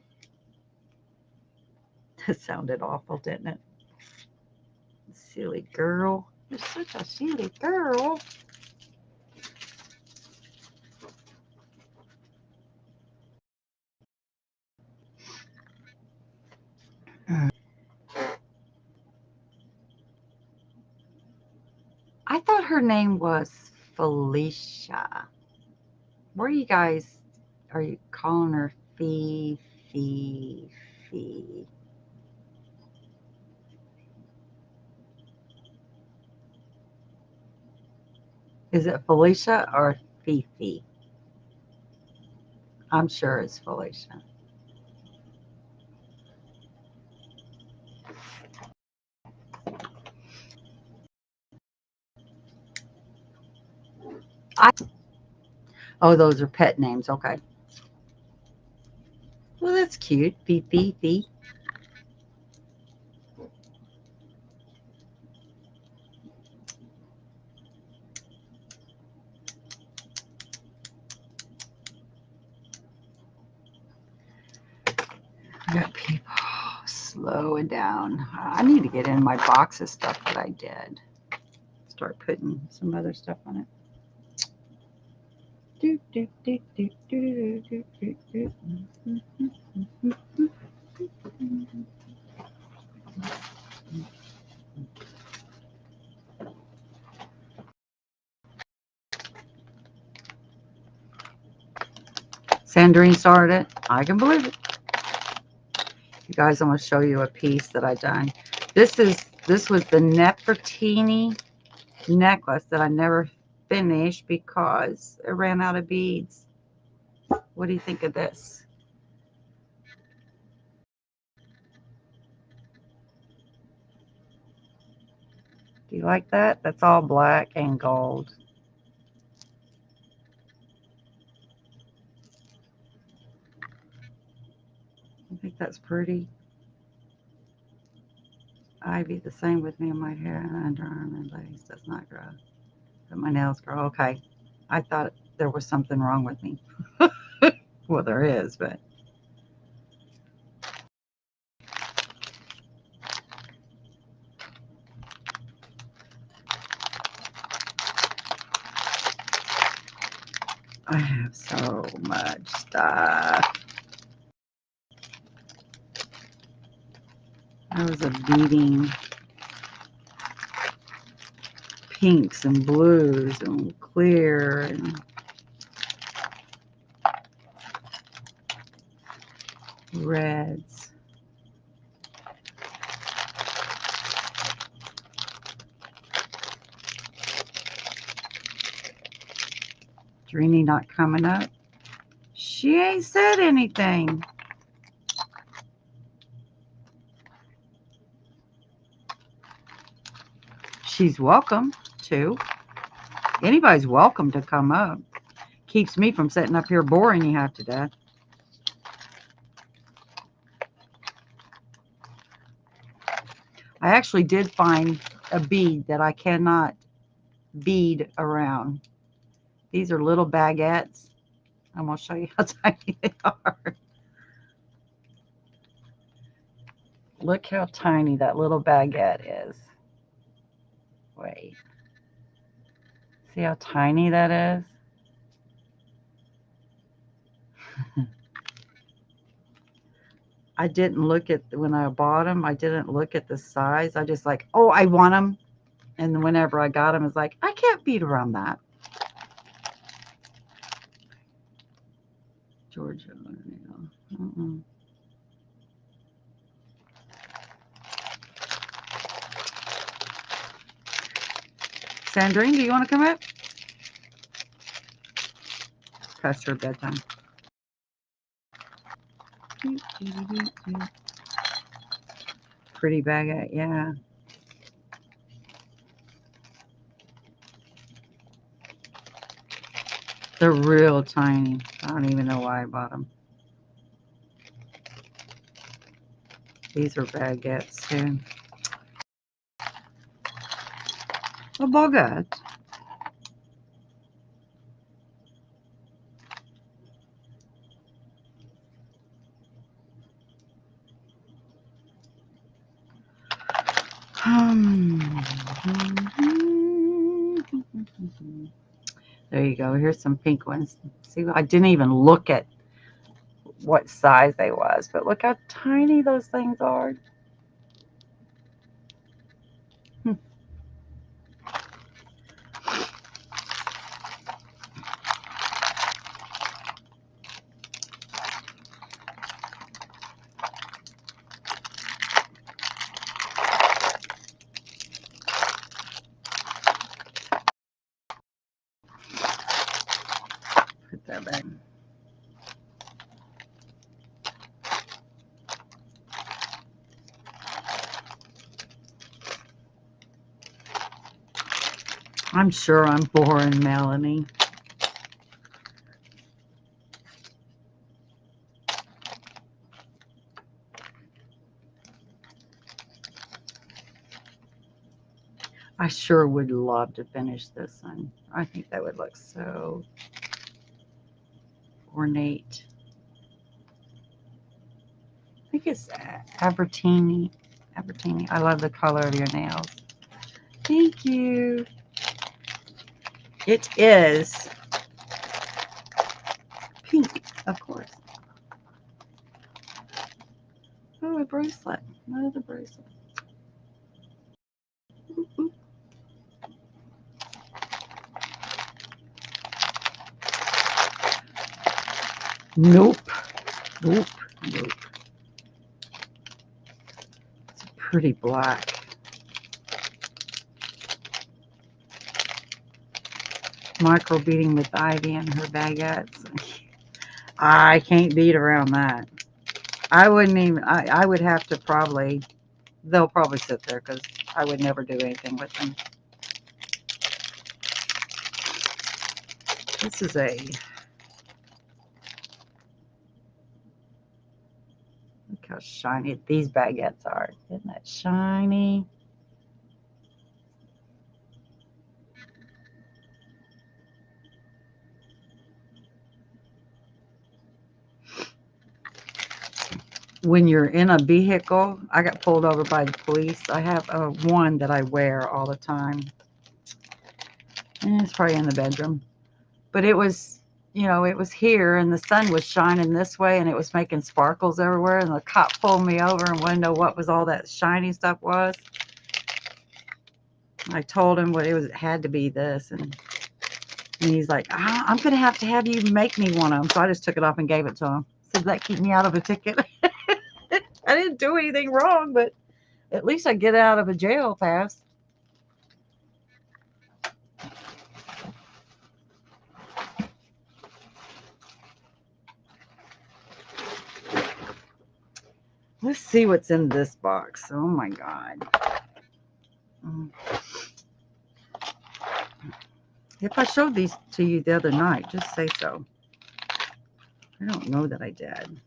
It sounded awful, didn't it? Silly girl. You're such a silly girl. I thought her name was Felicia. Where are you guys? Are you calling her Fee? Is it Felicia or Fifi? I'm sure it's Felicia. Oh, those are pet names. Okay. Well, that's cute. Fifi. I got people slowing down. I need to get in my box of stuff that I did. Start putting some other stuff on it. Sandrine started it. I can believe it. You guys, I'm going to show you a piece that I done. This was the Nefertiti necklace that I never finished because it ran out of beads. What do you think of this? Do you like that? That's all black and gold. I think that's pretty. Ivy, the same with me and my hair and underarm and legs does not grow. But my nails grow. Okay. I thought there was something wrong with me. Well, there is, but. I have so much stuff. I was a beading pinks and blues and clear and reds. Drini not coming up. She ain't said anything. She's welcome to. Anybody's welcome to come up. Keeps me from sitting up here boring you half to death. I actually did find a bead that I cannot bead around. These are little baguettes. I'm going to show you how tiny they are. Look how tiny that little baguette is. Wait. See how tiny that is? I didn't look at, when I bought them, I didn't look at the size. I just like, oh, I want them. And whenever I got them, it's like, I can't beat around that. Georgia. Sandrine, do you want to come up? Past her bedtime. Pretty baguette, yeah. They're real tiny. I don't even know why I bought them. These are baguettes too. A baguette. There you go. Here's some pink ones. See, I didn't even look at what size they was, but look how tiny those things are. Put that back. I'm sure I'm boring, Melanie. I sure would love to finish this one. I think that would look so ornate. I think it's Abertini. Abertini. I love the color of your nails. Thank you. It is pink, of course. Oh, a bracelet. Another bracelet. Ooh. Nope. Nope. Nope. It's a pretty black. Micro beading with ivy and her baguettes. I can't beat around that. I wouldn't even, I would have to probably, they'll probably sit there because I would never do anything with them. This is a, look how shiny these baguettes are. Isn't that shiny? When you're in a vehicle, I got pulled over by the police. I have one that I wear all the time. And it's probably in the bedroom. But it was, you know, it was here and the sun was shining this way and it was making sparkles everywhere. And the cop pulled me over and wanted to know what was all that shiny stuff was. I told him what it was. It had to be this. And he's like, I'm going to have you make me one of them. So I just took it off and gave it to him. Said that keep me out of a ticket. I didn't do anything wrong, but at least I get out of a jail pass. Let's see what's in this box. Oh my God. If I showed these to you the other night, just say so. I don't know that I did.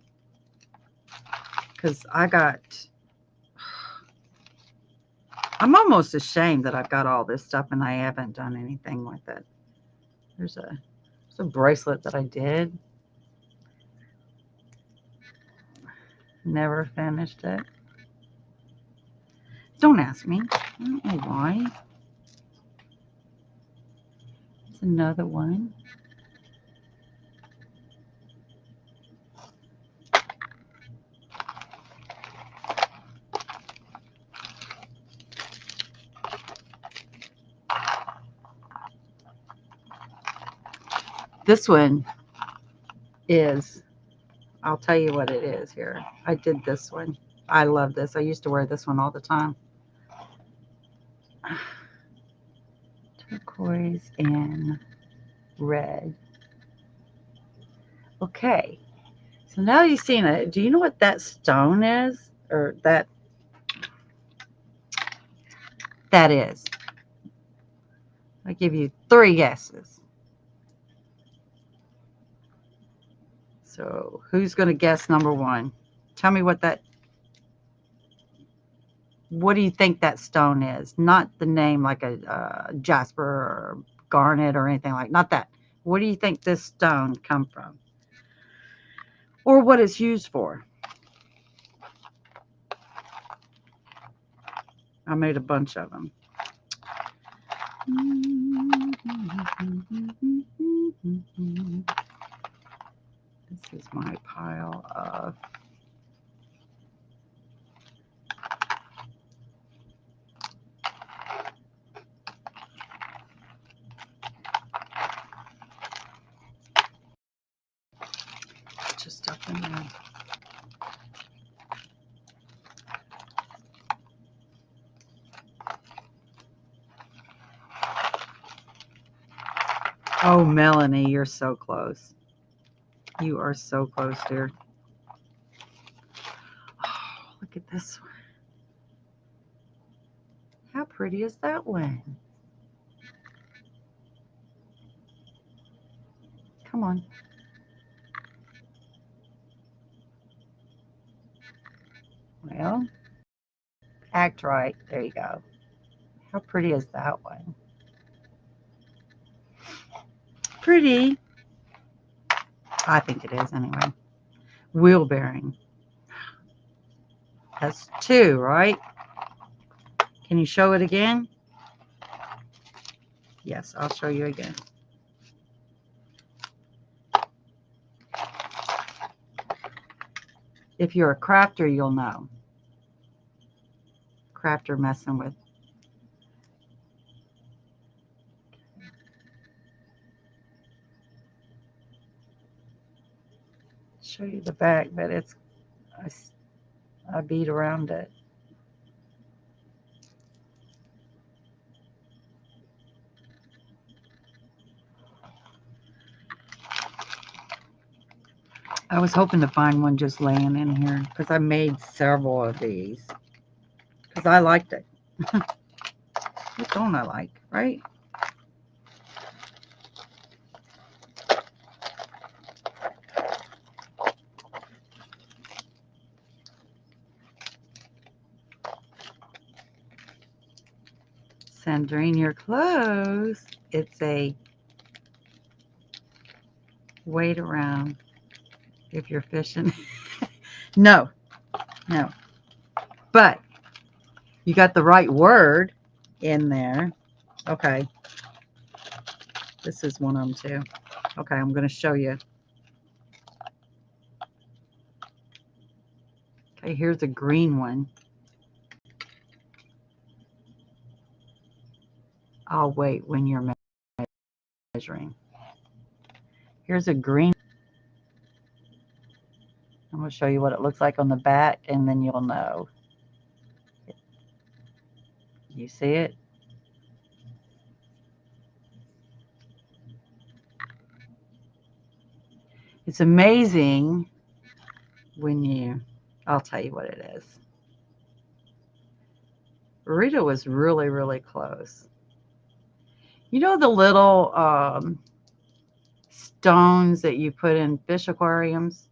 Because I got I'm almost ashamed that I've got all this stuff and I haven't done anything with it. There's a bracelet that I did. Never finished it. Don't ask me. I don't know why. It's another one. This one is, I'll tell you what it is here. I did this one. I love this. I used to wear this one all the time. Turquoise and red. Okay. So now you've seen it. Do you know what that stone is? Or that is? I give you 3 guesses. So who's going to guess number 1? Tell me what do you think that stone is? Not the name like a jasper or garnet or anything like, not that. What do you think this stone come from? Or what it's used for? I made a bunch of them. This is my pile of just stuff in there. Oh, Melanie, you're so close. You are so close, dear. Oh, look at this one. How pretty is that one? Come on. Well, act right. There you go. How pretty is that one? Pretty. I think it is anyway. Wheel bearing. That's 2, right? Can you show it again? Yes, I'll show you again. If you're a crafter, you'll know. Crafter messing with. Show you the back, but it's I beat around it. I was hoping to find one just laying in here because I made several of these because I liked it. What don't I like, right? Sandrine, you're close. It's a wait around if you're fishing. No, no. But you got the right word in there. Okay. This is one of them too. Okay, I'm going to show you. Okay, here's a green one. I'll wait when you're measuring. Here's a green. I'm going to show you what it looks like on the back, and then you'll know. You see it? It's amazing when you, I'll tell you what it is. Rita was really, really close. You know the little stones that you put in fish aquariums?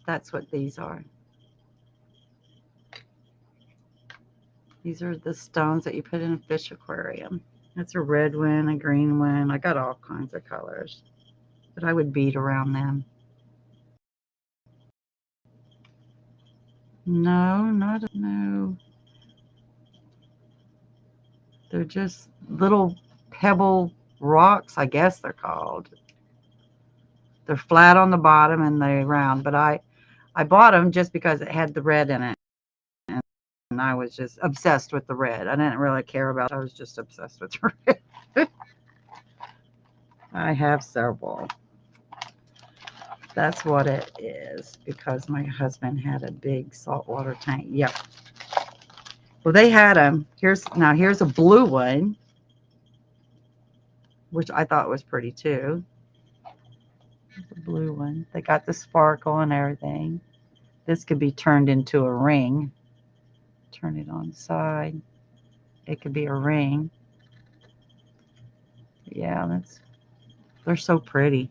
That's what these are. These are the stones that you put in a fish aquarium. That's a red one, a green one. I got all kinds of colors, but I would bead around them. No, not no. They're just little pebble rocks, I guess they're called. They're flat on the bottom and they're round, but I bought them just because it had the red in it. And I was just obsessed with the red. I didn't really care about it. I was just obsessed with the red. I have several. That's what it is because my husband had a big saltwater tank. Yep. Well, they had them. Here's a blue one, which I thought was pretty too. The blue one. They got the sparkle and everything. This could be turned into a ring. Turn it on the side. It could be a ring. Yeah, they're so pretty.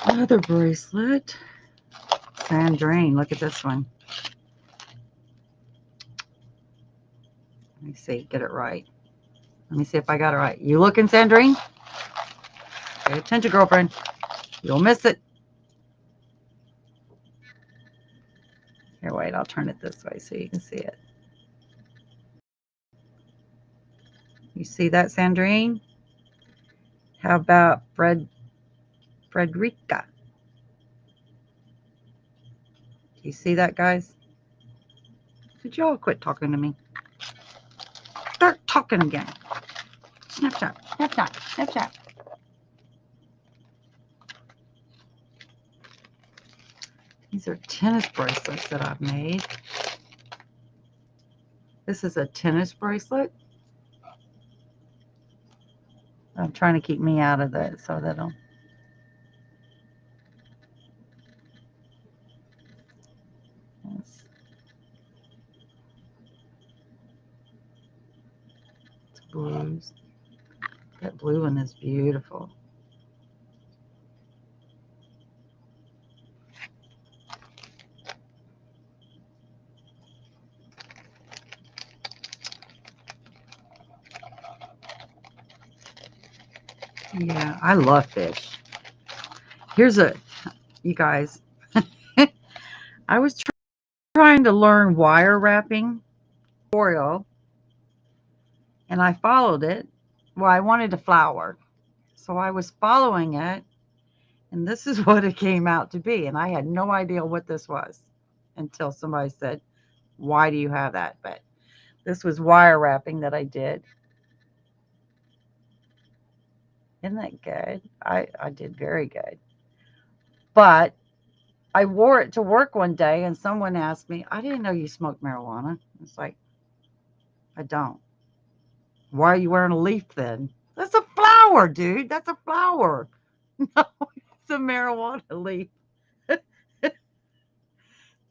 Another bracelet. Sandrine. Look at this one. Let me see. Get it right. Let me see if I got it right. You looking, Sandrine? Pay attention, girlfriend. You'll miss it. Here, wait. I'll turn it this way so you can see it. You see that, Sandrine? How about Frederica? Do you see that, guys? Did y'all quit talking to me? Start talking again. Snapchat, Snapchat, Snapchat. These are tennis bracelets that I've made. This is a tennis bracelet. I'm trying to keep me out of that so that I'll. It's blues. That blue one is beautiful. Yeah, I love fish. Here's you guys, I was trying to learn wire wrapping tutorial and I followed it. Well, I wanted a flower. So I was following it and this is what it came out to be. And I had no idea what this was until somebody said, why do you have that? But this was wire wrapping that I did. Isn't that good? I did very good. But I wore it to work one day and someone asked me, I didn't know you smoked marijuana. It's like, I don't. Why are you wearing a leaf then? That's a flower, dude. That's a flower. No, it's a marijuana leaf. That's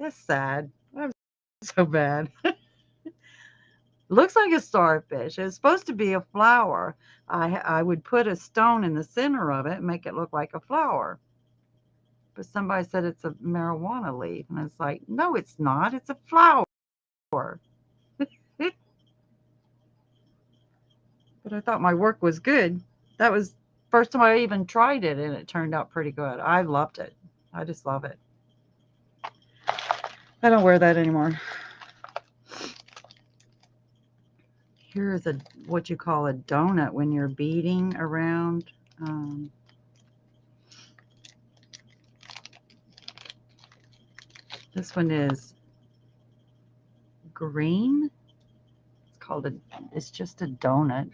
sad. I'm so bad. Looks like a starfish. It's supposed to be a flower. I would put a stone in the center of it and make it look like a flower. But somebody said it's a marijuana leaf. And it's like, no, it's not. It's a flower. But I thought my work was good. That was first time I even tried it and it turned out pretty good. I loved it. I just love it. I don't wear that anymore. Here is what you call a donut when you're beading around. This one is green. It's just a donut.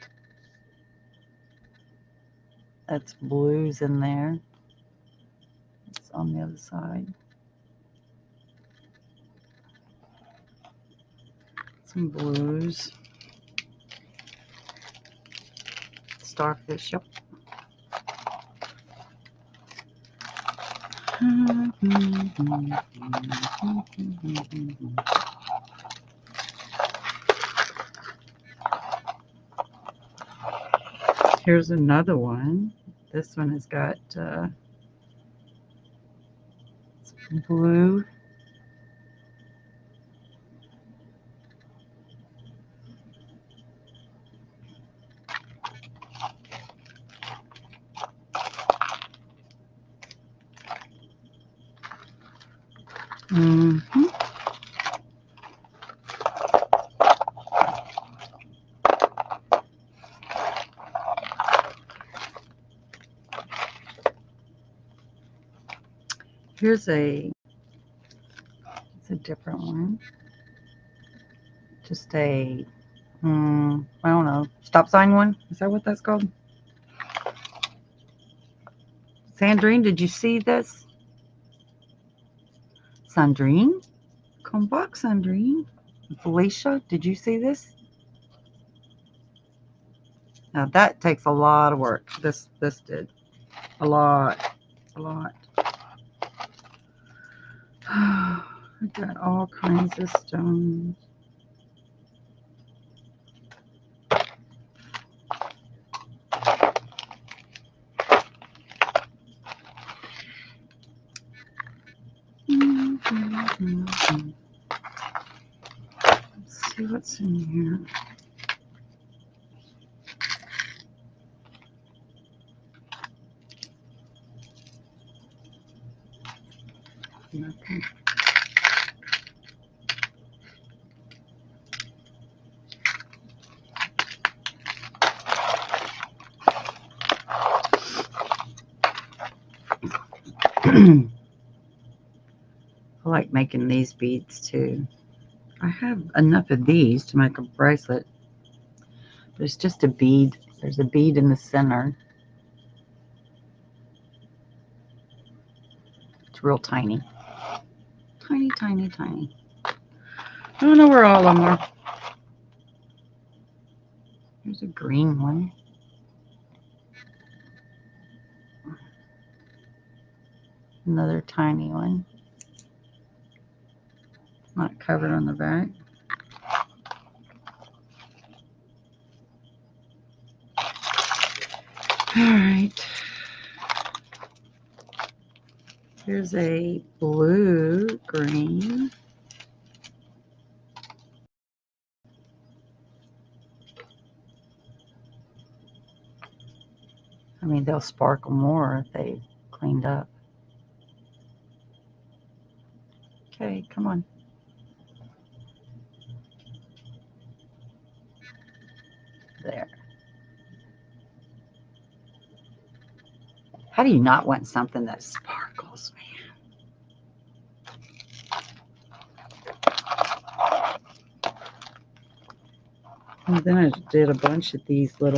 That's blues in there. It's on the other side. Some blues. Starfish, yep. Here's another one. This one has got blue Mm-hmm. Here's it's a different one. Just a, I don't know, stop sign one? Is that what that's called? Sandrine, did you see this? Sandrine? Come back, Sandrine. Felicia, did you see this? Now that takes a lot of work. This did. A lot. A lot. I got all kinds of stones. Let's see what's in here. Nothing. I like making these beads too. I have enough of these to make a bracelet. But it's just a bead. There's a bead in the center. It's real tiny. Tiny, tiny, tiny. I don't know where all of them are. Here's a green one. Another tiny one. Not covered on the back. All right. Here's a blue, green. I mean, they'll sparkle more if they cleaned up. Okay, come on. There. How do you not want something that sparkles, man? And then I did a bunch of these are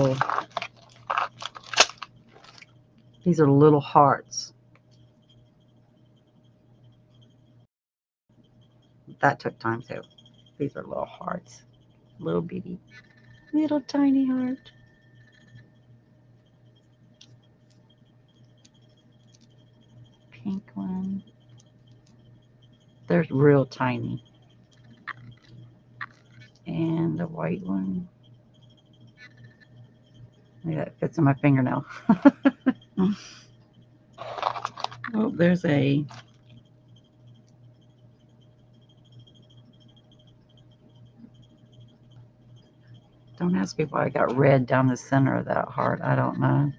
little hearts. That took time too. These are little hearts. Little bitty, little tiny heart. Pink one. They're real tiny. And the white one. Maybe that fits in my fingernail. Oh, there's a don't ask me why I got red down the center of that heart. I don't know.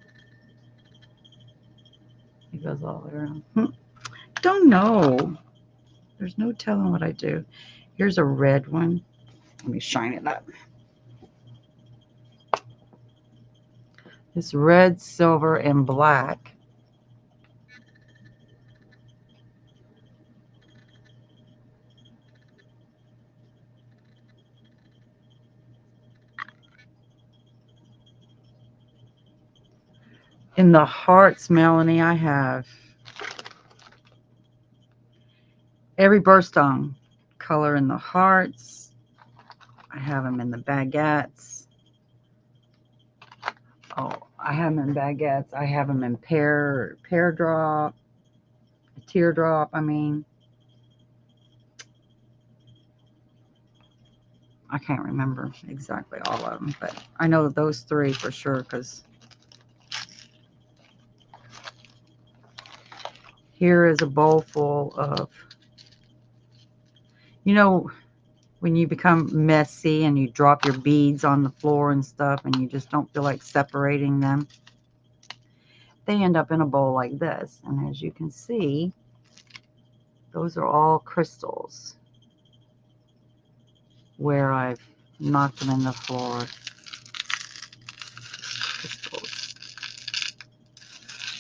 It goes all the way around. Don't know. There's no telling what I do. Here's a red one. Let me shine it up. It's red, silver, and black. In the hearts, Melanie, I have every birthstone color in the hearts. I have them in the baguettes. Oh, I have them in baguettes. I have them in pear drop, teardrop. I mean, I can't remember exactly all of them, but I know those three for sure because here is a bowl full of, you know, when you become messy and you drop your beads on the floor and stuff and you just don't feel like separating them, they end up in a bowl like this. And as you can see, Those are all crystals where I've knocked them in the floor. Crystals.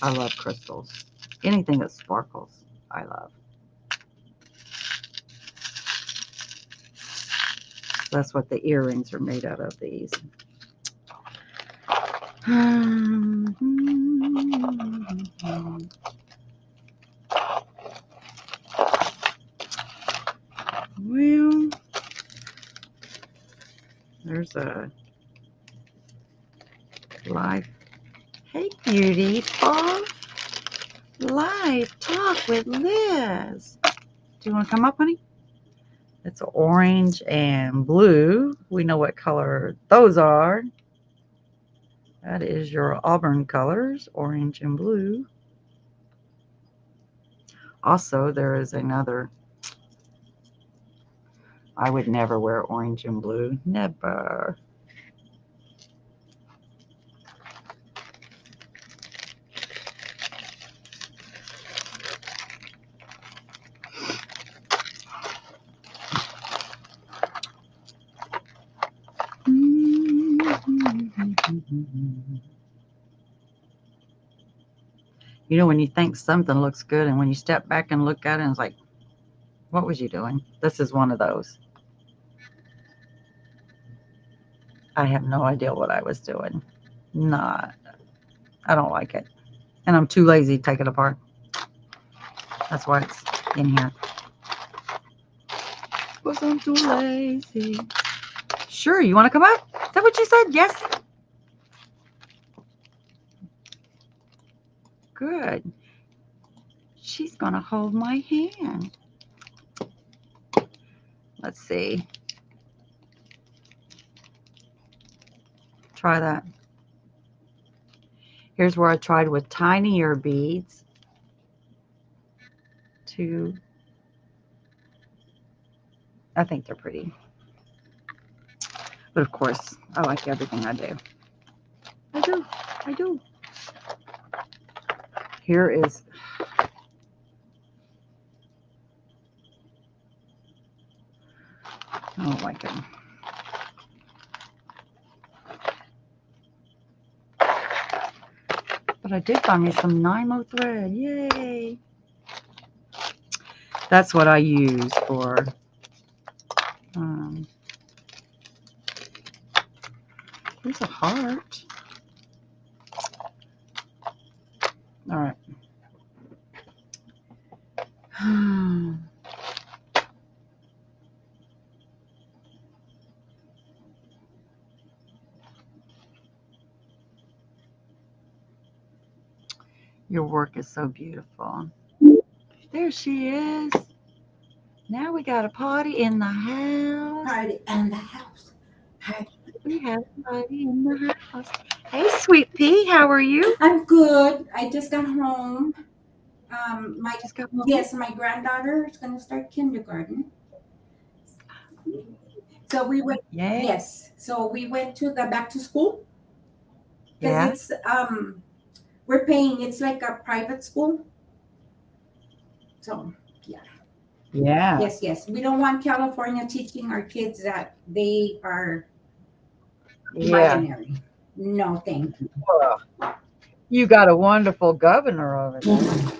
I love crystals. Anything that sparkles, I love. That's what the earrings are made out of, these. Well, there's a life. Hey, beautiful. Live talk with Liz. Do you want to come up, honey? It's orange and blue. We know what color those are. That is your auburn colors, orange and blue. Also, there is another. I would never wear orange and blue. Never. You know, when you think something looks good and when you step back and look at it, and it's like, what was you doing? This is one of those. I have no idea what I was doing. Not. I don't like it. And I'm too lazy to take it apart. That's why it's in here. Because I'm too lazy. Sure, you want to come up? Is that what you said? Yes. Good. She's going to hold my hand. Let's see. Try that. Here's where I tried with tinier beads. I think they're pretty. But of course, I like everything I do. I do. Here is. I don't like it. But I did find me some Nymo thread. Yay. That's what I use for here's a heart. All right. Your work is so beautiful. There she is. Now we got a party in the house. Party in the house. Hi. We have a party in the house. Hey, sweet pea, how are you? I'm good. I just got home. Just got home. Yes, my granddaughter is going to start kindergarten. So we went. Yay. Yes. So we went to the back to school because Yeah. it's we're paying. It's like a private school. So yeah. Yeah. Yes. We don't want California teaching our kids that they are imaginary. No, thank you. Well, you got a wonderful governor over there.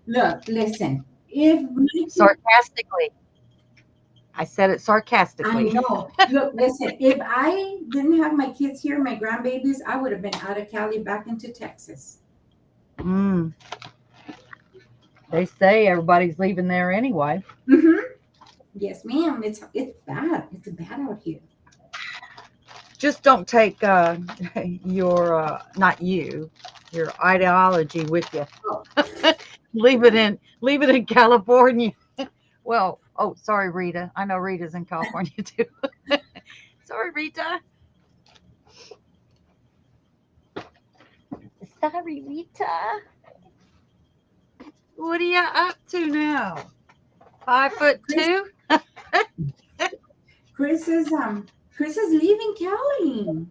Look, listen. If Sarcastically. I said it I sarcastically. know. Look, listen. If I didn't have my kids here, my grandbabies, I would have been out of Cali back into Texas. They say everybody's leaving there anyway. Yes, ma'am. It's bad. It's bad out here. Just don't take your your ideology with you. Oh. leave it in California. Well, oh, sorry, Rita. I know Rita's in California too. Sorry, Rita. Sorry, Rita. What are you up to now? 5'2"? Chris is leaving Cali.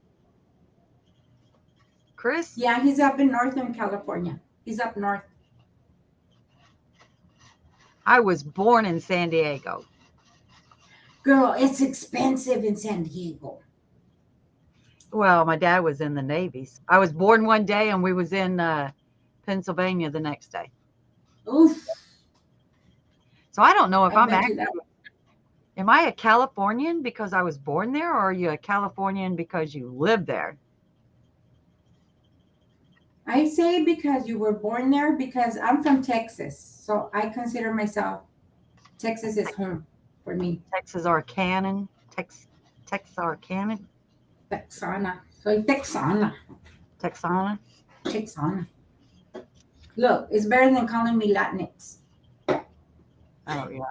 Chris? Yeah, he's up in Northern California. He's up north. I was born in San Diego. Girl, it's expensive in San Diego. Well, my dad was in the Navy. I was born one day and we was in Pennsylvania the next day. Oof. So I don't know if I I'm bet you that. am I a Californian because I was born there, or are you a Californian because you live there? I say because you were born there because I'm from Texas. So I consider myself, Texas is home for me. Texarkana, Texarkana, Texana. Soy Texana. Texana. Texana. Look, it's better than calling me Latinx. Oh yeah,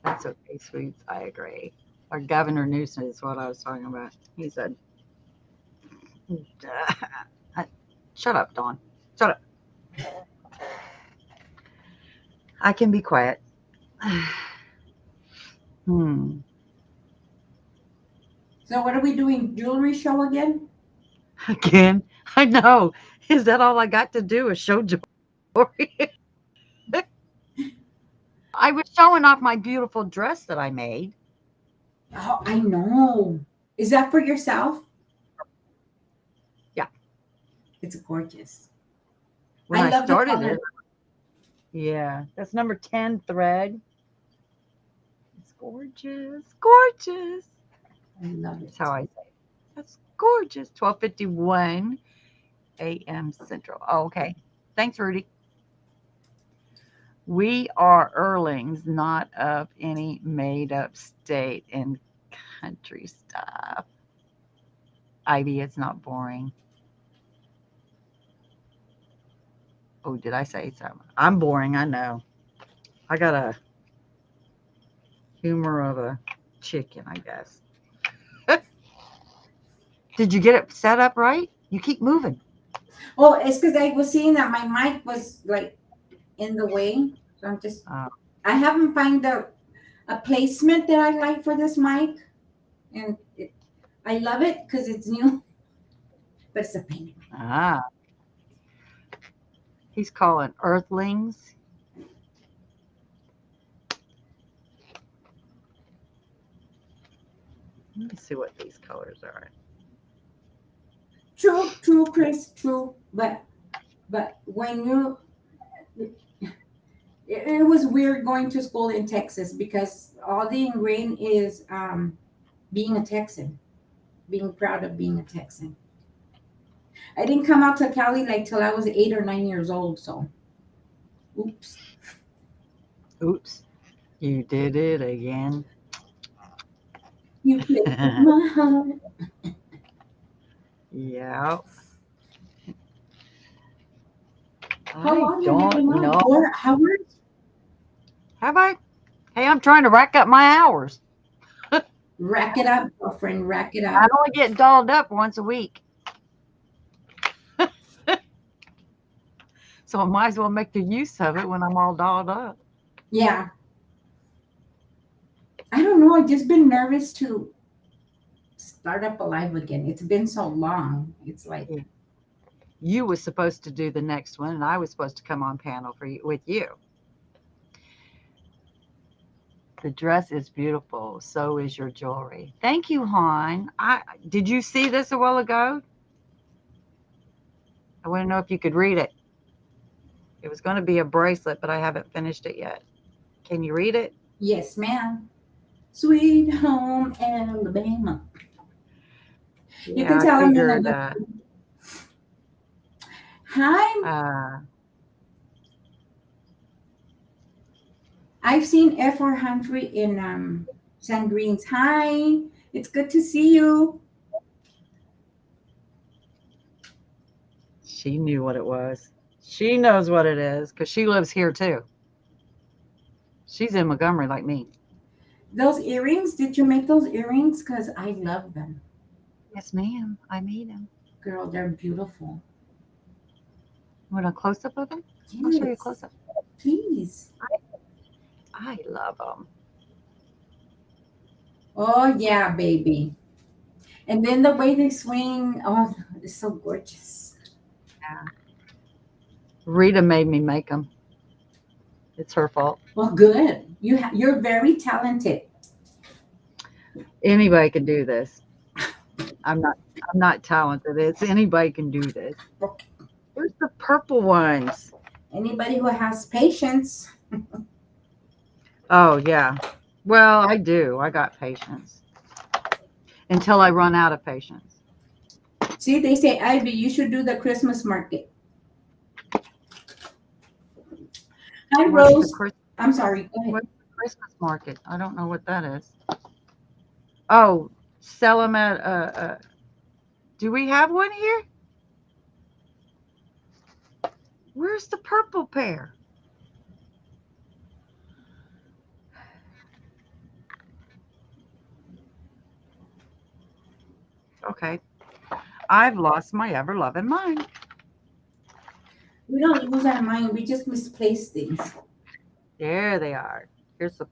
that's okay, sweets. I agree. Or Governor Newsom is what I was talking about. He said, "Shut up, Dawn. Shut up. I can be quiet." Hmm. So what are we doing? Jewelry show again? Again, I know. Is that all I got to do is show jewelry? I was showing off my beautiful dress that I made. Oh, I know. Is that for yourself? Yeah. It's gorgeous. When I I love the started color. it, yeah, that's number 10 thread. It's gorgeous, gorgeous. I love That's it. how I say it. That's gorgeous. 12:51 a.m. Central. Oh, okay. Thanks, Rudy. We are Earlings, not of any made up state and country stuff. Ivy, it's not boring. Oh, did I say something? I'm boring, I know. I got a humor of a chicken, I guess. Did you get it set up right? You keep moving. Oh, it's because I was seeing that my mic was like in the way. So I'm just, Uh, I haven't found a placement that I like for this mic. And I love it because it's new, but it's a pain. ah, he's calling Earthlings. Let me see what these colors are. True, Chris, true. But when you, it was weird going to school in Texas because all the ingrained is being a Texan, being proud of being a Texan. I didn't come out to Cali like till I was 8 or 9 years old. So, oops. Oops, you did it again. You played with my heart. Yeah, How I long have you don't been on? know. 4 hours? Have I? Hey, I'm trying to rack up my hours. Rack it up, girlfriend. Rack it I up. only get dolled up once a week. So I might as well make the use of it when I'm all dolled up. Yeah. I don't know. I've just been nervous to start up alive again. It's been so long. It's like, You was supposed to do the next one, and I was supposed to come on panel for you, with you. The dress is beautiful. So is your jewelry. Thank you, Han. Did you see this a while ago? I want to know if you could read it. It was going to be a bracelet, but I haven't finished it yet. Can you read it? yes, ma'am. Sweet home Alabama. You Yeah, can I tell I'm in figured. a. Hi. I've seen F.R. Humphrey in Sandrine's. Hi. It's good to see you. She knew what it was. She knows what it is because she lives here too. She's in Montgomery like me. Those earrings, did you make those earrings? Because I love them. Yes, ma'am. I made them. Girl, they're beautiful. Want a close up of them? I'll show you a Yes, close up. please. I love them. Oh, yeah, baby. And then the way they swing, oh, it's so gorgeous. Yeah. Rita made me make them. It's her fault. Well, good. You're very talented. Anybody can do this. I'm not I'm not talented. It's anybody can do this. Where's the purple ones? Anybody who has patience. Oh yeah. Well, I do. I got patience. Until I run out of patience. See, they say, Ivy, you should do the Christmas market. Hi, What's the Rose. Chris I'm sorry. Go ahead. what's the Christmas market? I don't know what that is. Oh, sell them at do we have one here? Where's the purple pear? Okay. I've lost my ever loving mind. We don't lose our mind. We just misplace things. There they are. Here's the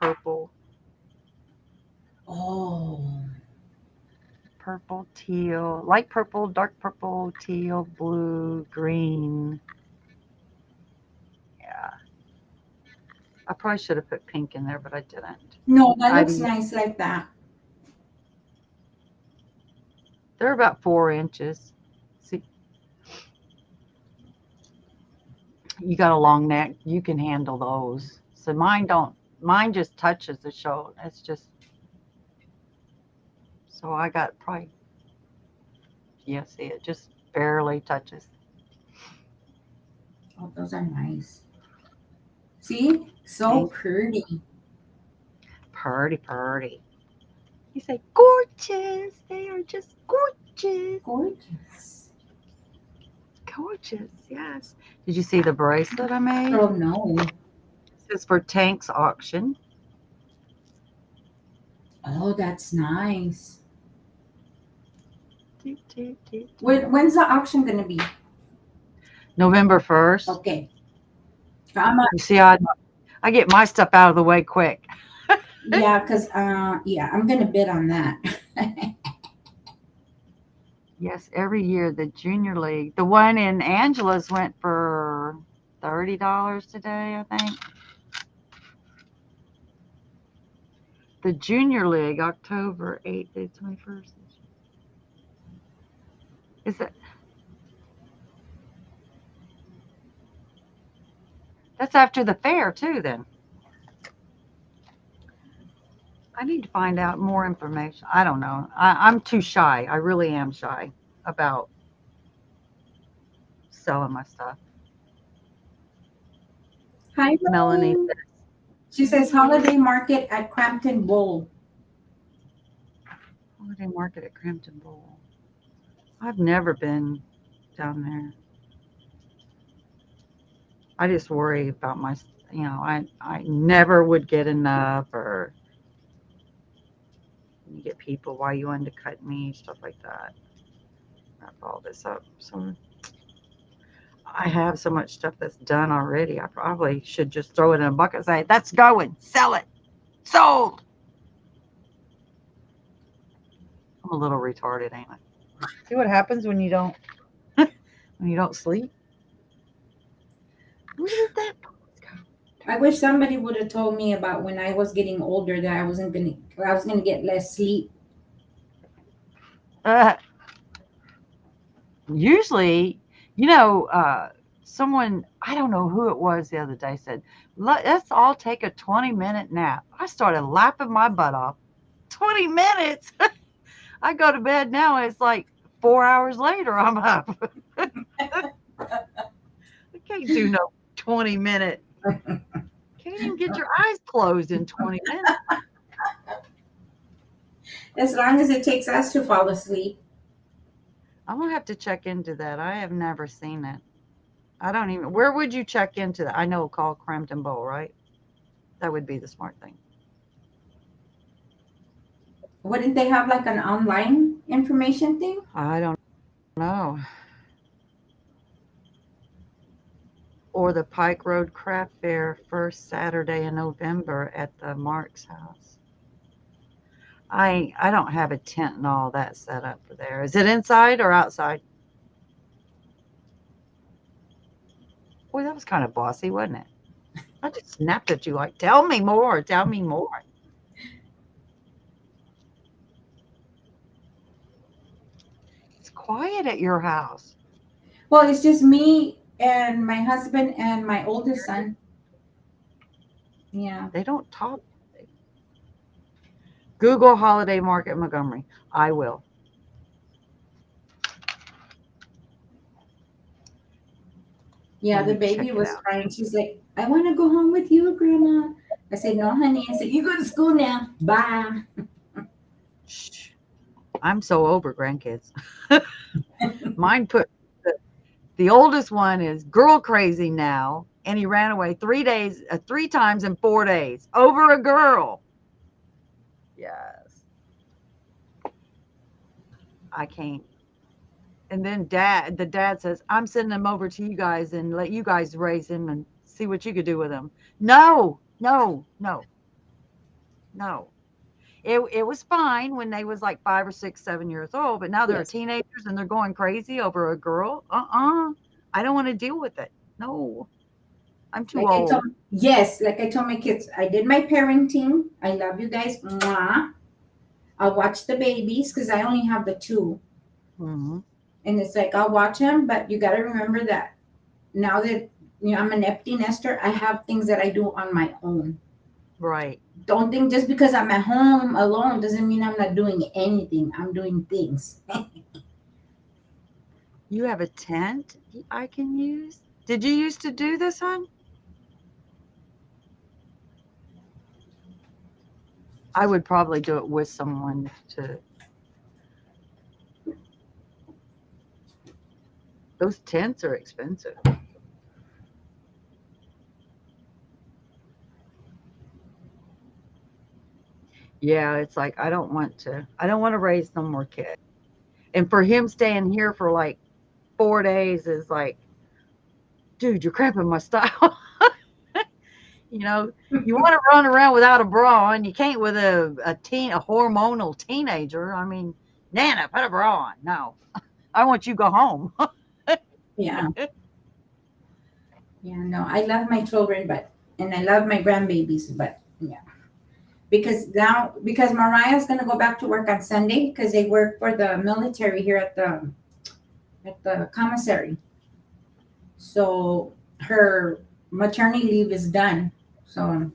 purple, Oh, purple, teal, light purple, dark purple, teal, blue, green. Yeah. I probably should have put pink in there, but I didn't. no, that looks Ivy, nice like that. they're about 4 inches. See, you got a long neck, you can handle those. So mine don't. Mine just touches the shoulder. It's just so I got probably yeah. See, it just barely touches. Oh, those are nice. See? So Pink, pretty. purdy, purdy. You say gorgeous. They are just gorgeous. Gorgeous. Gorgeous, yes. Did you see the bracelet I made? Oh, no. This is for Tank's auction. Oh, that's nice. Toot, toot, toot, toot. When's the auction going to be? November 1st. Okay. I'm a, You see, I get my stuff out of the way quick. yeah, because yeah, I'm going to bid on that. Yes, every year the junior league, the one in Angela's went for $30 today, I think. The junior league, October 8th to 21st. Is that that's after the fair too then? I need to find out more information. I don't know. I'm too shy. I really am shy about selling my stuff. Hi, Melanie Rose. said, She says holiday market at Crampton Bowl. holiday market at Crampton Bowl. I've never been down there. I just worry about my, I never would get enough or you get people, why you undercut me, stuff like that. Wrap all this up. So I have so much stuff that's done already. I probably should just throw it in a bucket and say, that's going, sell it, sold. I'm a little retarded, ain't I? See what happens when you don't sleep? Where did that post go? I wish somebody would have told me about when I was getting older that I was gonna get less sleep. Uh, usually, someone, I don't know who it was the other day, said, let's all take a 20-minute nap. I started laughing my butt off. 20 minutes? I go to bed now and it's like 4 hours later I'm up. I can't do no 20-minute. Can't even get your eyes closed in 20 minutes. As long as it takes us to fall asleep. I'm gonna have to check into that. I have never seen it. I don't even. Where would you check into that? I know call Crampton Bowl, right? That would be the smart thing. Wouldn't they have like an online information thing? I don't know. Or the Pike Road Craft Fair first Saturday in November at the Mark's house. I don't have a tent and all that set up for there. Is it inside or outside? Boy, that was kind of bossy, wasn't it? I just snapped at you like, tell me more, tell me more. It's quiet at your house. Well, it's just me and my husband and my oldest son. Yeah. They don't talk. Google Holiday Market Montgomery. I will. Yeah, Let the me check baby it was out. crying. She's like, I want to go home with you, Grandma. I said, no, honey. I said, you go to school now. Bye. Shh. I'm so over grandkids. Mine put the oldest one is girl crazy now, and he ran away 3 days, 3 times in 4 days over a girl. Yes, I can't. And then the dad says, I'm sending him over to you guys and let you guys raise him and see what you could do with him. No, no, no, no. It was fine when they was like 5 or 6, 7 years old, but now they're Yes. teenagers and they're going crazy over a girl. I don't want to deal with it. No, I'm too Like I told, old. yes, like I told my kids, I did my parenting. I love you guys. Mwah. I'll watch the babies because I only have the two. Hmm. And it's like, I'll watch them, but you got to remember that now that I'm an empty nester, I have things that I do on my own. Right. Don't think just because I'm at home alone doesn't mean I'm not doing anything. I'm doing things. You have a tent I can use? Did you used to do this one? I would probably do it with someone to. Those tents are expensive. Yeah, it's like I don't want to raise no more kids. And for him staying here for like 4 days is like, dude, you're cramping my style. you know, you want to run around without a bra on. You can't with a hormonal teenager. I mean, Nana, put a bra on. No, I want you to go home. Yeah. Yeah, no, I love my children, but, and I love my grandbabies, but yeah. Because Mariah's going to go back to work on Sunday because they work for the military here at the commissary. So her maternity leave is done. So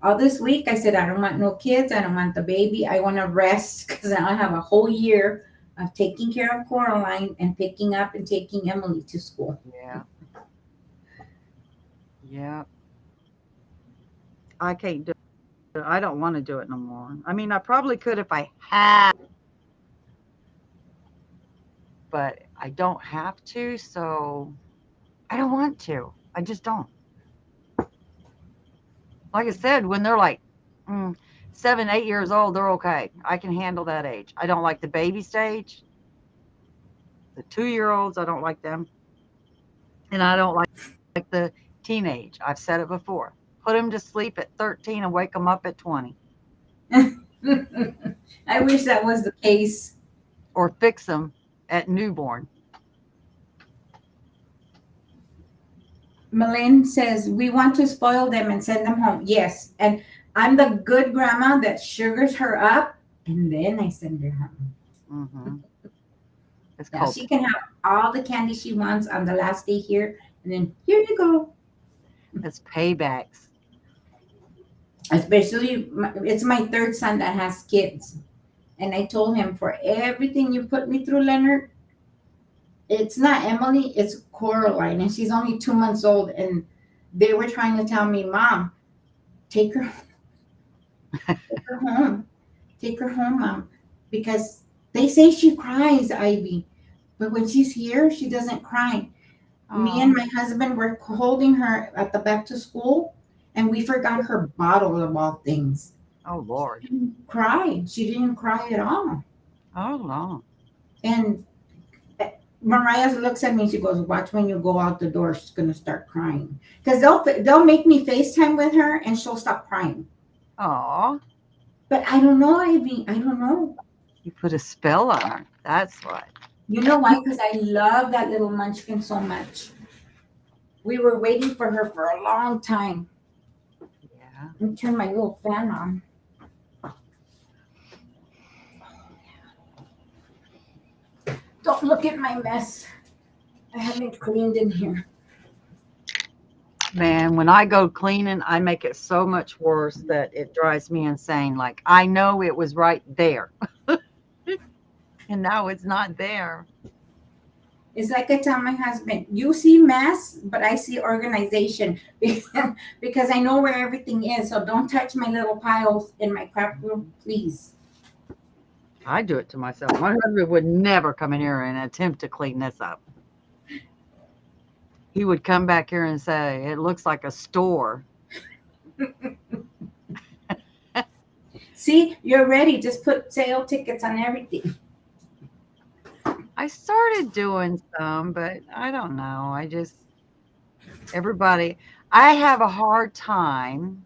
all this week, I said, I don't want no kids. I don't want the baby. I want to rest because I have a whole year of taking care of Coraline and picking up and taking Emily to school. Yeah, yeah. I can't do it. I don't want to do it no more. I mean, I probably could if I had, but I don't have to. So I don't want to. I just don't. Like I said, when they're like mm, 7, 8 years old, they're okay. I can handle that age. I don't like the baby stage. The 2 year olds, I don't like them. And I don't like the teenage. I've said it before. Put them to sleep at 13 and wake them up at 20 I wish that was the case. or fix them at newborn. Malin says, we want to spoil them and send them home. Yes. And I'm the good grandma that sugars her up and then I send her home. Hmm. It's Yeah, called, she can have all the candy she wants on the last day here. And then here you go. it's paybacks. Especially, it's my third son that has kids. And I told him, for everything you put me through, Leonard, it's not Emily, it's Coraline. And she's only 2 months old. And they were trying to tell me, Mom, take her, take her home. Take her home, Mom. Because they say she cries, Ivy. But when she's here, she doesn't cry. Me and Oh, my husband were holding her at the back to school, and we forgot her bottle of all things. oh Lord. She didn't cry. She didn't cry at all. Oh no. And Mariah looks at me and she goes, "Watch when you go out the door. She's gonna start crying because they'll make me FaceTime with her and she'll stop crying." Oh, But I don't know, Ivy. I don't know. you put a spell on her. That's what. You know why? Because I love that little munchkin so much. We were waiting for her for a long time. Yeah. Let me turn my little fan on. Don't look at my mess. I haven't cleaned in here. Man, when I go cleaning, I make it so much worse that it drives me insane. Like, I know it was right there, and now it's not there. It's like I tell my husband, you see mess, but I see organization because I know where everything is. So don't touch my little piles in my craft room, please. I do it to myself. My husband would never come in here and attempt to clean this up. He would come back here and say, "It looks like a store." See, you're ready. Just put sale tickets on everything. I started doing some, but I don't know. I just, everybody, I have a hard time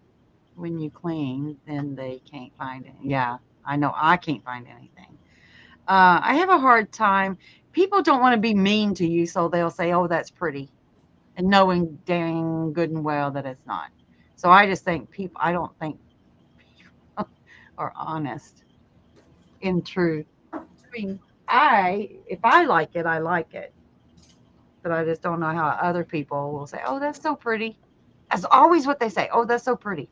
when you clean and they can't find it. Yeah, I know I can't find anything. I have a hard time. People don't want to be mean to you, so they'll say, "Oh, that's pretty," and knowing dang good and well that it's not. So I just think people, I don't think people are honest in truth. I mean, if I like it, I like it. But I just don't know how other people will say, "Oh, that's so pretty." That's always what they say. "Oh, that's so pretty."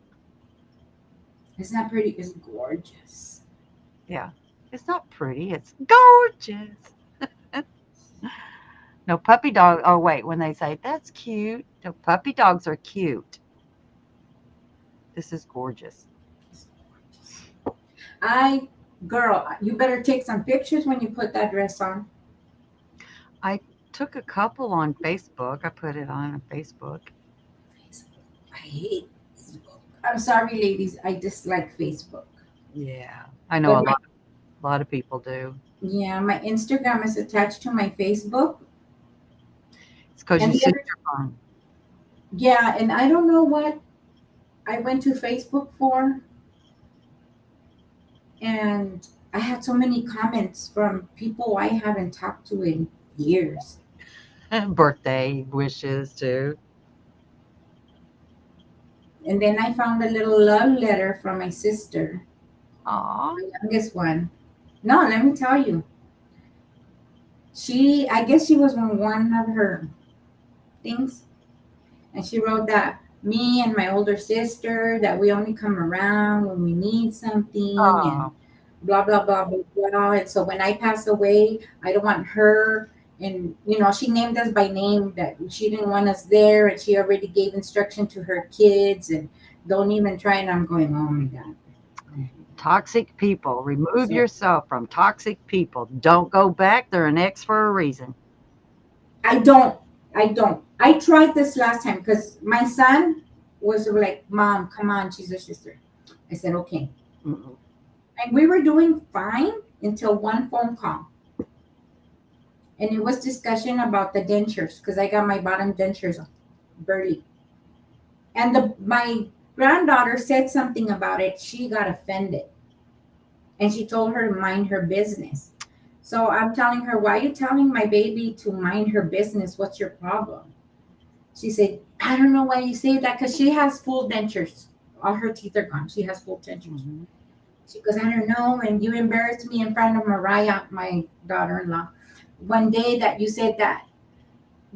It's not pretty. It's gorgeous. Yeah. It's not pretty. It's gorgeous. No puppy dog. Oh, wait. When they say that's cute, no puppy dogs are cute. This is gorgeous. It's gorgeous. I, girl, you better take some pictures when you put that dress on. I took a couple on Facebook. I put it on Facebook. I hate Facebook. I'm sorry, ladies. I dislike Facebook. Yeah. I know But my a lot of people do. yeah, my Instagram is attached to my Facebook. It's because And you the sit other, your phone. yeah, and I don't know what I went to Facebook for, and I had so many comments from people I haven't talked to in years. Birthday wishes too. And then I found a little love letter from my sister, Aw. the youngest one. No, let me tell you. I guess she was on one of her things, and she wrote that me and my older sister, that we only come around when we need something, and Oh. blah blah blah blah blah. And so when I pass away, I don't want her. And she named us by name, that she didn't want us there, and she already gave instruction to her kids, and don't even try. And I'm going, oh my god. Toxic people. Remove So yourself from toxic people. Don't go back. They're an X for a reason. I don't, I don't. I tried this last time because my son was like, "Mom, come on, she's your sister." I said, "Okay," Mm-mm. and we were doing fine until one phone call, and it was discussion about the dentures because I got my bottom dentures burly. And my granddaughter said something about it. She got offended, and she told her to mind her business. So I'm telling her, "Why are you telling my baby to mind her business? What's your problem?" She said, "I don't know why you say that, because she has full dentures. All her teeth are gone. She has full dentures." Mhm. She goes, "I don't know. And you embarrassed me in front of Mariah, my daughter-in-law, one day that you said that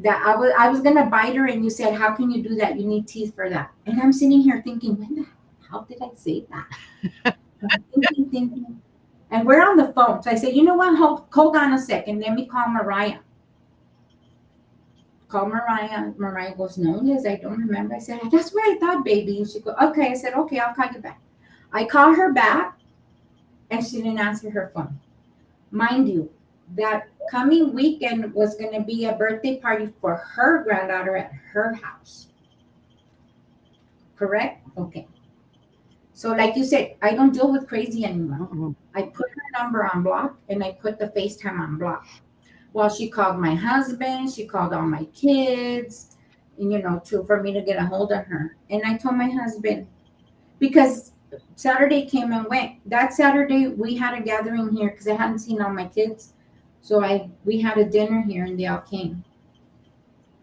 I was gonna bite her, and you said, 'How can you do that? You need teeth for that.'" And I'm sitting here thinking, how did I say that? I'm thinking. And we're on the phone. So I said, "You know what? Hold on a second. Let me call Mariah." Call Mariah. Mariah goes, "No, Liz, I don't remember." I said, "That's what I thought, baby." And she goes, "Okay." I said, "Okay, I'll call you back." I call her back, and she didn't answer her phone. Mind you, that coming weekend was going to be a birthday party for her granddaughter at her house. Correct? Okay. So, like you said, I don't deal with crazy anymore. Mm-mm. I put her number on block, and I put the FaceTime on block. Well, she called my husband, she called all my kids, and for me to get a hold of her. And I told my husband, because Saturday came and went. That Saturday we had a gathering here because I hadn't seen all my kids. So we had a dinner here, and they all came.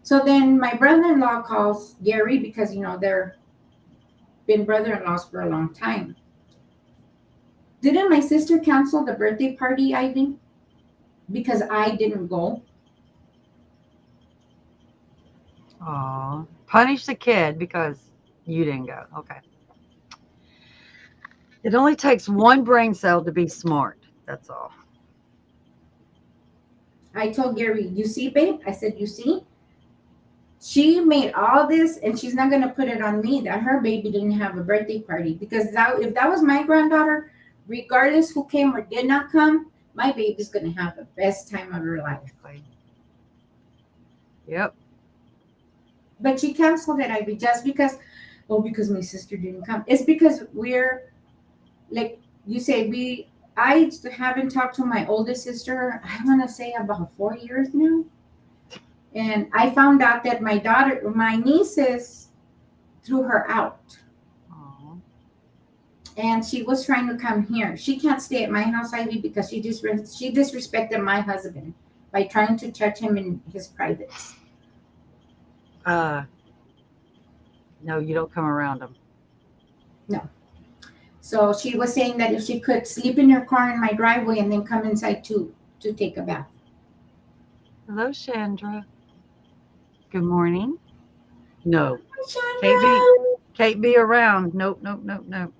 So then my brother-in-law calls Gary because they're been brother-in-laws for a long time. Didn't my sister cancel the birthday party, Ivy? Because I didn't go. Oh, punish the kid because you didn't go. Okay. It only takes one brain cell to be smart. That's all. I told Gary, you see, babe? I said, you see? She made all this and she's not gonna put it on me that her baby didn't have a birthday party. Because if that was my granddaughter, regardless who came or did not come, my baby's gonna have the best time of her life. Exactly. Yep. But she canceled it, Ivy, just because, oh, because my sister didn't come. It's because we're like you say, I haven't talked to my oldest sister, I wanna say about 4 years now. And I found out that my nieces threw her out. Oh. And she was trying to come here. She can't stay at my house, Ivy, because she disrespected my husband by trying to touch him in his privates. Uh, no, you don't come around them. No. So she was saying that if she could sleep in her car in my driveway and then come inside to take a bath. Hello, Chandra. Good morning. No, Chandra. can't be around. Nope, nope, nope, nope.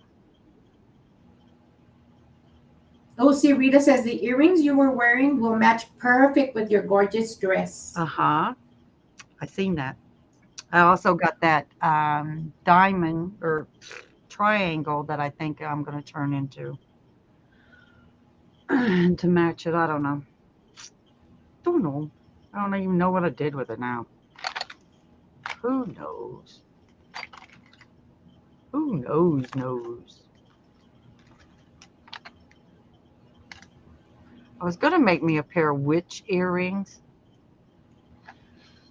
Oh, see, Rita says the earrings you were wearing will match perfect with your gorgeous dress. Uh-huh. I seen that. I also got that diamond or triangle that I think I'm going to turn into to match it. I don't know. Don't know. I don't even know what I did with it now. Who knows? Who knows? I was going to make me a pair of witch earrings.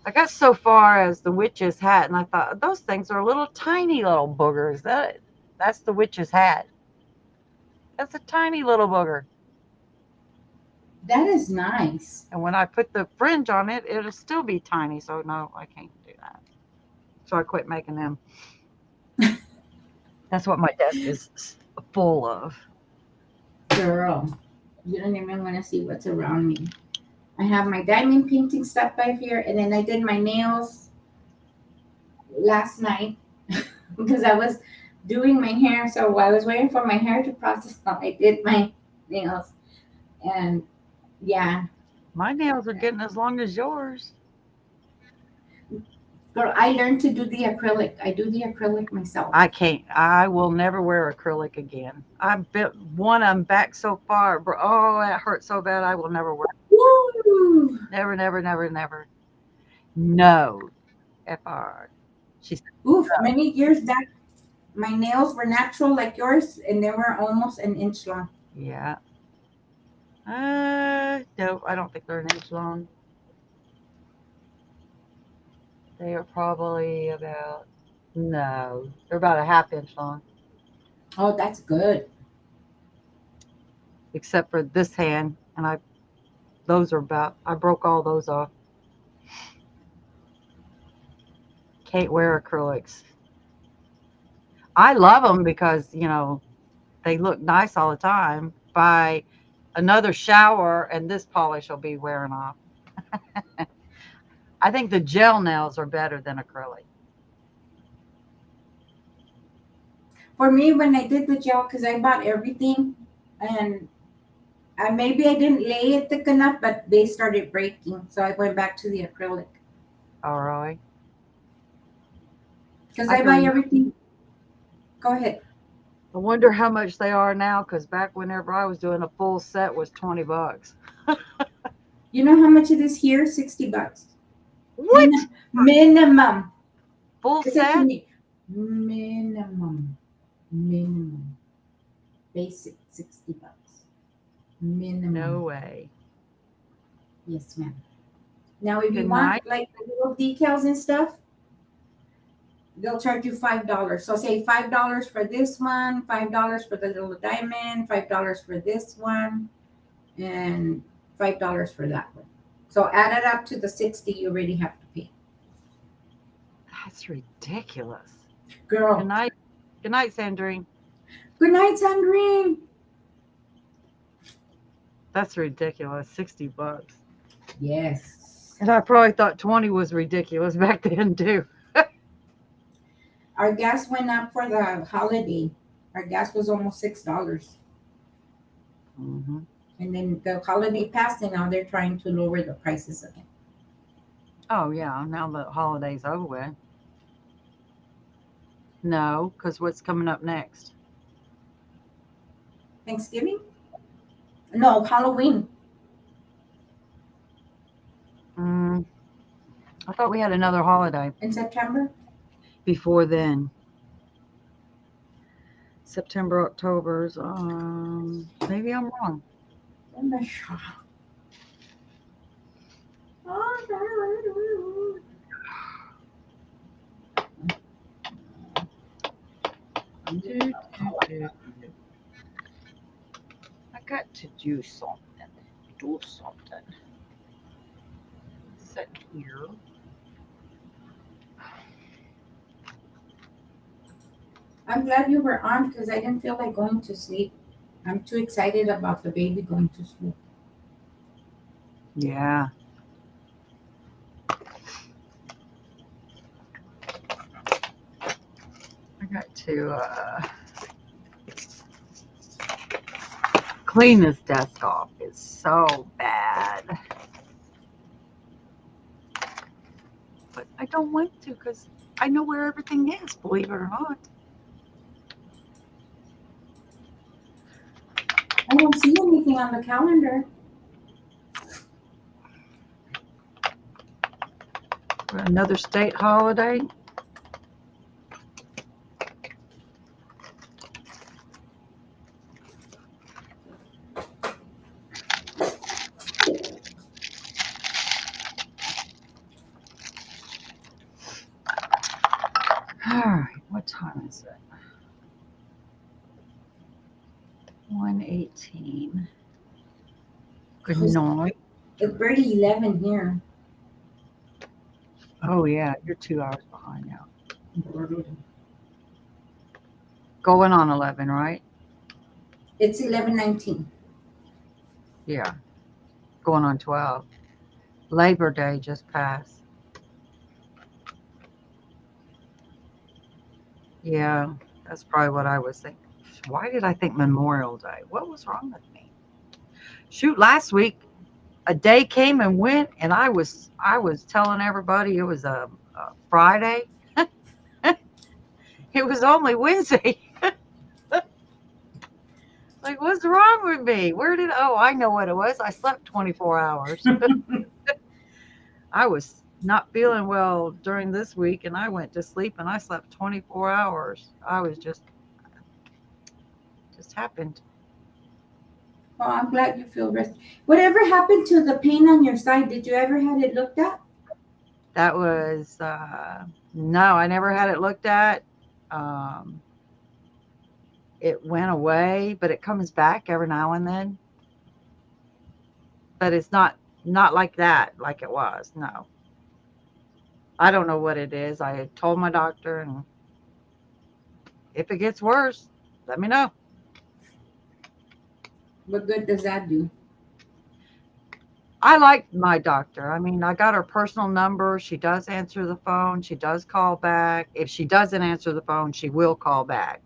I got so far as the witch's hat, and I thought those things are little tiny little boogers. That's the witch's hat. That's a tiny little booger. That is nice. And when I put the fringe on it, it'll still be tiny. So no, I can't do that. So I quit making them. That's what my desk is full of. Girl, you don't even want to see what's around me. I have my diamond painting stuff by here, and then I did my nails last night because I was doing my hair. So while I was waiting for my hair to process, I did my nails. And yeah, My nails are getting as long as yours. girl, I learned to do the acrylic. I do the acrylic myself. I can't. I will never wear acrylic again. I've been one. I'm back so far, bro. Oh, it hurts so bad. I will never wear. Woo! Never, never, never, never. No. Fr. She said, Oof, many years back, my nails were natural like yours, and they were almost an inch long. yeah. No, I don't think they're an inch long. They are probably about, no, they're about a half inch long, Oh, that's good. except for this hand. And I broke all those off. Can't wear acrylics. I love them because, they look nice all the time. By another shower and this polish will be wearing off. I think the gel nails are better than acrylic. For me, when I did the gel, because I bought everything, and maybe I didn't lay it thick enough, but they started breaking, so I went back to the acrylic. All right. Because I I buy can everything. Go ahead. I wonder how much they are now, because back whenever I was doing a full set was $20. You know how much it is here? $60. What? Minimum. Full Listen to set? me. Minimum. Minimum. Basic $60. Minimum. No way. Yes, ma'am. Now, if you Good want night. like the little decals and stuff, they'll charge you $5. So say $5 for this one, $5 for the little diamond, $5 for this one, and $5 for that one. So add it up to the 60 you already have to pay. That's ridiculous. Good Girl, night. Good night, Sandrine. good night, Sandrine. That's ridiculous. $60. Yes. And I probably thought 20 was ridiculous back then too. Our gas went up for the holiday. Our gas was almost $6. Hmm. And then the holiday passed, and now they're trying to lower the prices again. Oh yeah, now the holiday's over with. No, because what's coming up next? Thanksgiving? No, Halloween Mm, I thought we had another holiday in September. before then. September, October's. Maybe I'm wrong. I'm not sure. I got to do something. Do something. Sit here. I'm glad you were on because I didn't feel like going to sleep. I'm too excited about the baby going to school. Yeah. I got to clean this desk off. It's so bad. But I don't want to because I know where everything is, believe it or not. I don't see anything on the calendar. Another state holiday. All right, what time is it? 1:18. Good night. It's already 11 here. Oh yeah, you're 2 hours behind now. Going on 11, right? It's 11:19. Yeah, going on 12. Labor Day just passed. Yeah, that's probably what I was thinking. Why did I think Memorial Day? What was wrong with me? Shoot, last week a day came and went, and I was telling everybody it was a Friday. It was only Wednesday. Like, what's wrong with me? Oh, I know what it was. I slept 24 hours. I was not feeling well during this week, and I went to sleep and I slept 24 hours. I was just happened. Oh, I'm glad you feel rested. Whatever happened to the pain on your side? Did you ever had it looked at? That was, no, I never had it looked at. Um, it went away, but it comes back every now and then. But it's not like that, like it was. No, I don't know what it is. I had told my doctor, and if it gets worse, let me know. What good does that do? I like my doctor. I mean, I got her personal number. She does answer the phone. She does call back. If she doesn't answer the phone, she will call back.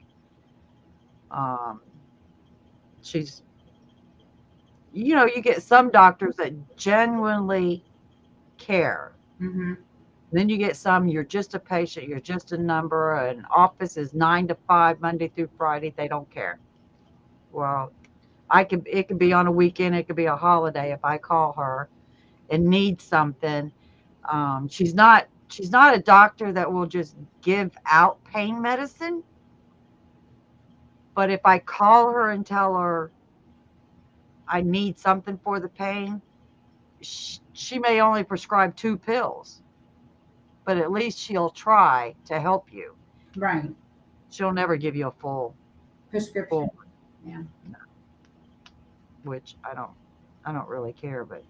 Um, she's, you get some doctors that genuinely care. Mm-hmm. Then you get some, you're just a patient, you're just a number. An office is 9 to 5, Monday through Friday. They don't care. Well, it could be on a weekend, it could be a holiday. If I call her and need something, she's not a doctor that will just give out pain medicine. But if I call her and tell her I need something for the pain, she may only prescribe 2 pills, but at least she'll try to help you. Right. She'll never give you a full, Prescription. Yeah. which I don't really care, but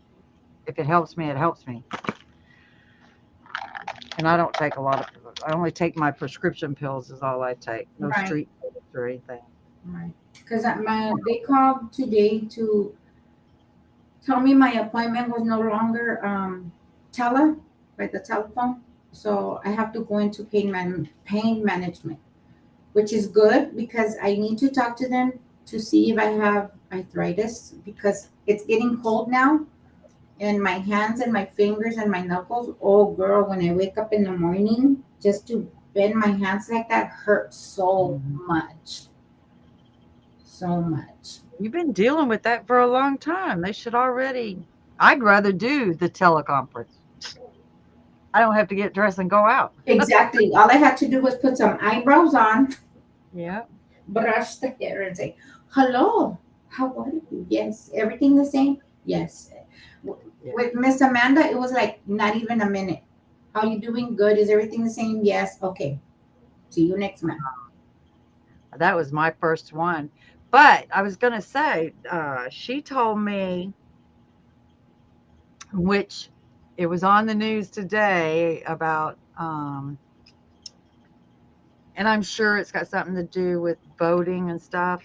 if it helps me, it helps me. And I don't take a lot of I only take my prescription pills is all I take. No Right, street pills or anything. right. Because they called today to tell me my appointment was no longer by the telephone. So I have to go into pain management, which is good because I need to talk to them to see if I have arthritis because it's getting cold now and my hands and my fingers and my knuckles. Oh, girl, when I wake up in the morning, just to bend my hands like that hurts so Mhm. much. So much. You've been dealing with that for a long time. They should already. I'd rather do the teleconference. I don't have to get dressed and go out. Exactly. All I had to do was put some eyebrows on, Yeah. brush the hair, and say, "Hello, how are you? Yes, everything the same. Yes." Yeah. With Miss Amanda, it was like not even a minute. How you doing? Good. Is everything the same? Yes. Okay. See you next month. That was my first one. But I was going to say, she told me, which it was on the news today about, and I'm sure it's got something to do with voting and stuff,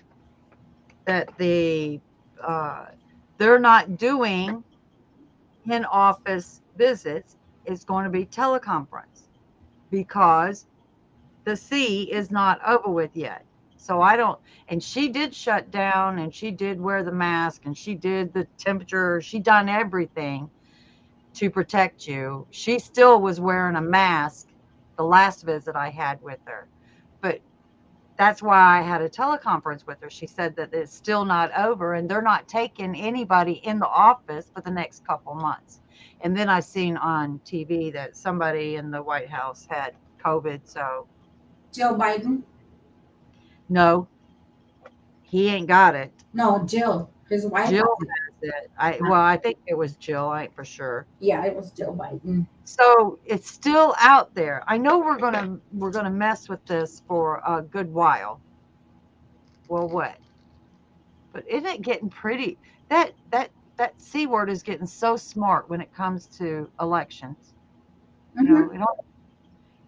that uh, they're not doing in office visits. It's going to be teleconference because the C is not over with yet. So I don't, and she did shut down and she did wear the mask and she did the temperature, she done everything to protect you. She still was wearing a mask the last visit I had with her. But that's why I had a teleconference with her. She said that it's still not over and they're not taking anybody in the office for the next couple months. And then I seen on TV that somebody in the White House had COVID. So Jill Biden? no, he ain't got it. No, Jill. His wife Jill has it. has it. I think it was Jill. I ain't for sure. Yeah, it was Jill Biden. So it's still out there. I know we're gonna mess with this for a good while. Well, what? But isn't it getting pretty? That C word is getting so smart when it comes to elections. You know,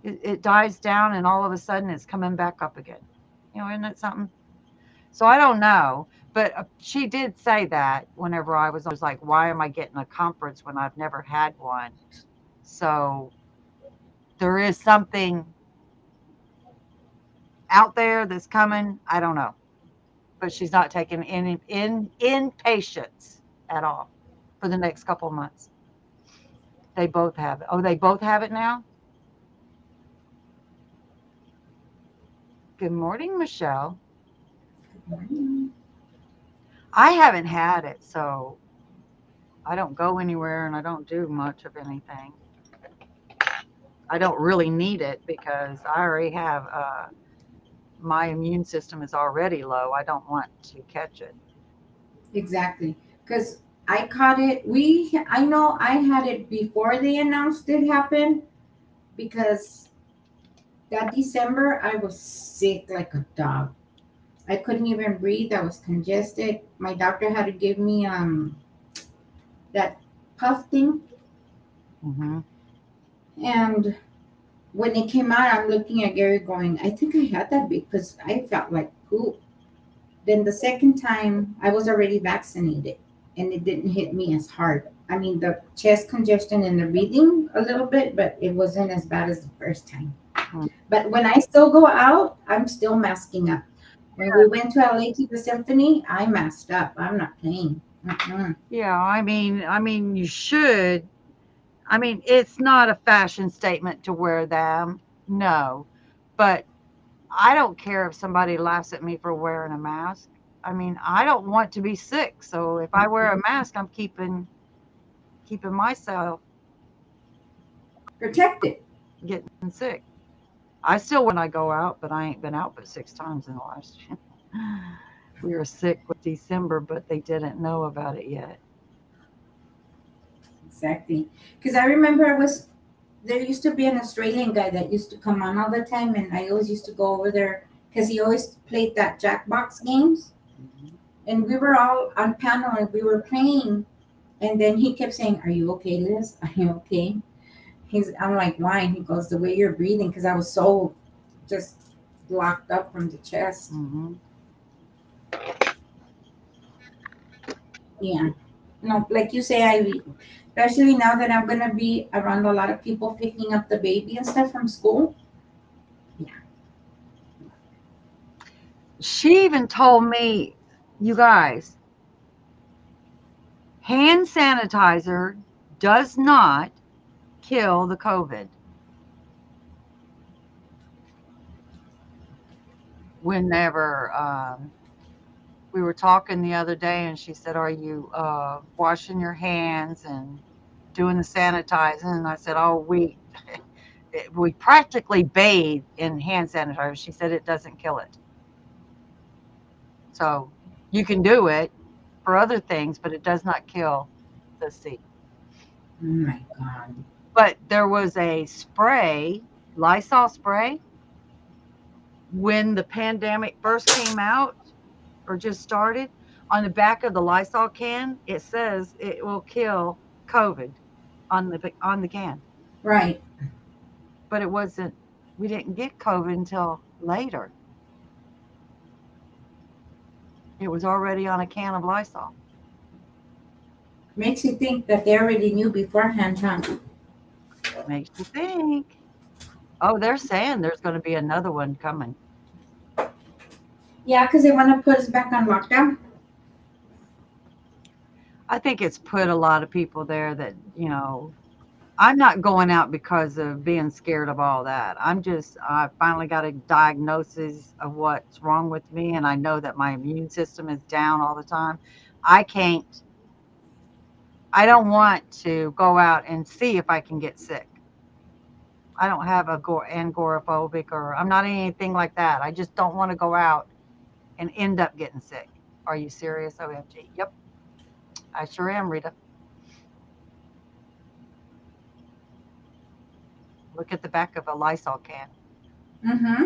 Mm-hmm. it dies down and all of a sudden it's coming back up again. Isn't it something? So I don't know, but she did say that whenever I was like, why am I getting a conference when I've never had one? So there is something out there that's coming. I don't know, but she's not taking any in patients at all for the next couple of months. They both have it. Oh, they both have it now. Good morning, Michelle. I haven't had it, so I don't go anywhere and I don't do much of anything. I don't really need it because I already have my immune system is already low. I don't want to catch it. Exactly. Because I caught it. I know I had it before they announced it happened because that December I was sick like a dog. I couldn't even breathe. I was congested. My doctor had to give me that puff thing. Hmm. And when it came out, I'm looking at Gary going, I think I had that because I felt like poop. Then the second time, I was already vaccinated and it didn't hit me as hard. I mean, the chest congestion and the breathing a little bit, but it wasn't as bad as the first time. But when I still go out, I'm still masking up. When we went to LA to the symphony, I masked up. I'm not playing. Mm-mm. Yeah, I mean, you should. I mean, it's not a fashion statement to wear them, no, but I don't care if somebody laughs at me for wearing a mask. I mean, I don't want to be sick, so if I wear a mask, I'm keeping myself Protected. getting sick. I still when I go out, but I ain't been out but 6 times in the last year. We were sick with December, but they didn't know about it yet. Exactly. Because I remember there used to be an Australian guy that used to come on all the time, and I always used to go over there because he always played that Jackbox games. Mhm. And we were all on panel and we were playing. And then he kept saying, "Are you okay, Liz? Are you okay?" I'm like, why? And he goes, the way you're breathing, because I was so just locked up from the chest. Hmm. Yeah. No, like you say, especially now that I'm gonna be around a lot of people picking up the baby and stuff from school. Yeah. She even told me, you guys, hand sanitizer does not kill the COVID. Whenever we were talking the other day, and she said, "Are you washing your hands and doing the sanitizing?" And I said, "Oh, we practically bathe in hand sanitizer." She said it doesn't kill it. So you can do it for other things, but it does not kill the seed. Oh my God. But there was a spray, Lysol spray, when the pandemic first came out or just started. On the back of the Lysol can, it says it will kill COVID on the can. Right. But it wasn't. We didn't get COVID until later. It was already on a can of Lysol. Makes you think that they already knew beforehand, huh? Makes you think. Oh, they're saying there's going to be another one coming. Yeah, because they want to put us back on lockdown. I think it's put a lot of people there that, I'm not going out because of being scared of all that. I finally got a diagnosis of what's wrong with me, and I know that my immune system is down all the time. I can't, I don't want to go out and see if I can get sick. I don't have agoraphobic, or I'm not anything like that. I just don't want to go out and end up getting sick. Are you serious? OMG. Yep, I sure am, Rita. Look at the back of a Lysol can. Mm-hmm.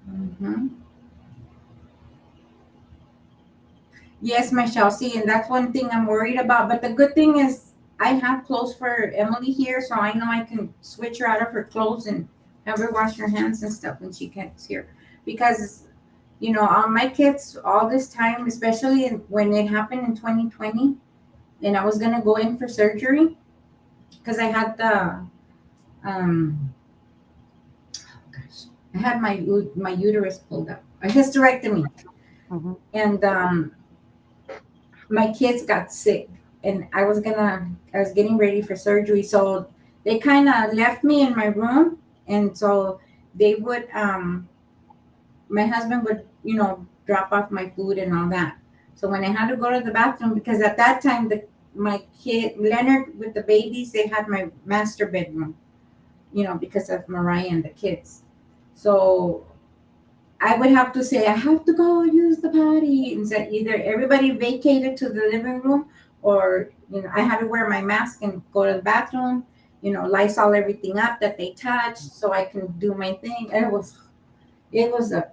Mm-hmm. Yes, Michelle. See, and that's one thing I'm worried about. But the good thing is, I have clothes for Emily here, so I know I can switch her out of her clothes and have her wash her hands and stuff when she gets here. Because, on my kids, all this time, especially when it happened in 2020, and I was gonna go in for surgery because I had um, gosh, I had my uterus pulled up, a hysterectomy, Hmm. and my kids got sick, and I was getting ready for surgery, so they kind of left me in my room, and so they would my husband would drop off my food and all that. So when I had to go to the bathroom, because at that time my kid Leonard with the babies, they had my master bedroom, because of Mariah and the kids. So I would have to say, I have to go use the potty. And so either everybody vacated to the living room, or, I had to wear my mask and go to the bathroom, Lysol everything up that they touched so I can do my thing. It was a,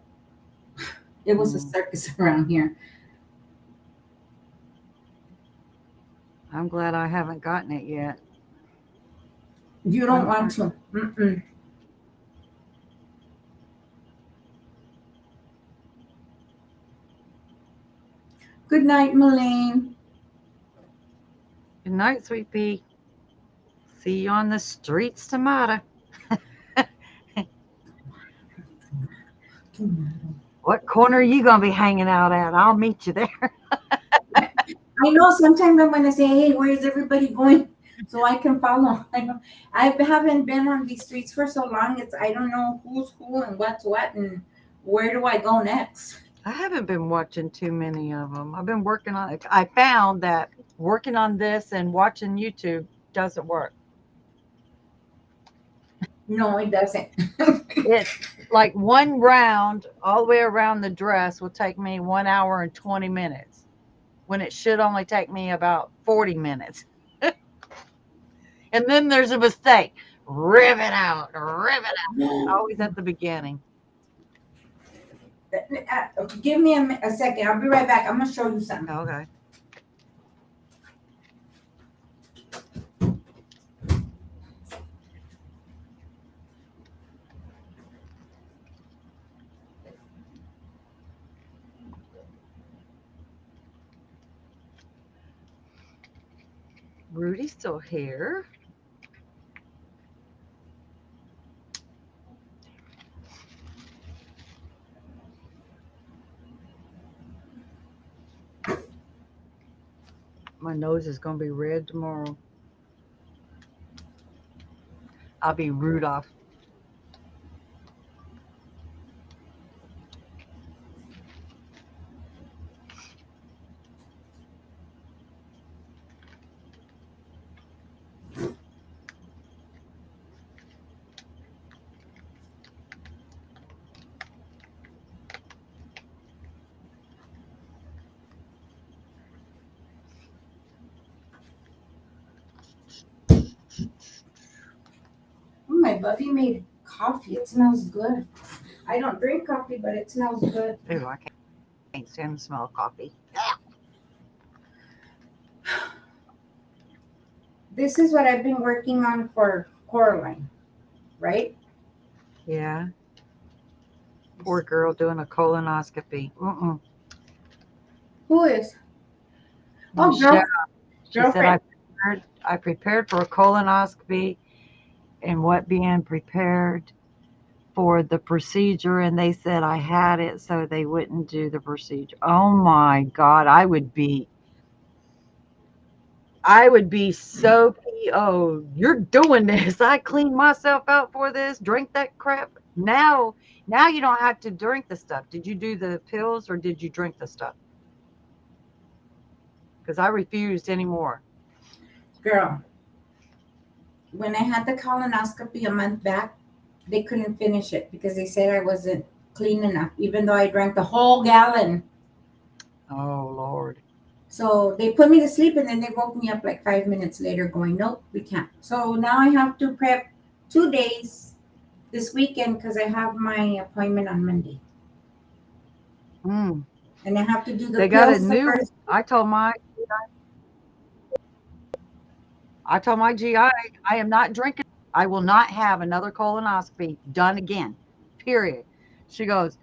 it was a Mm. circus around here. I'm glad I haven't gotten it yet. You don't I'm, want to. Mm-mm. Good night, Malane. Good night, sweet pea. See you on the streets tomorrow. What corner are you going to be hanging out at? I'll meet you there. I know sometimes I'm going to say, hey, where's everybody going? So I can follow. I know I haven't been on these streets for so long. I don't know who's who and what's what and where do I go next. I haven't been watching too many of them. I've been working on it. I found that working on this and watching YouTube doesn't work. No, it doesn't. It's like one round all the way around the dress will take me 1 hour and 20 minutes when it should only take me about 40 minutes. And then there's a mistake. Rip it out. Rip it out. Always at the beginning. Give me a second. I'll be right back. I'm gonna show you something. Okay. Rudy's still here. My nose is going to be red tomorrow. I'll be Rudolph. Oh, my Buffy made coffee. It smells good. I don't drink coffee, but it smells good. Ew, I can't stand the smell of coffee. This is what I've been working on for Coraline, right? Yeah. Poor girl doing a colonoscopy. Who is? Oh, Michelle, she said girlfriend. I prepared for a colonoscopy and what being prepared for the procedure, and they said I had it, so they wouldn't do the procedure. Oh my God, I would be so PO. You're doing this. I cleaned myself out for this. Drink that crap. Now you don't have to drink the stuff. Did you do the pills or did you drink the stuff? Because I refused anymore. Girl, when I had the colonoscopy a month back, they couldn't finish it because they said I wasn't clean enough, even though I drank the whole gallon. Oh Lord. So they put me to sleep and then they woke me up like 5 minutes later going, nope, we can't. So now I have to prep 2 days this weekend because I have my appointment on Monday. Mm. And I have to do the They got a pills the new. first. I told my GI, I am not drinking. I will not have another colonoscopy done again. Period. She goes,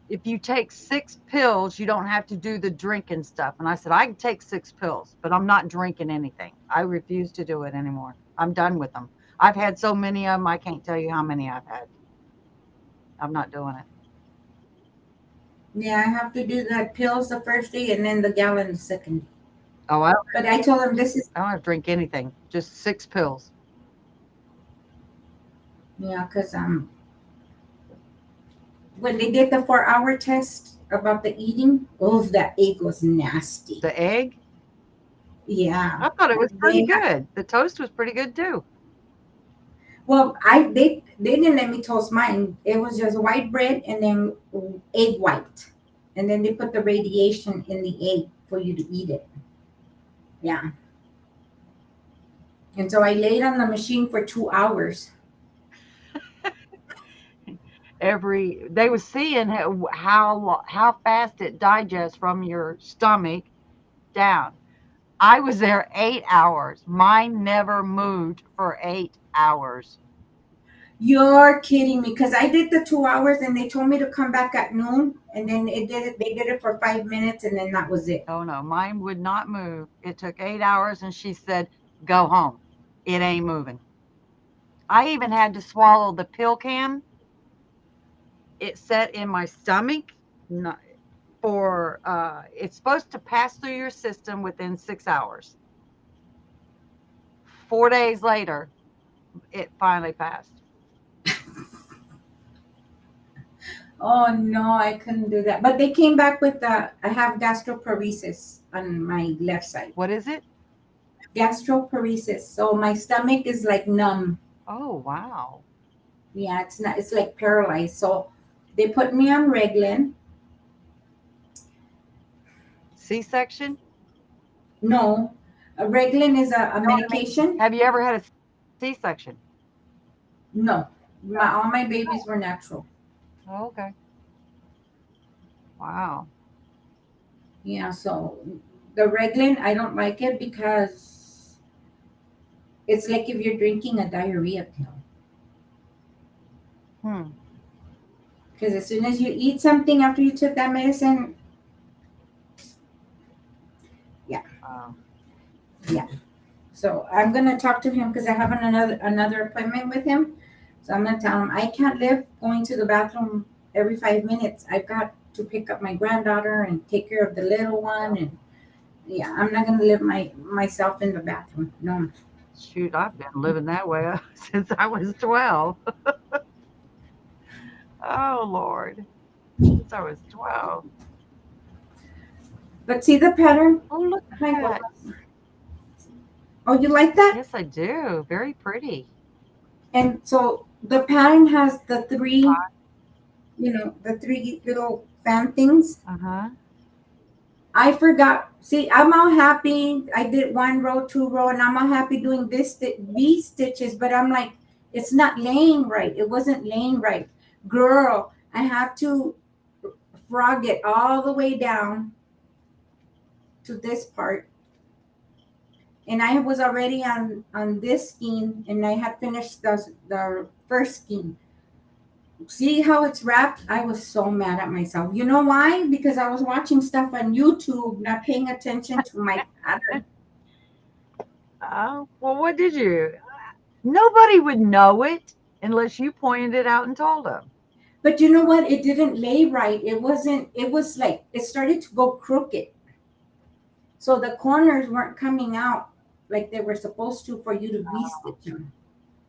if you take 6 pills, you don't have to do the drinking stuff. And I said, I can take 6 pills, but I'm not drinking anything. I refuse to do it anymore. I'm done with them. I've had so many of them, I can't tell you how many I've had. I'm not doing it. Yeah, I have to do the pills the first day and then the gallon the second day. Oh, I But I told them this is, don't have to drink anything, just 6 pills. yeah, because when they did the 4 hour test about the eating, oh, that egg was nasty. The egg, Yeah. I thought it was pretty They good. The toast was pretty good too. Well, they didn't let me toast mine. It was just white bread and then egg white, and then they put the radiation in the egg for you to eat it. Yeah. And so I laid on the machine for 2 hours. They was seeing how fast it digests from your stomach down. I was there 8 hours. Mine never moved for 8 hours. You're kidding me, because I did the 2 hours and they told me to come back at noon, and then they did it for 5 minutes, and then that was it. Oh no, mine would not move. It took 8 hours, and she said, "Go home. It ain't moving." I even had to swallow the pill can. It sat in my stomach. Not for it's supposed to pass through your system within 6 hours. 4 days later, it finally passed. Oh no, I couldn't do that. But they came back with I have gastroparesis on my left side. What is it? Gastroparesis. So my stomach is like numb. Oh wow. Yeah, it's not. It's like paralyzed. So they put me on Reglan. C-section? No, Reglan is a medication. Have you ever had a C-section? No, all my babies were natural. Oh, okay. Wow. Yeah, so the Reglan, I don't like it because it's like if you're drinking a diarrhea pill. Because as soon as you eat something after you took that medicine, yeah. Wow. Yeah. So I'm gonna talk to him because I have another appointment with him. So I'm gonna tell him I can't live going to the bathroom every 5 minutes. I've got to pick up my granddaughter and take care of the little one, and yeah, I'm not gonna live myself in the bathroom. No. Shoot, I've been living that way since I was 12. Oh, Lord. Since I was 12. But see the pattern? Oh, look My at God. that. Oh, you like that? Yes, I do. Very pretty. And so the pattern has the three, the three little fan things. Uh-huh. I forgot. See, I'm all happy. I did one row, two row, and I'm all happy doing these stitches. But I'm like, it's not laying right. It wasn't laying right, girl. I had to frog it all the way down to this part, and I was already on this skein, and I had finished the first skein. See how it's wrapped? I was so mad at myself. You know why? Because I was watching stuff on YouTube, not paying attention to my pattern. Oh, well, what did you? Nobody would know it unless you pointed it out and told them. But you know what? It didn't lay right. It wasn't, it was like, it started to go crooked. So the corners weren't coming out like they were supposed to for you to V-stitch them.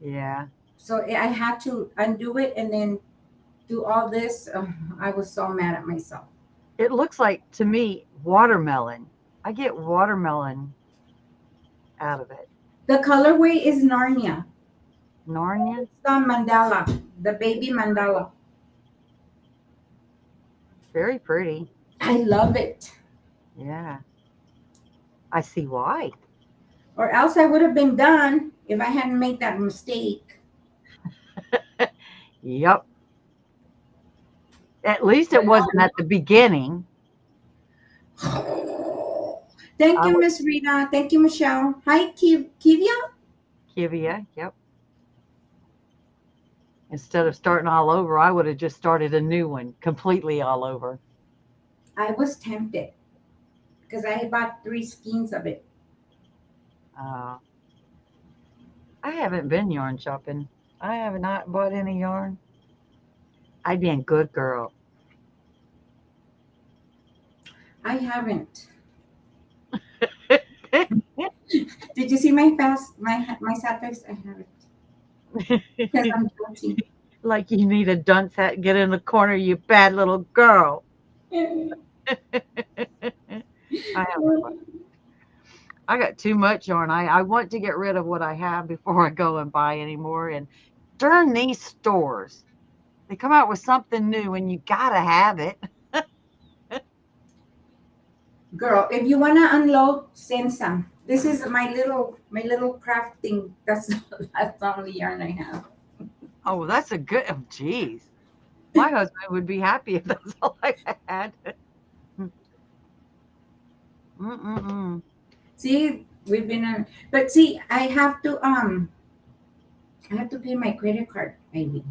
Yeah. So I had to undo it and then do all this. I was so mad at myself. It looks like, to me, watermelon. I get watermelon out of it. The colorway is Narnia. Narnia? It's the mandala, the baby mandala. Very pretty. I love it. Yeah. I see why. Or else I would have been done if I hadn't made that mistake. Yep. At least it But wasn't at the beginning. thank I you, would Miss Rita. Thank you, Michelle. Hi, Kivia. give you. Yep. Instead of starting all over, I would have just started a new one, completely all over. I was tempted because I bought 3 skeins of it. Uh, I haven't been yarn shopping. I have not bought any yarn. I'd be a good girl. I haven't. Did you see my fast my sad face? I haven't because I'm guilty. Like you need a dunce hat, get in the corner, you bad little girl. I haven't. I got too much yarn. I want to get rid of what I have before I go and buy anymore. And darn these stores. They come out with something new and you gotta have it. Girl, if you wanna unload, send some. This is my little craft thing. That's the only yarn I have. Oh, that's a good, oh, geez. My husband would be happy if that's all I had. Mm-mm-mm. See, we've been on, but see, I have to pay my credit card, maybe.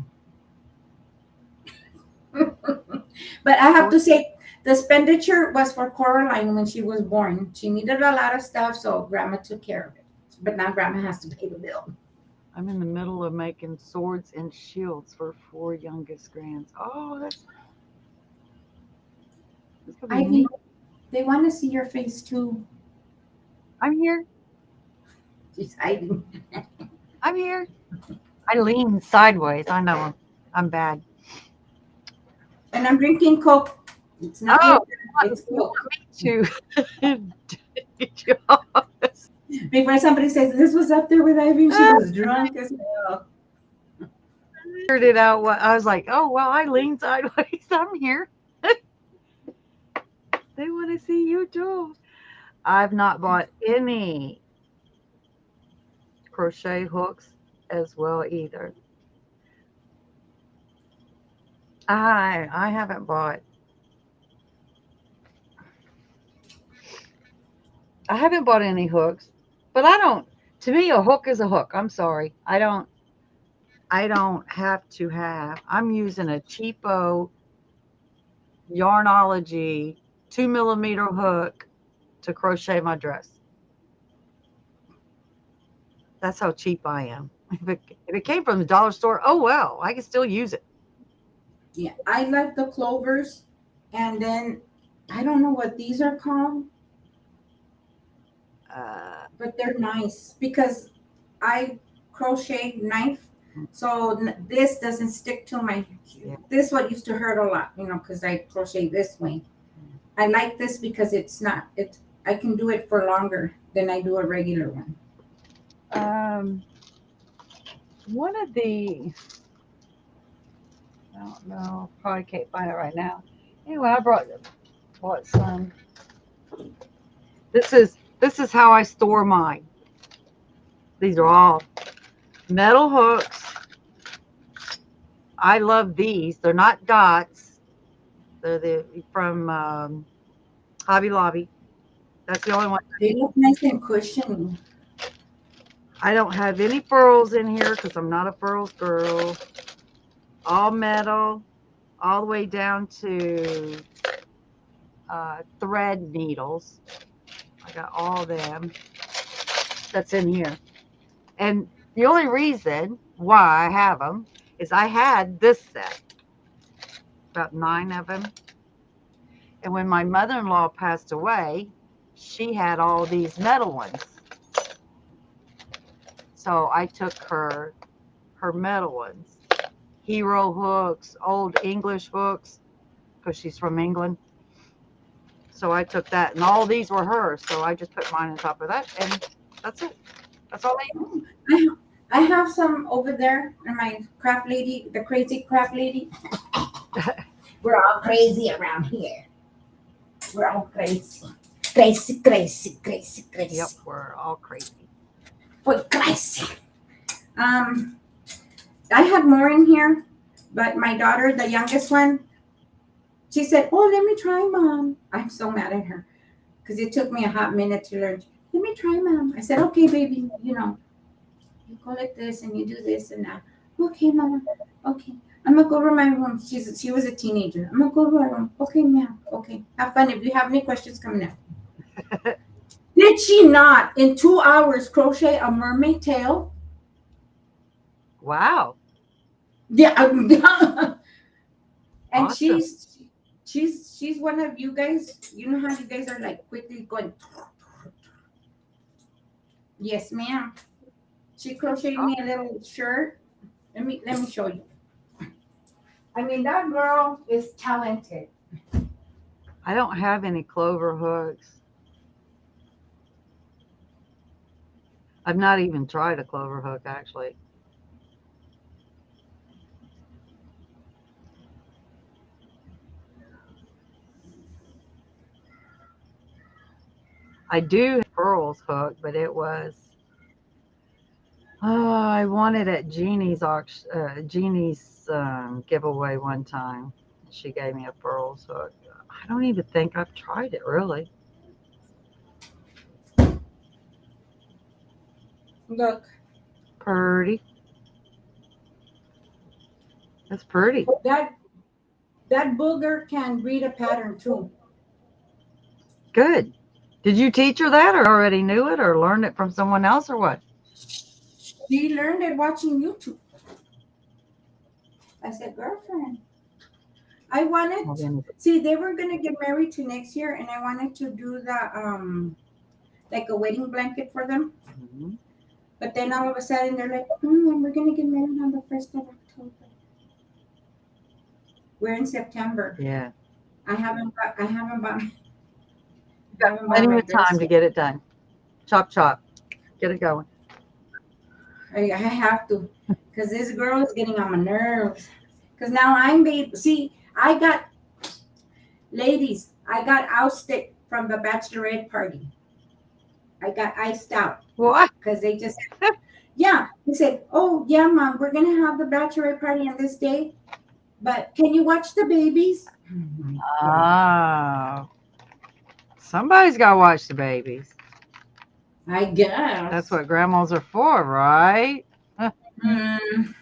But I have to say, the expenditure was for Coraline when she was born. She needed a lot of stuff, so Grandma took care of it. But now Grandma has to pay the bill. I'm in the middle of making swords and shields for 4 youngest grands. Oh, that's gonna be Ivy, neat. they want to see your face too. I'm here. She's hiding. I'm here. I lean sideways. I know I'm bad. And I'm drinking Coke. It's not Oh, liquor, it's you Coke. want me to get you off? Before somebody says this was up there with Ivy, she I was drunk as hell. figured it out. I was like, oh well, I lean sideways. I'm here. They want to see you too. I've not bought any crochet hooks as well either. I haven't bought. I haven't bought any hooks, but I don't. To me, a hook is a hook. I'm sorry. I don't. I don't have to have. I'm using a cheapo Yarnology 2 millimeter hook to crochet my dress. That's how cheap I am. If it came from the dollar store, oh well, I can still use it. Yeah, I like the clovers, and then I don't know what these are called, Uh, but they're nice because I crochet knife, so this doesn't stick to my. yeah. This what used to hurt a lot, because I crochet this way. I like this because it's not it. I can do it for longer than I do a regular one. Um, one of the, I don't know, probably can't find it right now. Anyway, I bought some. This is how I store mine. These are all metal hooks. I love these. They're not dots. They're from Hobby Lobby. That's the only one. They look nice and cushiony. I don't have any furls in here because I'm not a furls girl. All metal, all the way down to thread needles. I got all them. That's in here. And the only reason why I have them is I had this set, about 9 of them. And when my mother-in-law passed away, she had all these metal ones. So I took her metal ones, hero hooks, old English hooks, because she's from England. So I took that, and all these were hers. So I just put mine on top of that, and that's it. That's all I use. I I have some over there, and my craft lady, the crazy craft lady. We're all crazy around here. We're all crazy, crazy, crazy, crazy, crazy. Yep, we're all crazy. We're crazy. Um, I had more in here, but my daughter, the youngest one, she said, "Oh, let me try, Mom." I'm so mad at her because it took me a hot minute to learn. Let me try, Mom. I said, "Okay, baby. You go like this and you do this and that." Okay, Mama. Okay. I'm gonna go to my room. She was a teenager. I'm gonna go to my room. Okay, ma'am. Okay. Have fun. If you have any questions, come now. Did she not in 2 hours crochet a mermaid tail? Wow. Yeah. And Awesome. she's one of you guys. You know how you guys are like quickly going. Yes, ma'am. She crocheted me a little shirt. Let me show you. I mean, that girl is talented. I don't have any clover hooks. I've not even tried a clover hook, actually. I do have a pearls hook, but it was, oh, I won it at Jeannie's auction, Jeannie's giveaway one time. She gave me a pearls hook. I don't even think I've tried it, really. Look, Pretty. That's pretty. that that booger can read a pattern too. Good. Did you teach her that, or already knew it, or learned it from someone else, or what? She learned it watching YouTube. I said, girlfriend, I wanted Well, to then, see they were gonna get married to next year, and I wanted to do the like a wedding blanket for them. mhm. But then all of a sudden they're like, we're gonna get married on the 1st of October. We're in September. Yeah. I haven't bought I haven't bought You've got plenty my of dress time to yet. get it done. Chop, chop. Get it going. I have to, because this girl is getting on my nerves. Because now I'm babe. See, ladies, I got ousted from the bachelorette party. I got iced out What? because they just, yeah, they said, "Oh, yeah, Mom, we're going to have the bachelorette party on this day, but can you watch the babies?" Oh, my God. Oh. Somebody's got to watch the babies. I guess. That's what grandmas are for, right? Mm.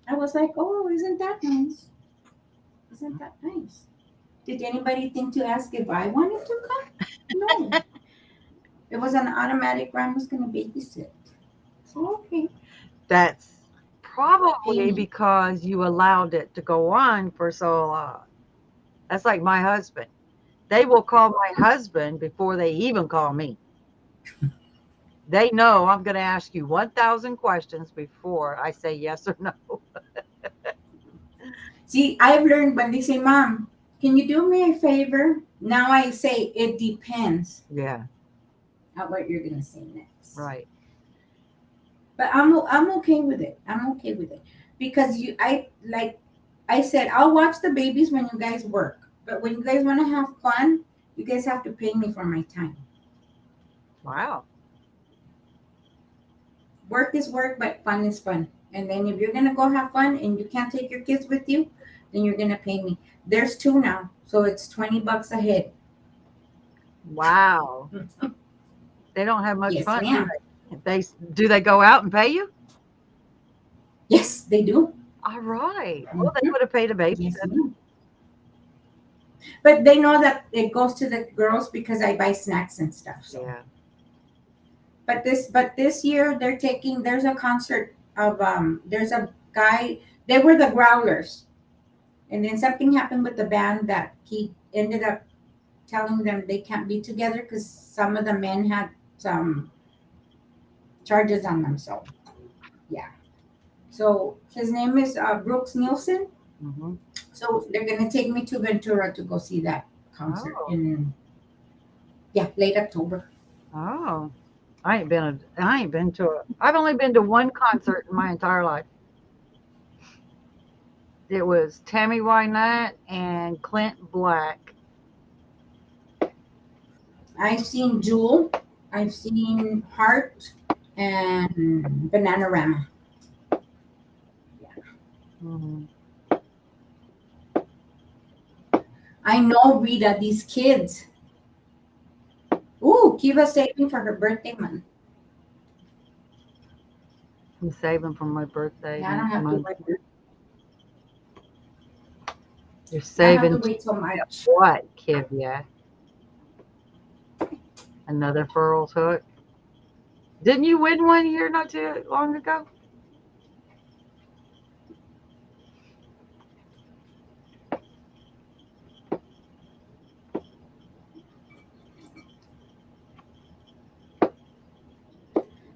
I was like, "Oh, isn't that nice? Isn't that nice?" Did anybody think to ask if I wanted to come? No. It was an automatic. Grandma's gonna babysit. So okay, That's pay probably me. because you allowed it to go on for so long. That's like my husband. They will call my husband before they even call me. They know I'm going to ask you 1,000 questions before I say yes or no. See, I've learned when they say, "Mom, can you do me a favor?" Now I say it depends Yeah, on what you're gonna say next. right. But I'm okay with it. I'm okay with it because you I like I said I'll watch the babies when you guys work, but when you guys want to have fun, you guys have to pay me for my time. Wow. Work is work, but fun is fun. And then if you're gonna go have fun and you can't take your kids with you, then you're gonna pay me. There's two now, so it's $20 a head. Wow. They don't have much Yes, fun, do ma'am. they? Do they go out and pay you? Yes, they do. All right. Well, they Mhm. would have paid a Yes, babysitter. ma'am. But they know that it goes to the girls because I buy snacks and stuff. So, Yeah. but this year they're taking. There's a concert of There's a guy. They were the Growlers, and then something happened with the band that he ended up telling them they can't be together because some of the men had some charges on them. So yeah. So his name is Brooks Nielsen. Hmm. So they're gonna take me to Ventura to go see that concert Oh. in late October. Oh. I've only been to one concert in my entire life. It was Tammy Wynette and Clint Black. I've seen Jewel, I've seen Heart and Bananarama. Mhm. I know Rita, these kids. Ooh, Kiva's saving for her birthday month. I'm saving for my birthday Yeah, I don't have to month. wait. You're I don't have to saving to wait so much. what, Kivya? Another Furl's hook? Didn't you win one here not too long ago?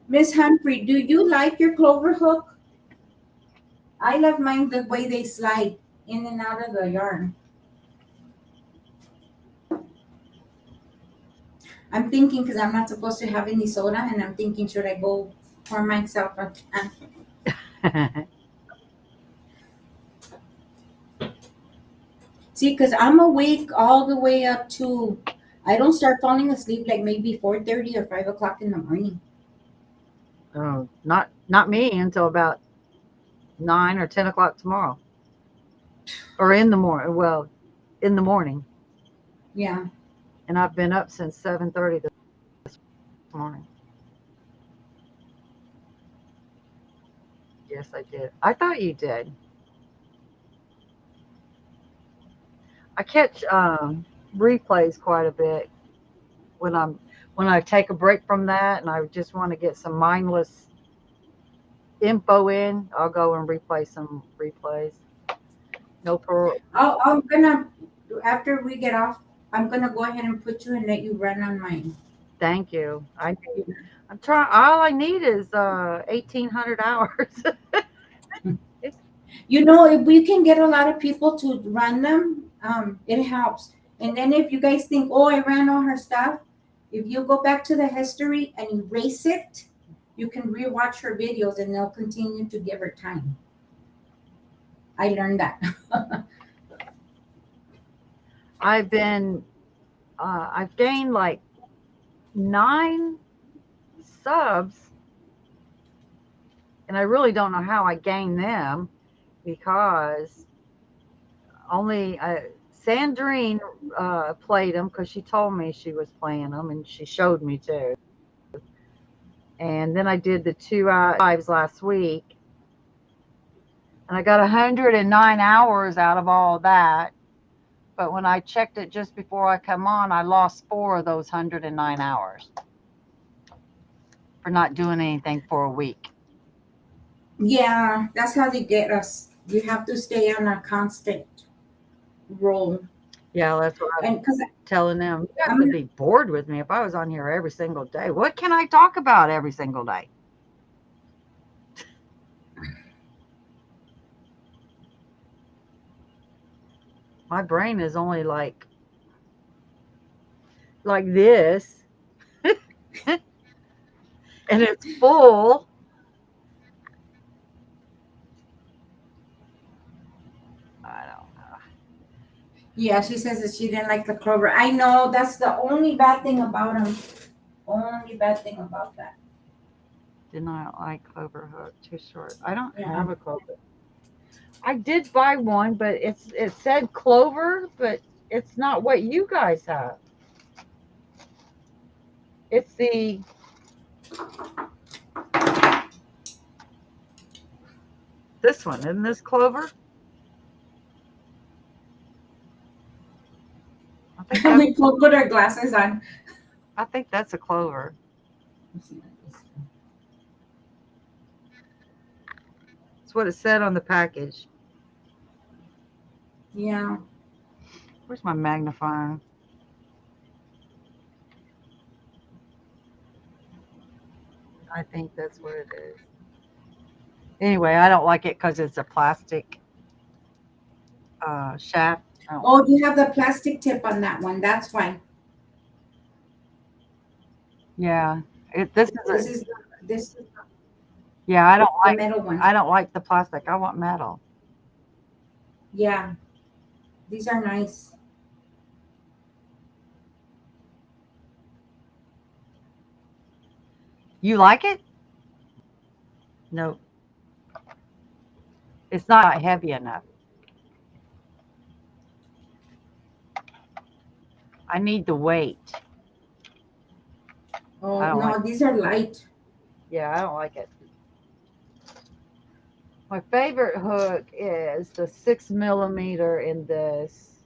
Miss Humphrey, do you like your clover hook? I love mine the way they slide in and out of the yarn. I'm thinking because I'm not supposed to have any soda, and I'm thinking, should I go pour myself a can? See, because I'm awake all the way up to, I don't start falling asleep like maybe 4:30 or 5 o'clock in the morning. Oh, not me until about 9 or 10 o'clock tomorrow, or in the morning. Well, in the morning, Yeah. and I've been up since 7:30 this morning. Yes, I did. I thought you did. I catch replays quite a bit when I take a break from that and I just want to get some mindless info in. I'll go and replay some replays. No pearl. I'm gonna, after we get off, I'm gonna go ahead and put you and let you run on mine. Thank you. I'm trying. All I need is 1,800 hours. If we can get a lot of people to run them, it helps. And then if you guys think, oh, I ran all her stuff, if you go back to the history and erase it, you can rewatch her videos and they'll continue to give her time. I learned that. I've been. I've gained like 9 subs, and I really don't know how I gained them because only Sandrine played them because she told me she was playing them and she showed me too. And then I did the 2 lives last week, and I got 109 hours out of all that. But when I checked it just before I come on, I lost 4 of those 109 hours. for not doing anything for a week. Yeah, that's how they get us. You have to stay on a constant roll. Yeah, that's what I'm And because telling them. You have I'm, to be bored with me if I was on here every single day. What can I talk about every single day? My brain is only like this, and it's full. I don't know. yeah, she says that she didn't like the clover. I know that's the only bad thing about them. Only bad thing about that. Did not like clover hook. Too short. I don't Yeah. have a clover. I did buy one, but it said clover, but it's not what you guys have. It's this one. Isn't this clover? I think that's We both put our glasses on. I think that's a clover. That's what it said on the package. Yeah. Where's my magnifying? I think that's what it is. Anyway, I don't like it because it's a plastic shaft. I don't like. Oh, you have the plastic tip on that one. That's why. Yeah, this is a This is this is yeah. I don't the like metal one. I don't like the plastic. I want metal. Yeah. These are nice. You like it? No, it's not heavy enough. I need the weight. I Oh don't like. no, these are light. Yeah, I don't like it. My favorite hook is the 6 millimeter in this,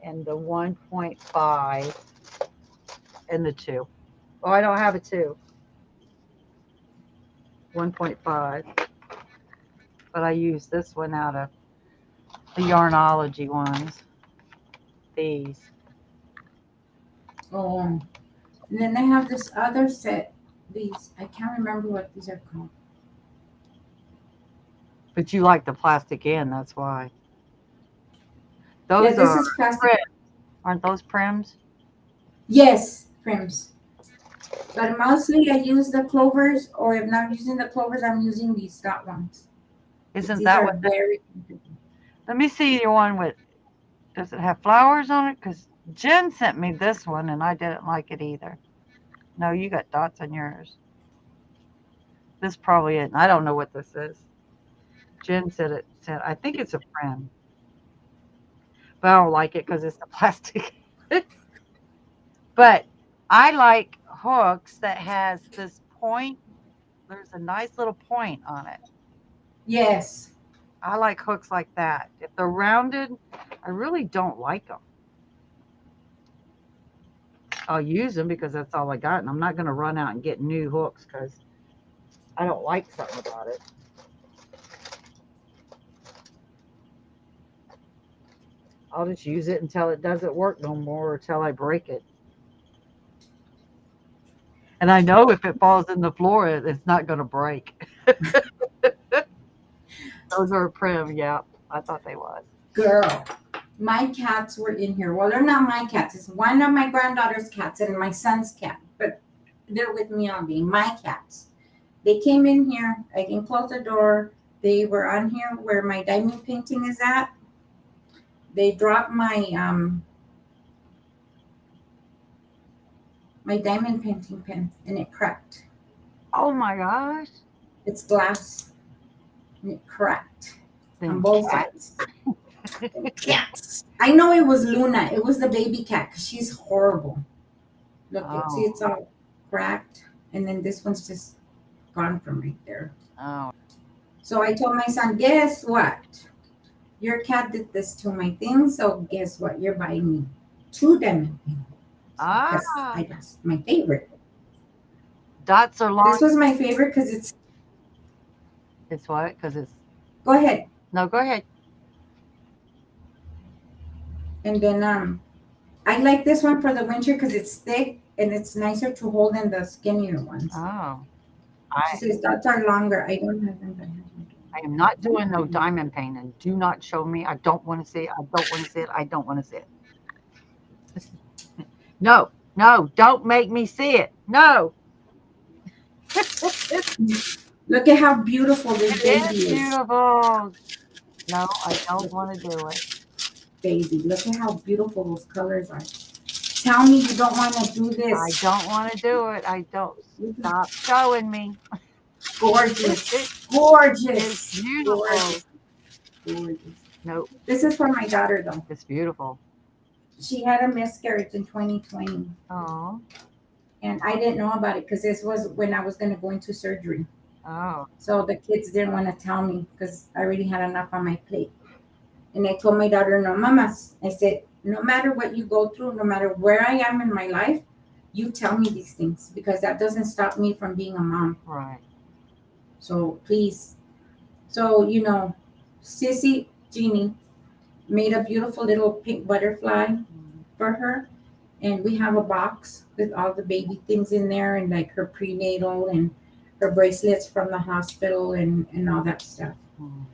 and the 1.5 and the two. Oh, I don't have a two. 1.5, but I use this one out of the Yarnology ones. These. Oh. And then they have this other set. These I can't remember what these are called. But you like the plastic end, that's why. Yeah, Those this are is plastic. prim. Aren't those prims? Yes, prims. But mostly I use the clovers, or if not using the clovers, I'm using these dot ones. 'Cause Isn't these that are what that? very. Let me see your one with. Does it have flowers on it? Because Jen sent me this one and I didn't like it either. No, you got dots on yours. This probably isn't. I don't know what this is. Jen said it said, I think it's a prim, but I don't like it because it's the plastic. But I like hooks that has this point. There's a nice little point on it. Yes. I like hooks like that. If they're rounded, I really don't like them. I'll use them because that's all I got, and I'm not going to run out and get new hooks because I don't like something about it. I'll just use it until it doesn't work no more or till I break it. And I know if it falls in the floor, it's not going to break. Those are prim, yeah. I thought they was. Girl, my cats were in here. Well, they're not my cats. It's one of my granddaughter's cats and my son's cat. But they're with me all day. My cats. They came in here. I can close the door. They were on here where my diamond painting is at. They dropped my diamond painting pen and it cracked. Oh my gosh. It's glass and it cracked on Then both cat. sides. Cats. I know it was Luna. It was the baby cat because she's horrible. Look, see, Oh, it's all cracked, and then this one's just gone from right there. oh. So I told my son, guess what? Your cat did this to my thing, so guess what? You're buying me two diamond paintings because Ah. that's my favorite. dots are long. This was my favorite because It's what? Because it's go ahead. no. Go ahead. And then I like this one for the winter because it's thick and it's nicer to hold than the skinnier ones. Oh, She I says dots are longer. I don't have them, but I have them. I am not doing no diamond painting. Do not show me. I don't want to see it. I don't want to see it. I don't want to see it. No, no, don't make me see it. No. It Look at how beautiful this is baby is. beautiful. No, I don't want to do it. Baby, look at how beautiful those colors are. Tell me you don't want to do I this. don't want to do it. I don't. Stop showing me. It Gorgeous. is Gorgeous. beautiful. Gorgeous. Gorgeous. Nope, This is for my daughter though. it's beautiful. She had a miscarriage in 2020. Oh, And I didn't know about it because this was when I was going to go into surgery. oh, So the kids didn't want to tell me because I already had enough on my plate. And I told my daughter, no, mamas. I said, no matter what you go through, no matter where I am in my life, you tell me these things because that doesn't stop me from being a mom. right. So please. So, Sissy Jeannie made a beautiful little pink butterfly for her. And we have a box with all the baby things in there and like her prenatal and her bracelets from the hospital and all that stuff. Mm.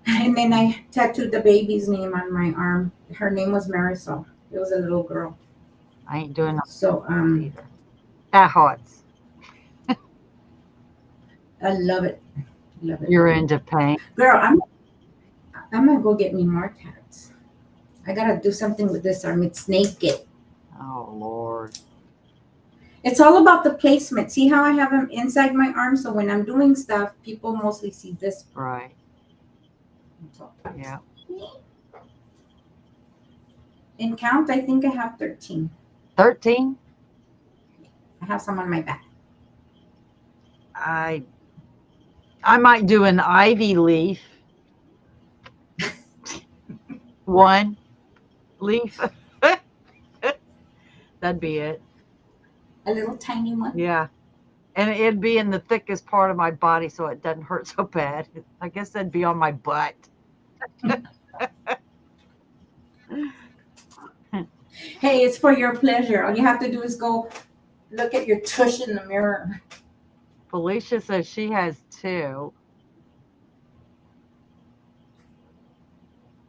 And then I tattooed the baby's name on my arm. Her name was Marisol. It was a little girl. I ain't doing So nothing either. That hurts. I love it. Love it. You're into paint. Girl, I'm gonna go get me more tats. I gotta do something with this arm. It's naked. Oh Lord. It's all about the placement. See how I have them inside my arm? So when I'm doing stuff, people mostly see this. Right. So, Yeah. in count, I think I have 13. 13. I have some on my back. I might do an ivy leaf. One leaf. That'd be it. A little tiny one. Yeah. And it'd be in the thickest part of my body so it doesn't hurt so bad. I guess that'd be on my butt. Hey, it's for your pleasure. All you have to do is go look at your tush in the mirror. Felicia says she has 2.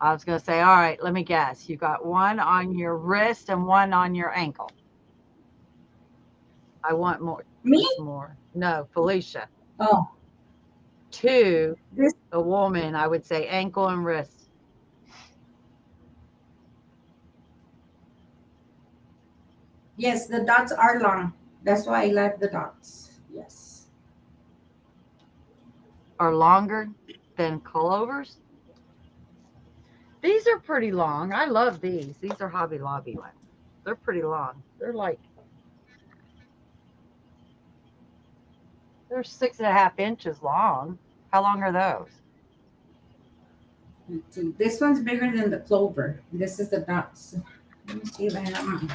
I was going to say, all right, let me guess. You got one on your wrist and one on your ankle. I want more. Me? More. No, Felicia. Oh, 2, this. a woman, I would say ankle and wrist. Yes, the dots are long. That's why I like the dots. Yes. Are longer than clovers. These are pretty long. I love these. These are Hobby Lobby ones. They're pretty long. They're 6.5 inches long. How long are those? Let's see. This one's bigger than the clover. This is the dots. Let me see if I have mine.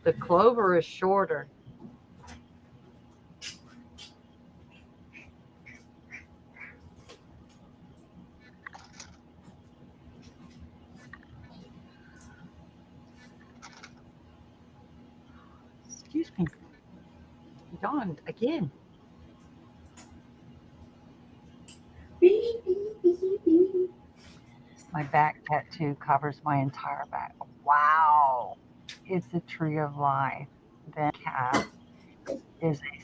The clover is shorter. Excuse me. Yawned again. My back tattoo covers my entire back. Wow. It's a tree of life. The cap is a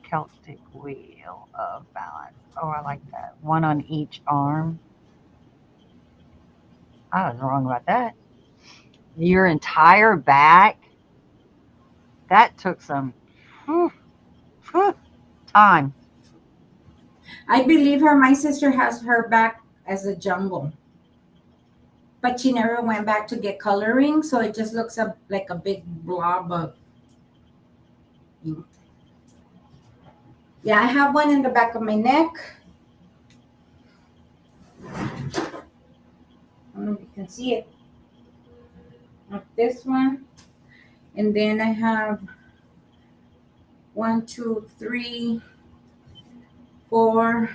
Celtic wheel of balance. Oh, I like that. One on each arm. I was wrong about that. Your entire back? That took some whew, time. I believe her. My sister has her back as a jungle, but she never went back to get coloring, so it just looks like a big blob of ink. Yeah, I have one in the back of my neck. I don't know if you can see it. Like this one. And then I have One, two, three, four,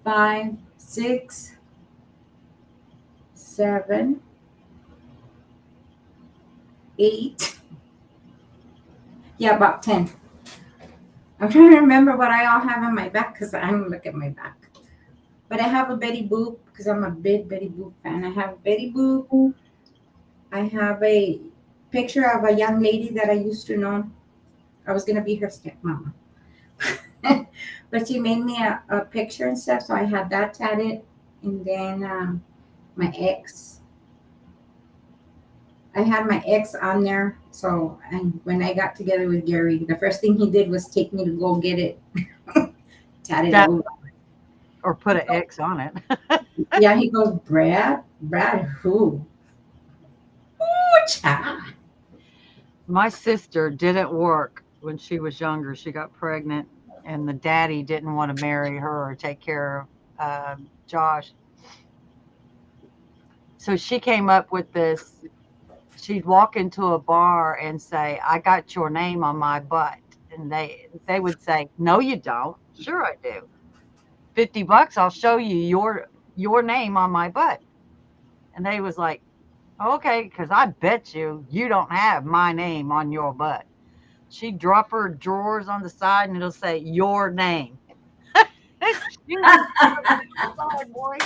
five, six, seven, eight. Yeah, about 10. I'm trying to remember what I all have on my back because I don't look at my back. But I have a Betty Boop because I'm a big Betty Boop fan. I have Betty Boop. I have a picture of a young lady that I used to know. I was going to be her stepmama. But she made me a picture and stuff, so I had that tatted. And then my ex. I had my ex on there. So, and when I got together with Gary, the first thing he did was take me to go get it tatted That over. or put an X on it. Yeah, he goes, Brad who? Ooh, child. My sister didn't work when she was younger. She got pregnant, and the daddy didn't want to marry her or take care of Josh. So she came up with this. She'd walk into a bar and say, "I got your name on my butt," and they would say, "No, you don't." "Sure, I do. $50, I'll show you your name on my butt." And they was like, "Okay, because I bet you don't have my name on your butt." She'd drop her drawers on the side and it'll say your name. She was solid, boy.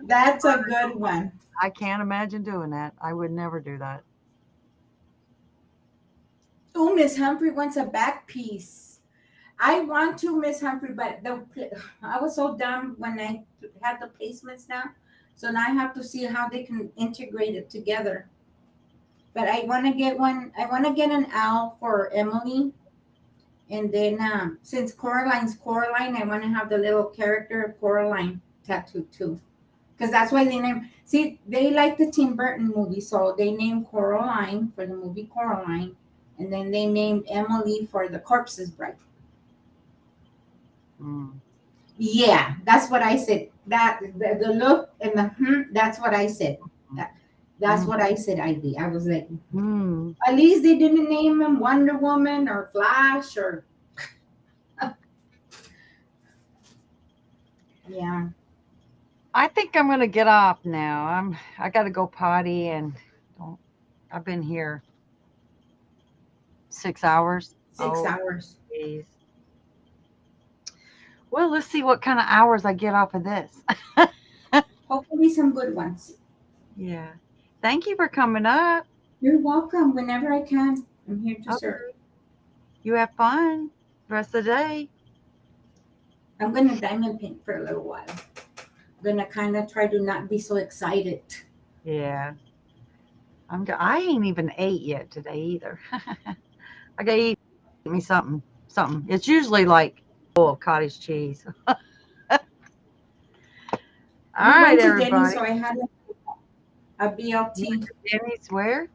That's a good one. I can't imagine doing that. I would never do that. Oh, Miss Humphrey wants a back piece. I want to, Miss Humphrey, but I was so dumb when I had the placements now. So now I have to see how they can integrate it together. But I want to get one. I want to get an owl for Emily. And then since Coraline's Coraline, I want to have the little character of Coraline tattooed too. Because that's why they name. See, they like the Tim Burton movie, so they named Coraline for the movie Coraline, and then they named Emily for the Corpse's Bride. Mm. Yeah, that's what I said. That the look and the that's what I said. That, that's Mm. what I said. I was like, Mm. at least they didn't name him Wonder Woman or Flash or yeah. I think I'm gonna get off now. I gotta go potty and don't I've been here 6 hours. 6 hours. Geez. Well, let's see what kind of hours I get off of this. Hopefully, some good ones. Yeah. Thank you for coming up. You're welcome. Whenever I can, I'm here to serve. Okay. You have fun the rest of the day. I'm gonna diamond paint for a little while. I'm gonna kind of try to not be so excited. Yeah. I ain't even ate yet today either. I gotta eat me something. Something. It's usually like bowl of cottage cheese. All We right, went to Denny's, everybody. so I had a You went BLT. to Denny's where?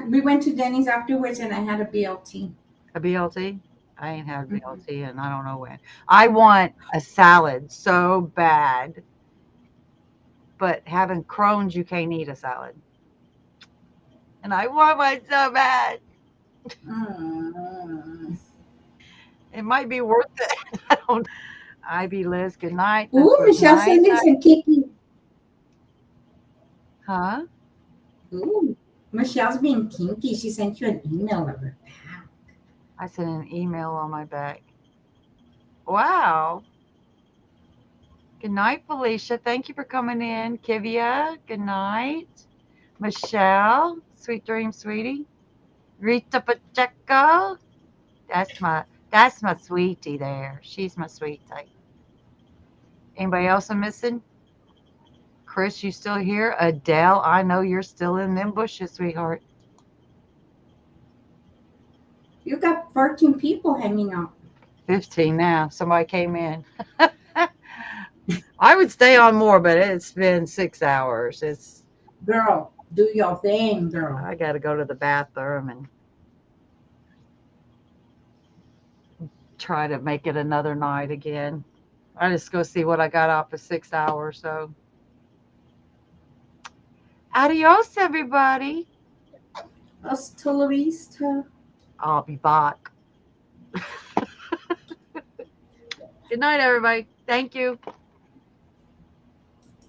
We went to Denny's afterwards, and I had a BLT. A BLT? I ain't had a Mhm. BLT and I don't know when. I want a salad so bad, but having Crohn's, you can't eat a salad. And I want one so bad. Mm. It might be worth it. I don't know. Ivy Liz, good night. This Ooh, was Michelle nice. sending some Kiki. Huh? Ooh, Michelle's being kinky. She sent you an email of her. I sent an email on my back. Wow. Good night, Felicia. Thank you for coming in. Kivia, good night. Michelle, sweet dreams, sweetie. Rita Pacheco. That's my sweetie there. She's my sweetie. Anybody else I'm missing? Chris, you still here? Adele, I know you're still in them bushes, sweetheart. You got 14 people hanging out. 15 now. Somebody came in. I would stay on more, but it's been 6 hours. Girl, do your thing, girl. I got to go to the bathroom and try to make it another night again. I just go see what I got off of 6 hours. So Adios, everybody. Hasta la vista. I'll be back. Good night, everybody. Thank you.